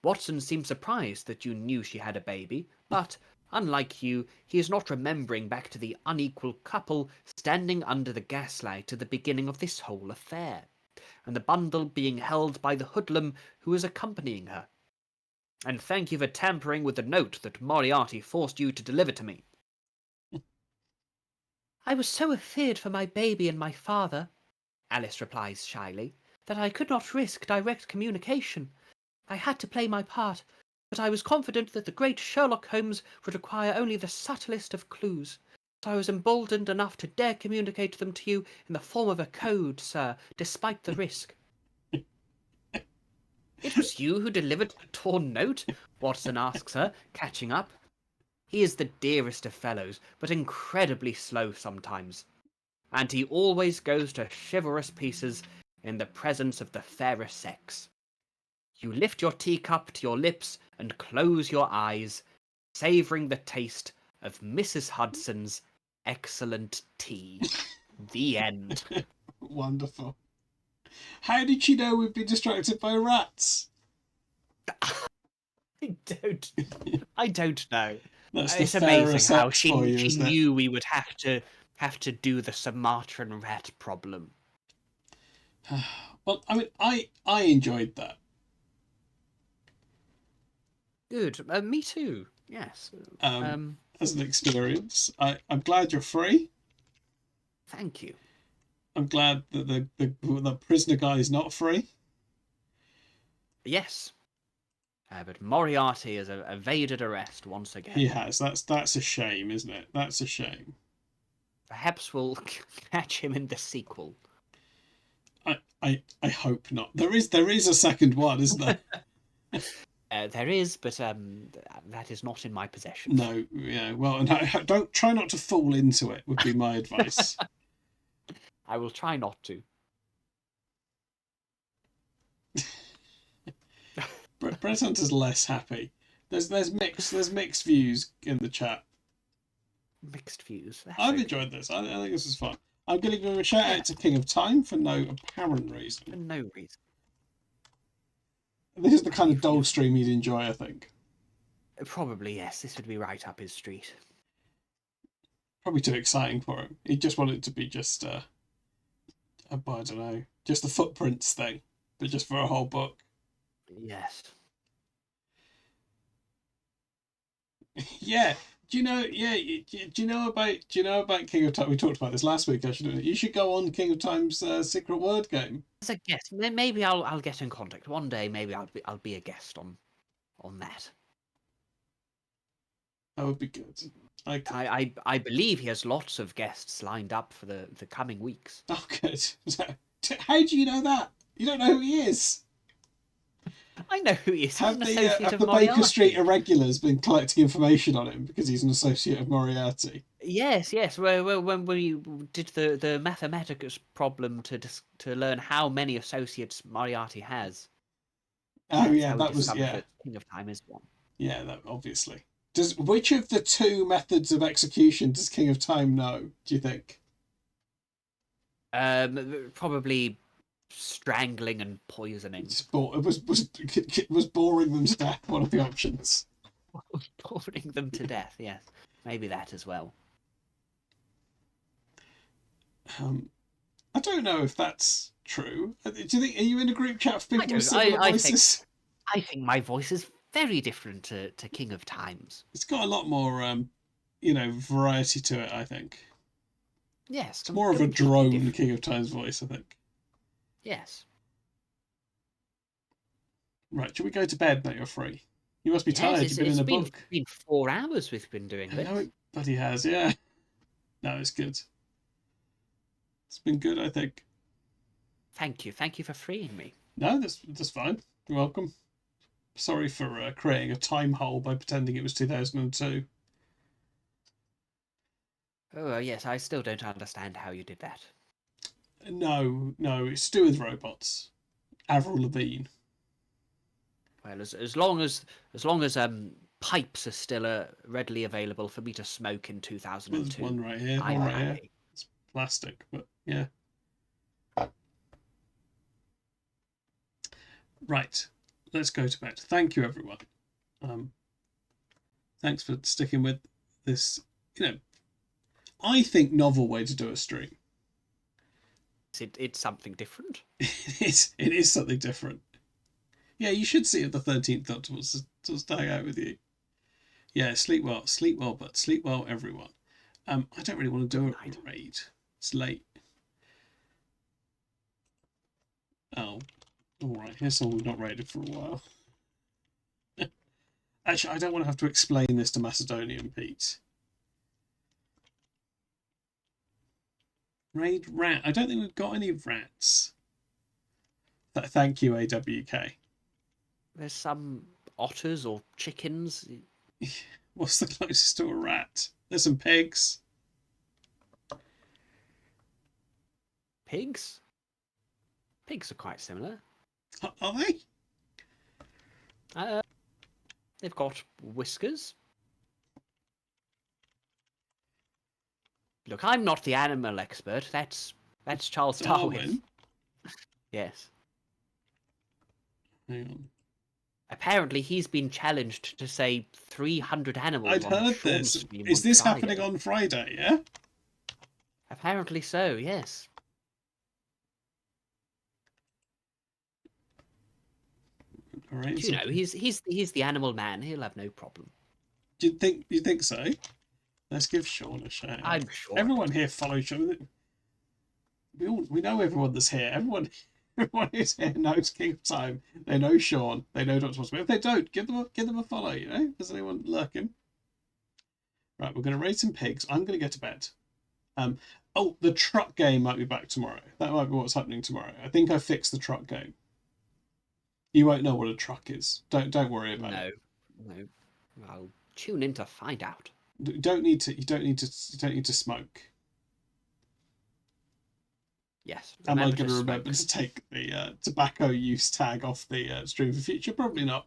Speaker 3: Watson seems surprised that you knew she had a baby, but, unlike you, he is not remembering back to the unequal couple standing under the gaslight at the beginning of this whole affair, and the bundle being held by the hoodlum who was accompanying her. And thank you for tampering with the note that Moriarty forced you to deliver to me. I was so afeard for my baby and my father, Alice replies shyly, that I could not risk direct communication. I had to play my part, but I was confident that the great Sherlock Holmes would require only the subtlest of clues. So I was emboldened enough to dare communicate them to you in the form of a code, sir, despite the risk. It was you who delivered the torn note? Watson asks her, catching up. He is the dearest of fellows, but incredibly slow sometimes. And he always goes to chivalrous pieces in the presence of the fairer sex. You lift your teacup to your lips and close your eyes, savouring the taste of Mrs. Hudson's excellent tea. The end.
Speaker 2: Wonderful. How did she know we'd be distracted by rats?
Speaker 3: I don't know.
Speaker 2: That's
Speaker 3: It's
Speaker 2: the fairer
Speaker 3: amazing how
Speaker 2: sex for you,
Speaker 3: she
Speaker 2: isn't it?
Speaker 3: knew we would have to do the Sumatran rat problem.
Speaker 2: Well, I mean, I enjoyed that.
Speaker 3: Good. Me too. Yes.
Speaker 2: As an experience, I'm glad you're free.
Speaker 3: Thank you.
Speaker 2: I'm glad that the prisoner guy is not free.
Speaker 3: Yes. But Moriarty has evaded arrest once again.
Speaker 2: He has. That's a shame, isn't it? That's a shame.
Speaker 3: Perhaps we'll catch him in the sequel.
Speaker 2: I hope not. There is a second one, isn't there?
Speaker 3: There is, but that is not in my possession.
Speaker 2: No, yeah. Well, and don't try not to fall into it. Would be my advice.
Speaker 3: I will try not to.
Speaker 2: Brett Hunter's less happy. There's mixed views in the chat.
Speaker 3: Mixed views.
Speaker 2: I've enjoyed this. I think this is fun. I'm going to give a shout out to King of Time for no apparent reason.
Speaker 3: For no reason.
Speaker 2: This is the kind of dull stream he'd enjoy, I think.
Speaker 3: Probably, yes. This would be right up his street.
Speaker 2: Probably too exciting for him. He just wanted it to be just, I don't know, just the footprints thing, but just for a whole book.
Speaker 3: Yes.
Speaker 2: Yeah. Do you know? Yeah. Do you know about King of Time? We talked about this last week. Actually, didn't we? You should go on King of Time's secret word game.
Speaker 3: As a guest, maybe I'll get in contact one day. Maybe I'll be a guest on that.
Speaker 2: That would be good.
Speaker 3: I believe he has lots of guests lined up for the coming weeks.
Speaker 2: Oh, good. How do you know that? You don't know who he is.
Speaker 3: I know who he is.
Speaker 2: Have
Speaker 3: He's an associate
Speaker 2: have
Speaker 3: of
Speaker 2: the
Speaker 3: Moriarty.
Speaker 2: Baker Street irregulars been collecting information on him because he's an associate of Moriarty?
Speaker 3: Yes. Well, when we did the mathematics problem to learn how many associates Moriarty has.
Speaker 2: Oh yeah,
Speaker 3: how we
Speaker 2: that was
Speaker 3: discovered
Speaker 2: yeah.
Speaker 3: that King of Time is one.
Speaker 2: Yeah, that obviously. Which of the two methods of execution does King of Time know, do you think?
Speaker 3: Probably strangling and poisoning.
Speaker 2: It was boring them to death, one of the options.
Speaker 3: Boring them to death, yes. Maybe that as well.
Speaker 2: I don't know if that's true. Do you think, are you in a group chat of people with
Speaker 3: don't.
Speaker 2: similar voices?
Speaker 3: I think my voice is very different to King of Times.
Speaker 2: It's got a lot more, variety to it, I think.
Speaker 3: Yes.
Speaker 2: It's more of a drone
Speaker 3: different.
Speaker 2: King of Time's voice, I think.
Speaker 3: Yes.
Speaker 2: Right, should we go to bed now you're free? You must be tired, you've been in a book.
Speaker 3: It's been 4 hours we've been doing
Speaker 2: I
Speaker 3: this.
Speaker 2: know it bloody has, yeah. No, it's good. It's been good, I think.
Speaker 3: Thank you for freeing me.
Speaker 2: No, that's fine. You're welcome. Sorry for creating a time hole by pretending it was 2002.
Speaker 3: Oh, yes, I still don't understand how you did that.
Speaker 2: No, it's to do with robots. Avril Lavigne.
Speaker 3: Well, as long as pipes are still readily available for me to smoke in 2002.
Speaker 2: There's one right here.
Speaker 3: I'm
Speaker 2: One right here.
Speaker 3: happy.
Speaker 2: It's plastic, but yeah. Right, let's go to bed. Thank you, everyone. Thanks for sticking with this. I think novel way to do a stream.
Speaker 3: It's something different.
Speaker 2: It is something different. Yeah, you should see if the 13th Doctor wants to hang out with you. Yeah, sleep well, but sleep well, everyone. I don't really want to do a raid. It's late. Oh, alright, here's someone we've not raided for a while. Actually, I don't want to have to explain this to Macedonian Pete. Raid rat. I don't think we've got any rats. Thank you, AWK.
Speaker 3: There's some otters or chickens.
Speaker 2: What's the closest to a rat? There's some pigs.
Speaker 3: Pigs? Pigs are quite similar.
Speaker 2: Are they?
Speaker 3: They've got whiskers. Look, I'm not the animal expert. That's Charles Darwin.
Speaker 2: Darwin?
Speaker 3: Yes.
Speaker 2: Hang on.
Speaker 3: Apparently, he's been challenged to say 300 animals.
Speaker 2: I'd
Speaker 3: on
Speaker 2: heard
Speaker 3: Sean's
Speaker 2: this.
Speaker 3: stream
Speaker 2: Is
Speaker 3: on
Speaker 2: this
Speaker 3: Friday.
Speaker 2: happening on Friday, yeah?
Speaker 3: Apparently so, yes.
Speaker 2: All right.
Speaker 3: You know, he's the animal man. He'll have no problem.
Speaker 2: Do you think so? Let's give Sean a shout.
Speaker 3: I'm sure.
Speaker 2: Everyone here follows Sean. We know everyone that's here. Everyone who's here knows King of Time. They know Sean. They know Dr. Possible. If they don't, give them a follow. You know, there's anyone lurking. Right, we're going to raid some pigs. I'm going to go to bed. Oh, the truck game might be back tomorrow. That might be what's happening tomorrow. I think I fixed the truck game. You won't know what a truck is. Don't worry about it.
Speaker 3: No. I'll tune in to find out.
Speaker 2: You don't need to smoke.
Speaker 3: Yes.
Speaker 2: Am I
Speaker 3: remember
Speaker 2: going to
Speaker 3: smoke.
Speaker 2: remember to take the tobacco use tag off the stream for future? Probably not.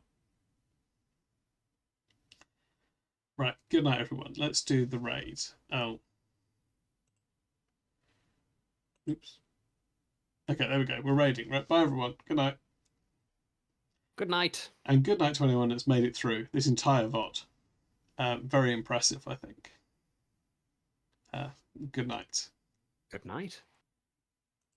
Speaker 2: Right. Good night, everyone. Let's do the raid. Oh. Oops. Okay, there we go. We're raiding. Right. Bye, everyone. Good night.
Speaker 3: Good night.
Speaker 2: And good night to anyone that's made it through this entire VOD. Very impressive, I think. Good night.
Speaker 3: Good night.